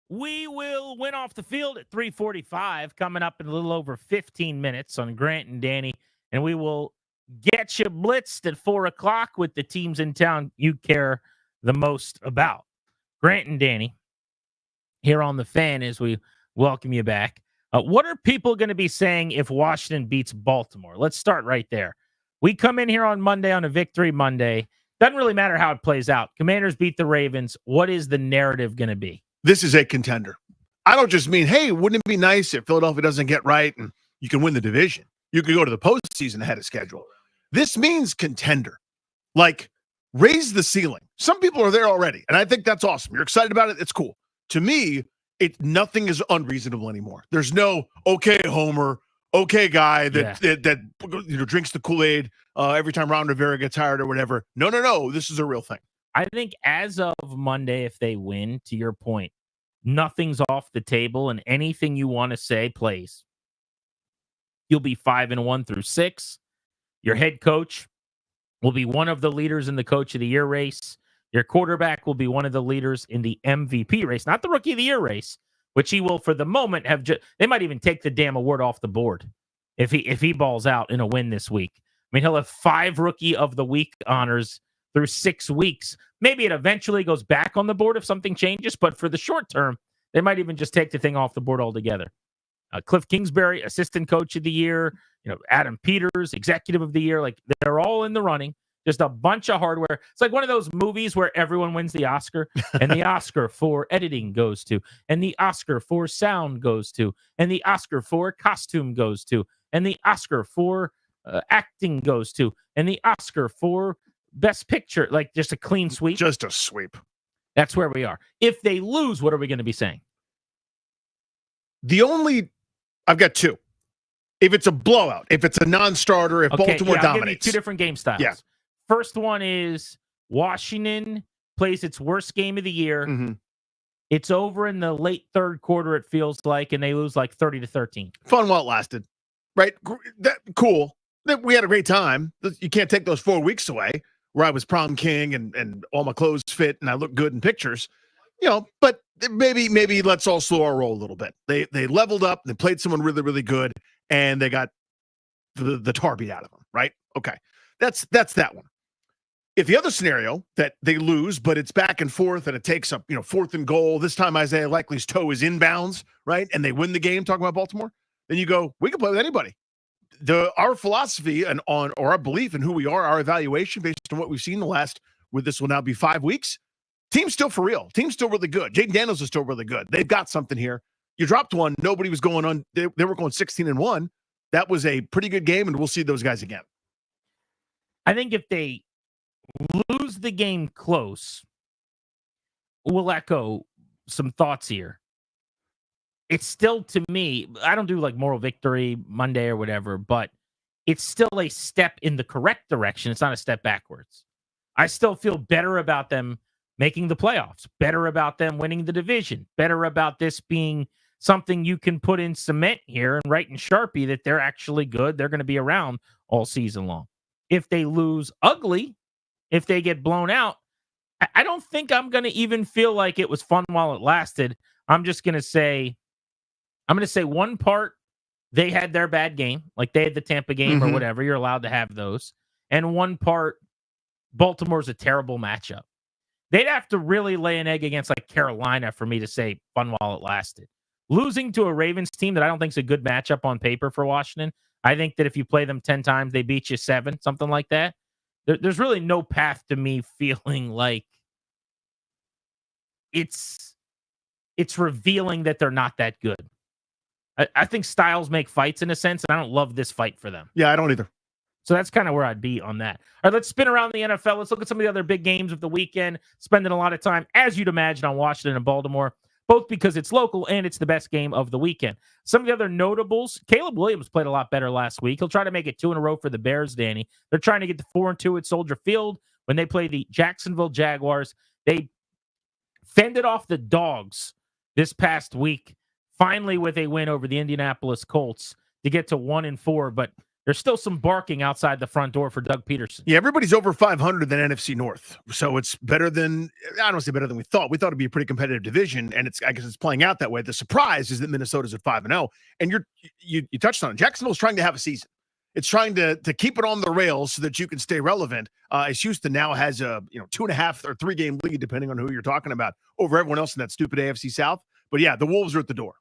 We will win off the field at 3:45, coming up in a little over 15 minutes on Grant and Danny. And we will get you blitzed at 4 o'clock with the teams in town you care the most about. Grant and Danny here on the Fan as we welcome you back. What are people going to be saying if Washington beats Baltimore? Let's start right there. We come in here on Monday on a Victory Monday. Doesn't really matter how it plays out. Commanders beat the Ravens. What is the narrative going to be? This is a contender. I don't just mean, hey, wouldn't it be nice if Philadelphia doesn't get right and you can win the division? You could go to the postseason ahead of schedule. This means contender. Like, raise the ceiling. Some people are there already, and I think that's awesome. You're excited about it. It's cool. To me, nothing is unreasonable anymore. There's no, okay, Homer, okay, guy that drinks the Kool-Aid every time Ron Rivera gets hired or whatever. No. This is a real thing. I think as of Monday, if they win, to your point, nothing's off the table, and anything you want to say plays. You'll be 5-1 through 6. Your head coach will be one of the leaders in the Coach of the Year race. Your quarterback will be one of the leaders in the MVP race, not the Rookie of the Year race, which he will, for the moment, have. They might even take the damn award off the board if he balls out in a win this week. I mean, he'll have 5 Rookie of the Week honors through 6 weeks. Maybe it eventually goes back on the board if something changes, but for the short term, they might even just take the thing off the board altogether. Cliff Kingsbury, Assistant Coach of the Year, Adam Peters, Executive of the Year, like they're all in the running. Just a bunch of hardware. It's like one of those movies where everyone wins the Oscar, and the Oscar for editing goes to, and the Oscar for sound goes to, and the Oscar for costume goes to, and the Oscar for acting goes to, and the Oscar for Best Picture. Like just a clean sweep. Just a sweep. That's where we are. If they lose, what are we going to be saying? I've got 2. If it's a blowout, if it's a non-starter, if Baltimore I'll dominates. give you 2 different game styles. Yeah. First one is Washington plays its worst game of the year. Mm-hmm. It's over in the late third quarter, it feels like, and they lose like 30-13. Fun while it lasted, right? Cool. We had a great time. You can't take those 4 weeks away where I was prom king and all my clothes fit and I look good in pictures. But maybe let's all slow our roll a little bit. They leveled up, they played someone really, really good, and they got the tar beat out of them, right? Okay. That's that one. If the other scenario that they lose, but it's back and forth and it takes up, 4th and goal, this time Isaiah Likely's toe is inbounds, right? And they win the game, talking about Baltimore, then you go, we can play with anybody. Our philosophy or our belief in who we are, our evaluation based on what we've seen this will now be 5 weeks. Team's still for real. Team's still really good. Jaden Daniels is still really good. They've got something here. You dropped one. Nobody was going on. They were going 16-1. That was a pretty good game, and we'll see those guys again. I think if they lose the game close, we'll echo some thoughts here. It's still, to me, I don't do like moral victory Monday or whatever, but it's still a step in the correct direction. It's not a step backwards. I still feel better about them making the playoffs, better about them winning the division, better about this being something you can put in cement here and write in Sharpie that they're actually good. They're going to be around all season long. If they lose ugly, if they get blown out, I don't think I'm going to even feel like it was fun while it lasted. I'm going to say one part, they had their bad game, like they had the Tampa game or whatever. You're allowed to have those. And one part, Baltimore's a terrible matchup. They'd have to really lay an egg against like Carolina for me to say fun while it lasted. Losing to a Ravens team that I don't think is a good matchup on paper for Washington. I think that if you play them 10 times, they beat you 7, something like that. There's really no path to me feeling like it's revealing that they're not that good. I think styles make fights in a sense, and I don't love this fight for them. Yeah, I don't either. So that's kind of where I'd be on that. All right, let's spin around the NFL. Let's look at some of the other big games of the weekend. Spending a lot of time, as you'd imagine, on Washington and Baltimore, both because it's local and it's the best game of the weekend. Some of the other notables, Caleb Williams played a lot better last week. He'll try to make it 2 in a row for the Bears, Danny. They're trying to get to 4-2 at Soldier Field. When they play the Jacksonville Jaguars, they fended off the Dogs this past week, finally with a win over the Indianapolis Colts to get to 1-4, but there's still some barking outside the front door for Doug Peterson. Yeah, everybody's over 500 than NFC North. So it's better than, I don't want to say better than we thought. We thought it'd be a pretty competitive division, and I guess it's playing out that way. The surprise is that Minnesota's at 5-0. And you touched on it. Jacksonville's trying to have a season. It's trying to keep it on the rails so that you can stay relevant. As Houston now has a 2.5 or 3 game lead, depending on who you're talking about, over everyone else in that stupid AFC South. But yeah, the Wolves are at the door.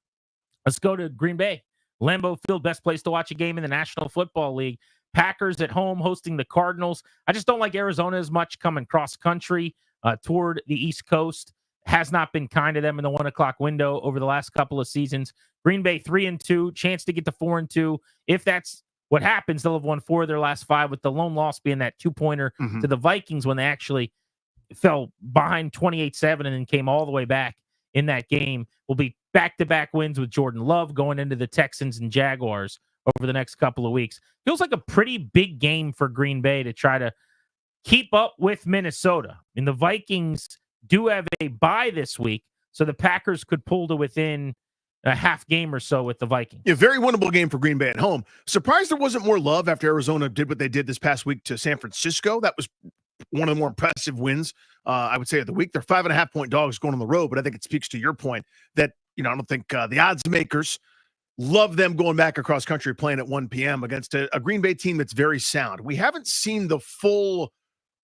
Let's go to Green Bay. Lambeau Field, best place to watch a game in the National Football League. Packers at home hosting the Cardinals. I just don't like Arizona as much coming cross country toward the East Coast. Has not been kind to them in the 1 o'clock window over the last couple of seasons. Green Bay 3-2, chance to get to 4-2. If that's what happens, they'll have won 4 of their last 5, with the lone loss being that 2-pointer to the Vikings when they actually fell behind 28-7 and then came all the way back in that game. Will be back-to-back wins with Jordan Love going into the Texans and Jaguars over the next couple of weeks. Feels like a pretty big game for Green Bay to try to keep up with Minnesota. And the Vikings do have a bye this week, so the Packers could pull to within a half game or so with the Vikings. Yeah, very winnable game for Green Bay at home. Surprised there wasn't more love after Arizona did what they did this past week to San Francisco. That was one of the more impressive wins, I would say, of the week. They're 5.5-point dogs going on the road, but I think it speaks to your point that, I don't think the odds makers love them going back across country playing at 1 p.m. against a Green Bay team that's very sound. We haven't seen the full,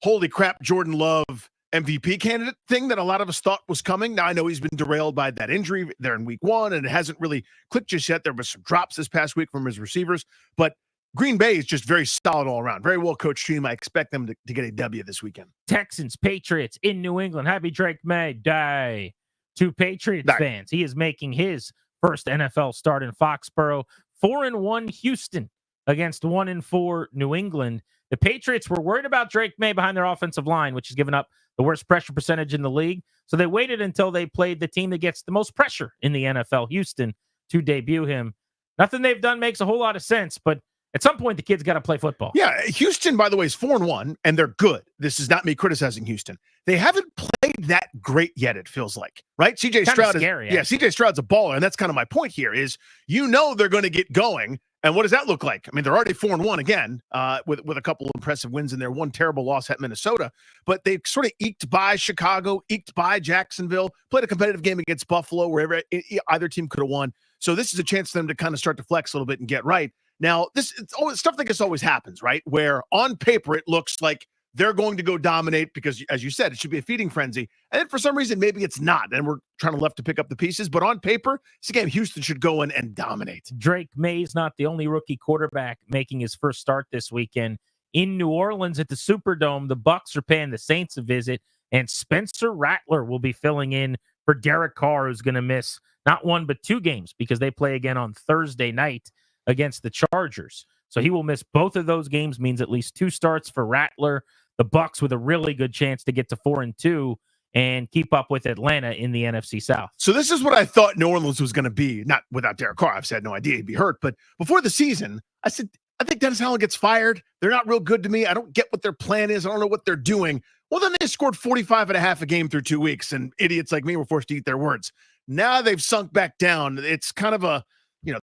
holy crap, Jordan Love MVP candidate thing that a lot of us thought was coming. Now, I know he's been derailed by that injury there in week 1, and it hasn't really clicked just yet. There was some drops this past week from his receivers, but Green Bay is just very solid all around. Very well coached team. I expect them to get a W this weekend. Texans, Patriots in New England. Happy Drake May Day to Patriots fans. He is making his first NFL start in Foxborough. 4-1 Houston against 1-4 New England. The Patriots were worried about Drake May behind their offensive line, which has given up the worst pressure percentage in the league. So they waited until they played the team that gets the most pressure in the NFL, Houston, to debut him. Nothing they've done makes a whole lot of sense, but at some point, the kid's got to play football. Yeah, Houston, by the way, is 4-1, and they're good. This is not me criticizing Houston. They haven't played that great yet, it feels like, right? CJ Stroud is scary, CJ Stroud's a baller, and that's kind of my point here is they're going to get going, and what does that look like? I mean, they're already 4-1 again with a couple of impressive wins in there, one terrible loss at Minnesota, but they sort of eked by Chicago, eked by Jacksonville, played a competitive game against Buffalo where either team could have won. So this is a chance for them to kind of start to flex a little bit and get right. Now, it's always stuff like this always happens, right? Where on paper it looks like they're going to go dominate because, as you said, it should be a feeding frenzy. And then for some reason, maybe it's not. And we're trying to pick up the pieces. But on paper, it's a game Houston should go in and dominate. Drake May's not the only rookie quarterback making his first start this weekend. In New Orleans at the Superdome, the Bucs are paying the Saints a visit. And Spencer Rattler will be filling in for Derek Carr, who's going to miss not 1 but 2 games because they play again on Thursday night against the Chargers. So he will miss both of those games, means at least 2 starts for Rattler. The Bucs with a really good chance to get to 4-2 and keep up with Atlanta in the NFC South. So this is what I thought New Orleans was going to be, not without Derek Carr. I've had no idea he'd be hurt, but before the season, I said, I think Dennis Allen gets fired. They're not real good to me. I don't get what their plan is. I don't know what they're doing. Well, then they scored 45.5 a game through 2 weeks, and idiots like me were forced to eat their words. Now they've sunk back down. It's kind of a,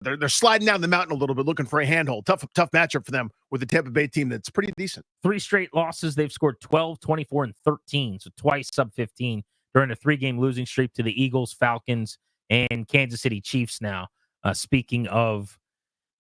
they're sliding down the mountain a little bit, looking for a handhold. Tough matchup for them with the Tampa Bay team that's pretty decent. 3 straight losses. They've scored 12, 24, and 13, so twice sub 15 during a 3-game losing streak to the Eagles, Falcons, and Kansas City Chiefs now. Speaking of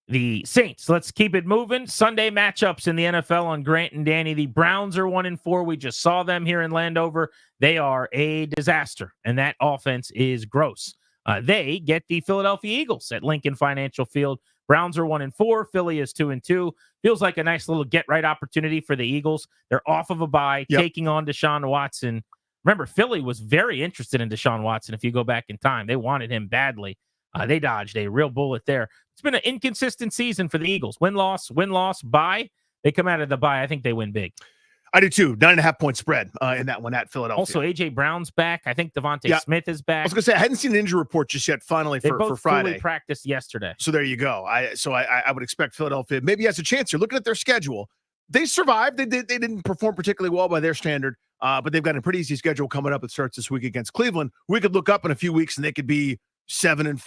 the Saints, let's keep it moving. Sunday matchups in the NFL on Grant and Danny. The Browns are 1-4. We just saw them here in Landover. They are a disaster, and that offense is gross. They get the Philadelphia Eagles at Lincoln Financial Field. Browns are 1-4. Philly is 2-2. Feels like a nice little get-right opportunity for the Eagles. They're off of a bye, taking on Deshaun Watson. Remember, Philly was very interested in Deshaun Watson if you go back in time. They wanted him badly. They dodged a real bullet there. It's been an inconsistent season for the Eagles. Win-loss, bye. They come out of the bye. I think they win big. I do too. 9.5-point spread in that one at Philadelphia. Also, A.J. Brown's back. I think Devontae Smith is back. I was going to say, I hadn't seen an injury report just yet, finally, they for both Friday. Fully practiced yesterday. So there you go. I would expect Philadelphia maybe has a chance here. Looking at their schedule, they survived. They didn't perform particularly well by their standard, but they've got a pretty easy schedule coming up. It starts this week against Cleveland. We could look up in a few weeks, and they could be 7-4,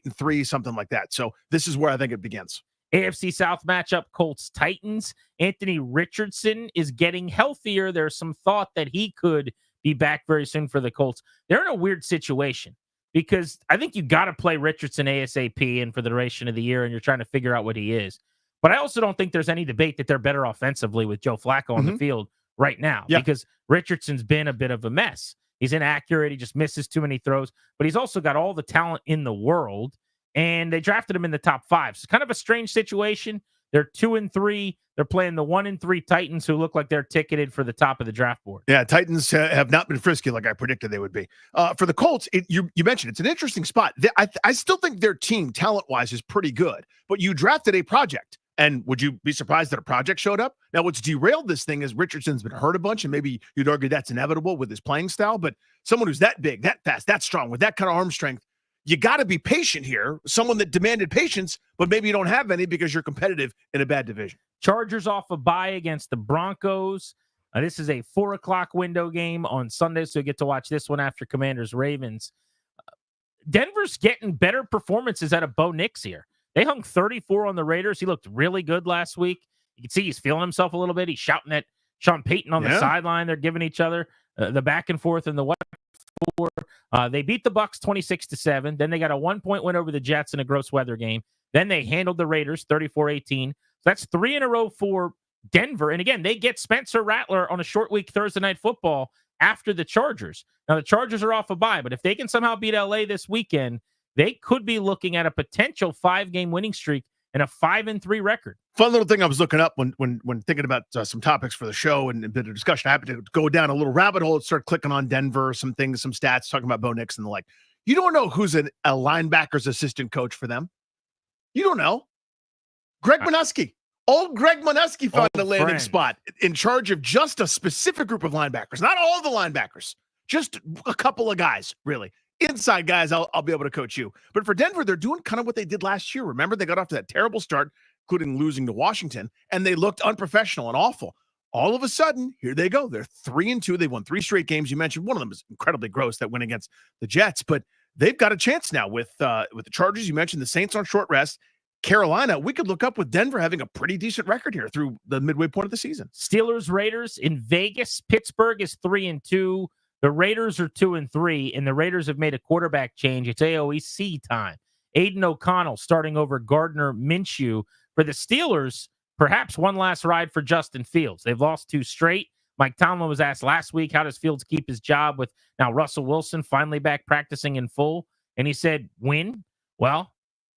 8-3, something like that. So this is where I think it begins. AFC South matchup, Colts-Titans. Anthony Richardson is getting healthier. There's some thought that he could be back very soon for the Colts. They're in a weird situation because I think you got to play Richardson ASAP and for the duration of the year, and you're trying to figure out what he is. But I also don't think there's any debate that they're better offensively with Joe Flacco on the field right now because Richardson's been a bit of a mess. He's inaccurate. He just misses too many throws, but he's also got all the talent in the world, and they drafted him in the top 5. So it's kind of a strange situation. They're 2-3. They're playing the 1-3 Titans, who look like they're ticketed for the top of the draft board. Yeah, Titans have not been frisky like I predicted they would be. For the Colts, you mentioned it's an interesting spot. I still think their team, talent-wise, is pretty good, but you drafted a project. And would you be surprised that a project showed up? Now, what's derailed this thing is Richardson's been hurt a bunch, and maybe you'd argue that's inevitable with his playing style. But someone who's that big, that fast, that strong, with that kind of arm strength, you got to be patient here. Someone that demanded patience, but maybe you don't have any because you're competitive in a bad division. Chargers off a bye against the Broncos. This is a 4 o'clock window game on Sunday, so you get to watch this one after Commanders-Ravens. Denver's getting better performances out of Bo Nix here. They hung 34 on the Raiders. He looked really good last week. You can see he's feeling himself a little bit. He's shouting at Sean Payton on the sideline. They're giving each other the back and forth in the what for. They beat the Bucs 26-7. Then they got a 1-point win over the Jets in a gross weather game. Then they handled the Raiders 34-18. So that's 3 in a row for Denver. And again, they get Spencer Rattler on a short week Thursday Night Football after the Chargers. Now the Chargers are off a bye, but if they can somehow beat LA this weekend, they could be looking at a potential 5-game winning streak and a 5-3 record. Fun little thing I was looking up when thinking about some topics for the show and a bit of discussion. I happened to go down a little rabbit hole and start clicking on Denver, some things, some stats, talking about Bo Nix and the like. You don't know who's a linebacker's assistant coach for them. You don't know. Greg Minuski. Old Greg Minuski found a landing spot in charge of just a specific group of linebackers. Not all the linebackers, just a couple of guys, really. Inside guys, I'll be able to coach you. But for Denver, they're doing kind of what they did last year. Remember, they got off to that terrible start, including losing to Washington, and they looked unprofessional and awful. All of a sudden, here they go. They're 3-2. They've won 3 straight games. You mentioned one of them is incredibly gross, that win against the Jets, but they've got a chance now with the Chargers. You mentioned the Saints on short rest. Carolina, we could look up with Denver having a pretty decent record here through the midway point of the season. Steelers, Raiders in Vegas. Pittsburgh is 3-2. The Raiders are 2-3, and the Raiders have made a quarterback change. It's AOC time. Aiden O'Connell starting over Gardner Minshew. For the Steelers, perhaps one last ride for Justin Fields. They've lost 2 straight. Mike Tomlin was asked last week, how does Fields keep his job with now Russell Wilson finally back practicing in full? And he said, win? Well,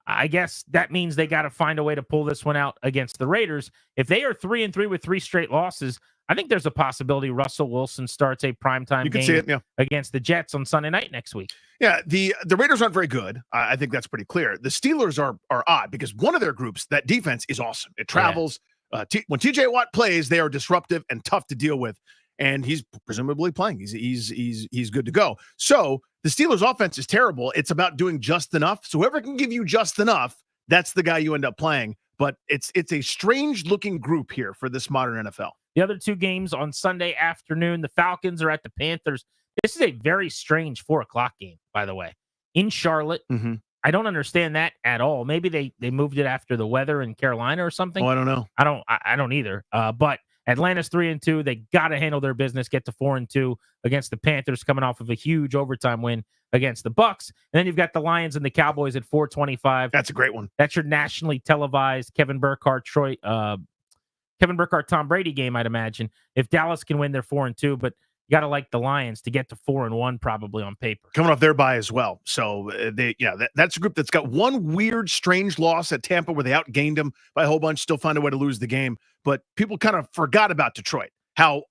I guess that means they got to find a way to pull this one out against the Raiders. If they are 3-3 with 3 straight losses, I think there's a possibility Russell Wilson starts a primetime game against the Jets on Sunday night next week. Yeah, the Raiders aren't very good. I think that's pretty clear. The Steelers are odd because one of their groups, that defense, is awesome. It travels. When TJ Watt plays, they are disruptive and tough to deal with. And he's presumably playing. He's good to go. So the Steelers' offense is terrible. It's about doing just enough. So whoever can give you just enough, that's the guy you end up playing. But it's a strange-looking group here for this modern NFL. The other 2 games on Sunday afternoon, the Falcons are at the Panthers. This is a very strange 4 o'clock game, by the way, in Charlotte. Mm-hmm. I don't understand that at all. Maybe they moved it after the weather in Carolina or something. Oh, I don't know. I don't either. But Atlanta's 3-2. They got to handle their business, get to 4-2 against the Panthers, coming off of a huge overtime win against the Bucs. And then you've got the Lions and the Cowboys at 4:25. That's a great one. That's your nationally televised Kevin Burkhardt, Tom Brady game, I'd imagine. If Dallas can win, they're 4-2, but you got to like the Lions to get to 4-1 probably on paper. Coming off their bye as well. So that's a group that's got one weird, strange loss at Tampa where they outgained them by a whole bunch, still find a way to lose the game. But people kind of forgot about Detroit, how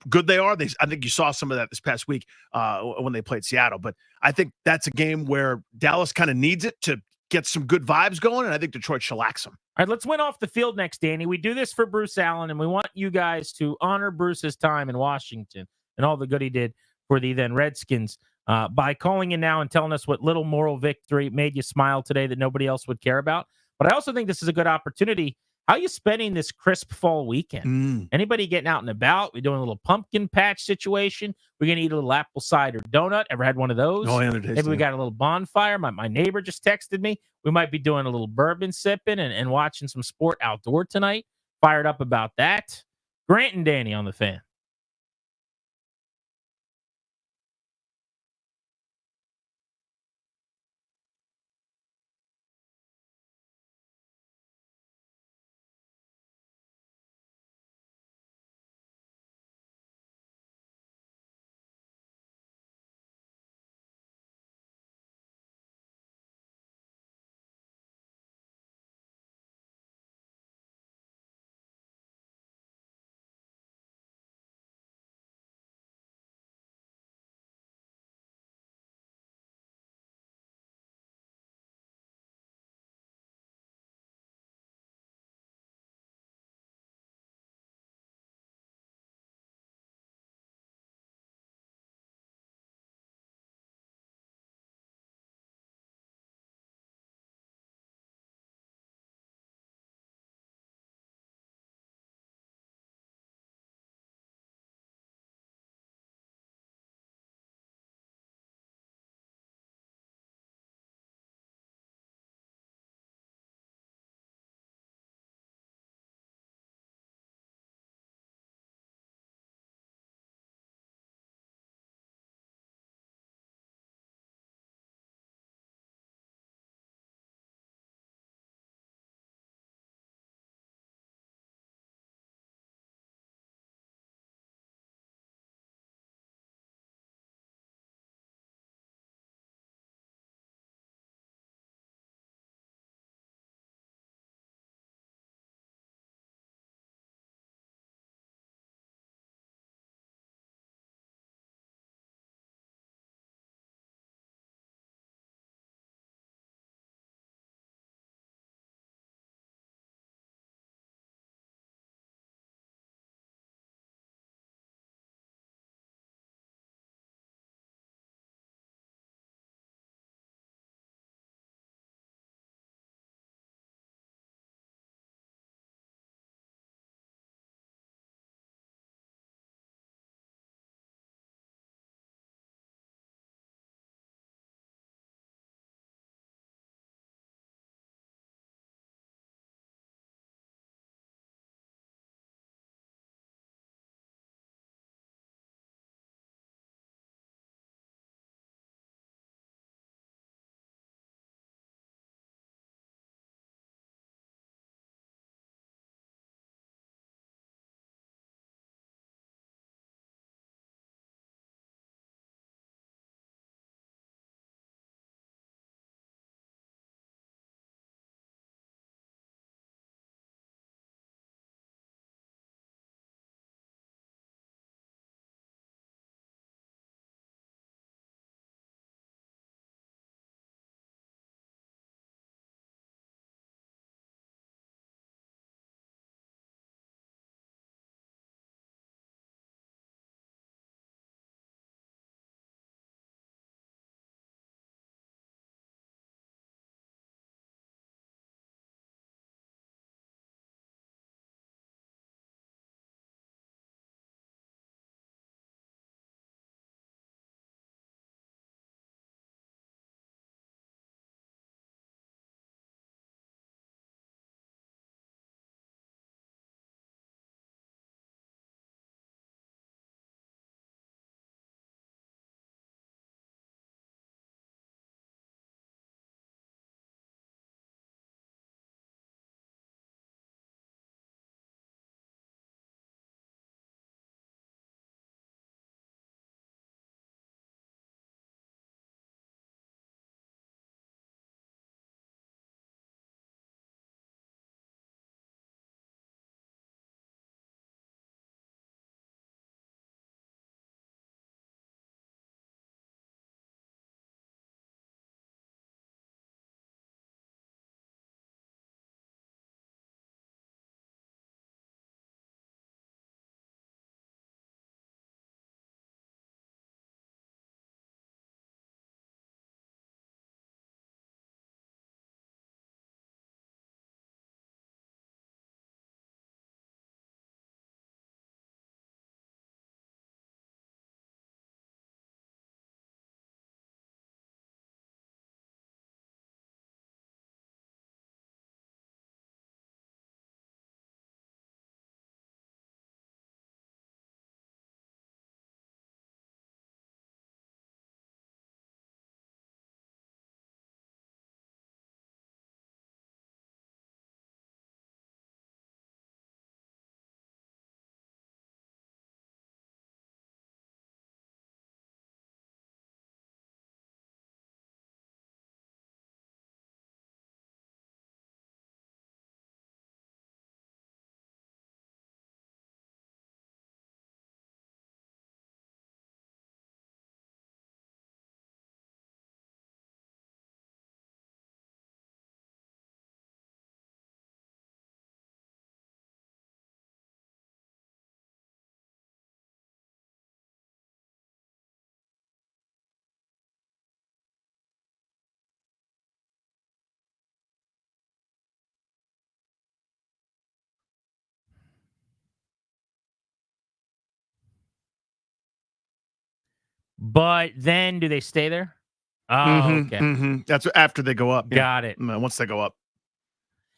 good they are. I think you saw some of that this past week when they played Seattle. But I think that's a game where Dallas kind of needs it to get some good vibes going, and I think Detroit shellacks them. All right, let's win off the field next, Danny. We do this for Bruce Allen, and we want you guys to honor Bruce's time in Washington and all the good he did for the then Redskins by calling in now and telling us what little moral victory made you smile today that nobody else would care about. But I also think this is a good opportunity. How you spending this crisp fall weekend? Anybody getting out and about? We doing a little pumpkin patch situation. We're gonna eat a little apple cider donut. Ever had one of those? Oh, yeah, they're tasty. Maybe we got a little bonfire. My neighbor just texted me. We might be doing a little bourbon sipping and watching some sport outdoor tonight. Fired up about that. Grant and Danny on the Fan. But then do they stay there? Oh, okay. That's after they go up. Got it. Once they go up.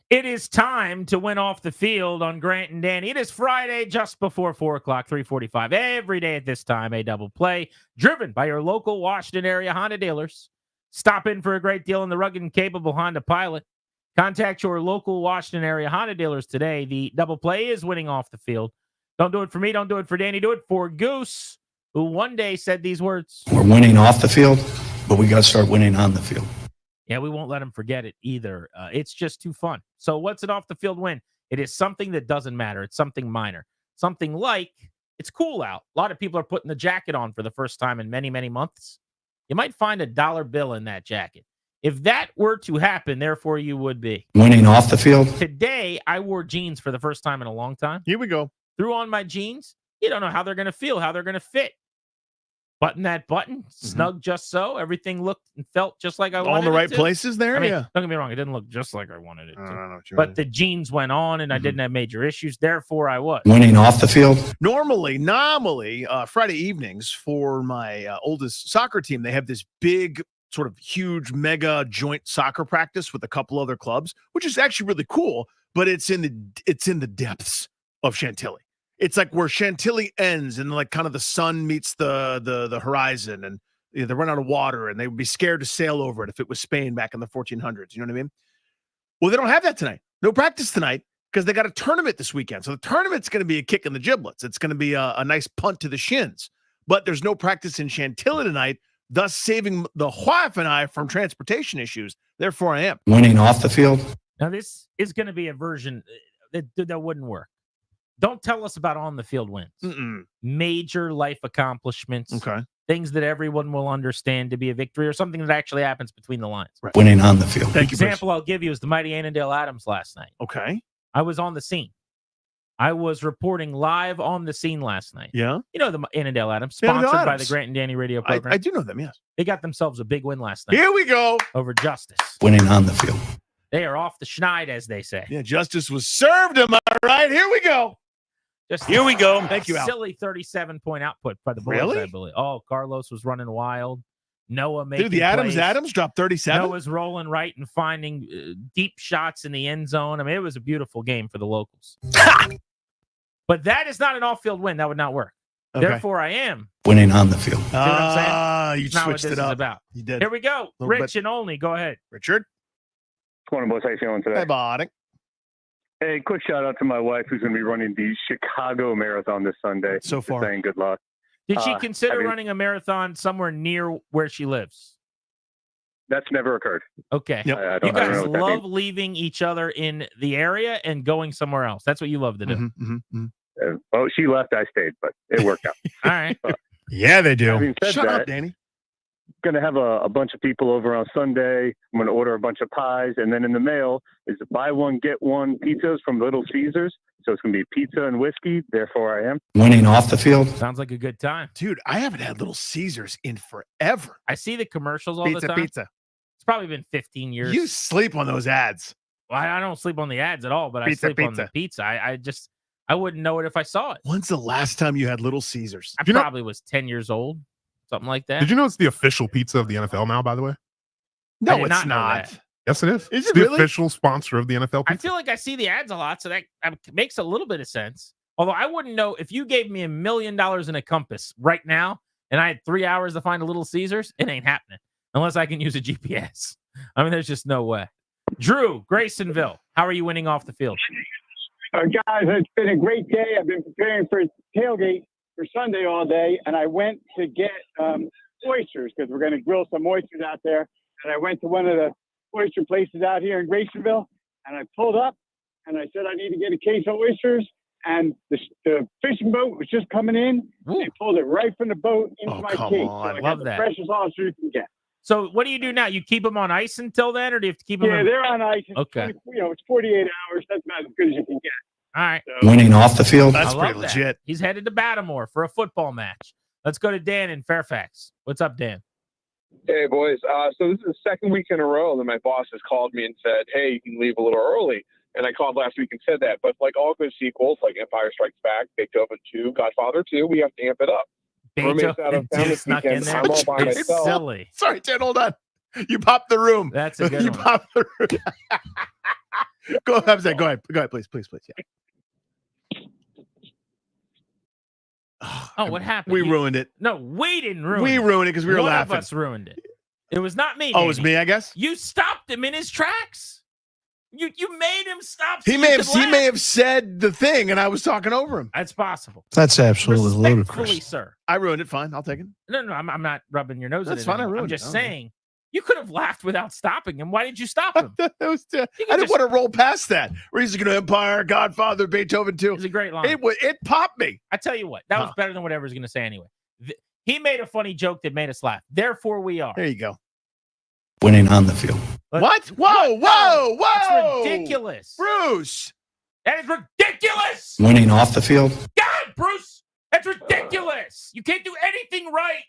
It is time to win off the field on Grant and Danny. It is Friday just before 4 o'clock, 3:45. Every day at this time, a double play driven by your local Washington area Honda dealers. Stop in for a great deal on the rugged and capable Honda Pilot. Contact your local Washington area Honda dealers today. The double play is winning off the field. Don't do it for me. Don't do it for Danny. Do it for Goose, who one day said these words. We're winning off the field, but we got to start winning on the field. Yeah, we won't let him forget it either. It's just too fun. So what's an off-the-field win? It is something that doesn't matter. It's something minor. Something like it's cool out. A lot of people are putting the jacket on for the first time in many, many months. You might find a dollar bill in that jacket. If that were to happen, therefore you would be. Winning off the field? Today, I wore jeans for the first time in a long time. Here we go. Threw on my jeans. You don't know how they're going to feel, how they're going to fit. Button that button, snug just so. Everything looked and felt just like I wanted it to. All in the right places there? I mean, yeah. don't get me wrong. It didn't look just like I wanted it to. I don't know what you But mean. the jeans went on, and I didn't have major issues. Therefore, I was. Winning off the field? Normally, Friday evenings for my oldest soccer team, they have this big, sort of huge, mega joint soccer practice with a couple other clubs, which is actually really cool. But it's in the depths of Chantilly. It's like where Chantilly ends, and like kind of the sun meets the horizon, and they run out of water, and they would be scared to sail over it if it was Spain back in the 1400s. You know what I mean? Well, they don't have that tonight. No practice tonight because they got a tournament this weekend. So the tournament's going to be a kick in the giblets. It's going to be a nice punt to the shins. But there's no practice in Chantilly tonight, thus saving the wife and I from transportation issues. Therefore, I am winning off the field. Now, this is going to be a version that wouldn't work. Don't tell us about on-the-field wins. Major life accomplishments. Okay. Things that everyone will understand to be a victory or something that actually happens between the lines. Right. Winning on the field. The example I'll give you is the mighty Annandale Adams last night. Okay. I was on the scene. I was reporting live on the scene last night. Yeah. You know the Annandale Adams, Annandale sponsored by Adams. the Grant and Danny radio program. I do know them, yes. They got themselves a big win last night. Here we go. Over Justice. Winning on the field. They are off the schneid, as they say. Yeah, Justice was served, am I right? Here we go. Just Here we go. Thank you, Al. Silly 37-point output by the Bulls, Really? I believe. Oh, Carlos was running wild. Noah making Dude, the plays. Adams dropped 37. Noah's rolling right and finding deep shots in the end zone. I mean, it was a beautiful game for the locals. But that is not an off-field win. That would not work. Okay. Therefore, I am winning on the field. See what I'm saying? You That's not what switched this it is up. about. You did. Here we go. Little Rich and only. Go ahead. Richard. What's going on, boys? How you feeling today? Hey, buddy. Hey, quick shout out to my wife who's going to be running the Chicago Marathon this Sunday. So Just far. saying good luck. Did she consider I mean, running a marathon somewhere near where she lives? That's never occurred. Okay. Yep. I You don't guys know what that love means. leaving each other in the area and going somewhere else. That's what you love to do. Well, she left, I stayed, but it worked out. All right. Yeah, they do. Having said Shut that, up, Danny. Going to have a bunch of people over on Sunday. I'm going to order a bunch of pies, and then in the mail is buy one get one pizzas from Little Caesars. So it's going to be pizza and whiskey. Therefore, I am winning off the field. Sounds like a good time. Dude, I haven't had Little Caesars in forever. I see the commercials all the time. Pizza. It's probably been 15 years. You sleep on those ads. Well, I don't sleep on the ads at all, but Pizza, I sleep on the pizza. I wouldn't know it if I saw it. When's the last time you had Little Caesars? I probably was 10 years old, something like that. Did you know it's the official pizza of the NFL now, by the way? No, I did it's not know not. that. Yes, it is. Is It's it the really? official sponsor of the NFL I pizza. feel like I see the ads a lot, so that makes a little bit of sense. Although I wouldn't know if you gave me $1 million in a compass right now and I had 3 hours to find a Little Caesars, it ain't happening unless I can use a GPS. I mean, there's just no way. Drew, Graysonville, how are you winning off the field? Guys, it's been a great day. I've been preparing for tailgate for Sunday all day, and I went to get oysters because we're going to grill some oysters out there. And I went to one of the oyster places out here in Graysonville, and I pulled up, and I said I need to get a case of oysters. And the fishing boat was just coming in. They pulled it right from the boat into my come case. on. So I Love got the that. freshest oyster you can get. So what do you do now? You keep them on ice until then, or do you have to keep them? Yeah, they're on ice. It's Okay. 20, it's 48 hours. That's about as good as you can get. All right. Winning off the field. That's I love pretty that. legit. He's headed to Baltimore for a football match. Let's go to Dan in Fairfax. What's up, Dan? Hey, boys. So this is the second week in a row that my boss has called me and said, hey, you can leave a little early. And I called last week and said that. But like all good sequels, like Empire Strikes Back, Beethoven 2, Godfather 2, we have to amp it up. roommates out of town this snuck in weekend. there. I'm all by It's myself. silly. Sorry, Ted, hold on. You popped the room. That's a good you one. popped the room. Go ahead, go ahead, please. Yeah. Oh, what happened? We ruined it. No, we didn't ruin it. We ruined it because we were One laughing. of us ruined it. It was not me. Oh, it was Danny. me, I guess. You stopped him in his tracks. You made him stop. He so may you have could laugh. said the thing, and I was talking over him. That's possible. That's absolutely Respectfully, ludicrous. sir. I ruined it. Fine, I'll take it. No, I'm not rubbing your nose. That's in it fine. I anymore. I'm ruined it. just Okay. saying you could have laughed without stopping him. Why did you stop him? I didn't want to roll past that. Reason to Empire, Godfather, Beethoven too. It's a great line. It popped me. I tell you what, that was better than whatever I was going to say anyway. He made a funny joke that made us laugh. Therefore, we are. There you go. Winning on the field. What? Whoa! That's ridiculous. Bruce. That is ridiculous. Winning off the field. God, Bruce, that's ridiculous. You can't do anything right.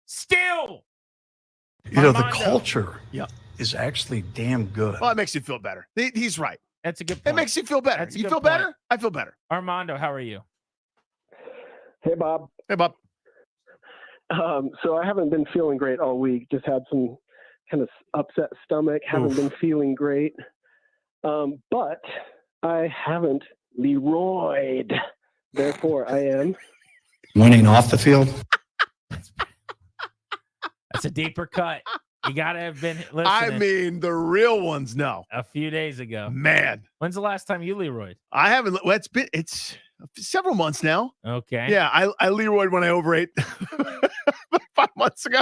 Still. You know, the Armando. culture is actually damn good. Well, it makes you feel better. He's right. That's a good It point. makes you feel better. That's a You good feel point. better? I feel better. Armando, how are you? Hey, Bob. Hey, Bob. So I haven't been feeling great all week. Just had some kind of upset stomach. Haven't been feeling great. But I haven't Leroyed. Therefore, I am Winning off the field. That's a deeper cut. You got to have been listening. I mean, the real ones know. A few days ago. Man. When's the last time you Leroyed? I haven't. Well, it's several months now. Okay. Yeah, I Leroyed when I overate 5 months ago.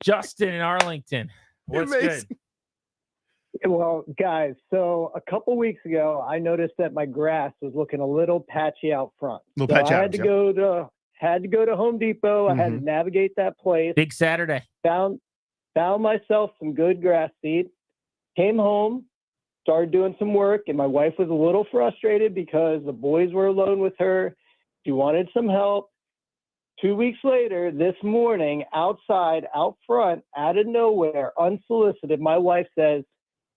Justin in Arlington. What's Amazing. good? Well, guys, so a couple weeks ago, I noticed that my grass was looking a little patchy out front. Little So patchy I had to go to Home Depot. I had to navigate that place. Big Saturday. Found myself some good grass seed. Came home, started doing some work, and my wife was a little frustrated because the boys were alone with her. She wanted some help. 2 weeks later, this morning, outside, out front, out of nowhere, unsolicited, my wife says,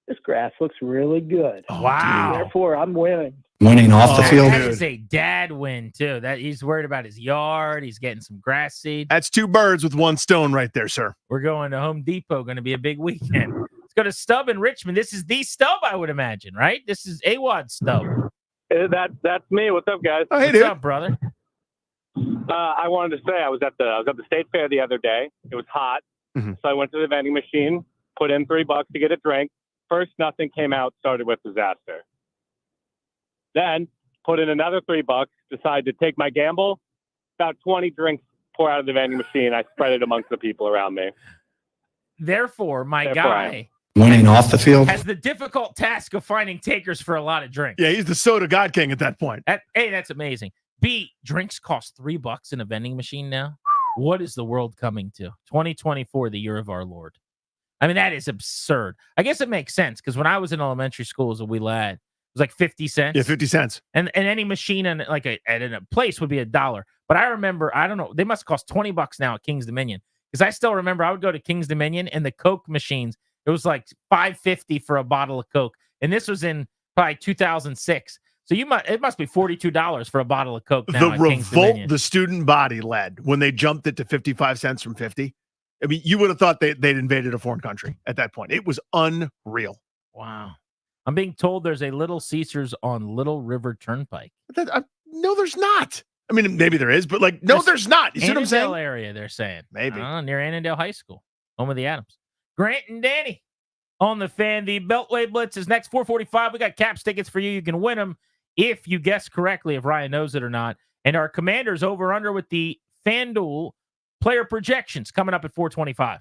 "This grass looks really good." Wow. Therefore, I'm winning. Winning off the field. That is a dad win, too. That he's worried about his yard. He's getting some grass seed. That's two birds with one stone right there, sir. We're going to Home Depot. Going to be a big weekend. Let's go to Stubb in Richmond. This is the Stubb, I would imagine, right? This is AWOD Stubb. That's me. What's up, guys? Oh, hey, What's dude. up, brother? I wanted to say I was at the state fair the other day. It was hot, so I went to the vending machine, put in $3 to get a drink. First, nothing came out. Started with disaster. Then put in another $3. Decided to take my gamble. About 20 drinks pour out of the vending machine. I spread it amongst the people around me. Therefore, my Therefore, guy Winning off the field. has the difficult task of finding takers for a lot of drinks. Yeah, he's the soda god king at that point. A, that's amazing. B, drinks cost $3 in a vending machine now. What is the world coming to? 2024, the year of our Lord. I mean, that is absurd. I guess it makes sense because when I was in elementary school as a wee lad, it was like 50 cents. Yeah, 50 cents. And any machine in like at a place would be $1. But I remember, I don't know, they must cost $20 now at King's Dominion. Because I still remember I would go to King's Dominion and the Coke machines, it was like $5.50 for a bottle of Coke. And this was in probably 2006. So it must be $42 for a bottle of Coke now The at King's revolt Dominion. the student body led when they jumped it to 55 cents from 50. I mean, you would have thought they'd invaded a foreign country at that point. It was unreal. Wow. I'm being told there's a Little Caesars on Little River Turnpike. No, there's not. I mean, maybe there is, but there's not. You see what I'm saying? Annandale area, they're saying. Maybe. Near Annandale High School, home of the Adams. Grant and Danny on the Fan. The Beltway Blitz is next, 4:45. We got Caps tickets for you. You can win them if you guess correctly, if Ryan knows it or not. And our Commanders over under with the FanDuel player projections coming up at 4:25.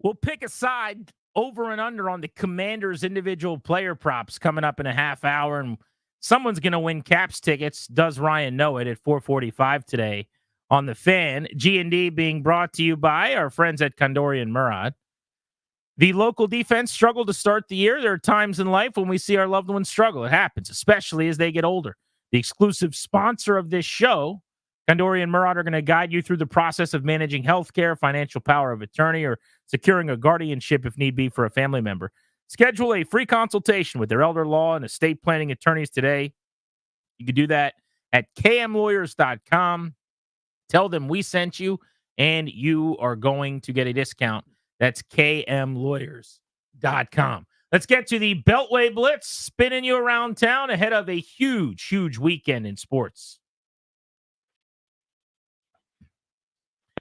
We'll pick a side over and under on the Commanders' individual player props coming up in a half hour, and someone's going to win Caps tickets. Does Ryan know it at 4:45 today on the Fan? G&D being brought to you by our friends at Condori and Murad. The local defense struggled to start the year. There are times in life when we see our loved ones struggle. It happens, especially as they get older. The exclusive sponsor of this show, Condori and Murad, are going to guide you through the process of managing healthcare, financial power of attorney, or securing a guardianship if need be for a family member. Schedule a free consultation with their elder law and estate planning attorneys today. You can do that at kmlawyers.com. Tell them we sent you, and you are going to get a discount. That's kmlawyers.com. Let's get to the Beltway Blitz, spinning you around town ahead of a huge, huge weekend in sports.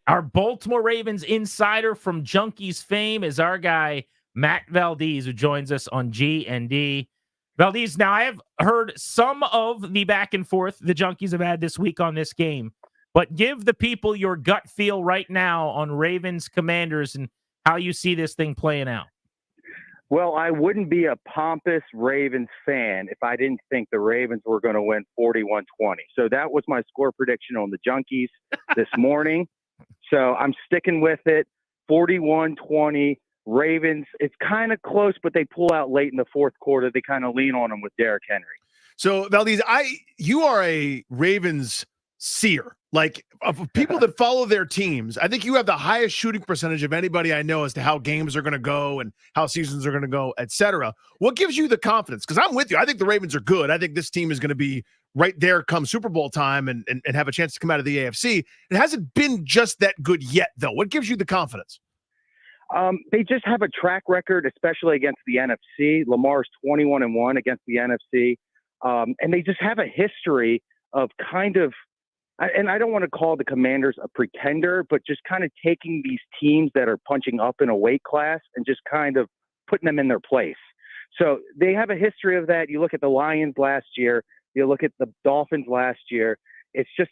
Our Baltimore Ravens insider from Junkies fame is our guy, Matt Valdez, who joins us on G&D. Valdez, now I have heard some of the back and forth the Junkies have had this week on this game, but give the people your gut feel right now on Ravens Commanders and how you see this thing playing out. Well, I wouldn't be a pompous Ravens fan if I didn't think the Ravens were going to win 41-20. So that was my score prediction on the Junkies this morning. So I'm sticking with it. 41-20. Ravens, it's kind of close, but they pull out late in the fourth quarter. They kind of lean on them with Derrick Henry. So, Valdez, you are a Ravens seer. Like, of people that follow their teams, I think you have the highest shooting percentage of anybody I know as to how games are going to go and how seasons are going to go, et cetera. What gives you the confidence? Because I'm with you. I think the Ravens are good. I think this team is going to be right there come Super Bowl time and have a chance to come out of the AFC. It hasn't been just that good yet, though. What gives you the confidence? They just have a track record, especially against the NFC. Lamar's 21-1 against the NFC. And they just have a history of kind of, and I don't want to call the Commanders a pretender, but just kind of taking these teams that are punching up in a weight class and just kind of putting them in their place. So they have a history of that. You look at the Lions last year, you look at the Dolphins last year. It's just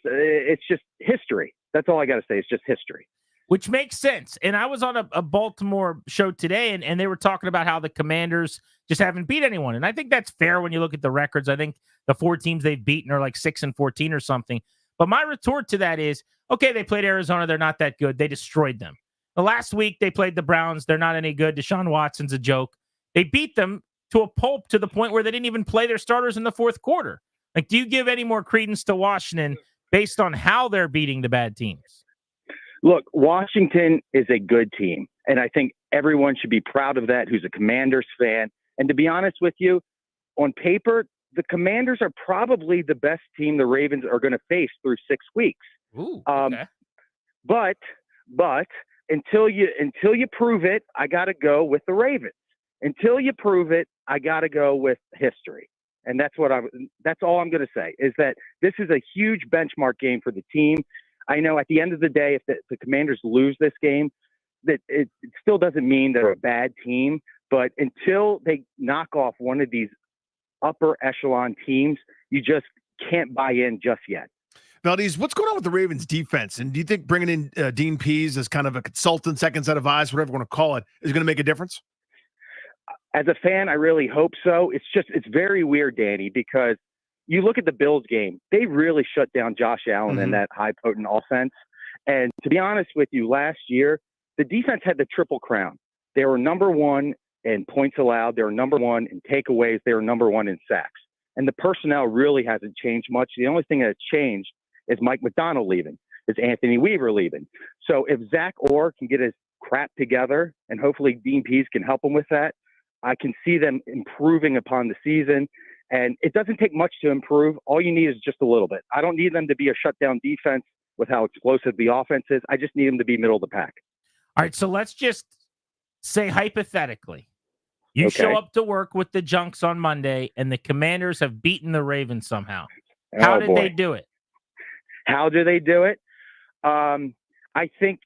history. That's all I got to say. It's just history. Which makes sense. And I was on a Baltimore show today, and they were talking about how the Commanders just haven't beat anyone. And I think that's fair when you look at the records. I think the 4 teams they've beaten are like 6-14 or something. But my retort to that is, okay, they played Arizona. They're not that good. They destroyed them. The last week they played the Browns. They're not any good. Deshaun Watson's a joke. They beat them to a pulp to the point where they didn't even play their starters in the fourth quarter. Like, do you give any more credence to Washington based on how they're beating the bad teams? Look, Washington is a good team, and I think everyone should be proud of that who's a Commanders fan. And to be honest with you, on paper, the Commanders are probably the best team the Ravens are going to face through 6 weeks. Ooh, okay. But until you prove it, I got to go with the Ravens. Until you prove it, I got to go with history. And that's all I'm going to say is that this is a huge benchmark game for the team. I know at the end of the day, if the Commanders lose this game, that it still doesn't mean they're a bad team. But until they knock off one of these upper echelon teams, you just can't buy in just yet. Valdez, what's going on with the Ravens defense? And do you think bringing in Dean Pease as kind of a consultant, second set of eyes, whatever you want to call it, is going to make a difference? As a fan, I really hope so. It's very weird, Danny, because you look at the Bills game, they really shut down Josh Allen in that high potent offense. And to be honest with you, last year, the defense had the triple crown. They were number one in points allowed. They were number one in takeaways. They were number one in sacks. And the personnel really hasn't changed much. The only thing that's changed is Mike McDonald leaving, is Anthony Weaver leaving. So if Zach Orr can get his crap together, and hopefully Dean Pease can help him with that, I can see them improving upon the season. And it doesn't take much to improve. All you need is just a little bit. I don't need them to be a shutdown defense with how explosive the offense is. I just need them to be middle of the pack. All right, so let's just say hypothetically, you show up to work with the Junks on Monday, and the Commanders have beaten the Ravens somehow. How did they do it? How do they do it? I think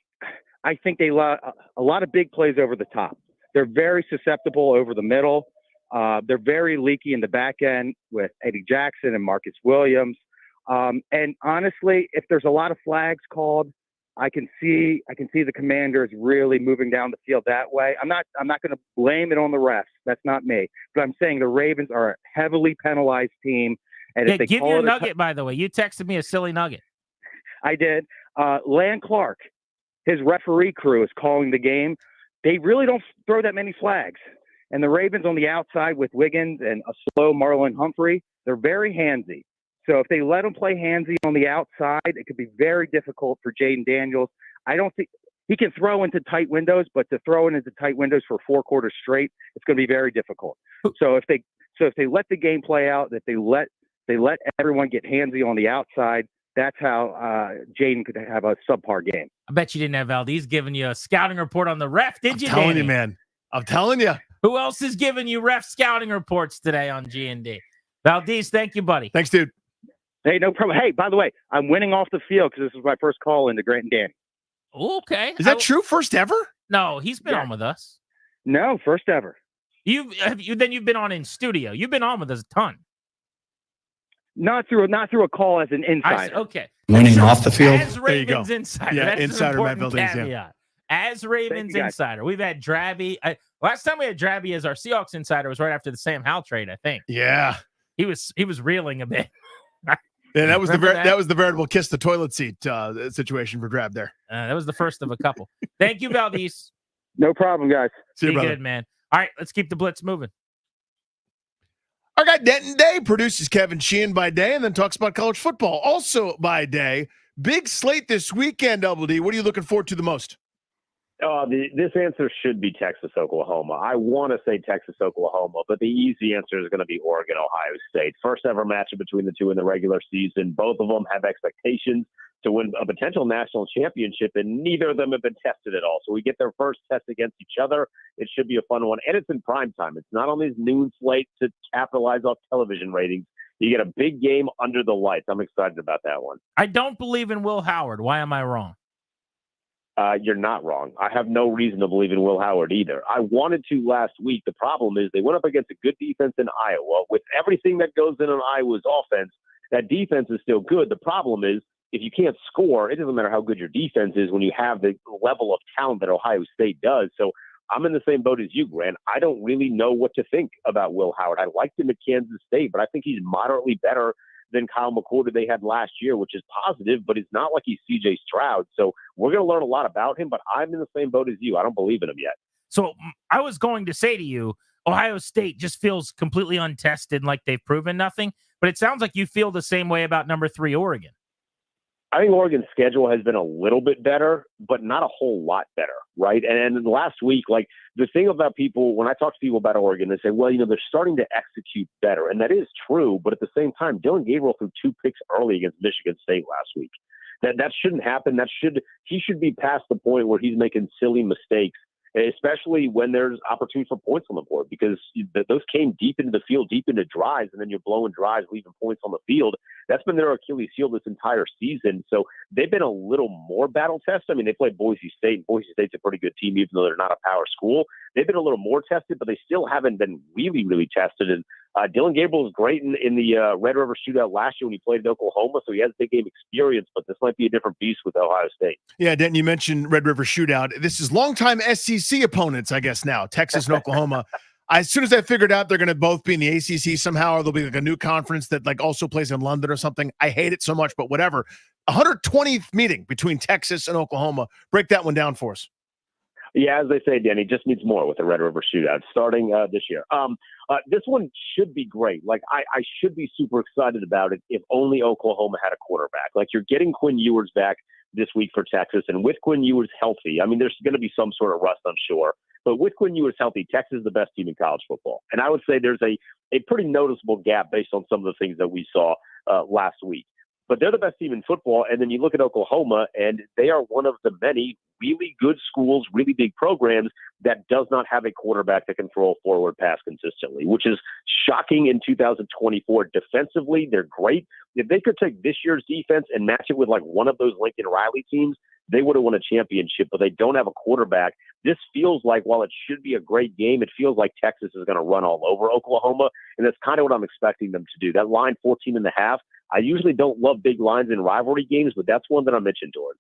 they a lot of big plays over the top. They're very susceptible over the middle. They're very leaky in the back end with Eddie Jackson and Marcus Williams. And honestly, if there's a lot of flags called, I can see the Commanders really moving down the field that way. I'm not going to blame it on the refs. That's not me. But I'm saying the Ravens are a heavily penalized team. And if they give call you a it nugget, by the way. You texted me a silly nugget. I did. Lan Clark, his referee crew is calling the game. They really don't throw that many flags. And the Ravens on the outside with Wiggins and a slow Marlon Humphrey, they're very handsy. So if they let them play handsy on the outside, it could be very difficult for Jaden Daniels. I don't think he can throw into tight windows, but to throw into tight windows for 4 quarters straight, it's going to be very difficult. So if they let the game play out, that they let everyone get handsy on the outside, that's how Jaden could have a subpar game. I bet you didn't have Valdez giving you a scouting report on the ref, did you, I'm telling Danny? you, man. I'm telling you. Who else is giving you ref scouting reports today on G&D? Valdez, thank you, buddy. Thanks, dude. Hey, no problem. Hey, by the way, I'm winning off the field because this is my first call into Grant and Danny. Okay. Is that true? First ever? No, he's been on with us. No, first ever. You've been on in studio. You've been on with us a ton. Not through a call as an insider. Okay. Winning off the field. As Ravens insider. Yeah, that's insider an Matt important Valdez, caveat. yeah. As Ravens insider. We've had Drabby. Last time we had Drabby as our Seahawks insider was right after the Sam Howell trade, I think. Yeah. He was reeling a bit. Yeah, that was Remember that was the veritable kiss the toilet seat situation for Drab there. That was the first of a couple. Thank you, Valdez. No problem, guys. See you, Be brother. good, man. All right, let's keep the blitz moving. Our guy Denton Day produces Kevin Sheehan by day and then talks about college football also by day. Big slate this weekend, Double D. What are you looking forward to the most? This answer should be Texas, Oklahoma. I want to say Texas, Oklahoma, but the easy answer is going to be Oregon, Ohio State. First ever matchup between the two in the regular season. Both of them have expectations to win a potential national championship, and neither of them have been tested at all. So we get their first test against each other. It should be a fun one, and it's in prime time. It's not on these noon slates to capitalize off television ratings. You get a big game under the lights. I'm excited about that one. I don't believe in Will Howard. Why am I wrong? You're not wrong. I have no reason to believe in Will Howard either. I wanted to last week. The problem is they went up against a good defense in Iowa. With everything that goes in on Iowa's offense, that defense is still good. The problem is if you can't score, it doesn't matter how good your defense is when you have the level of talent that Ohio State does. So I'm in the same boat as you, Grant. I don't really know what to think about Will Howard. I liked him at Kansas State, but I think he's moderately better than Kyle McCord they had last year, which is positive, but it's not like he's CJ Stroud. So we're going to learn a lot about him, but I'm in the same boat as you. I don't believe in him yet. So I was going to say to you, Ohio State just feels completely untested, like they've proven nothing, but it sounds like you feel the same way about number 3 Oregon. I think Oregon's schedule has been a little bit better, but not a whole lot better, right? And last week, like the thing about people, when I talk to people about Oregon, they say, well, they're starting to execute better. And that is true. But at the same time, Dylan Gabriel threw 2 picks early against Michigan State last week. That shouldn't happen. He should be past the point where he's making silly mistakes, especially when there's opportunity for points on the board, because those came deep into the field, deep into drives, and then you're blowing drives, leaving points on the field. That's been their Achilles heel this entire season. So they've been a little more battle tested. I mean, they played Boise State, and Boise State's a pretty good team, even though they're not a power school. They've been a little more tested, but they still haven't been really, really tested. And Dylan Gabriel was great in the Red River Shootout last year when he played in Oklahoma, so he has big game experience, but this might be a different beast with Ohio State. Yeah, Denton, you mentioned Red River Shootout. This is longtime SEC opponents, I guess now, Texas and Oklahoma. As soon as I figured out they're going to both be in the ACC somehow, or there'll be like a new conference that like also plays in London or something. I hate it so much, but whatever. 120th meeting between Texas and Oklahoma. Break that one down for us. Yeah, as they say, Danny, just needs more with the Red River Shootout starting this year. This one should be great. Like, I should be super excited about it if only Oklahoma had a quarterback. Like, you're getting Quinn Ewers back this week for Texas, and with Quinn Ewers healthy, I mean, there's going to be some sort of rust, I'm sure. But with Quinn Ewers healthy, Texas is the best team in college football. And I would say there's a pretty noticeable gap based on some of the things that we saw last week. But they're the best team in football. And then you look at Oklahoma, and they are one of the many really good schools, really big programs that does not have a quarterback that can throw a forward pass consistently, which is shocking in 2024. Defensively, they're great. If they could take this year's defense and match it with like one of those Lincoln Riley teams, they would have won a championship, but they don't have a quarterback. This feels like, while it should be a great game, it feels like Texas is going to run all over Oklahoma, and that's kind of what I'm expecting them to do. That line 14.5, I usually don't love big lines in rivalry games, but that's one that I'm itching towards.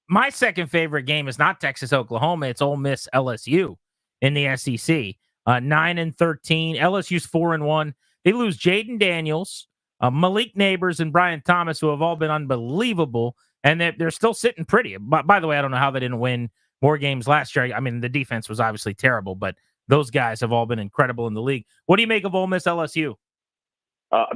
My second favorite game is not Texas Oklahoma. It's Ole Miss LSU in the SEC. 9-13. LSU's 4-1. They lose Jaden Daniels, Malik Neighbors, and Brian Thomas, who have all been unbelievable, and they're still sitting pretty. By the way, I don't know how they didn't win more games last year. I mean, the defense was obviously terrible, but those guys have all been incredible in the league. What do you make of Ole Miss LSU?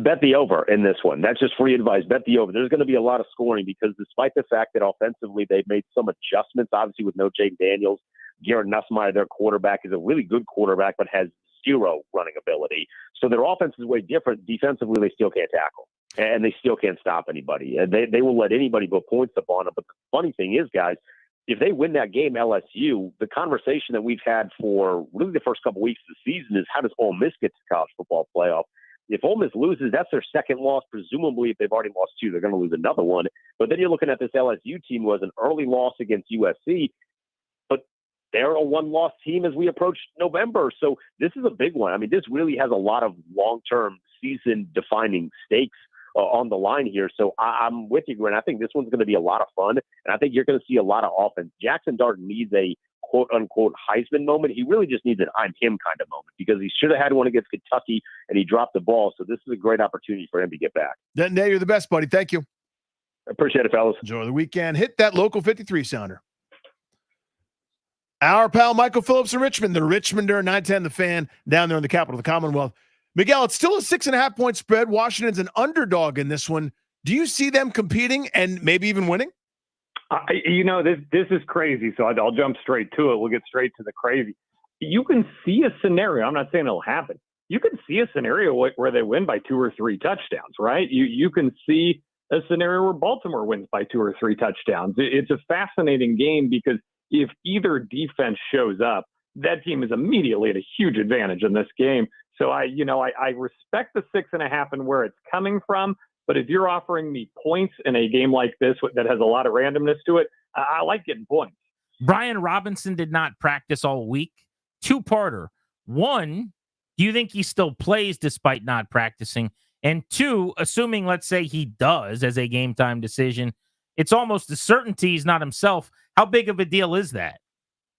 Bet the over in this one. That's just free advice. Bet the over. There's going to be a lot of scoring because despite the fact that offensively they've made some adjustments, obviously with no Jaden Daniels, Garrett Nussmeier, their quarterback, is a really good quarterback but has zero running ability. So their offense is way different. Defensively, they still can't tackle, and they still can't stop anybody. They will let anybody put points up on them. But the funny thing is, guys, if they win that game, LSU, the conversation that we've had for really the first couple weeks of the season is how does Ole Miss get to college football playoff? If Ole Miss loses, that's their second loss. Presumably, if they've already lost two, they're going to lose another one. But then you're looking at this LSU team who has an early loss against USC, but they're a one-loss team as we approach November. So this is a big one. I mean, this really has a lot of long-term season-defining stakes on the line here. So I'm with you, Grant. I think this one's going to be a lot of fun, and I think you're going to see a lot of offense. Jackson Dart needs a quote-unquote Heisman moment. He really just needs an I'm him kind of moment because he should have had one against Kentucky, and he dropped the ball. So this is a great opportunity for him to get back. Nate, you're the best, buddy. Thank you. Appreciate it, fellas. Enjoy the weekend. Hit that local 53 sounder. Our pal Michael Phillips in Richmond, the Richmonder, 910 The Fan, down there in the capital of the Commonwealth. Miguel, it's still a 6.5-point spread. Washington's an underdog in this one. Do you see them competing and maybe even winning? This is crazy, so I'll jump straight to it. We'll get straight to the crazy. You can see a scenario. I'm not saying it'll happen. You can see a scenario where they win by 2 or 3 touchdowns, right? You can see a scenario where Baltimore wins by 2 or 3 touchdowns. It's a fascinating game because if either defense shows up, that team is immediately at a huge advantage in this game. So I respect the 6.5 and where it's coming from. But if you're offering me points in a game like this that has a lot of randomness to it, I like getting points. Brian Robinson did not practice all week. 2-parter. 1, do you think he still plays despite not practicing? And 2, assuming, let's say he does as a game time decision, it's almost a certainty he's not himself. How big of a deal is that?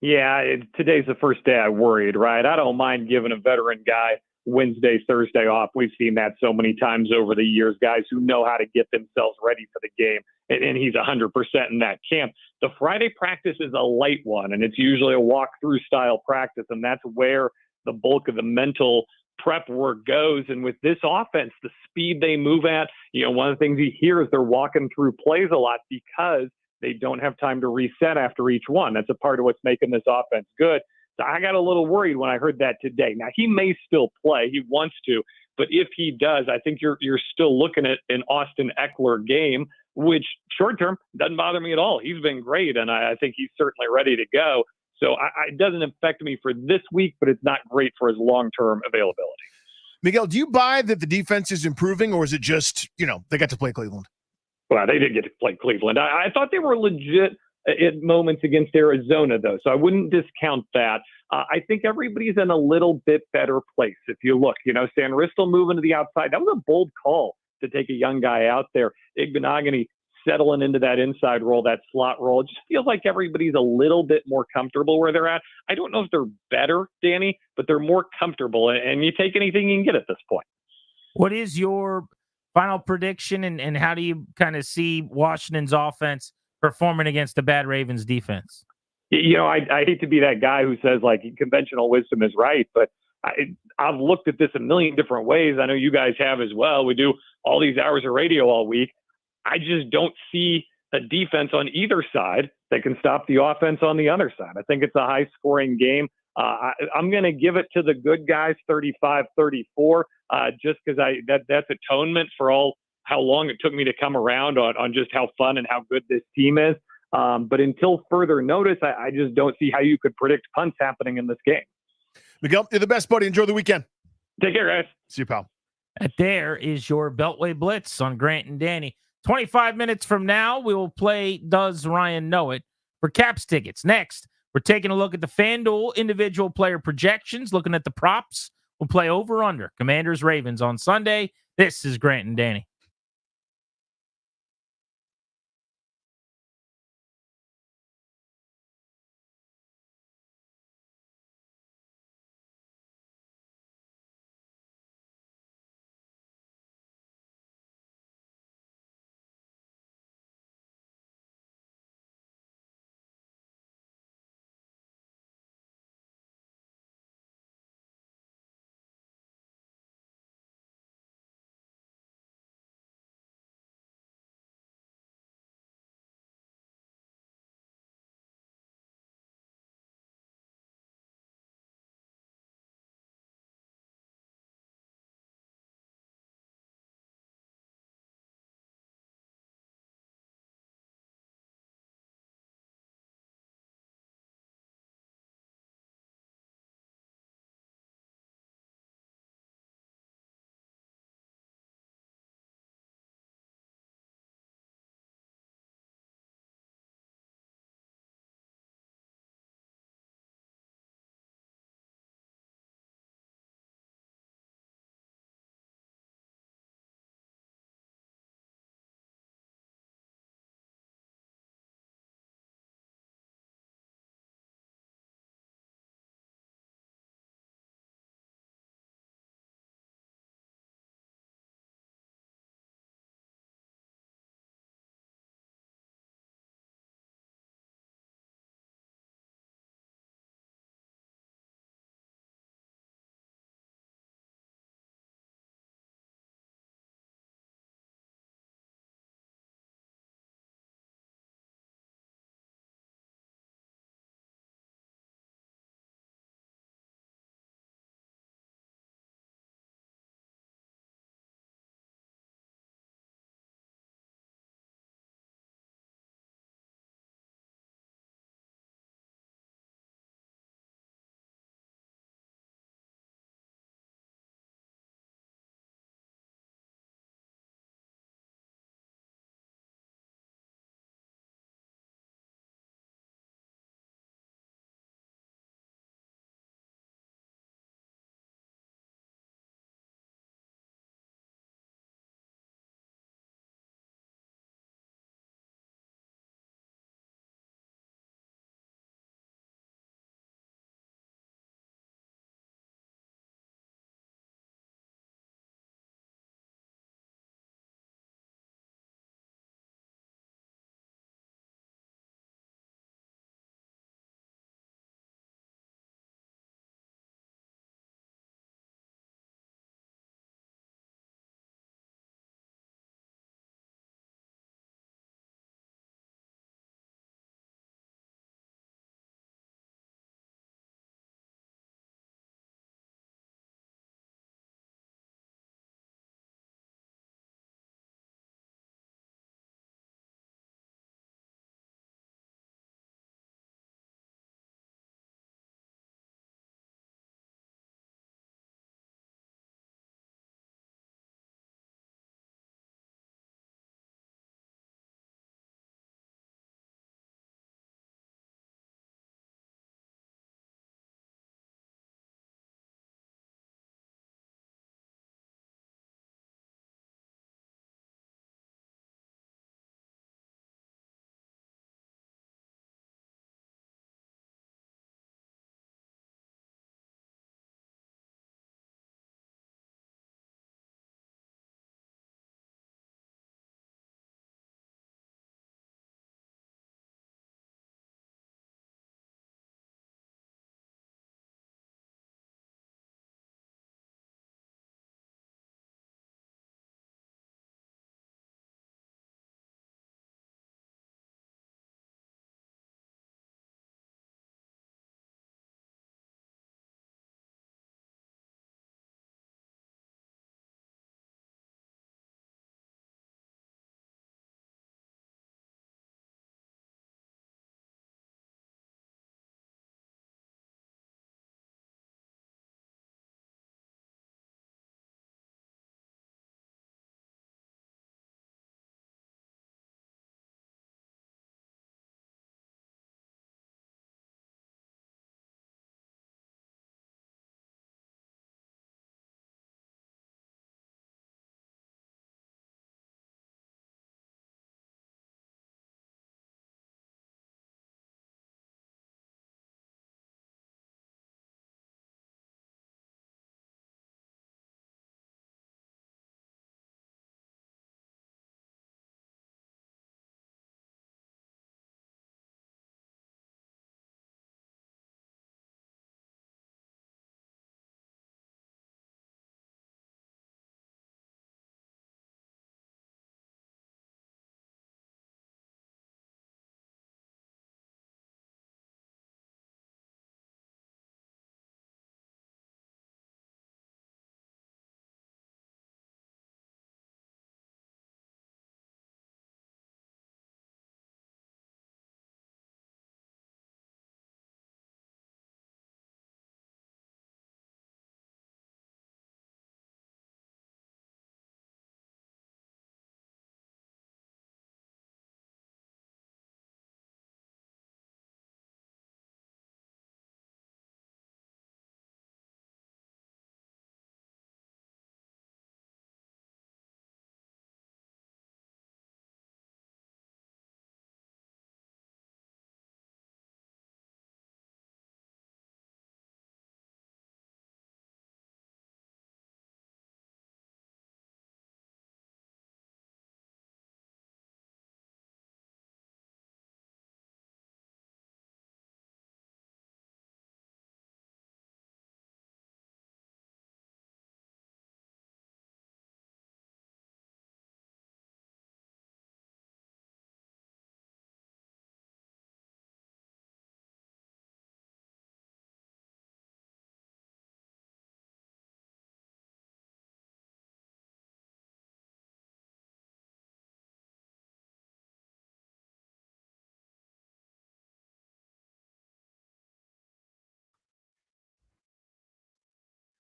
Yeah, today's the first day I worried, right? I don't mind giving a veteran guy Wednesday, Thursday off. We've seen that so many times over the years, guys who know how to get themselves ready for the game. And he's 100% in that camp. The Friday practice is a light one, and it's usually a walkthrough style practice. And that's where the bulk of the mental prep work goes. And with this offense, the speed they move at, one of the things you hear is they're walking through plays a lot because they don't have time to reset after each one. That's a part of what's making this offense good. So I got a little worried when I heard that today. Now, he may still play. He wants to. But if he does, I think you're still looking at an Austin Eckler game, which short-term doesn't bother me at all. He's been great, and I think he's certainly ready to go. So it doesn't affect me for this week, but it's not great for his long-term availability. Miguel, do you buy that the defense is improving, or is it just, they got to play Cleveland? Well, they did get to play Cleveland. I thought they were legit at moments against Arizona, though, so I wouldn't discount that. I think everybody's in a little bit better place. If you look, Stan Ristel moving to the outside, that was a bold call to take a young guy out there. Igbenogany settling into that inside role, that slot role. It just feels like everybody's a little bit more comfortable where they're at. I don't know if they're better, Danny, but they're more comfortable, and you take anything you can get at this point. What is your final prediction, and how do you kind of see Washington's offense performing against the bad Ravens defense? I hate to be that guy who says like conventional wisdom is right, but I've looked at this a million different ways. I know you guys have as well. We do all these hours of radio all week. I just don't see a defense on either side that can stop the offense on the other side. I think it's a high-scoring game. I'm going to give it to the good guys, 35-34, just because that's atonement for how long it took me to come around on just how fun and how good this team is. But until further notice, I just don't see how you could predict punts happening in this game. Miguel, you're the best, buddy. Enjoy the weekend. Take care, guys. See you, pal. There is your Beltway Blitz on Grant and Danny. 25 minutes from now, we will play Does Ryan Know It for Caps tickets. Next, we're taking a look at the FanDuel individual player projections, looking at the props. We'll play over-under Commanders-Ravens on Sunday. This is Grant and Danny.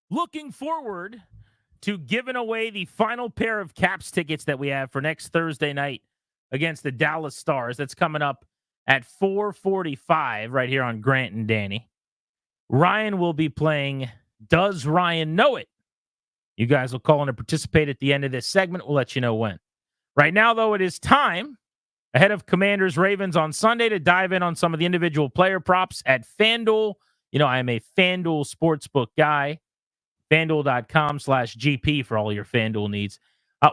looking forward to giving away the final pair of Caps tickets that we have for next Thursday night against the Dallas Stars. That's coming up at 4:45 right here on Grant and Danny. Ryan will be playing Does Ryan Know It? You guys will call in and participate at the end of this segment. We'll let you know when. Right now, though, it is time, ahead of Commanders Ravens on Sunday, to dive in on some of the individual player props at FanDuel. You know, I am a FanDuel sportsbook guy. FanDuel.com/GP for all your FanDuel needs.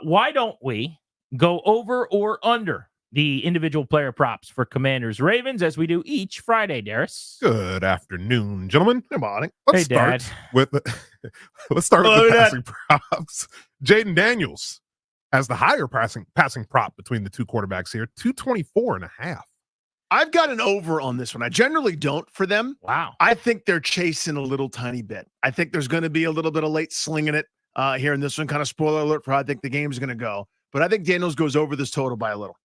Why don't we go over or under the individual player props for Commanders Ravens as we do each Friday, Darius? Good afternoon, gentlemen. Good morning. Let's start with the passing props. Jaden Daniels has the higher passing prop between the two quarterbacks here, 224.5. I've got an over on this one. I generally don't for them. Wow. I think they're chasing a little tiny bit. I think there's going to be a little bit of late slinging it here in this one. Kind of spoiler alert for how I think the game's going to go. But I think Daniels goes over this total by a little.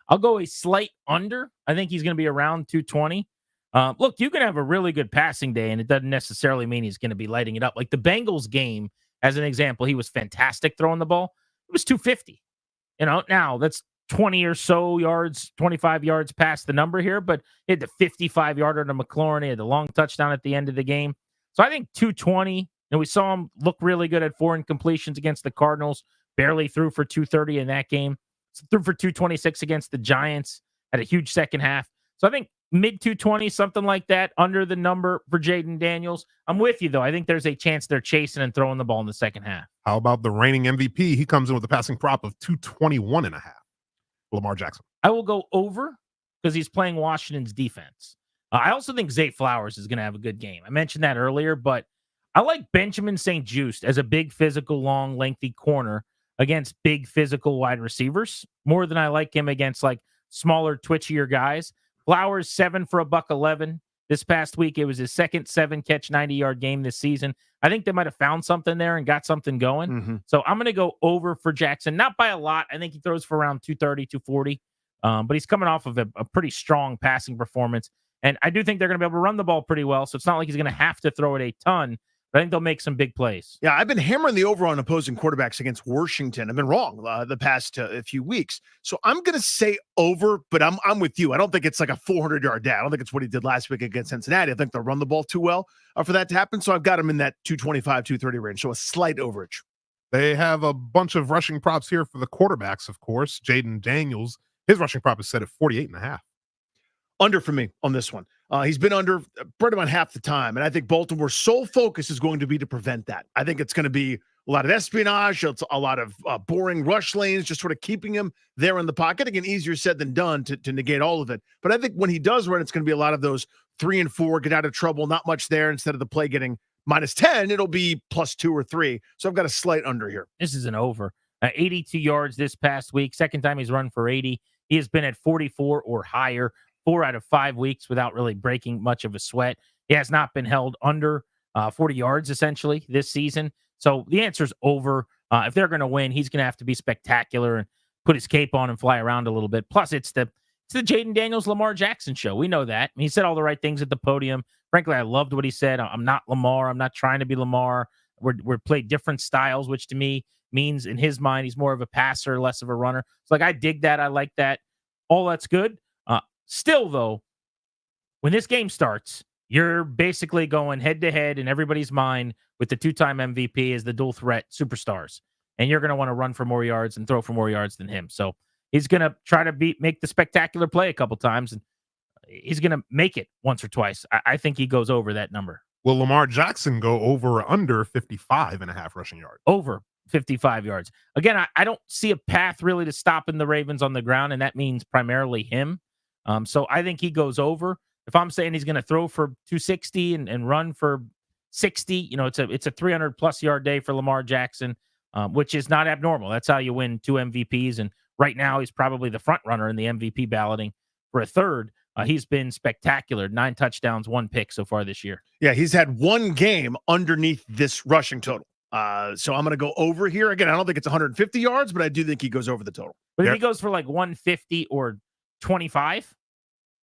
I'll go a slight under. I think he's going to be around 220. Look, you can have a really good passing day, and it doesn't necessarily mean he's going to be lighting it up. Like the Bengals game, as an example, he was fantastic throwing the ball. It was 250. You know, now that's 20 or so yards, 25 yards past the number here, but he had the 55-yarder to McLaurin. He had the long touchdown at the end of the game. So I think 220, and we saw him look really good at 4 incompletions against the Cardinals, barely threw for 230 in that game, threw for 226 against the Giants, had a huge second half. So I think mid-220, something like that, under the number for Jaden Daniels. I'm with you, though. I think there's a chance they're chasing and throwing the ball in the second half. How about the reigning MVP? He comes in with a passing prop of 221.5. Lamar Jackson. I will go over because he's playing Washington's defense. I also think Zay Flowers is going to have a good game. I mentioned that earlier, but I like Benjamin St-Juste as a big, physical, long, lengthy corner against big, physical wide receivers more than I like him against like smaller, twitchier guys. Flowers 7 for $111 this past week. It was his second 7-catch, 90-yard game this season. I think they might have found something there and got something going. Mm-hmm. So I'm going to go over for Jackson, not by a lot. I think he throws for around 230, 240. But he's coming off of a pretty strong passing performance. And I do think they're going to be able to run the ball pretty well. So it's not like he's going to have to throw it a ton. But I think they'll make some big plays. Yeah, I've been hammering the over on opposing quarterbacks against Washington. I've been wrong the past few weeks. So I'm going to say over, but I'm with you. I don't think it's like a 400-yard day. I don't think it's what he did last week against Cincinnati. I think they'll run the ball too well for that to happen. So I've got him in that 225, 230 range. So a slight overage. They have a bunch of rushing props here for the quarterbacks, of course. Jaden Daniels, his rushing prop is set at 48.5. Under for me on this one. He's been under pretty much half the time. And I think Baltimore's sole focus is going to be to prevent that. I think it's going to be a lot of espionage, a lot of boring rush lanes, just sort of keeping him there in the pocket. Again, easier said than done to negate all of it. But I think when he does run, it's going to be a lot of those 3 and 4, get out of trouble, not much there. Instead of the play getting -10, it'll be +2 or 3. So I've got a slight under here. This is an over. 82 yards this past week. Second time he's run for 80. He has been at 44 or higher 4 out of 5 weeks without really breaking much of a sweat. He has not been held under 40 yards essentially this season. So the answer is over. If they're going to win, he's going to have to be spectacular and put his cape on and fly around a little bit. Plus, it's the Jaden Daniels Lamar Jackson show. We know that. He said all the right things at the podium. Frankly, I loved what he said. I'm not Lamar. I'm not trying to be Lamar. We're playing different styles, which to me means in his mind he's more of a passer, less of a runner. It's like I dig that. I like that. All that's good. Still, though, when this game starts, you're basically going head-to-head in everybody's mind with the 2-time MVP as the dual threat superstars. And you're going to want to run for more yards and throw for more yards than him. So he's going to try to make the spectacular play a couple times, and he's going to make it once or twice. I think he goes over that number. Will Lamar Jackson go over or under 55.5 rushing yards? Over 55 yards. Again, I don't see a path really to stopping the Ravens on the ground, and that means primarily him. So I think he goes over. If I'm saying he's going to throw for 260 and run for 60, you know, it's a 300+ yard day for Lamar Jackson, which is not abnormal. That's how you win 2 MVPs. And right now he's probably the front runner in the MVP balloting for a third. He's been spectacular. 9 touchdowns, 1 pick so far this year. Yeah, he's had 1 game underneath this rushing total. So I'm going to go over here. Again, I don't think it's 150 yards, but I do think he goes over the total. But if he goes for like 150 or 25,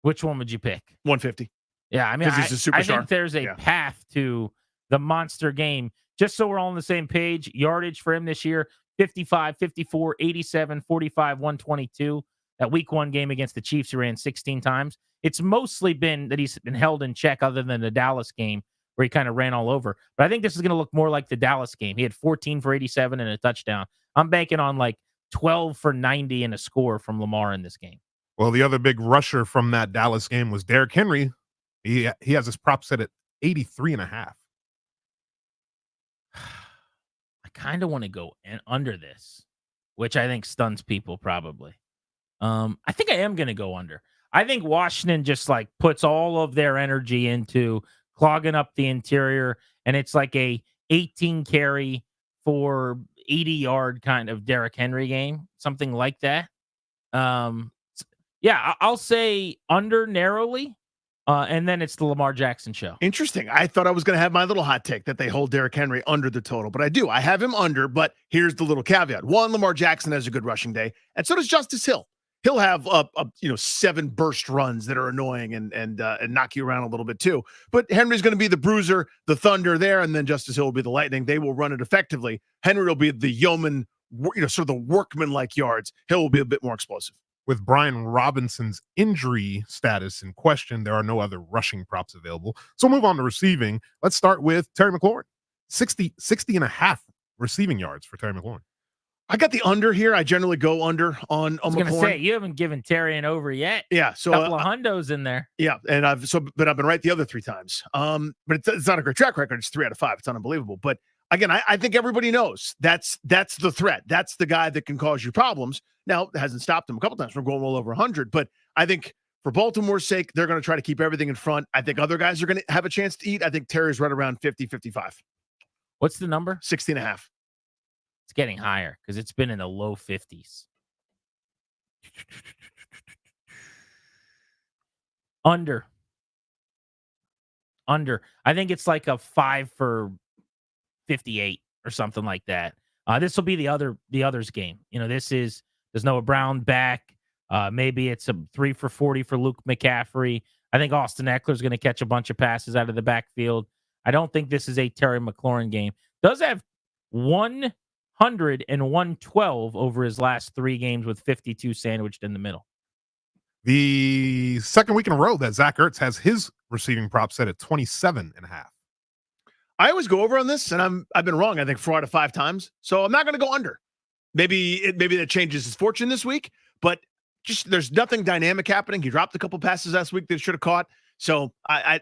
which one would you pick? 150. Yeah, I mean, he's a superstar. I think there's a path to the monster game. Just so we're all on the same page, yardage for him this year, 55, 54, 87, 45, 122. That week 1 game against the Chiefs, he ran 16 times. It's mostly been that he's been held in check other than the Dallas game where he kind of ran all over. But I think this is going to look more like the Dallas game. He had 14 for 87 and a touchdown. I'm banking on like 12 for 90 and a score from Lamar in this game. Well, the other big rusher from that Dallas game was Derrick Henry. He has his prop set at 83.5. I kind of want to go under this, which I think stuns people probably. I think I am going to go under. I think Washington just like puts all of their energy into clogging up the interior, and it's like a 18 carry for 80-yard kind of Derrick Henry game, something like that. Yeah, I'll say under narrowly, and then it's the Lamar Jackson show. Interesting. I thought I was going to have my little hot take that they hold Derrick Henry under the total, but I do. I have him under, but here's the little caveat. 1, Lamar Jackson has a good rushing day, and so does Justice Hill. He'll have 7 burst runs that are annoying and knock you around a little bit too. But Henry's going to be the bruiser, the thunder there, and then Justice Hill will be the lightning. They will run it effectively. Henry will be the yeoman, sort of the workman-like yards. Hill will be a bit more explosive. With Brian Robinson's injury status in question, there are no other rushing props available. So we'll move on to receiving. Let's start with Terry McLaurin. 60.5 receiving yards for Terry McLaurin. I got the under here. I generally go under on I was going to say, you haven't given Terry an over yet. Yeah. So a couple of hundos in there. Yeah. And I've been right the other 3 times. But it's not a great track record. It's 3 out of 5. It's unbelievable. But again, I think everybody knows that's the threat. That's the guy that can cause you problems. Now, it hasn't stopped them a couple times from going well over 100. But I think for Baltimore's sake, they're going to try to keep everything in front. I think other guys are going to have a chance to eat. I think Terry's right around 50, 55. What's the number? 60.5. It's getting higher because it's been in the low 50s. Under. I think it's like a 5 for 58 or something like that. This will be the others game. There's Noah Brown back. Maybe it's a 3 for 40 for Luke McCaffrey. I think Austin Eckler's going to catch a bunch of passes out of the backfield. I don't think this is a Terry McLaurin game. Does have 100 and 112 over his last 3 games with 52 sandwiched in the middle. The second week in a row that Zach Ertz has his receiving prop set at 27.5. I always go over on this, and I've been wrong, I think, 4 out of 5 times. So I'm not going to go under. Maybe that changes his fortune this week, but just there's nothing dynamic happening. He dropped a couple passes last week that should have caught. So I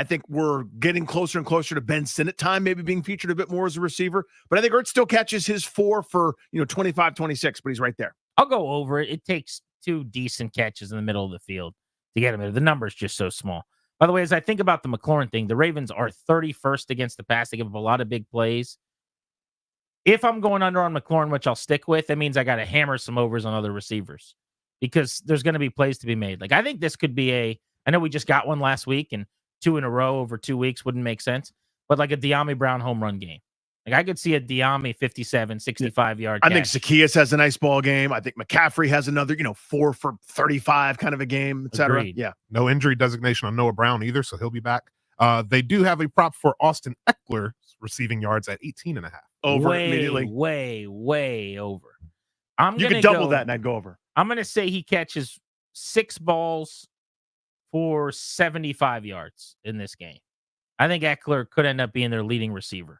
think we're getting closer and closer to Ben Sinnott time, maybe being featured a bit more as a receiver. But I think Ertz still catches his 4 for 25, 26, but he's right there. I'll go over it. It takes 2 decent catches in the middle of the field to get him there. The number is just so small. By the way, as I think about the McLaurin thing, the Ravens are 31st against the pass. They give up a lot of big plays. If I'm going under on McLaurin, which I'll stick with, that means I got to hammer some overs on other receivers because there's going to be plays to be made. Like, I think this could be I know we just got one last week and 2 in a row over 2 weeks wouldn't make sense, but like a De'Ami Brown home run game. Like, I could see a De'Ami 57, 65-yard I think Zacchaeus has a nice ball game. I think McCaffrey has another, 4 for 35 kind of a game, et cetera. Agreed. Yeah. No injury designation on Noah Brown either, so he'll be back. They do have a prop for Austin Eckler receiving yards at 18.5. Over way, immediately. Way over. You could double that and I'd go over. I'm going to say he catches 6 balls for 75 yards in this game. I think Eckler could end up being their leading receiver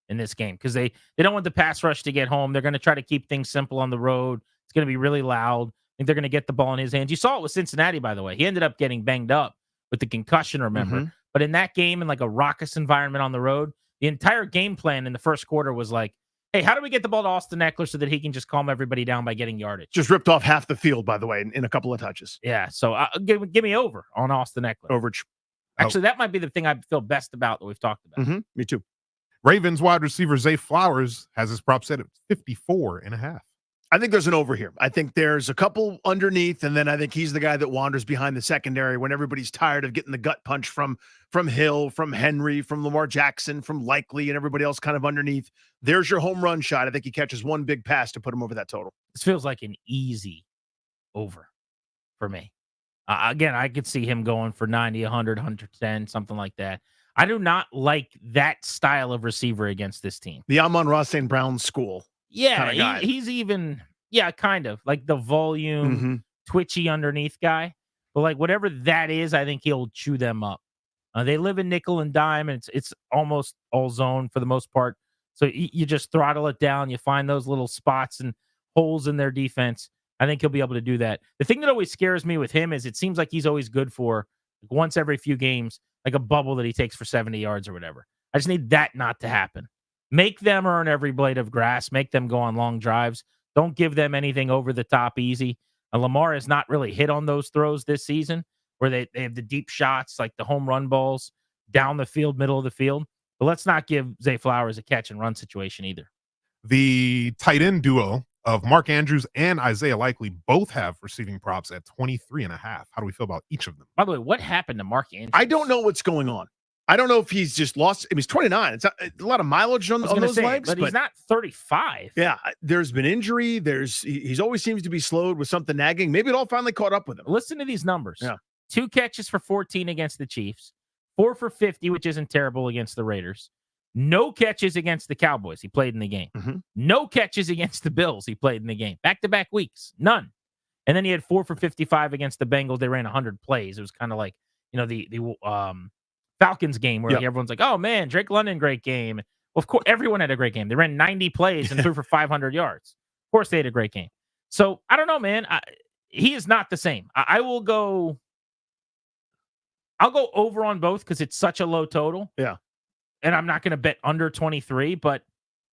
in this game because they don't want the pass rush to get home. They're going to try to keep things simple on the road. It's going to be really loud. I think they're going to get the ball in his hands. You saw it with Cincinnati, by the way. He ended up getting banged up with the concussion, remember? Mm-hmm. But in that game, in like a raucous environment on the road, the entire game plan in the first quarter was like, hey, how do we get the ball to Austin Eckler so that he can just calm everybody down by getting yardage? Just ripped off half the field, by the way, in a couple of touches. Yeah, so give me over on Austin Eckler. Overage. Actually, that might be the thing I feel best about that we've talked about. Mm-hmm. Me too. Ravens wide receiver Zay Flowers has his prop set at 54.5. I think there's an over here. I think there's a couple underneath, and then I think he's the guy that wanders behind the secondary when everybody's tired of getting the gut punch from Hill, from Henry, from Lamar Jackson, from Likely, and everybody else kind of underneath. There's your home run shot. I think he catches one big pass to put him over that total. This feels like an easy over for me. Again, I could see him going for 90, 100, 110, something like that. I do not like that style of receiver against this team. The Amon-Ra St. Brown school. Yeah, kind of guy. he's even, kind of like the volume, twitchy underneath guy. But like whatever that is, I think he'll chew them up. They live in nickel and dime, and it's almost all zone for the most part. So you just throttle it down. You find those little spots and holes in their defense. I think he'll be able to do that. The thing that always scares me with him is it seems like he's always good for like once every few games, like a bubble that he takes for 70 yards or whatever. I just need that not to happen. Make them earn every blade of grass. Make them go on long drives. Don't give them anything over the top easy. Lamar has not really hit on those throws this season where they have the deep shots, like the home run balls down the field, middle of the field. But let's not give Zay Flowers a catch and run situation either. The tight end duo of Mark Andrews and Isaiah Likely both have receiving props at 23.5. How do we feel about each of them? By the way, what happened to Mark Andrews? I don't know what's going on. I don't know if he's just lost. I mean, he's 29. It's a lot of mileage on those legs. But he's not 35. Yeah, there's been injury. He's always seems to be slowed with something nagging. Maybe it all finally caught up with him. Listen to these numbers. Yeah. 2 catches for 14 against the Chiefs. 4 for 50, which isn't terrible against the Raiders. No catches against the Cowboys. He played in the game. No catches against the Bills. He played in the game. Back-to-back weeks. None. And then he had 4 for 55 against the Bengals. They ran 100 plays. It was kind of like, the Falcons game where everyone's like, oh, man, Drake London, great game. Well, of course, everyone had a great game. They ran 90 plays and threw for 500 yards. Of course, they had a great game. So, I don't know, man. He is not the same. I'll go over on both because it's such a low total. Yeah. And I'm not going to bet under 23, but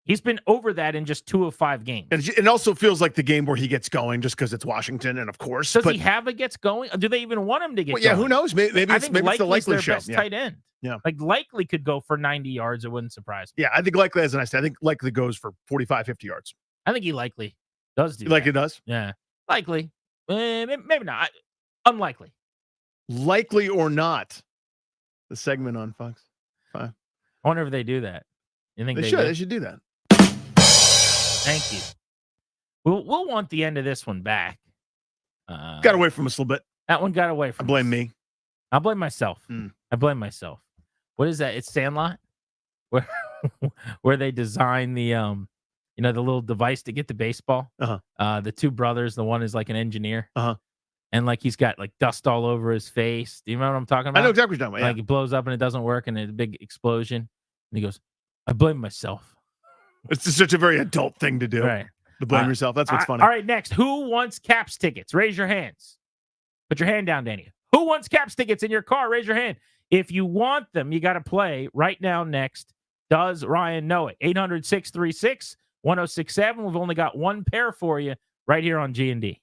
he's been over that in just 2 of 5 games. And it also feels like the game where he gets going just because it's Washington, and of course. Does he have a gets going? Do they even want him to get going? Yeah, who knows? Maybe it's the Likely their show. best tight end. Yeah. Like Likely could go for 90 yards. It wouldn't surprise me. Yeah, I think Likely, as I said, I think Likely goes for 45, 50 yards. I think he likely does do Like that. it does? Yeah. Likely. Maybe not. Unlikely. Likely or not. The segment on Fox 5. I wonder if they do that. You think They do? should. They should do that. Thank you. We'll want the end of this one back. Got away from us a little bit. That one got away from I blame us. me. I blame myself. I blame myself. What is that? It's Sandlot? Where they design the the little device to get the baseball. The 2 brothers, the one is like an engineer. And like he's got like dust all over his face. Do you remember what I'm talking about? I know exactly what you're talking about. Like it blows up and it doesn't work and it's a big explosion. And he goes, I blame myself. It's just such a very adult thing to do. Right. To blame yourself. That's what's funny. All right, next. Who wants Caps tickets? Raise your hands. Put your hand down, Danny. Who wants Caps tickets in your car? Raise your hand. If you want them, you got to play right now next. Does Ryan know it? 800-636-1067. We've only got 1 pair for you right here on G&D.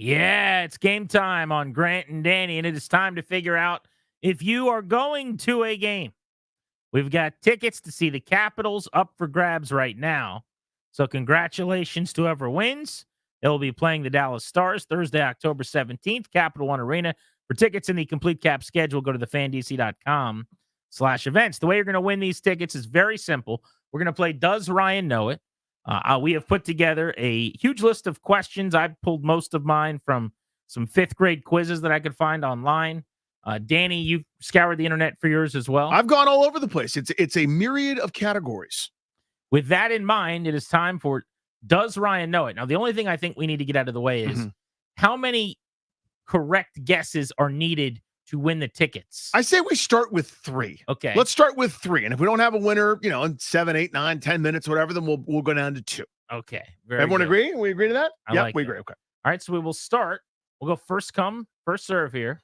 Yeah, it's game time on Grant and Danny, and it is time to figure out if you are going to a game. We've got tickets to see the Capitals up for grabs right now. So congratulations to whoever wins. They'll be playing the Dallas Stars Thursday, October 17th, Capital One Arena. For tickets and the complete cap schedule, go to thefandc.com/events. The way you're going to win these tickets is very simple. We're going to play Does Ryan Know It? We have put together a huge list of questions. I pulled most of mine from some 5th grade quizzes that I could find online. Danny, you scoured the internet for yours as well. I've gone all over the place. It's a myriad of categories. With that in mind, it is time for Does Ryan Know It? Now, the only thing I think we need to get out of the way is how many correct guesses are needed to win the tickets. I say we start with 3. Okay. Let's start with 3. And if we don't have a winner, in 7, 8, 9, 10 minutes, whatever, then we'll go down to 2. Okay. Everyone agree? We agree to that? Yeah, we agree. Okay. All right, so we will start. We'll go first come, first serve here.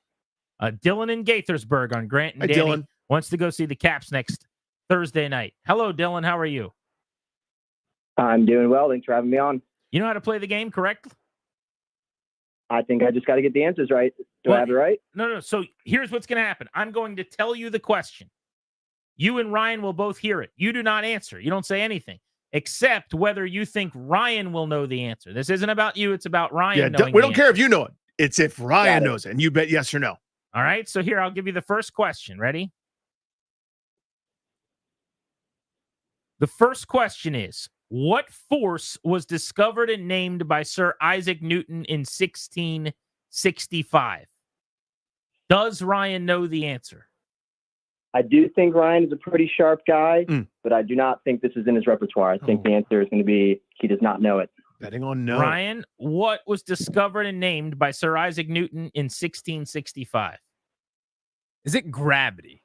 Dylan in Gaithersburg on Grant and Hi, Danny Dylan. wants to go see the Caps next Thursday night. Hello, Dylan. How are you? I'm doing well. Thanks for having me on. You know how to play the game, correct? I think I just got to get the answers right. Do I have it right? No. So here's what's going to happen. I'm going to tell you the question. You and Ryan will both hear it. You do not answer. You don't say anything, except whether you think Ryan will know the answer. This isn't about you. It's about Ryan knowing we the don't care if you know it. It's if Ryan knows it, and you bet yes or no. All right, so here, I'll give you the first question. Ready? The first question is, what force was discovered and named by Sir Isaac Newton in 1665? Does Ryan know the answer? I do think Ryan is a pretty sharp guy, but I do not think this is in his repertoire. I think the answer is going to be he does not know it. Betting on no. Ryan, what was discovered and named by Sir Isaac Newton in 1665? Is it gravity?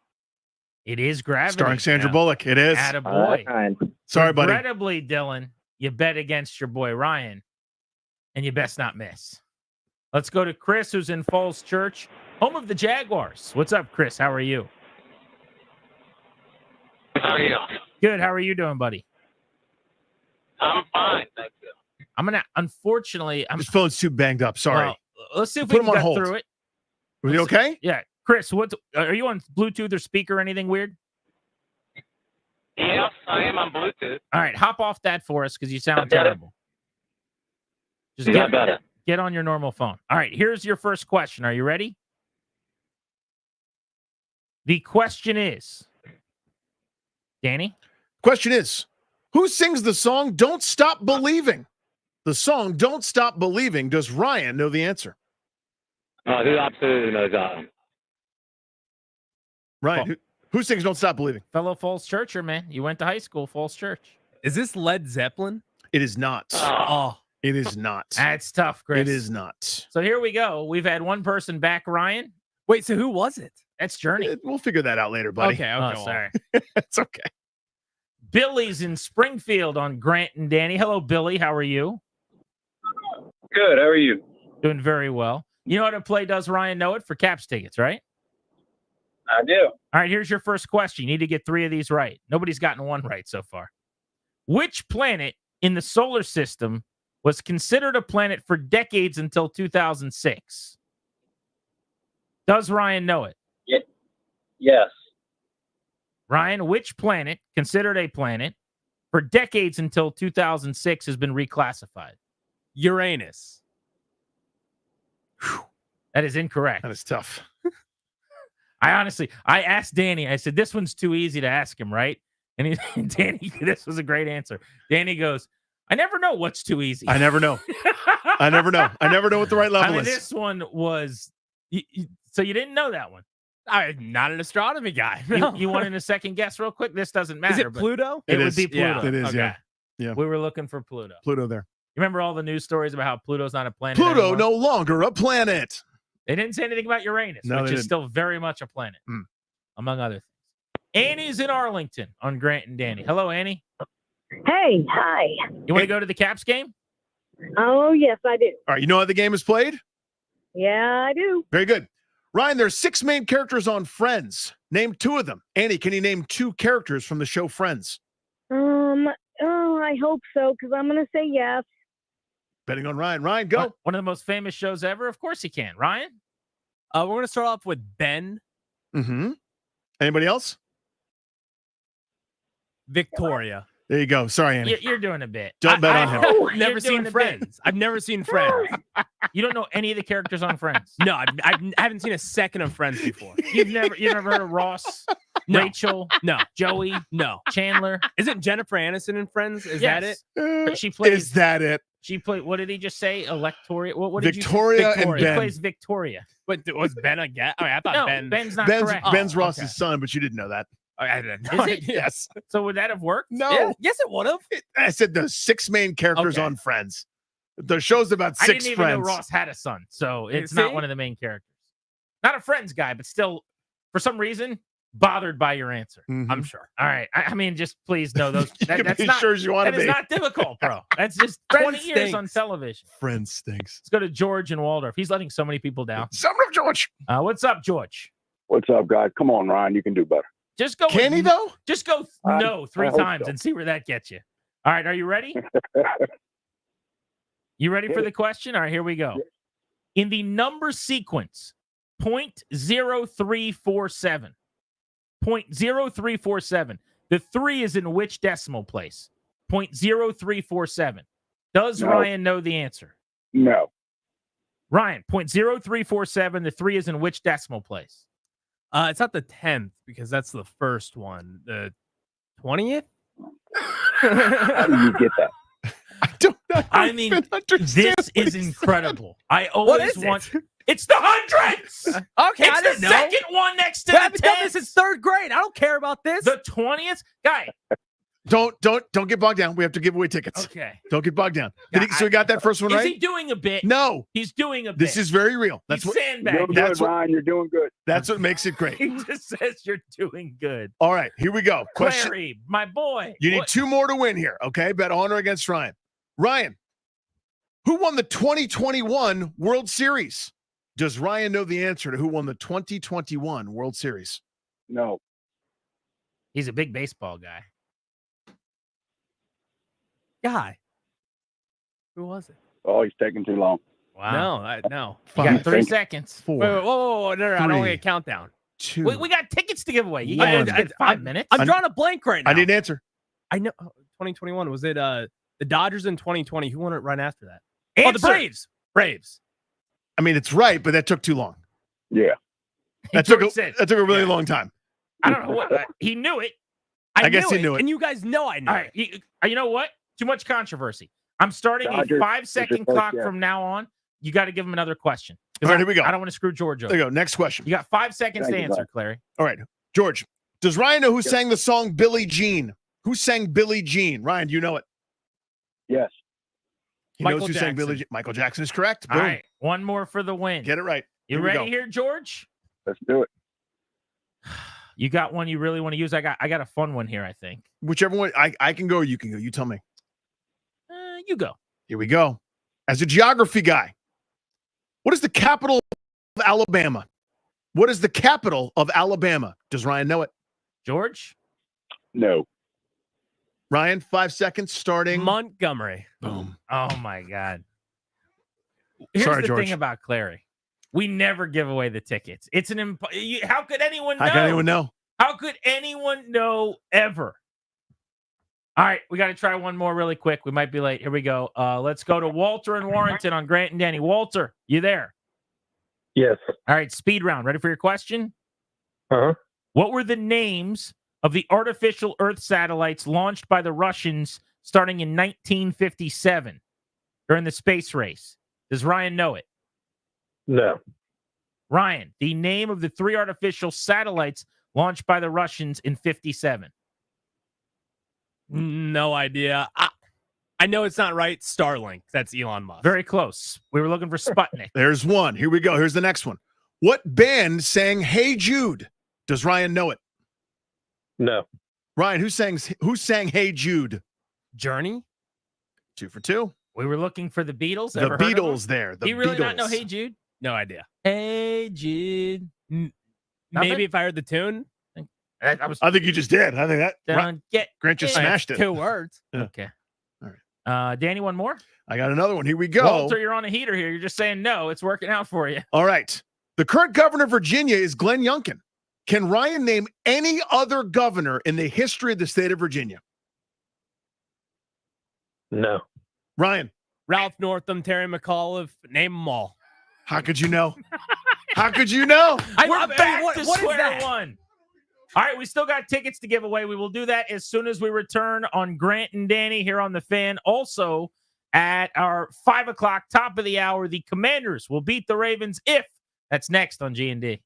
It is gravity. Starring Sandra Bullock. It is. Attaboy. Sorry, buddy. Regrettably, Dylan, you bet against your boy Ryan, and you best not miss. Let's go to Chris, who's in Falls Church, home of the Jaguars. What's up, Chris? How are you? How are you? Good. How are you doing, buddy? I'm fine, thank you. Unfortunately, His phone's too banged up. Sorry. Well, let's see if Put we him can on get hold. through it. Was he okay? Yeah. Chris, are you on Bluetooth or speaker or anything weird? Yes, I am on Bluetooth. All right, hop off that for us because you sound terrible. Just get on your normal phone. All right, here's your first question. Are you ready? The question is, Danny? Question is, who sings the song Don't Stop Believing? The song Don't Stop Believing. Does Ryan know the answer? Who absolutely knows that? Ryan, who sings Don't Stop Believing? Fellow Falls Churcher, man. You went to high school, Falls Church. Is this Led Zeppelin? It is not. Oh. It is not. That's tough, Chris. It is not. So here we go. We've had one person back Ryan. Wait, so who was it? That's Journey. We'll figure that out later, buddy. Okay. Oh, sorry. It's okay. Billy's in Springfield on Grant and Danny. Hello, Billy. How are you? Good. How are you? Doing very well. You know how to play Does Ryan Know It for Caps tickets, right? I do. All right, here's your first question. You need to get 3 of these right. Nobody's gotten one right so far. Which planet in the solar system was considered a planet for decades until 2006? Does Ryan know it? Yes. Ryan, which planet, considered a planet, for decades until 2006 has been reclassified? Uranus. Whew. That is incorrect. That is tough. I asked Danny, I said, this one's too easy to ask him, right? And Danny, this was a great answer. Danny goes, I never know what's too easy. I never know. I never know. I never know what the right level is. This one was, so you didn't know that one. I'm not an astronomy guy. You wanted a second guess real quick? This doesn't matter. Is it Pluto? It would be Pluto. Yeah, it is, okay. Yeah. We were looking for Pluto. Pluto there. You remember all the news stories about how Pluto's not a planet Pluto anymore? no longer a planet. They didn't say anything about Uranus, No, which they is didn't. still very much a planet, among other things. Annie's in Arlington on Grant and Danny. Hello, Annie. Hey, hi. You want to go to the Caps game? Oh, yes, I do. All right, you know how the game is played? Yeah, I do. Very good. Ryan, there's 6 main characters on Friends. Name 2 of them. Annie, can you name 2 characters from the show Friends? I hope so, because I'm going to say yes. Betting on Ryan. Ryan, go. One of the most famous shows ever. Of course he can. Ryan? We're going to start off with Ben. Mm-hmm. Anybody else? Victoria. There you go. Sorry, Annie. You're doing a bit. Don't bet on him. I've never seen Friends. I've never seen Friends. You don't know any of the characters on Friends. No, I haven't seen a second of Friends before. You've never heard of Ross, No. Rachel, No. Joey, No. Chandler. Isn't Jennifer Aniston in Friends? Is Yes. that it? But she plays. Is that it? She played. What did he just say? Electoria. What did Victoria you and say? He Ben. plays Victoria. But was Ben a guy? I mean, I thought No, Ben. Ben's not Ben's correct. Ben's Oh, Ross's okay. son, but you didn't know that. I didn't Is know. it? Yes. So would that have worked? No. Yeah, yes, it would have. I said the 6 main characters Okay. on Friends. The show's about I 6 didn't even friends. know Ross had a son, so it's See? not one of the main characters. Not a Friends guy, but still, for some reason, bothered by your answer. Mhm. I'm sure. All right. I mean, just please know those. You can That's be not. sure as you want That to is be. not difficult, bro. That's just Friends 20 years on stinks. television. Friends stinks. Let's go to George and Waldorf. He's letting so many people down. Son of George. What's up, George? What's up, guys? Come on, Ryan. You can do better. Just go. Can he, though? Just go no 3 I hope times so. and see where that gets you. All right. Are you ready? You ready for the question? All right. Here we go. In the number sequence, 0.0347. 0.0347. The 3 is in which decimal place? 0.0347. Does No. Ryan know the answer? No. Ryan, 0.0347. The 3 is in which decimal place? It's not the 10th because that's the first one. The 20th? How do you get that? I don't know. I mean, understand this is incredible. I What always is want. it? It's the hundreds. Okay, I It's didn't the know. second one next to But I've the been done this 10th. since 3rd grade. I don't care about this. The 20th guy. Don't get bogged down. We have to give away tickets. Okay. Don't get bogged down. Yeah, So we got that first one Is right? he doing a bit? No. He's doing a bit. This is very real. That's He's what You're sandbagging. good, That's what- Ryan. You're doing good. that's what makes it great. He just says you're doing good. All right, here we go. Question. Clary, my boy. You need What- 2 more to win here, okay? Bet honor against Ryan. Ryan, who won the 2021 World Series? Does Ryan know the answer to who won the 2021 World Series? No. He's a big baseball guy. Guy. Who was it? Oh, he's taking too long. Wow. No. You got 3 Thank you. seconds. 4, Wait, whoa. No, I don't Three. want a countdown. 2. We got tickets to give away. You One. got 5 minutes. I'm drawing a blank right now. I need an answer. I know. 2021. Was it the Dodgers in 2020? Who won it right after that? Oh, the Answer. Braves. Braves. I mean, it's right, but that took too long. Yeah. That took George said- a really long time. I don't know what. He knew it. I guess he knew it. And you guys know I know All right. You know what? Too much controversy. I'm starting Dodgers, a 5-second first clock guess. from now on. You got to give him another question. 'Cause All right, here we go. I don't want to screw George over. There you go. Next question. You got 5 seconds Thank to you, answer, bud. Clary. All right, George. Does Ryan know who sang the song Billie Jean? Who sang Billie Jean? Ryan, do you know it? Yes. He Michael knows who sang Jackson. Billie Jean. Michael Jackson is correct. All Boom. right. One more for the win. Get it right. You Here we ready go. here, George? Let's do it. You got one you really want to use? I got a fun one here, I think. Whichever one. I can go. You can go. You tell me. You go. Here we go. As a geography guy, what is the capital of Alabama? What is the capital of Alabama? Does Ryan know it? George? No. Ryan, 5 seconds starting. Montgomery. Boom. Oh, my God. Here's Sorry, the George. thing about Clary. We never give away the tickets. It's an how could anyone know? How can anyone know? How could anyone know ever? All right, we got to try one more really quick. We might be late. Here we go. Let's go to Walter and Warrington on Grant and Danny. Walter, you there? Yes. All right, speed round. Ready for your question? Uh-huh. What were the names of the artificial Earth satellites launched by the Russians starting in 1957 during the space race? Does Ryan know it? No. Ryan, the name of the 3 artificial satellites launched by the Russians in 57. No idea. I know it's not right. Starlink. That's Elon Musk. Very close. We were looking for Sputnik. There's one. Here we go. Here's the next one. What band sang Hey Jude? Does Ryan know it? No. Ryan, who sang Hey Jude? Journey? 2 for 2. We were looking for the Beatles. The Ever heard of them? Beatles there. The Do you really Beatles. not know Hey Jude? No idea. Hey Jude. Maybe Nothing? if I heard the tune. I was I think you just did. I think that don't get Grant just it. smashed it. 2 words. Yeah. Okay. All right. Danny, one more? I got another one. Here we go. Walter, you're on a heater here. You're just saying no. It's working out for you. All right. The current governor of Virginia is Glenn Youngkin. Can Ryan name any other governor in the history of the state of Virginia? No. Ryan. Ralph Northam, Terry McAuliffe, name them all. How could you know? How could you know? We're back to square one. All right, we still got tickets to give away. We will do that as soon as we return on Grant and Danny here on The Fan. Also, at our 5 o'clock top of the hour, the Commanders will beat the Ravens if. That's next on G&D.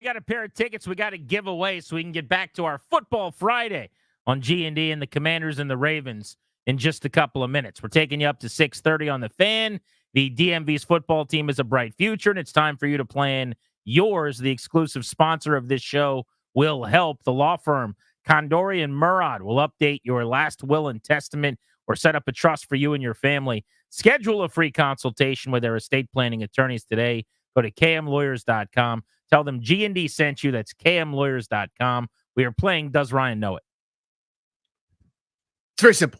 We got a pair of tickets we got to give away so we can get back to our Football Friday on G&D and the Commanders and the Ravens in just a couple of minutes. We're taking you up to 6:30 on the Fan. The DMV's football team is a bright future, and it's time for you to plan yours. The exclusive sponsor of this show will help. The law firm Condori and Murad will update your last will and testament or set up a trust for you and your family. Schedule a free consultation with their estate planning attorneys today. Go to kmlawyers.com. Tell them G&D sent you. That's kmlawyers.com. We are playing Does Ryan Know It? It's very simple.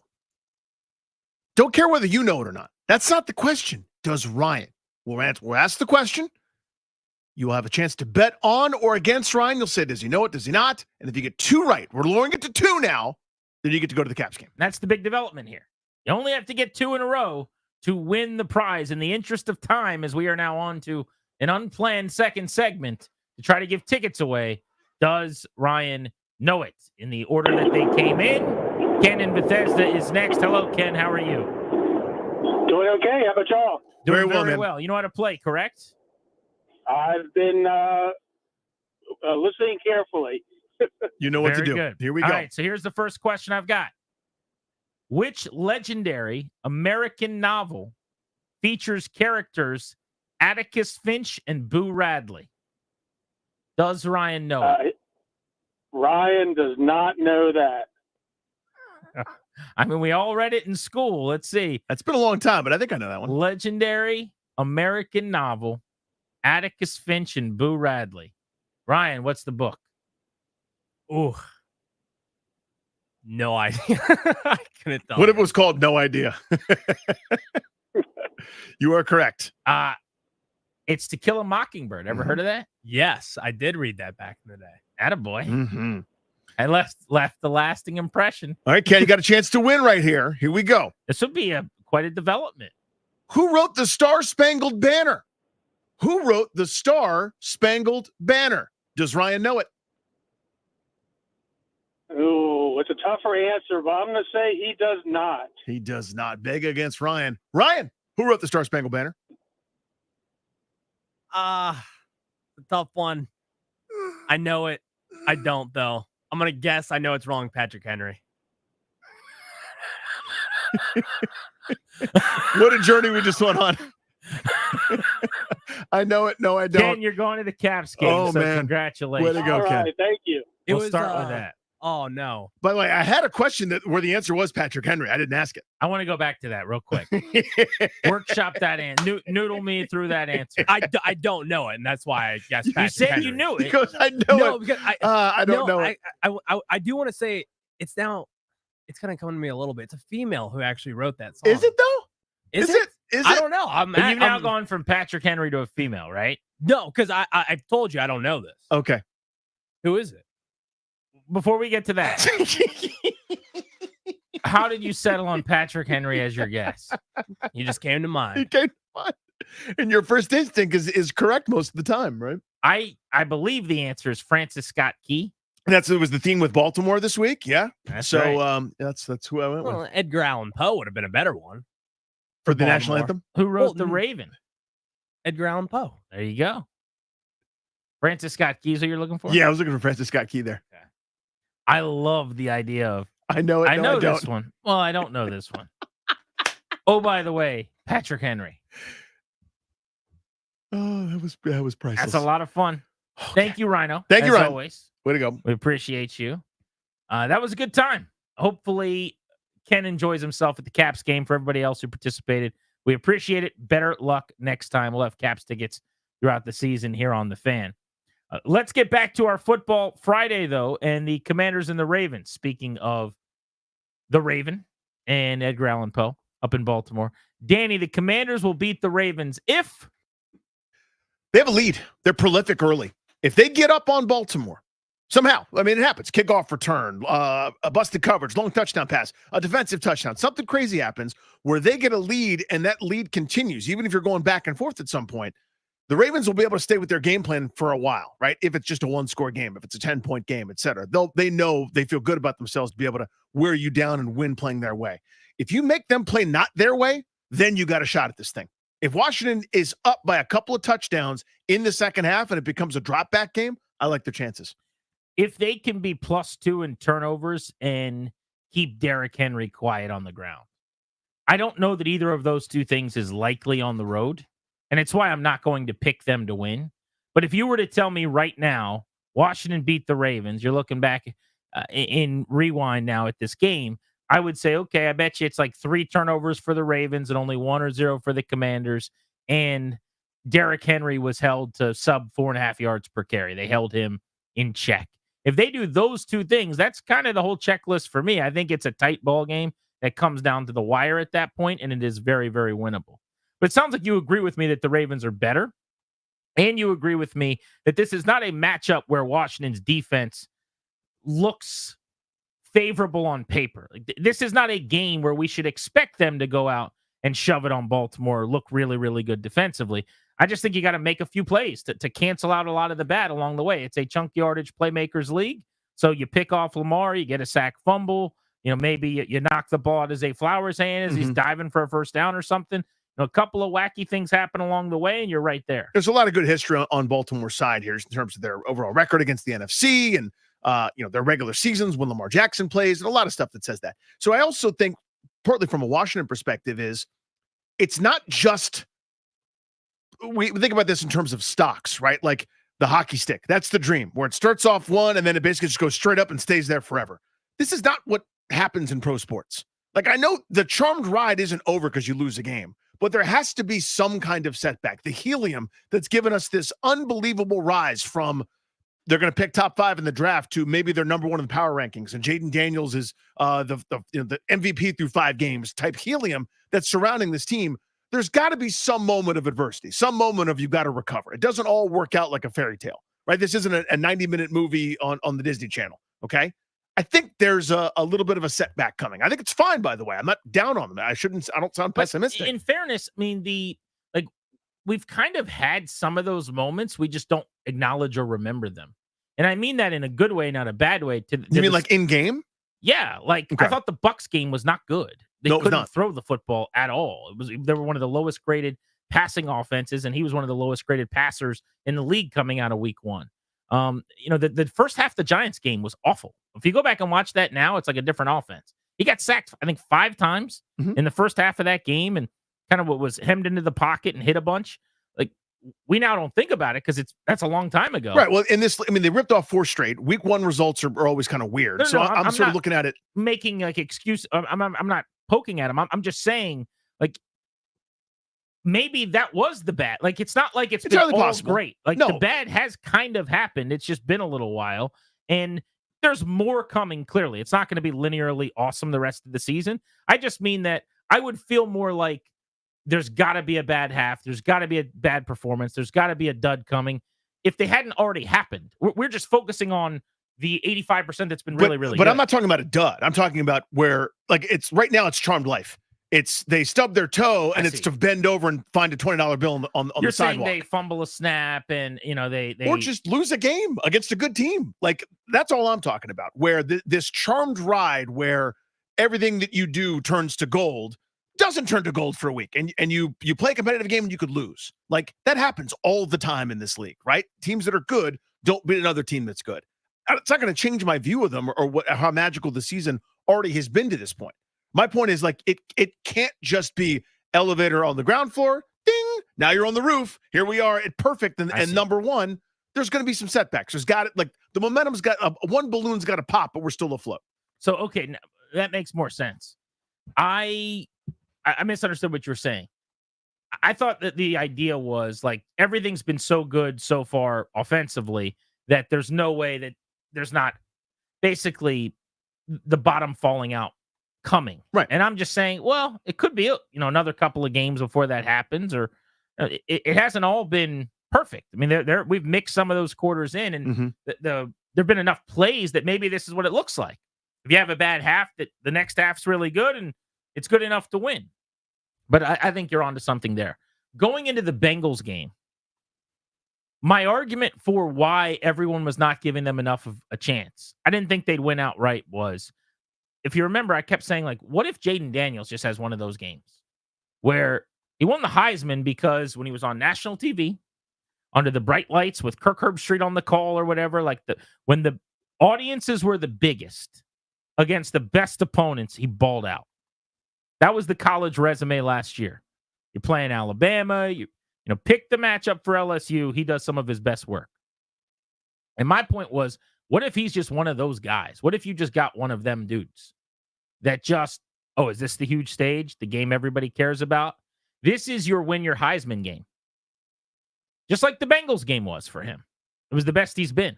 Don't care whether you know it or not. That's not the question. Does Ryan? We'll ask the question. You will have a chance to bet on or against Ryan. You'll say, does he know it? Does he not? And if you get 2 right, we're lowering it to 2 now, then you get to go to the Caps game. That's the big development here. You only have to get 2 in a row to win the prize. In the interest of time, as we are now on to an unplanned second segment to try to give tickets away, does Ryan know it? In the order that they came in, Ken in Bethesda is next. Hello, Ken. How are you? Doing okay. How about y'all? Doing Very well. You know how to play, correct? I've been listening carefully. You know what Very to do. Good. Here we All go. right, so here's the first question I've got. Which legendary American novel features characters Atticus Finch and Boo Radley? Does Ryan know it? Ryan does not know that. I mean, we all read it in school. Let's see. That's been a long time, but I think I know that one. Legendary American novel, Atticus Finch and Boo Radley. Ryan, what's the book? Ooh. No idea. I couldn't tell. What if it was called No Idea? You are correct. It's To Kill a Mockingbird. Ever heard of that? Yes, I did read that back in the day. Attaboy. Mm-hmm. I left the lasting impression. All right, Ken, you got a chance to win right here. Here we go. This would be quite a development. Who wrote the Star-Spangled Banner? Who wrote the Star-Spangled Banner? Does Ryan know it? Ooh, it's a tougher answer, but I'm going to say he does not. He does not. Beg against Ryan. Ryan, who wrote the Star-Spangled Banner? A tough one. I know it. I don't, though. I'm going to guess I know it's wrong, Patrick Henry. What a journey we just went on. I know it. No, I don't. Ken, you're going to the Caps game. Oh, so man. Congratulations. Way to go, All Ken. right, thank you. We'll start with that. Oh, no. By the way, I had a question where the answer was Patrick Henry. I didn't ask it. I want to go back to that real quick. Workshop that noodle me through that answer. I don't know it, and that's why I guess Patrick You said Henry. you knew it. Because I know No, it. because I don't know it. I do want to say it's kind of coming to me a little bit. It's a female who actually wrote that song. Is it, though? Is it? Is I it? don't know. But you've now gone from Patrick Henry to a female, right? No, because I told you I don't know this. Okay. Who is it? Before we get to that, how did you settle on Patrick Henry as your guess? You just came to mind. It came to mind. And your first instinct is correct most of the time, right? I believe the answer is Francis Scott Key. And it was the theme with Baltimore this week. Yeah. That's right. That's who I went with. Well, Edgar Allan Poe would have been a better one For the national Baltimore. anthem? Who wrote The Raven? Edgar Allan Poe. There you go. Francis Scott Key is what you're looking for? Yeah, I was looking for Francis Scott Key there. Okay. I love the idea of I know it. I know don't. this one. Well, I don't know this one. Oh, by the way, Patrick Henry. Oh, that was priceless. That's a lot of fun. Okay. Thank you, Rhino. Thank you, as Ryan. always. Way to go. We appreciate you. That was a good time. Hopefully, Ken enjoys himself at the Caps game. For everybody else who participated, we appreciate it. Better luck next time. We'll have Caps tickets throughout the season here on The Fan. Let's get back to our Football Friday, though, and the Commanders and the Ravens. Speaking of the Raven and Edgar Allan Poe up in Baltimore. Danny, the Commanders will beat the Ravens if they have a lead. They're prolific early. If they get up on Baltimore, somehow, I mean, it happens. Kickoff return, a busted coverage, long touchdown pass, a defensive touchdown. Something crazy happens where they get a lead and that lead continues. Even if you're going back and forth at some point, the Ravens will be able to stay with their game plan for a while, right? If it's just a one-score game, if it's a 10-point game, et cetera. They know they feel good about themselves to be able to wear you down and win playing their way. If you make them play not their way, then you got a shot at this thing. If Washington is up by a couple of touchdowns in the second half and it becomes a drop-back game, I like their chances. If they can be +2 in turnovers and keep Derrick Henry quiet on the ground, I don't know that either of those two things is likely on the road, and it's why I'm not going to pick them to win. But if you were to tell me right now, Washington beat the Ravens, you're looking back in rewind now at this game, I would say, okay, I bet you it's like 3 turnovers for the Ravens and only 1 or 0 for the Commanders, and Derrick Henry was held to sub 4.5 yards per carry. They held him in check. If they do those two things, that's kind of the whole checklist for me. I think it's a tight ball game that comes down to the wire at that point, and it is very, very winnable. But it sounds like you agree with me that the Ravens are better, and you agree with me that this is not a matchup where Washington's defense looks favorable on paper. Like, this is not a game where we should expect them to go out and shove it on Baltimore or look really, really good defensively. I just think you got to make a few plays to cancel out a lot of the bad along the way. It's a chunk yardage playmakers league. So you pick off Lamar, you get a sack fumble, maybe you knock the ball out of Zay Flowers' hand as he's diving for a first down or something. A couple of wacky things happen along the way, and you're right there. There's a lot of good history on Baltimore's side here in terms of their overall record against the NFC and their regular seasons when Lamar Jackson plays, and a lot of stuff that says that. So I also think, partly from a Washington perspective, is it's not just we think about this in terms of stocks, right? Like the hockey stick. That's the dream, where it starts off one and then it basically just goes straight up and stays there forever. This is not what happens in pro sports. Like, I know the charmed ride isn't over because you lose a game, but there has to be some kind of setback. The helium that's given us this unbelievable rise from they're going to pick top 5 in the draft to maybe they're number 1 in the power rankings, and Jaden Daniels is the MVP through 5 games type helium that's surrounding this team. There's got to be some moment of adversity, some moment of you got to recover. It doesn't all work out like a fairy tale, right? This isn't a 90-minute movie on the Disney Channel, okay? I think there's a little bit of a setback coming. I think it's fine, by the way. I'm not down on them. I don't sound pessimistic. In fairness, I mean, we've kind of had some of those moments. We just don't acknowledge or remember them. And I mean that in a good way, not a bad way. You mean like in game? Yeah. Like, okay. I thought the Bucs game was not good. They couldn't throw the football at all. They were one of the lowest graded passing offenses, and he was one of the lowest graded passers in the league coming out of week 1. The first half of the Giants game was awful. If you go back and watch that now, it's like a different offense. He got sacked, I think, 5 times in the first half of that game, and kind of what was hemmed into the pocket and hit a bunch. Like, we now don't think about it because that's a long time ago. Right. Well, they ripped off 4 straight. Week 1 results are always kind of weird. No, I'm sort of looking at it. Making like excuse. I'm not poking at him. I'm just saying, like, maybe that was the bad. Like, it's not like it's been all possible. Great. Like, the bad has kind of happened. It's just been a little while. And there's more coming, clearly. It's not going to be linearly awesome the rest of the season. I just mean that I would feel more like there's got to be a bad half. There's got to be a bad performance. There's got to be a dud coming. If they hadn't already happened, we're just focusing on the 85% that's been really good. But I'm not talking about a dud. I'm talking about where, like, it's right now it's charmed life. It's they stub their toe and it's to bend over and find a $20 bill on the sidewalk. You're saying they fumble a snap and they or just lose a game against a good team. Like, that's all I'm talking about. Where this charmed ride where everything that you do turns to gold doesn't turn to gold for a week, and you play a competitive game and you could lose. Like, that happens all the time in this league, right? Teams that are good don't beat another team that's good. It's not going to change my view of them or how magical the season already has been to this point. My point is, like, it can't just be elevator on the ground floor. Ding! Now you're on the roof. Here we are at perfect and number 1. There's going to be some setbacks. There's got it. Like, the momentum's got one balloon's got to pop, but we're still afloat. So, okay, now, that makes more sense. I misunderstood what you were saying. I thought that the idea was, like, everything's been so good so far offensively that there's no way that there's not basically the bottom falling out coming. Right. And I'm just saying, well, it could be, another couple of games before that happens, or it hasn't all been perfect. I mean, we've mixed some of those quarters in, and there've been enough plays that maybe this is what it looks like. If you have a bad half, that the next half's really good and it's good enough to win. But I think you're onto something there. Going into the Bengals game, my argument for why everyone was not giving them enough of a chance, I didn't think they'd win outright, was, if you remember, I kept saying, like, what if Jaden Daniels just has one of those games where he won the Heisman because when he was on national TV, under the bright lights with Kirk Herbstreit on the call or whatever, like when the audiences were the biggest against the best opponents, he balled out. That was the college resume last year. You're playing Alabama, you pick the matchup for LSU, he does some of his best work. And my point was, what if he's just one of those guys? What if you just got one of them dudes that just, oh, is this the huge stage, the game everybody cares about? This is your win your Heisman game. Just like the Bengals game was for him. It was the best he's been.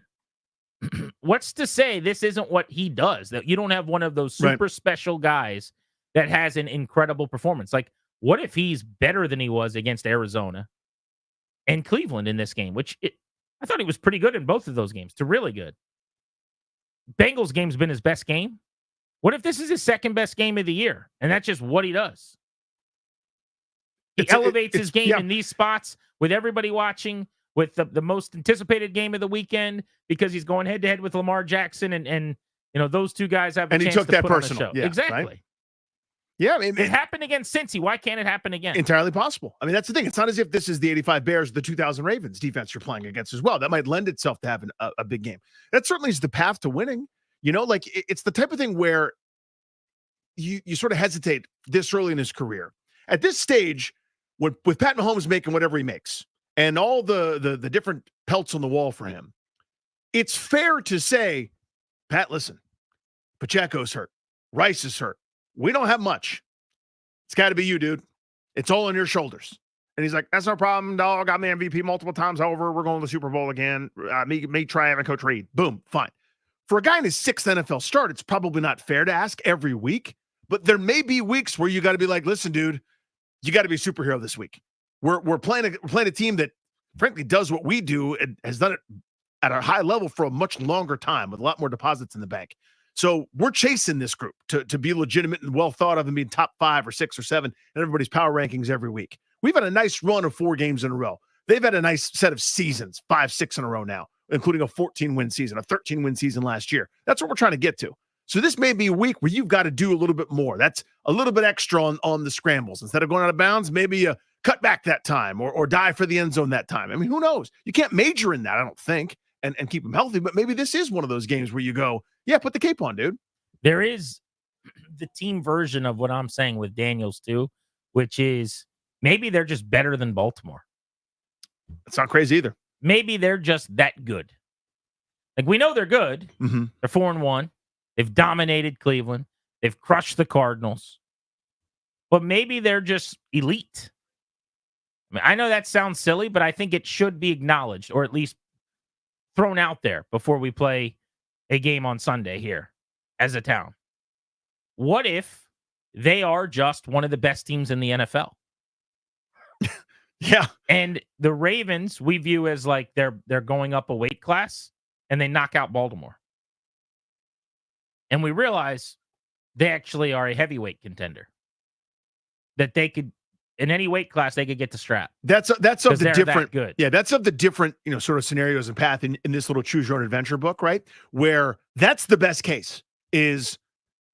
What's to say this isn't what he does, that you don't have one of those super special guys that has an incredible performance? Like, what if he's better than he was against Arizona and Cleveland in this game, I thought he was pretty good in both of those games, to really good. Bengals game's been his best game. What if this is his second best game of the year, and that's just what he does? He elevates his game in these spots with everybody watching, with the most anticipated game of the weekend, because he's going head-to-head with Lamar Jackson, and those two guys have a chance he took to that put on a personal. show. Yeah, exactly. Right? Yeah, I mean, it happened against Cincy. Why can't it happen again? Entirely possible. I mean, that's the thing. It's not as if this is the 85 Bears, the 2000 Ravens defense you're playing against as well. That might lend itself to having a big game. That certainly is the path to winning. Like it's the type of thing where you sort of hesitate this early in his career. At this stage, with Pat Mahomes making whatever he makes and all the different pelts on the wall for him, it's fair to say, Pat, listen, Pacheco's hurt. Rice is hurt. We don't have much. It's got to be you, dude. It's all on your shoulders. And he's like, that's no problem, dog. Got me MVP multiple times over. We're going to the Super Bowl again. Me try having Coach Reid. Boom, fine. For a guy in his 6th NFL start, it's probably not fair to ask every week, but there may be weeks where you got to be like, listen, dude, you got to be a superhero this week. We're playing a team that, frankly, does what we do and has done it at a high level for a much longer time with a lot more deposits in the bank. So we're chasing this group to be legitimate and well thought of and being top 5 or 6 or 7 in everybody's power rankings every week. We've had a nice run of 4 games in a row. They've had a nice set of seasons, 5, 6 in a row now, including a 14-win season, a 13-win season last year. That's what we're trying to get to. So this may be a week where you've got to do a little bit more. That's a little bit extra on the scrambles. Instead of going out of bounds, maybe you cut back that time or dive for the end zone that time. I mean, who knows? You can't major in that, I don't think, and keep them healthy, but maybe this is one of those games where you go, yeah, put the cape on, dude. There is the team version of what I'm saying with Daniels too, which is maybe they're just better than Baltimore. That's not crazy either. Maybe they're just that good. Like, we know they're good. Mm-hmm. They're 4-1. They've dominated Cleveland. They've crushed the Cardinals. But maybe they're just elite. I mean, I know that sounds silly, but I think it should be acknowledged, or at least thrown out there before we play a game on Sunday here as a town. What if they are just one of the best teams in the NFL? Yeah. And the Ravens we view as like they're going up a weight class, and they knock out Baltimore. And we realize they actually are a heavyweight contender. That they could, in any weight class, they could get the strap. That's of the different good. Yeah, that's of the different, sort of scenarios and path in this little choose your own adventure book, right? Where that's the best case is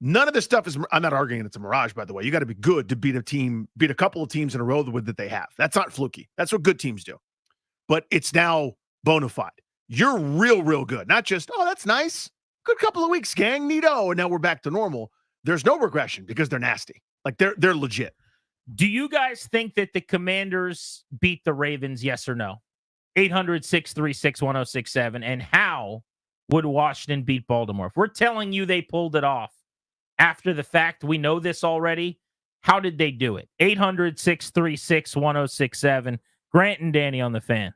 none of this stuff is, I'm not arguing it's a mirage, by the way. You got to be good to beat a couple of teams in a row that they have. That's not fluky. That's what good teams do. But it's now bona fide. You're real good. Not just, oh, that's nice. Good couple of weeks, gang, neato. And now we're back to normal. There's no regression because they're nasty. Like they're legit. Do you guys think that the Commanders beat the Ravens, yes or no? 800-636-1067. And how would Washington beat Baltimore? If we're telling you they pulled it off after the fact, we know this already. How did they do it? 800-636-1067. Grant and Danny on the Fan.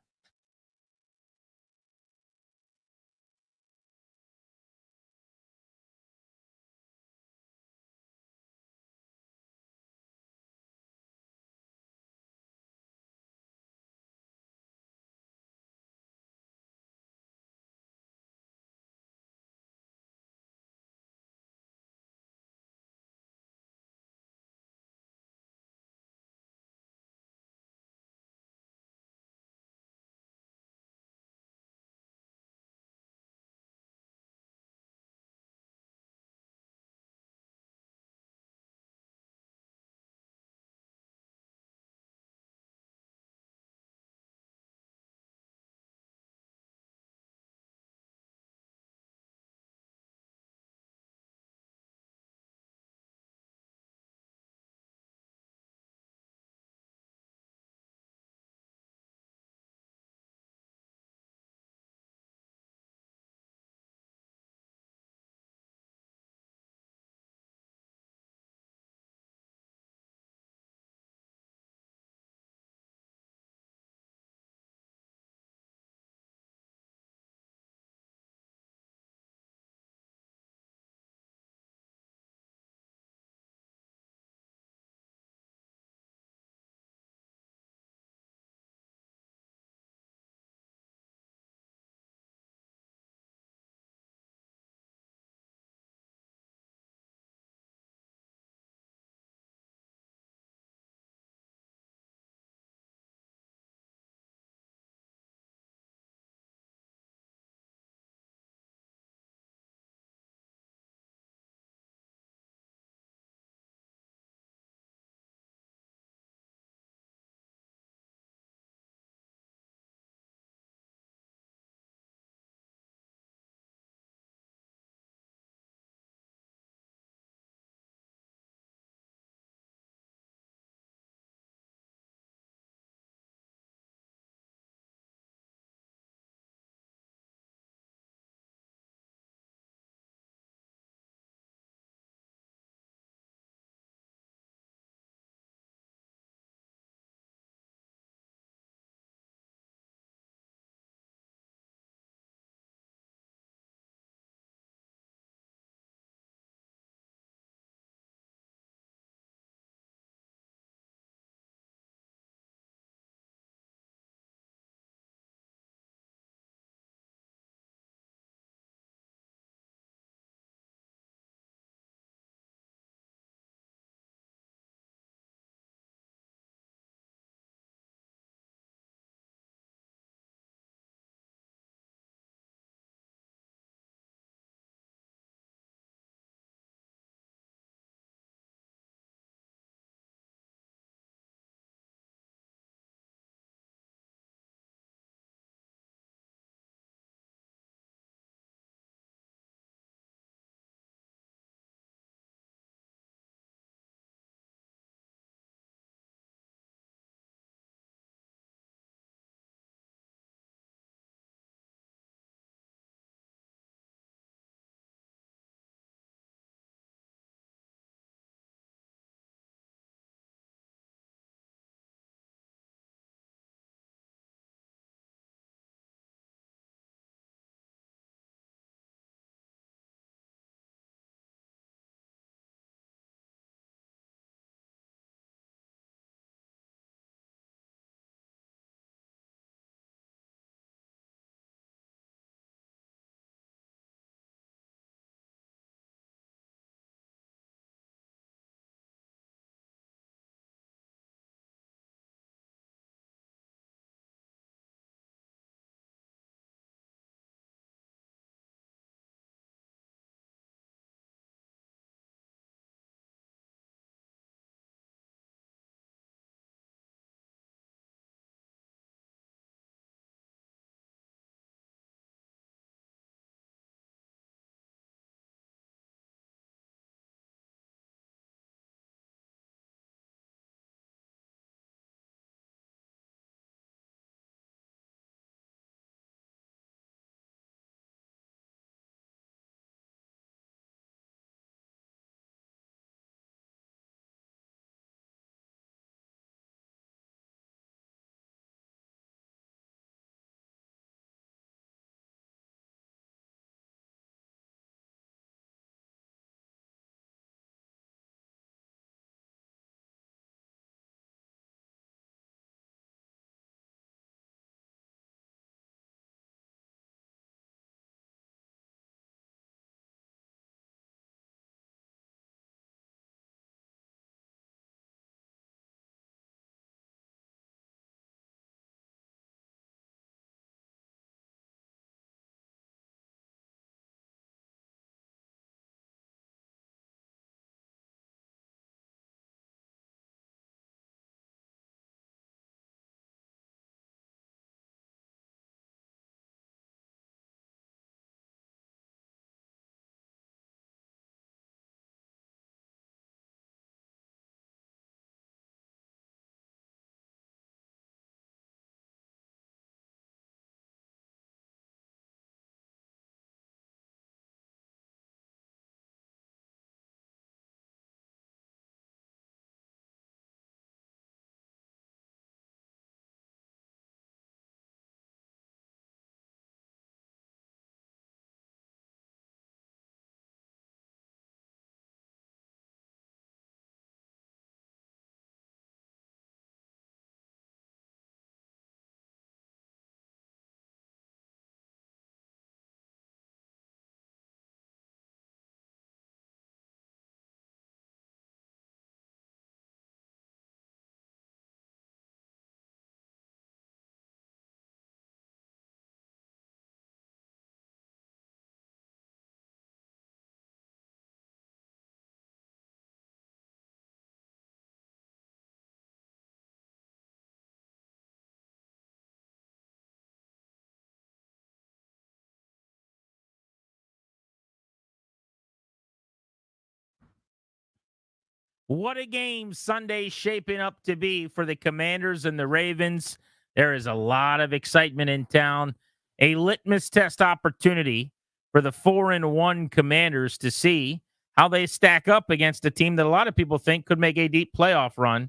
What a game Sunday shaping up to be for the Commanders and the Ravens. There is a lot of excitement in town. A litmus test opportunity for the 4-1 Commanders to see how they stack up against a team that a lot of people think could make a deep playoff run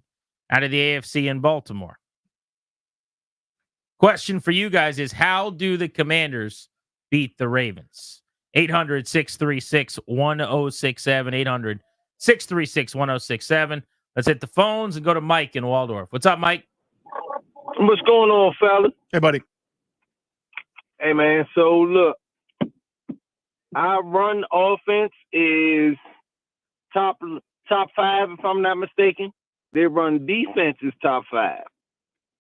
out of the AFC in Baltimore. Question for you guys is, how do the Commanders beat the Ravens? 800-636-1067, 800-636-1067. Let's hit the phones and go to Mike in Waldorf. What's up, Mike? What's going on, fellas? Hey, buddy. Hey, man. So, look, our run offense is top 5, if I'm not mistaken. Their run defense is top 5.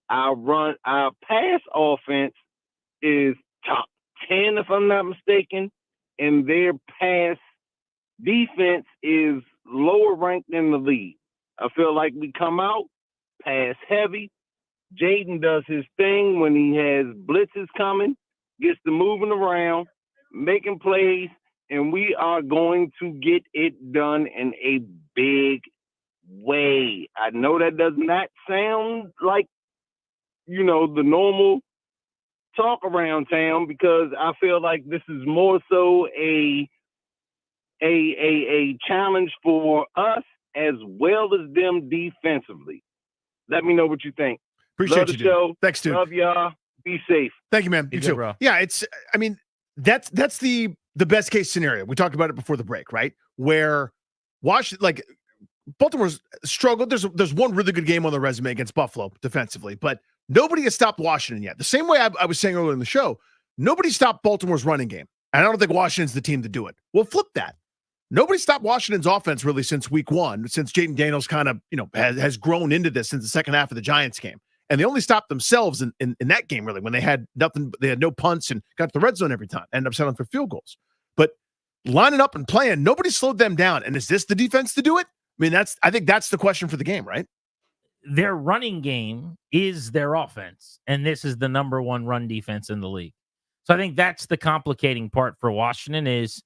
Our pass offense is top 10, if I'm not mistaken, and their pass defense is lower ranked in the league. I feel like we come out pass heavy. Jaden does his thing when he has blitzes coming, gets to moving around, making plays, and we are going to get it done in a big way. I know that does not sound like, the normal talk around town, because I feel like this is more so a challenge for us as well as them defensively. Let me know what you think. Appreciate Love you, the dude. show. Thanks, dude. Love y'all. Be safe. Thank you, man. You too. Bro. Yeah, that's the best case scenario. We talked about it before the break, right? Where Baltimore's struggled. There's one really good game on the resume against Buffalo defensively, but nobody has stopped Washington yet. The same way I was saying earlier in the show, nobody stopped Baltimore's running game. And I don't think Washington's the team to do it. Well, flip that. Nobody stopped Washington's offense really since week 1, since Jaden Daniels kind of, has grown into this since the second half of the Giants game. And they only stopped themselves in that game, really, when they had nothing. They had no punts and got to the red zone every time, ended up settling for field goals. But lining up and playing, nobody slowed them down. And is this the defense to do it? I mean, I think that's the question for the game, right? Their running game is their offense, and this is the number 1 run defense in the league. So I think that's the complicating part for Washington is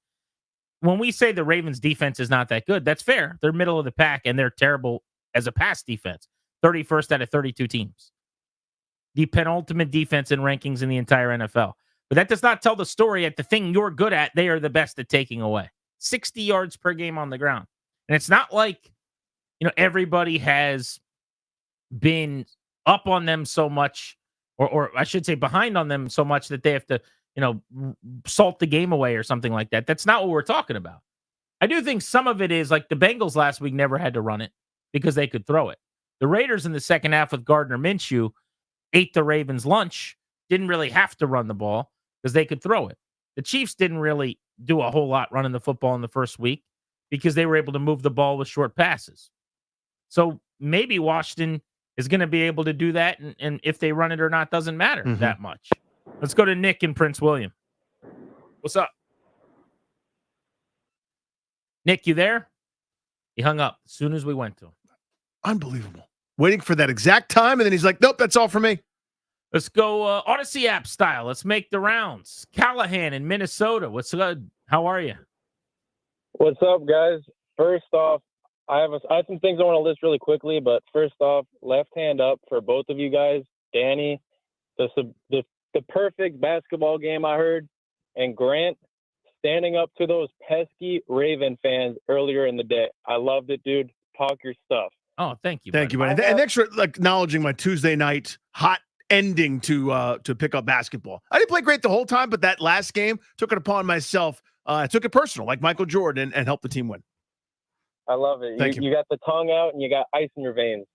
when we say the Ravens defense is not that good, that's fair. They're middle of the pack, and they're terrible as a pass defense. 31st out of 32 teams. The penultimate defense in rankings in the entire NFL. But that does not tell the story at the thing you're good at, they are the best at taking away. 60 yards per game on the ground. And it's not like, everybody has been up on them so much, or I should say behind on them so much that they have to, salt the game away or something like that. That's not what we're talking about. I do think some of it is like the Bengals last week never had to run it because they could throw it. The Raiders in the second half with Gardner Minshew ate the Ravens' lunch, didn't really have to run the ball because they could throw it. The Chiefs didn't really do a whole lot running the football in the first week because they were able to move the ball with short passes. So maybe Washington is going to be able to do that, and if they run it or not doesn't matter that much. Let's go to Nick in Prince William. What's up? Nick, you there? He hung up as soon as we went to him. Unbelievable. Waiting for that exact time, and then he's like, nope, that's all for me. Let's go Odyssey app style. Let's make the rounds. Callahan in Minnesota. What's good? How are you? What's up, guys? First off, I have some things I want to list really quickly, but first off, left hand up for both of you guys. Danny, the perfect basketball game I heard, and Grant standing up to those pesky Raven fans earlier in the day. I loved it, dude. Talk your stuff. Oh, thank you. Thank you, buddy. And thanks for acknowledging my Tuesday night hot ending to pick up basketball. I didn't play great the whole time, but that last game took it upon myself. I took it personal, like Michael Jordan, and helped the team win. I love it. Thank you. You got the tongue out and you got ice in your veins.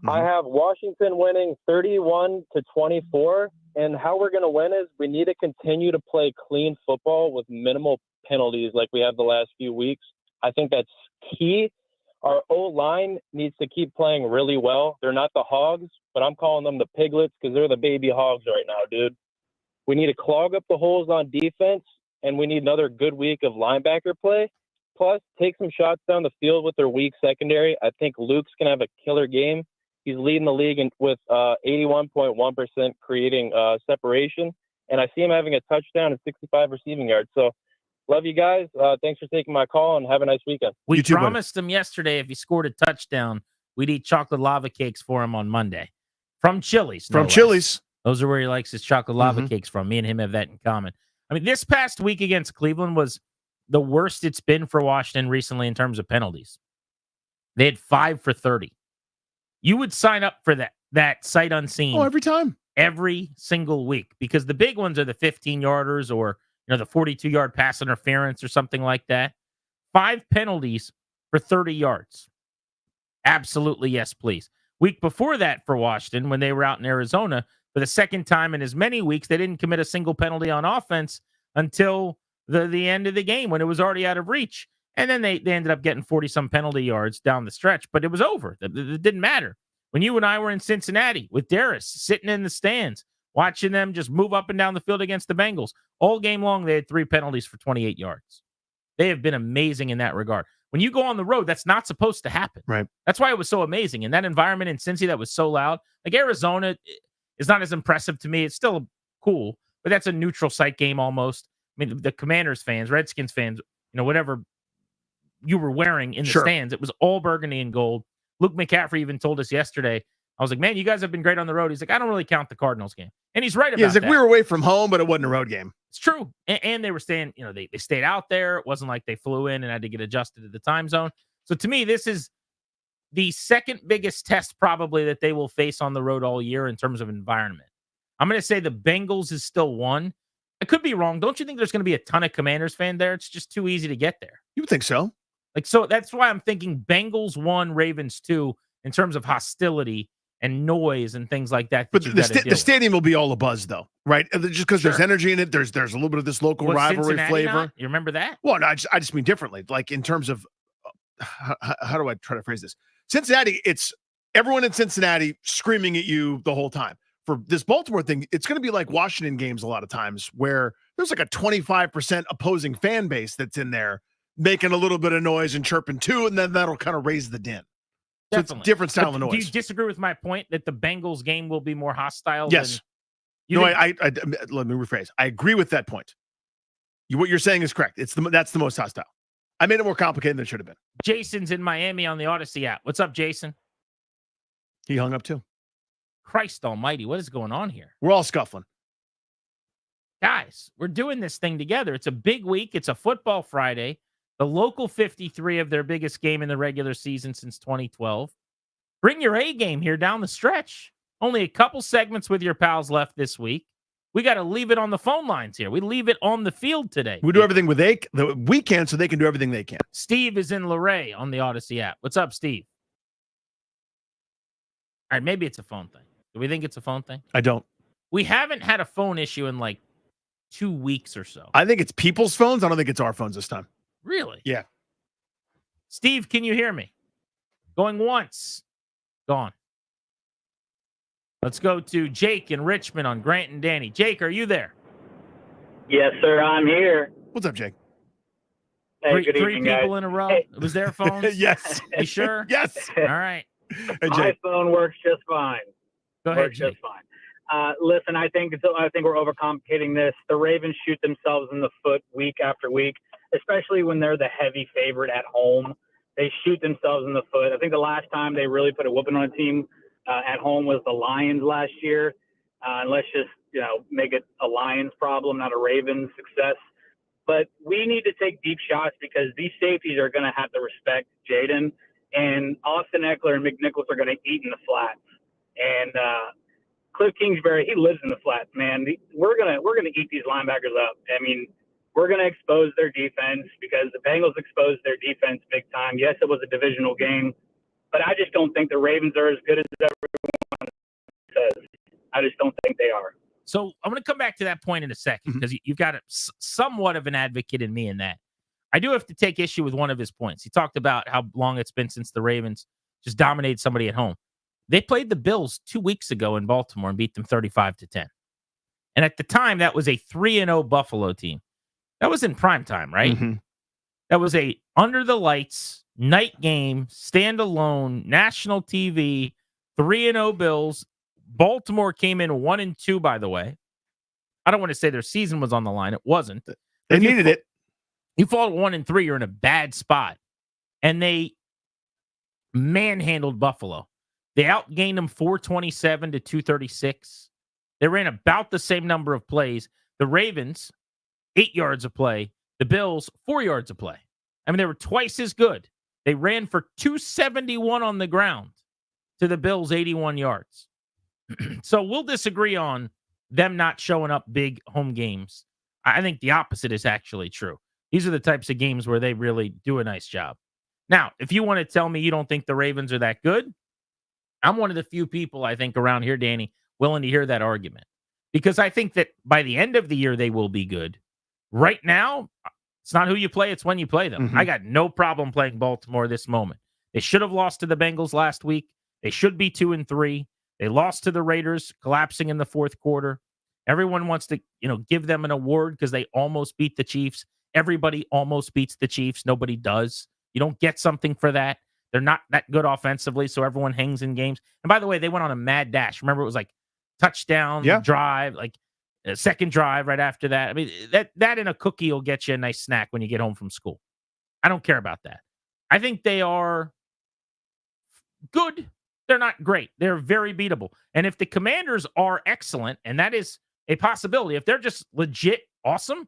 I have Washington winning 31-24, and how we're going to win is we need to continue to play clean football with minimal penalties like we have the last few weeks. I think that's key. Our O-line needs to keep playing really well. They're not the Hogs, but I'm calling them the Piglets because they're the baby Hogs right now, dude. We need to clog up the holes on defense, and we need another good week of linebacker play. Plus, take some shots down the field with their weak secondary. I think Luke's going to have a killer game. He's leading the league with 81.1% creating separation, and I see him having a touchdown and 65 receiving yards. So Love you guys. Thanks for taking my call, and have a nice weekend. We promised him yesterday if he scored a touchdown, we'd eat chocolate lava cakes for him on Monday. From Chili's. From Chili's. Those are where he likes his chocolate lava cakes from. Me and him have that in common. I mean, this past week against Cleveland was the worst it's been for Washington recently in terms of penalties. They had 5 for 30. You would sign up for that sight unseen. Oh, every time. Every single week, because the big ones are the 15-yarders or the 42-yard pass interference or something like that. 5 penalties for 30 yards. Absolutely, yes, please. Week before that for Washington, when they were out in Arizona, for the second time in as many weeks, they didn't commit a single penalty on offense until the end of the game when it was already out of reach. And then they ended up getting 40-some penalty yards down the stretch, but it was over. It didn't matter. When you and I were in Cincinnati with Darius sitting in the stands, watching them just move up and down the field against the Bengals, all game long, they had 3 penalties for 28 yards. They have been amazing in that regard. When you go on the road, that's not supposed to happen. Right. That's why it was so amazing. In that environment in Cincy that was so loud, like Arizona is not as impressive to me. It's still cool, but that's a neutral site game almost. I mean, the Commanders fans, Redskins fans, whatever you were wearing in the stands, it was all burgundy and gold. Luke McCaffrey even told us yesterday, I was like, man, you guys have been great on the road. He's like, I don't really count the Cardinals game. And he's right about he's like, that. we were away from home, but it wasn't a road game. It's true. And they were staying, they stayed out there. It wasn't like they flew in and had to get adjusted to the time zone. So to me, this is the second biggest test probably that they will face on the road all year in terms of environment. I'm going to say the Bengals is still 1. I could be wrong. Don't you think there's going to be a ton of Commanders fan there? It's just too easy to get there. You would think so. So that's why I'm thinking Bengals 1, Ravens 2 in terms of hostility and noise and things like that. But the stadium will be all abuzz, though, right? Just because there's energy in it, there's a little bit of this local rivalry Cincinnati flavor. Not? You remember that? Well, no, I just mean differently. Like in terms of how do I try to phrase this? Cincinnati, it's everyone in Cincinnati screaming at you the whole time. For this Baltimore thing, it's going to be like Washington games a lot of times where there's like a 25% opposing fan base that's in there making a little bit of noise and chirping too, and then that'll kind of raise the din. So Definitely. it's a different style of noise. Do you disagree with my point that the Bengals game will be more hostile? Yes. Let me rephrase. I agree with that point. What you're saying is correct. That's the most hostile. I made it more complicated than it should have been. Jason's in Miami on the Odyssey app. What's up, Jason? He hung up too. Christ almighty, what is going on here? We're all scuffling. Guys, we're doing this thing together. It's a big week. It's a football Friday. The local 53 of their biggest game in the regular season since 2012. Bring your A game here down the stretch. Only a couple segments with your pals left this week. We got to leave it on the phone lines here. We leave it on the field today. We do everything we can so they can do everything they can. Steve is in Luray on the Odyssey app. What's up, Steve? All right, maybe it's a phone thing. Do we think it's a phone thing? I don't. We haven't had a phone issue in like 2 weeks or so. I think it's people's phones. I don't think it's our phones this time. Really? Yeah. Steve, can you hear me? Going once. Gone. Let's go to Jake in Richmond on Grant and Danny. Jake, are you there? Yes, sir. I'm here. What's up, Jake? Hey, good three evening, people guys. in a row. Hey. It was their phones? Yes. You sure? Yes. All right. Hey, My phone works just fine. Go ahead, Works just fine. Listen, I think we're overcomplicating this. The Ravens shoot themselves in the foot week after week, especially when they're the heavy favorite at home. They shoot themselves in the foot. I think the last time they really put a whooping on a team at home was the Lions last year. And let's just make it a Lions problem, not a Ravens success. But we need to take deep shots because these safeties are going to have to respect Jaden, and Austin Eckler and McNichols are going to eat in the flats. And Cliff Kingsbury, he lives in the flats, man. We're gonna eat these linebackers up. I mean, we're gonna expose their defense because the Bengals exposed their defense big time. Yes, it was a divisional game, but I just don't think the Ravens are as good as everyone says. I just don't think they are. So I'm going to come back to that point in a second because you've got somewhat of an advocate in me in that. I do have to take issue with one of his points. He talked about how long it's been since the Ravens just dominated somebody at home. They played the Bills 2 weeks ago in Baltimore and beat them 35-10. And at the time, that was a 3-0 Buffalo team. That was in prime time, right? Mm-hmm. That was a under the lights, night game, standalone, national TV, 3-0 Bills. Baltimore came in 1-2, by the way. I don't want to say their season was on the line. It wasn't. They needed it. You fall to 1-3, you're in a bad spot. And they manhandled Buffalo. They outgained them 427 to 236. They ran about the same number of plays. The Ravens, 8 yards a play. The Bills, 4 yards a play. I mean, they were twice as good. They ran for 271 on the ground to the Bills' 81 yards. So we'll disagree on them not showing up big home games. I think the opposite is actually true. These are the types of games where they really do a nice job. Now, if you want to tell me you don't think the Ravens are that good, I'm one of the few people, I think, around here, Danny, willing to hear that argument. Because I think that by the end of the year, they will be good. Right now, it's not who you play, it's when you play them. I got no problem playing Baltimore this moment. They should have lost to the Bengals last week. They should be 2-3. They lost to the Raiders, collapsing in the fourth quarter. Everyone wants to, give them an award because they almost beat the Chiefs. Everybody almost beats the Chiefs. Nobody does. You don't get something for that. They're not that good offensively, so everyone hangs in games. And by the way, they went on a mad dash. Remember, it was like touchdown, drive, like a second drive right after that. I mean, that and a cookie will get you a nice snack when you get home from school. I don't care about that. I think they are good. They're not great. They're very beatable. And if the Commanders are excellent, and that is a possibility, if they're just legit awesome,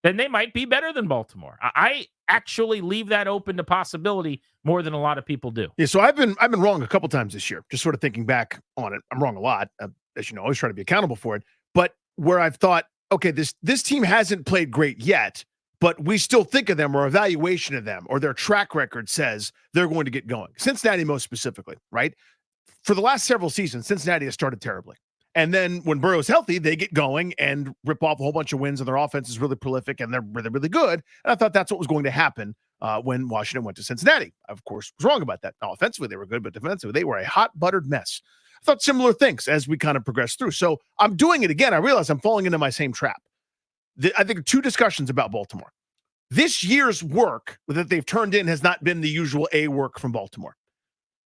then they might be better than Baltimore. I actually leave that open to possibility more than a lot of people do. Yeah, so I've been wrong a couple times this year, just sort of thinking back on it. I'm wrong a lot, as you know, always try to be accountable for it. But where I've thought, okay, this team hasn't played great yet, but we still think of them, or evaluation of them, or their track record says they're going to get going. Cincinnati most specifically, right? For the last several seasons, Cincinnati has started terribly. And then when Burrow's healthy, they get going and rip off a whole bunch of wins, and their offense is really prolific, and they're really, really good. And I thought that's what was going to happen when Washington went to Cincinnati. I, of course, was wrong about that. Now, offensively, they were good, but defensively, they were a hot buttered mess. I thought similar things as we kind of progressed through. So I'm doing it again. I realize I'm falling into my same trap. I think 2 discussions about Baltimore. This year's work that they've turned in has not been the usual A work from Baltimore.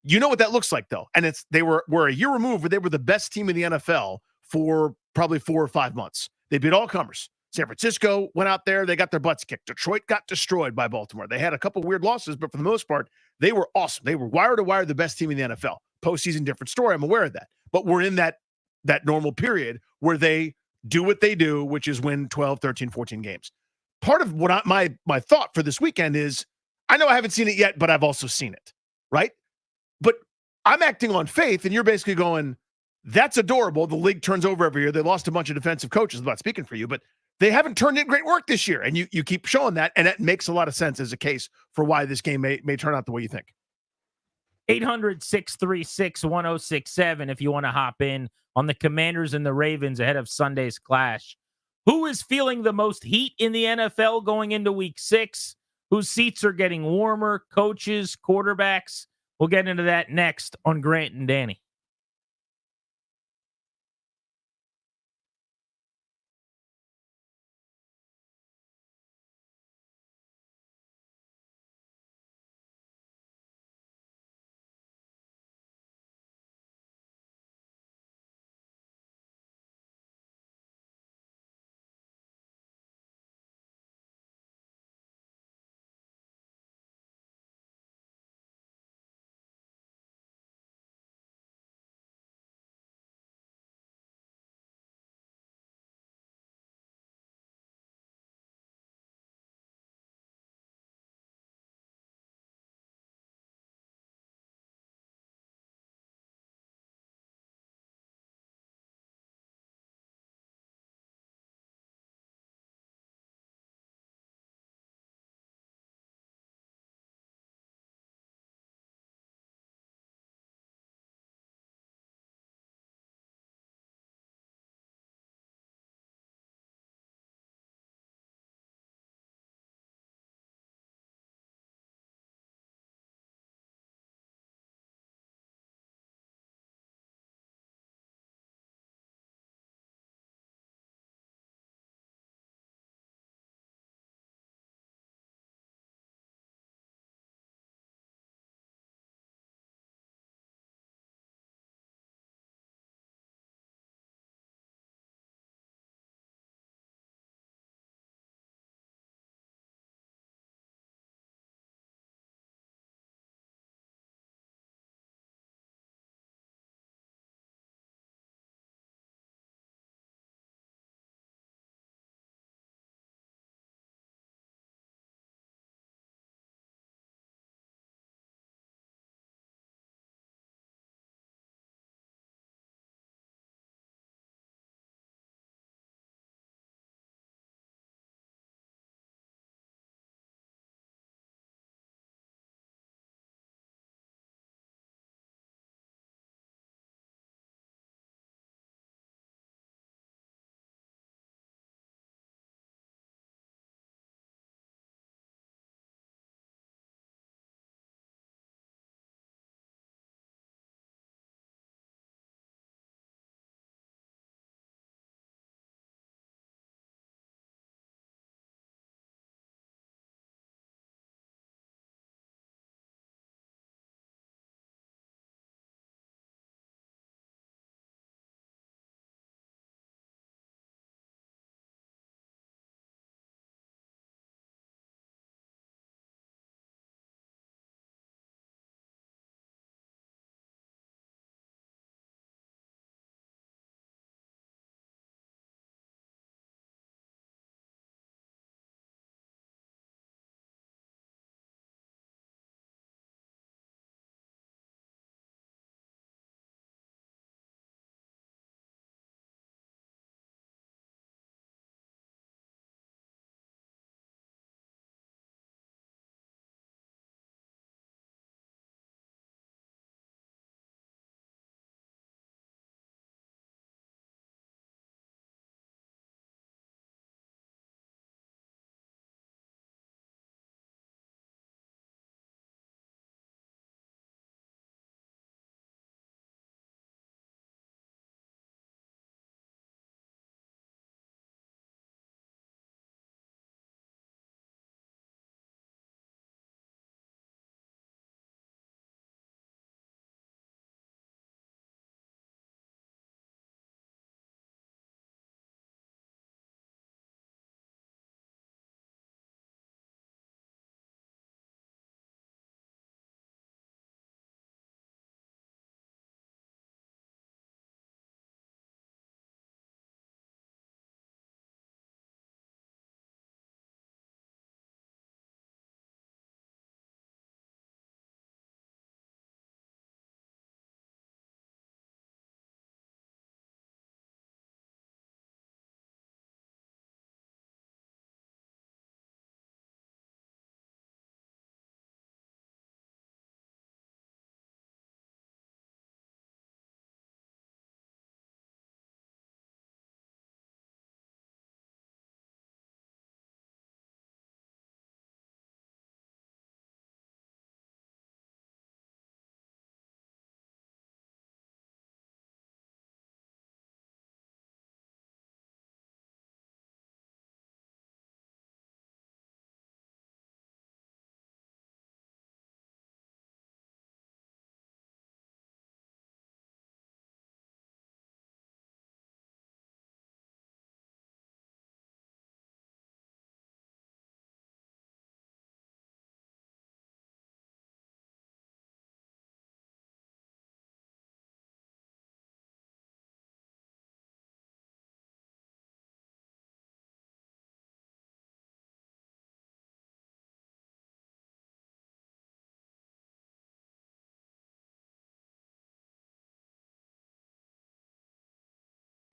You know what that looks like, though. And they were a year removed where they were the best team in the NFL for probably 4 or 5 months. They beat all comers. San Francisco went out there. They got their butts kicked. Detroit got destroyed by Baltimore. They had a couple weird losses, but for the most part, they were awesome. They were wire to wire the best team in the NFL. Postseason, different story. I'm aware of that. But we're in that normal period where they do what they do, which is win 12, 13, 14 games. Part of what my thought for this weekend is, I know I haven't seen it yet, but I've also seen it, right? But I'm acting on faith, and you're basically going, that's adorable. The league turns over every year. They lost a bunch of defensive coaches. I'm not speaking for you, but they haven't turned in great work this year. And you keep showing that, and that makes a lot of sense as a case for why this game may turn out the way you think. 800-636-1067 if you want to hop in on the Commanders and the Ravens ahead of Sunday's clash. Who is feeling the most heat in the NFL going into week 6? Whose seats are getting warmer? Coaches, quarterbacks? We'll get into that next on Grant and Danny.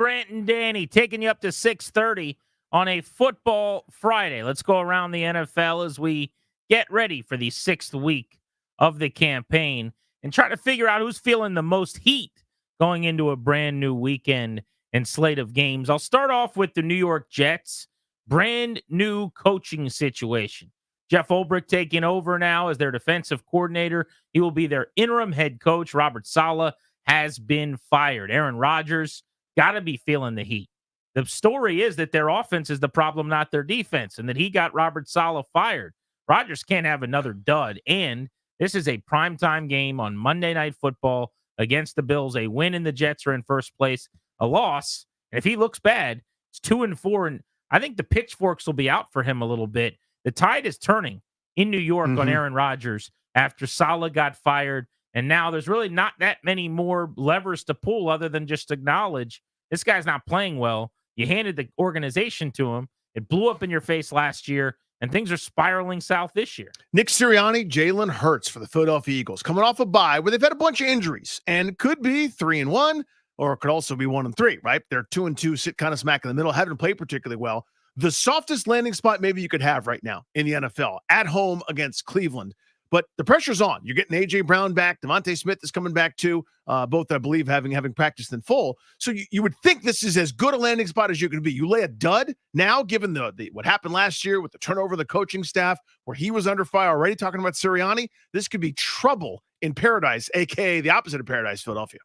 Grant and Danny taking you up to 6:30 on a football Friday. Let's go around the NFL as we get ready for the 6th week of the campaign and try to figure out who's feeling the most heat going into a brand new weekend and slate of games. I'll start off with the New York Jets. Brand new coaching situation. Jeff Ulbrich taking over now as their defensive coordinator. He will be their interim head coach. Robert Saleh has been fired. Aaron Rodgers got to be feeling the heat. The story is that their offense is the problem, not their defense, and that he got Robert Saleh fired. Rodgers can't have another dud, and this is a primetime game on Monday Night Football against the Bills. A win and the Jets are in first place. A loss, and if he looks bad, it's 2-4, and I think the pitchforks will be out for him a little bit. The tide is turning in New York on Aaron Rodgers after Saleh got fired, and now there's really not that many more levers to pull other than just acknowledge this guy's not playing well. You handed the organization to him. It blew up in your face last year, and things are spiraling south this year. Nick Sirianni, Jalen Hurts for the Philadelphia Eagles, coming off a bye where they've had a bunch of injuries and could be 3-1, or it could also be 1-3, right? They're 2-2, sit kind of smack in the middle, haven't played particularly well. The softest landing spot maybe you could have right now in the NFL, at home against Cleveland. But the pressure's on. You're getting A.J. Brown back. Devontae Smith is coming back too. Both, I believe, having practiced in full. So you would think this is as good a landing spot as you can be. You lay a dud now, given the what happened last year with the turnover of the coaching staff, where he was under fire already, talking about Sirianni. This could be trouble in paradise, a.k.a. the opposite of paradise, Philadelphia.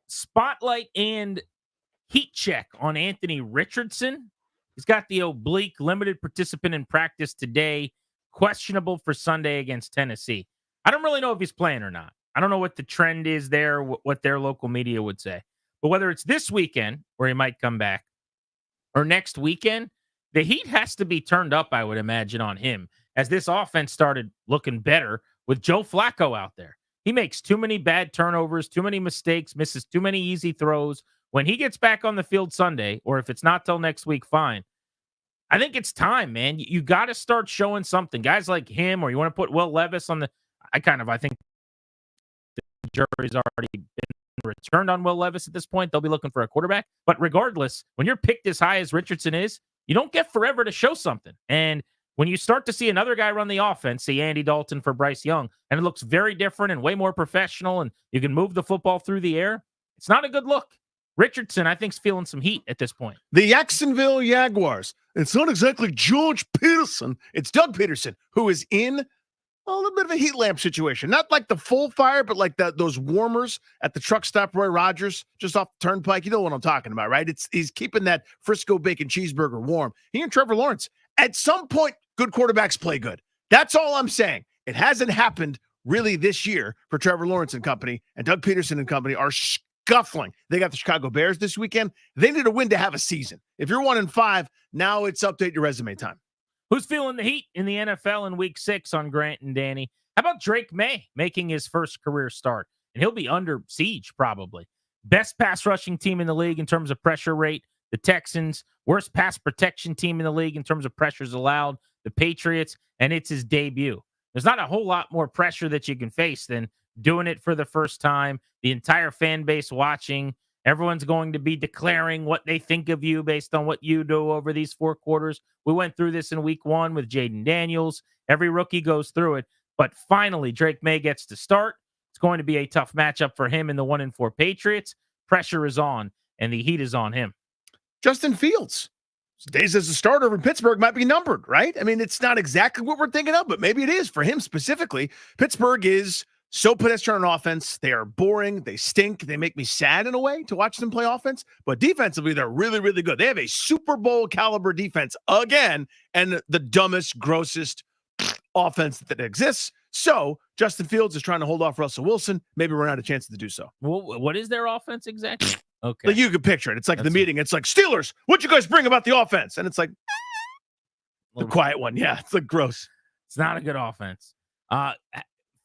Spotlight and heat check on Anthony Richardson. He's got the oblique, limited participant in practice today, questionable for Sunday against Tennessee. I don't really know if he's playing or not. I don't know what the trend is there, what their local media would say. But whether it's this weekend, where he might come back, or next weekend, the heat has to be turned up, I would imagine, on him, as this offense started looking better with Joe Flacco out there. He makes too many bad turnovers, too many mistakes, misses too many easy throws. When he gets back on the field Sunday, or if it's not till next week, fine. I think it's time, man. You got to start showing something. Guys like him, or you want to put Will Levis on the – I think the jury's already been returned on Will Levis at this point. They'll be looking for a quarterback. But regardless, when you're picked as high as Richardson is, you don't get forever to show something. And when you start to see another guy run the offense, see Andy Dalton for Bryce Young, and it looks very different and way more professional, and you can move the football through the air, it's not a good look. Richardson, I think, is feeling some heat at this point. The Jacksonville Jaguars. It's not exactly George Peterson. It's Doug Peterson, who is in a little bit of a heat lamp situation. Not like the full fire, but like those warmers at the truck stop Roy Rogers, just off the turnpike. You know what I'm talking about, right? He's keeping that Frisco bacon cheeseburger warm. He and Trevor Lawrence. At some point, good quarterbacks play good. That's all I'm saying. It hasn't happened really this year for Trevor Lawrence and company, and Doug Peterson and company are scuffling. They got the Chicago Bears this weekend. They need a win to have a season. If you're 1-5, now it's update your resume time. Who's feeling the heat in the NFL in Week 6 on Grant and Danny? How about Drake May making his first career start? And he'll be under siege probably. Best pass rushing team in the league in terms of pressure rate, the Texans. Worst pass protection team in the league in terms of pressures allowed, the Patriots. And it's his debut. There's not a whole lot more pressure that you can face than doing it for the first time. The entire fan base watching. Everyone's going to be declaring what they think of you based on what you do over these 4 quarters. We went through this in Week 1 with Jaden Daniels. Every rookie goes through it. But finally, Drake May gets to start. It's going to be a tough matchup for him and the 1-4 Patriots. Pressure is on, and the heat is on him. Justin Fields. Days as a starter in Pittsburgh might be numbered, right? I mean, it's not exactly what we're thinking of, but maybe it is for him specifically. Pittsburgh is so pedestrian on offense. They are boring. They stink. They make me sad in a way to watch them play offense. But defensively, they're really, really good. They have a Super Bowl caliber defense again, and the dumbest, grossest offense that exists. So Justin Fields is trying to hold off Russell Wilson. Maybe we're not a chance to do so. Well, what is their offense exactly? Okay. Like you can picture it. It's like the meeting. It's like, Steelers, what'd you guys bring about the offense? And it's like the quiet one. Yeah, it's like gross. It's not a good offense.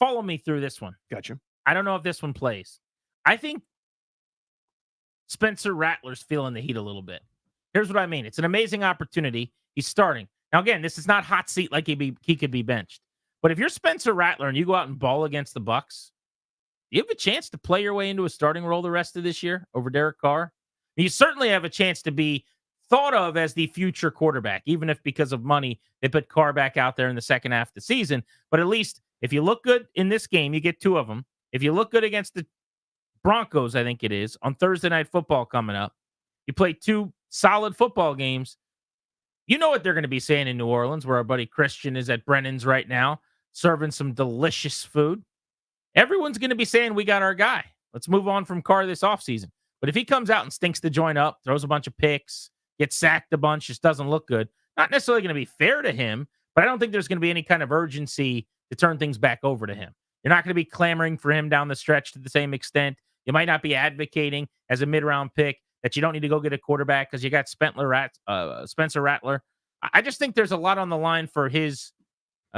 Follow me through this one. Gotcha. I don't know if this one plays. I think Spencer Rattler's feeling the heat a little bit. Here's what I mean. It's an amazing opportunity. He's starting. Now, again, this is not hot seat like he could be benched. But if you're Spencer Rattler and you go out and ball against the Bucs, you have a chance to play your way into a starting role the rest of this year over Derek Carr. You certainly have a chance to be thought of as the future quarterback, even if because of money they put Carr back out there in the second half of the season. But at least if you look good in this game, you get 2 of them. If you look good against the Broncos, I think it is, on Thursday Night Football coming up, you play 2 solid football games. You know what they're going to be saying in New Orleans, where our buddy Christian is at Brennan's right now, serving some delicious food. Everyone's going to be saying, we got our guy. Let's move on from Carr this offseason. But if he comes out and stinks the joint up, throws a bunch of picks, gets sacked a bunch, just doesn't look good, not necessarily going to be fair to him, but I don't think there's going to be any kind of urgency to turn things back over to him. You're not going to be clamoring for him down the stretch to the same extent. You might not be advocating as a mid-round pick that you don't need to go get a quarterback because you got Spencer Rattler. I just think there's a lot on the line for his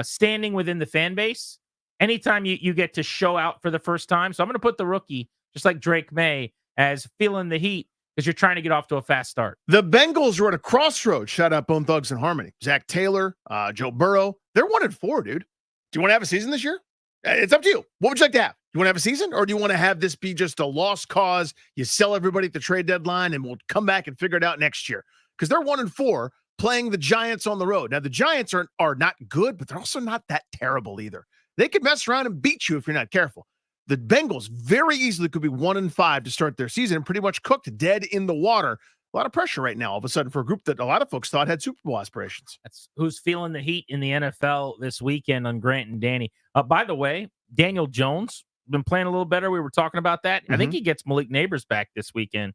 standing within the fan base anytime you get to show out for the first time. So I'm going to put the rookie, just like Drake May, as feeling the heat because you're trying to get off to a fast start. The Bengals are at a crossroads. Shout out Bone Thugs and Harmony. Zach Taylor, Joe Burrow. They're 1-4, dude. Do you want to have a season this year? It's up to you. What would you like to have? Do you want to have a season, or do you want to have this be just a lost cause? You sell everybody at the trade deadline, and we'll come back and figure it out next year. Because they're 1-4 playing the Giants on the road. Now, the Giants are not good, but they're also not that terrible either. They could mess around and beat you if you're not careful. The Bengals very easily could be 1-5 to start their season and pretty much cooked, dead in the water. A lot of pressure right now, all of a sudden, for a group that a lot of folks thought had Super Bowl aspirations. That's who's feeling the heat in the NFL this weekend on Grant and Danny. By the way, Daniel Jones been playing a little better. We were talking about that. I think he gets Malik Neighbors back this weekend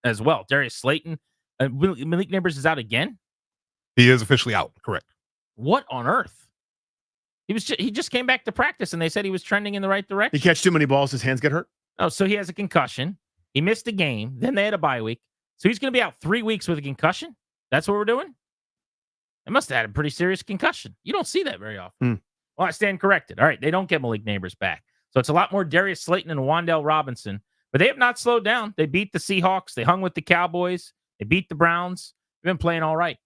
as well. Darius Slayton. Malik Neighbors is out again? He is officially out, correct. What on earth? He just came back to practice, and they said he was trending in the right direction. He catch too many balls, his hands get hurt? Oh, so he has a concussion. He missed a game. Then they had a bye week. So he's going to be out 3 weeks with a concussion? That's what we're doing? I must have had a pretty serious concussion. You don't see that very often. Well, I stand corrected. All right, they don't get Malik Neighbors back. So it's a lot more Darius Slayton and Wan'Dale Robinson. But they have not slowed down. They beat the Seahawks. They hung with the Cowboys. They beat the Browns. They've been playing all right.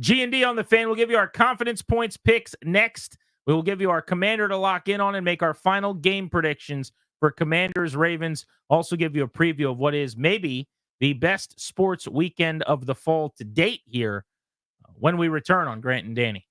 G&D on the Fan. We'll give you our confidence points picks next. We will give you our commander to lock in on and make our final game predictions for Commanders Ravens. Also give you a preview of what is maybe the best sports weekend of the fall to date here when we return on Grant and Danny.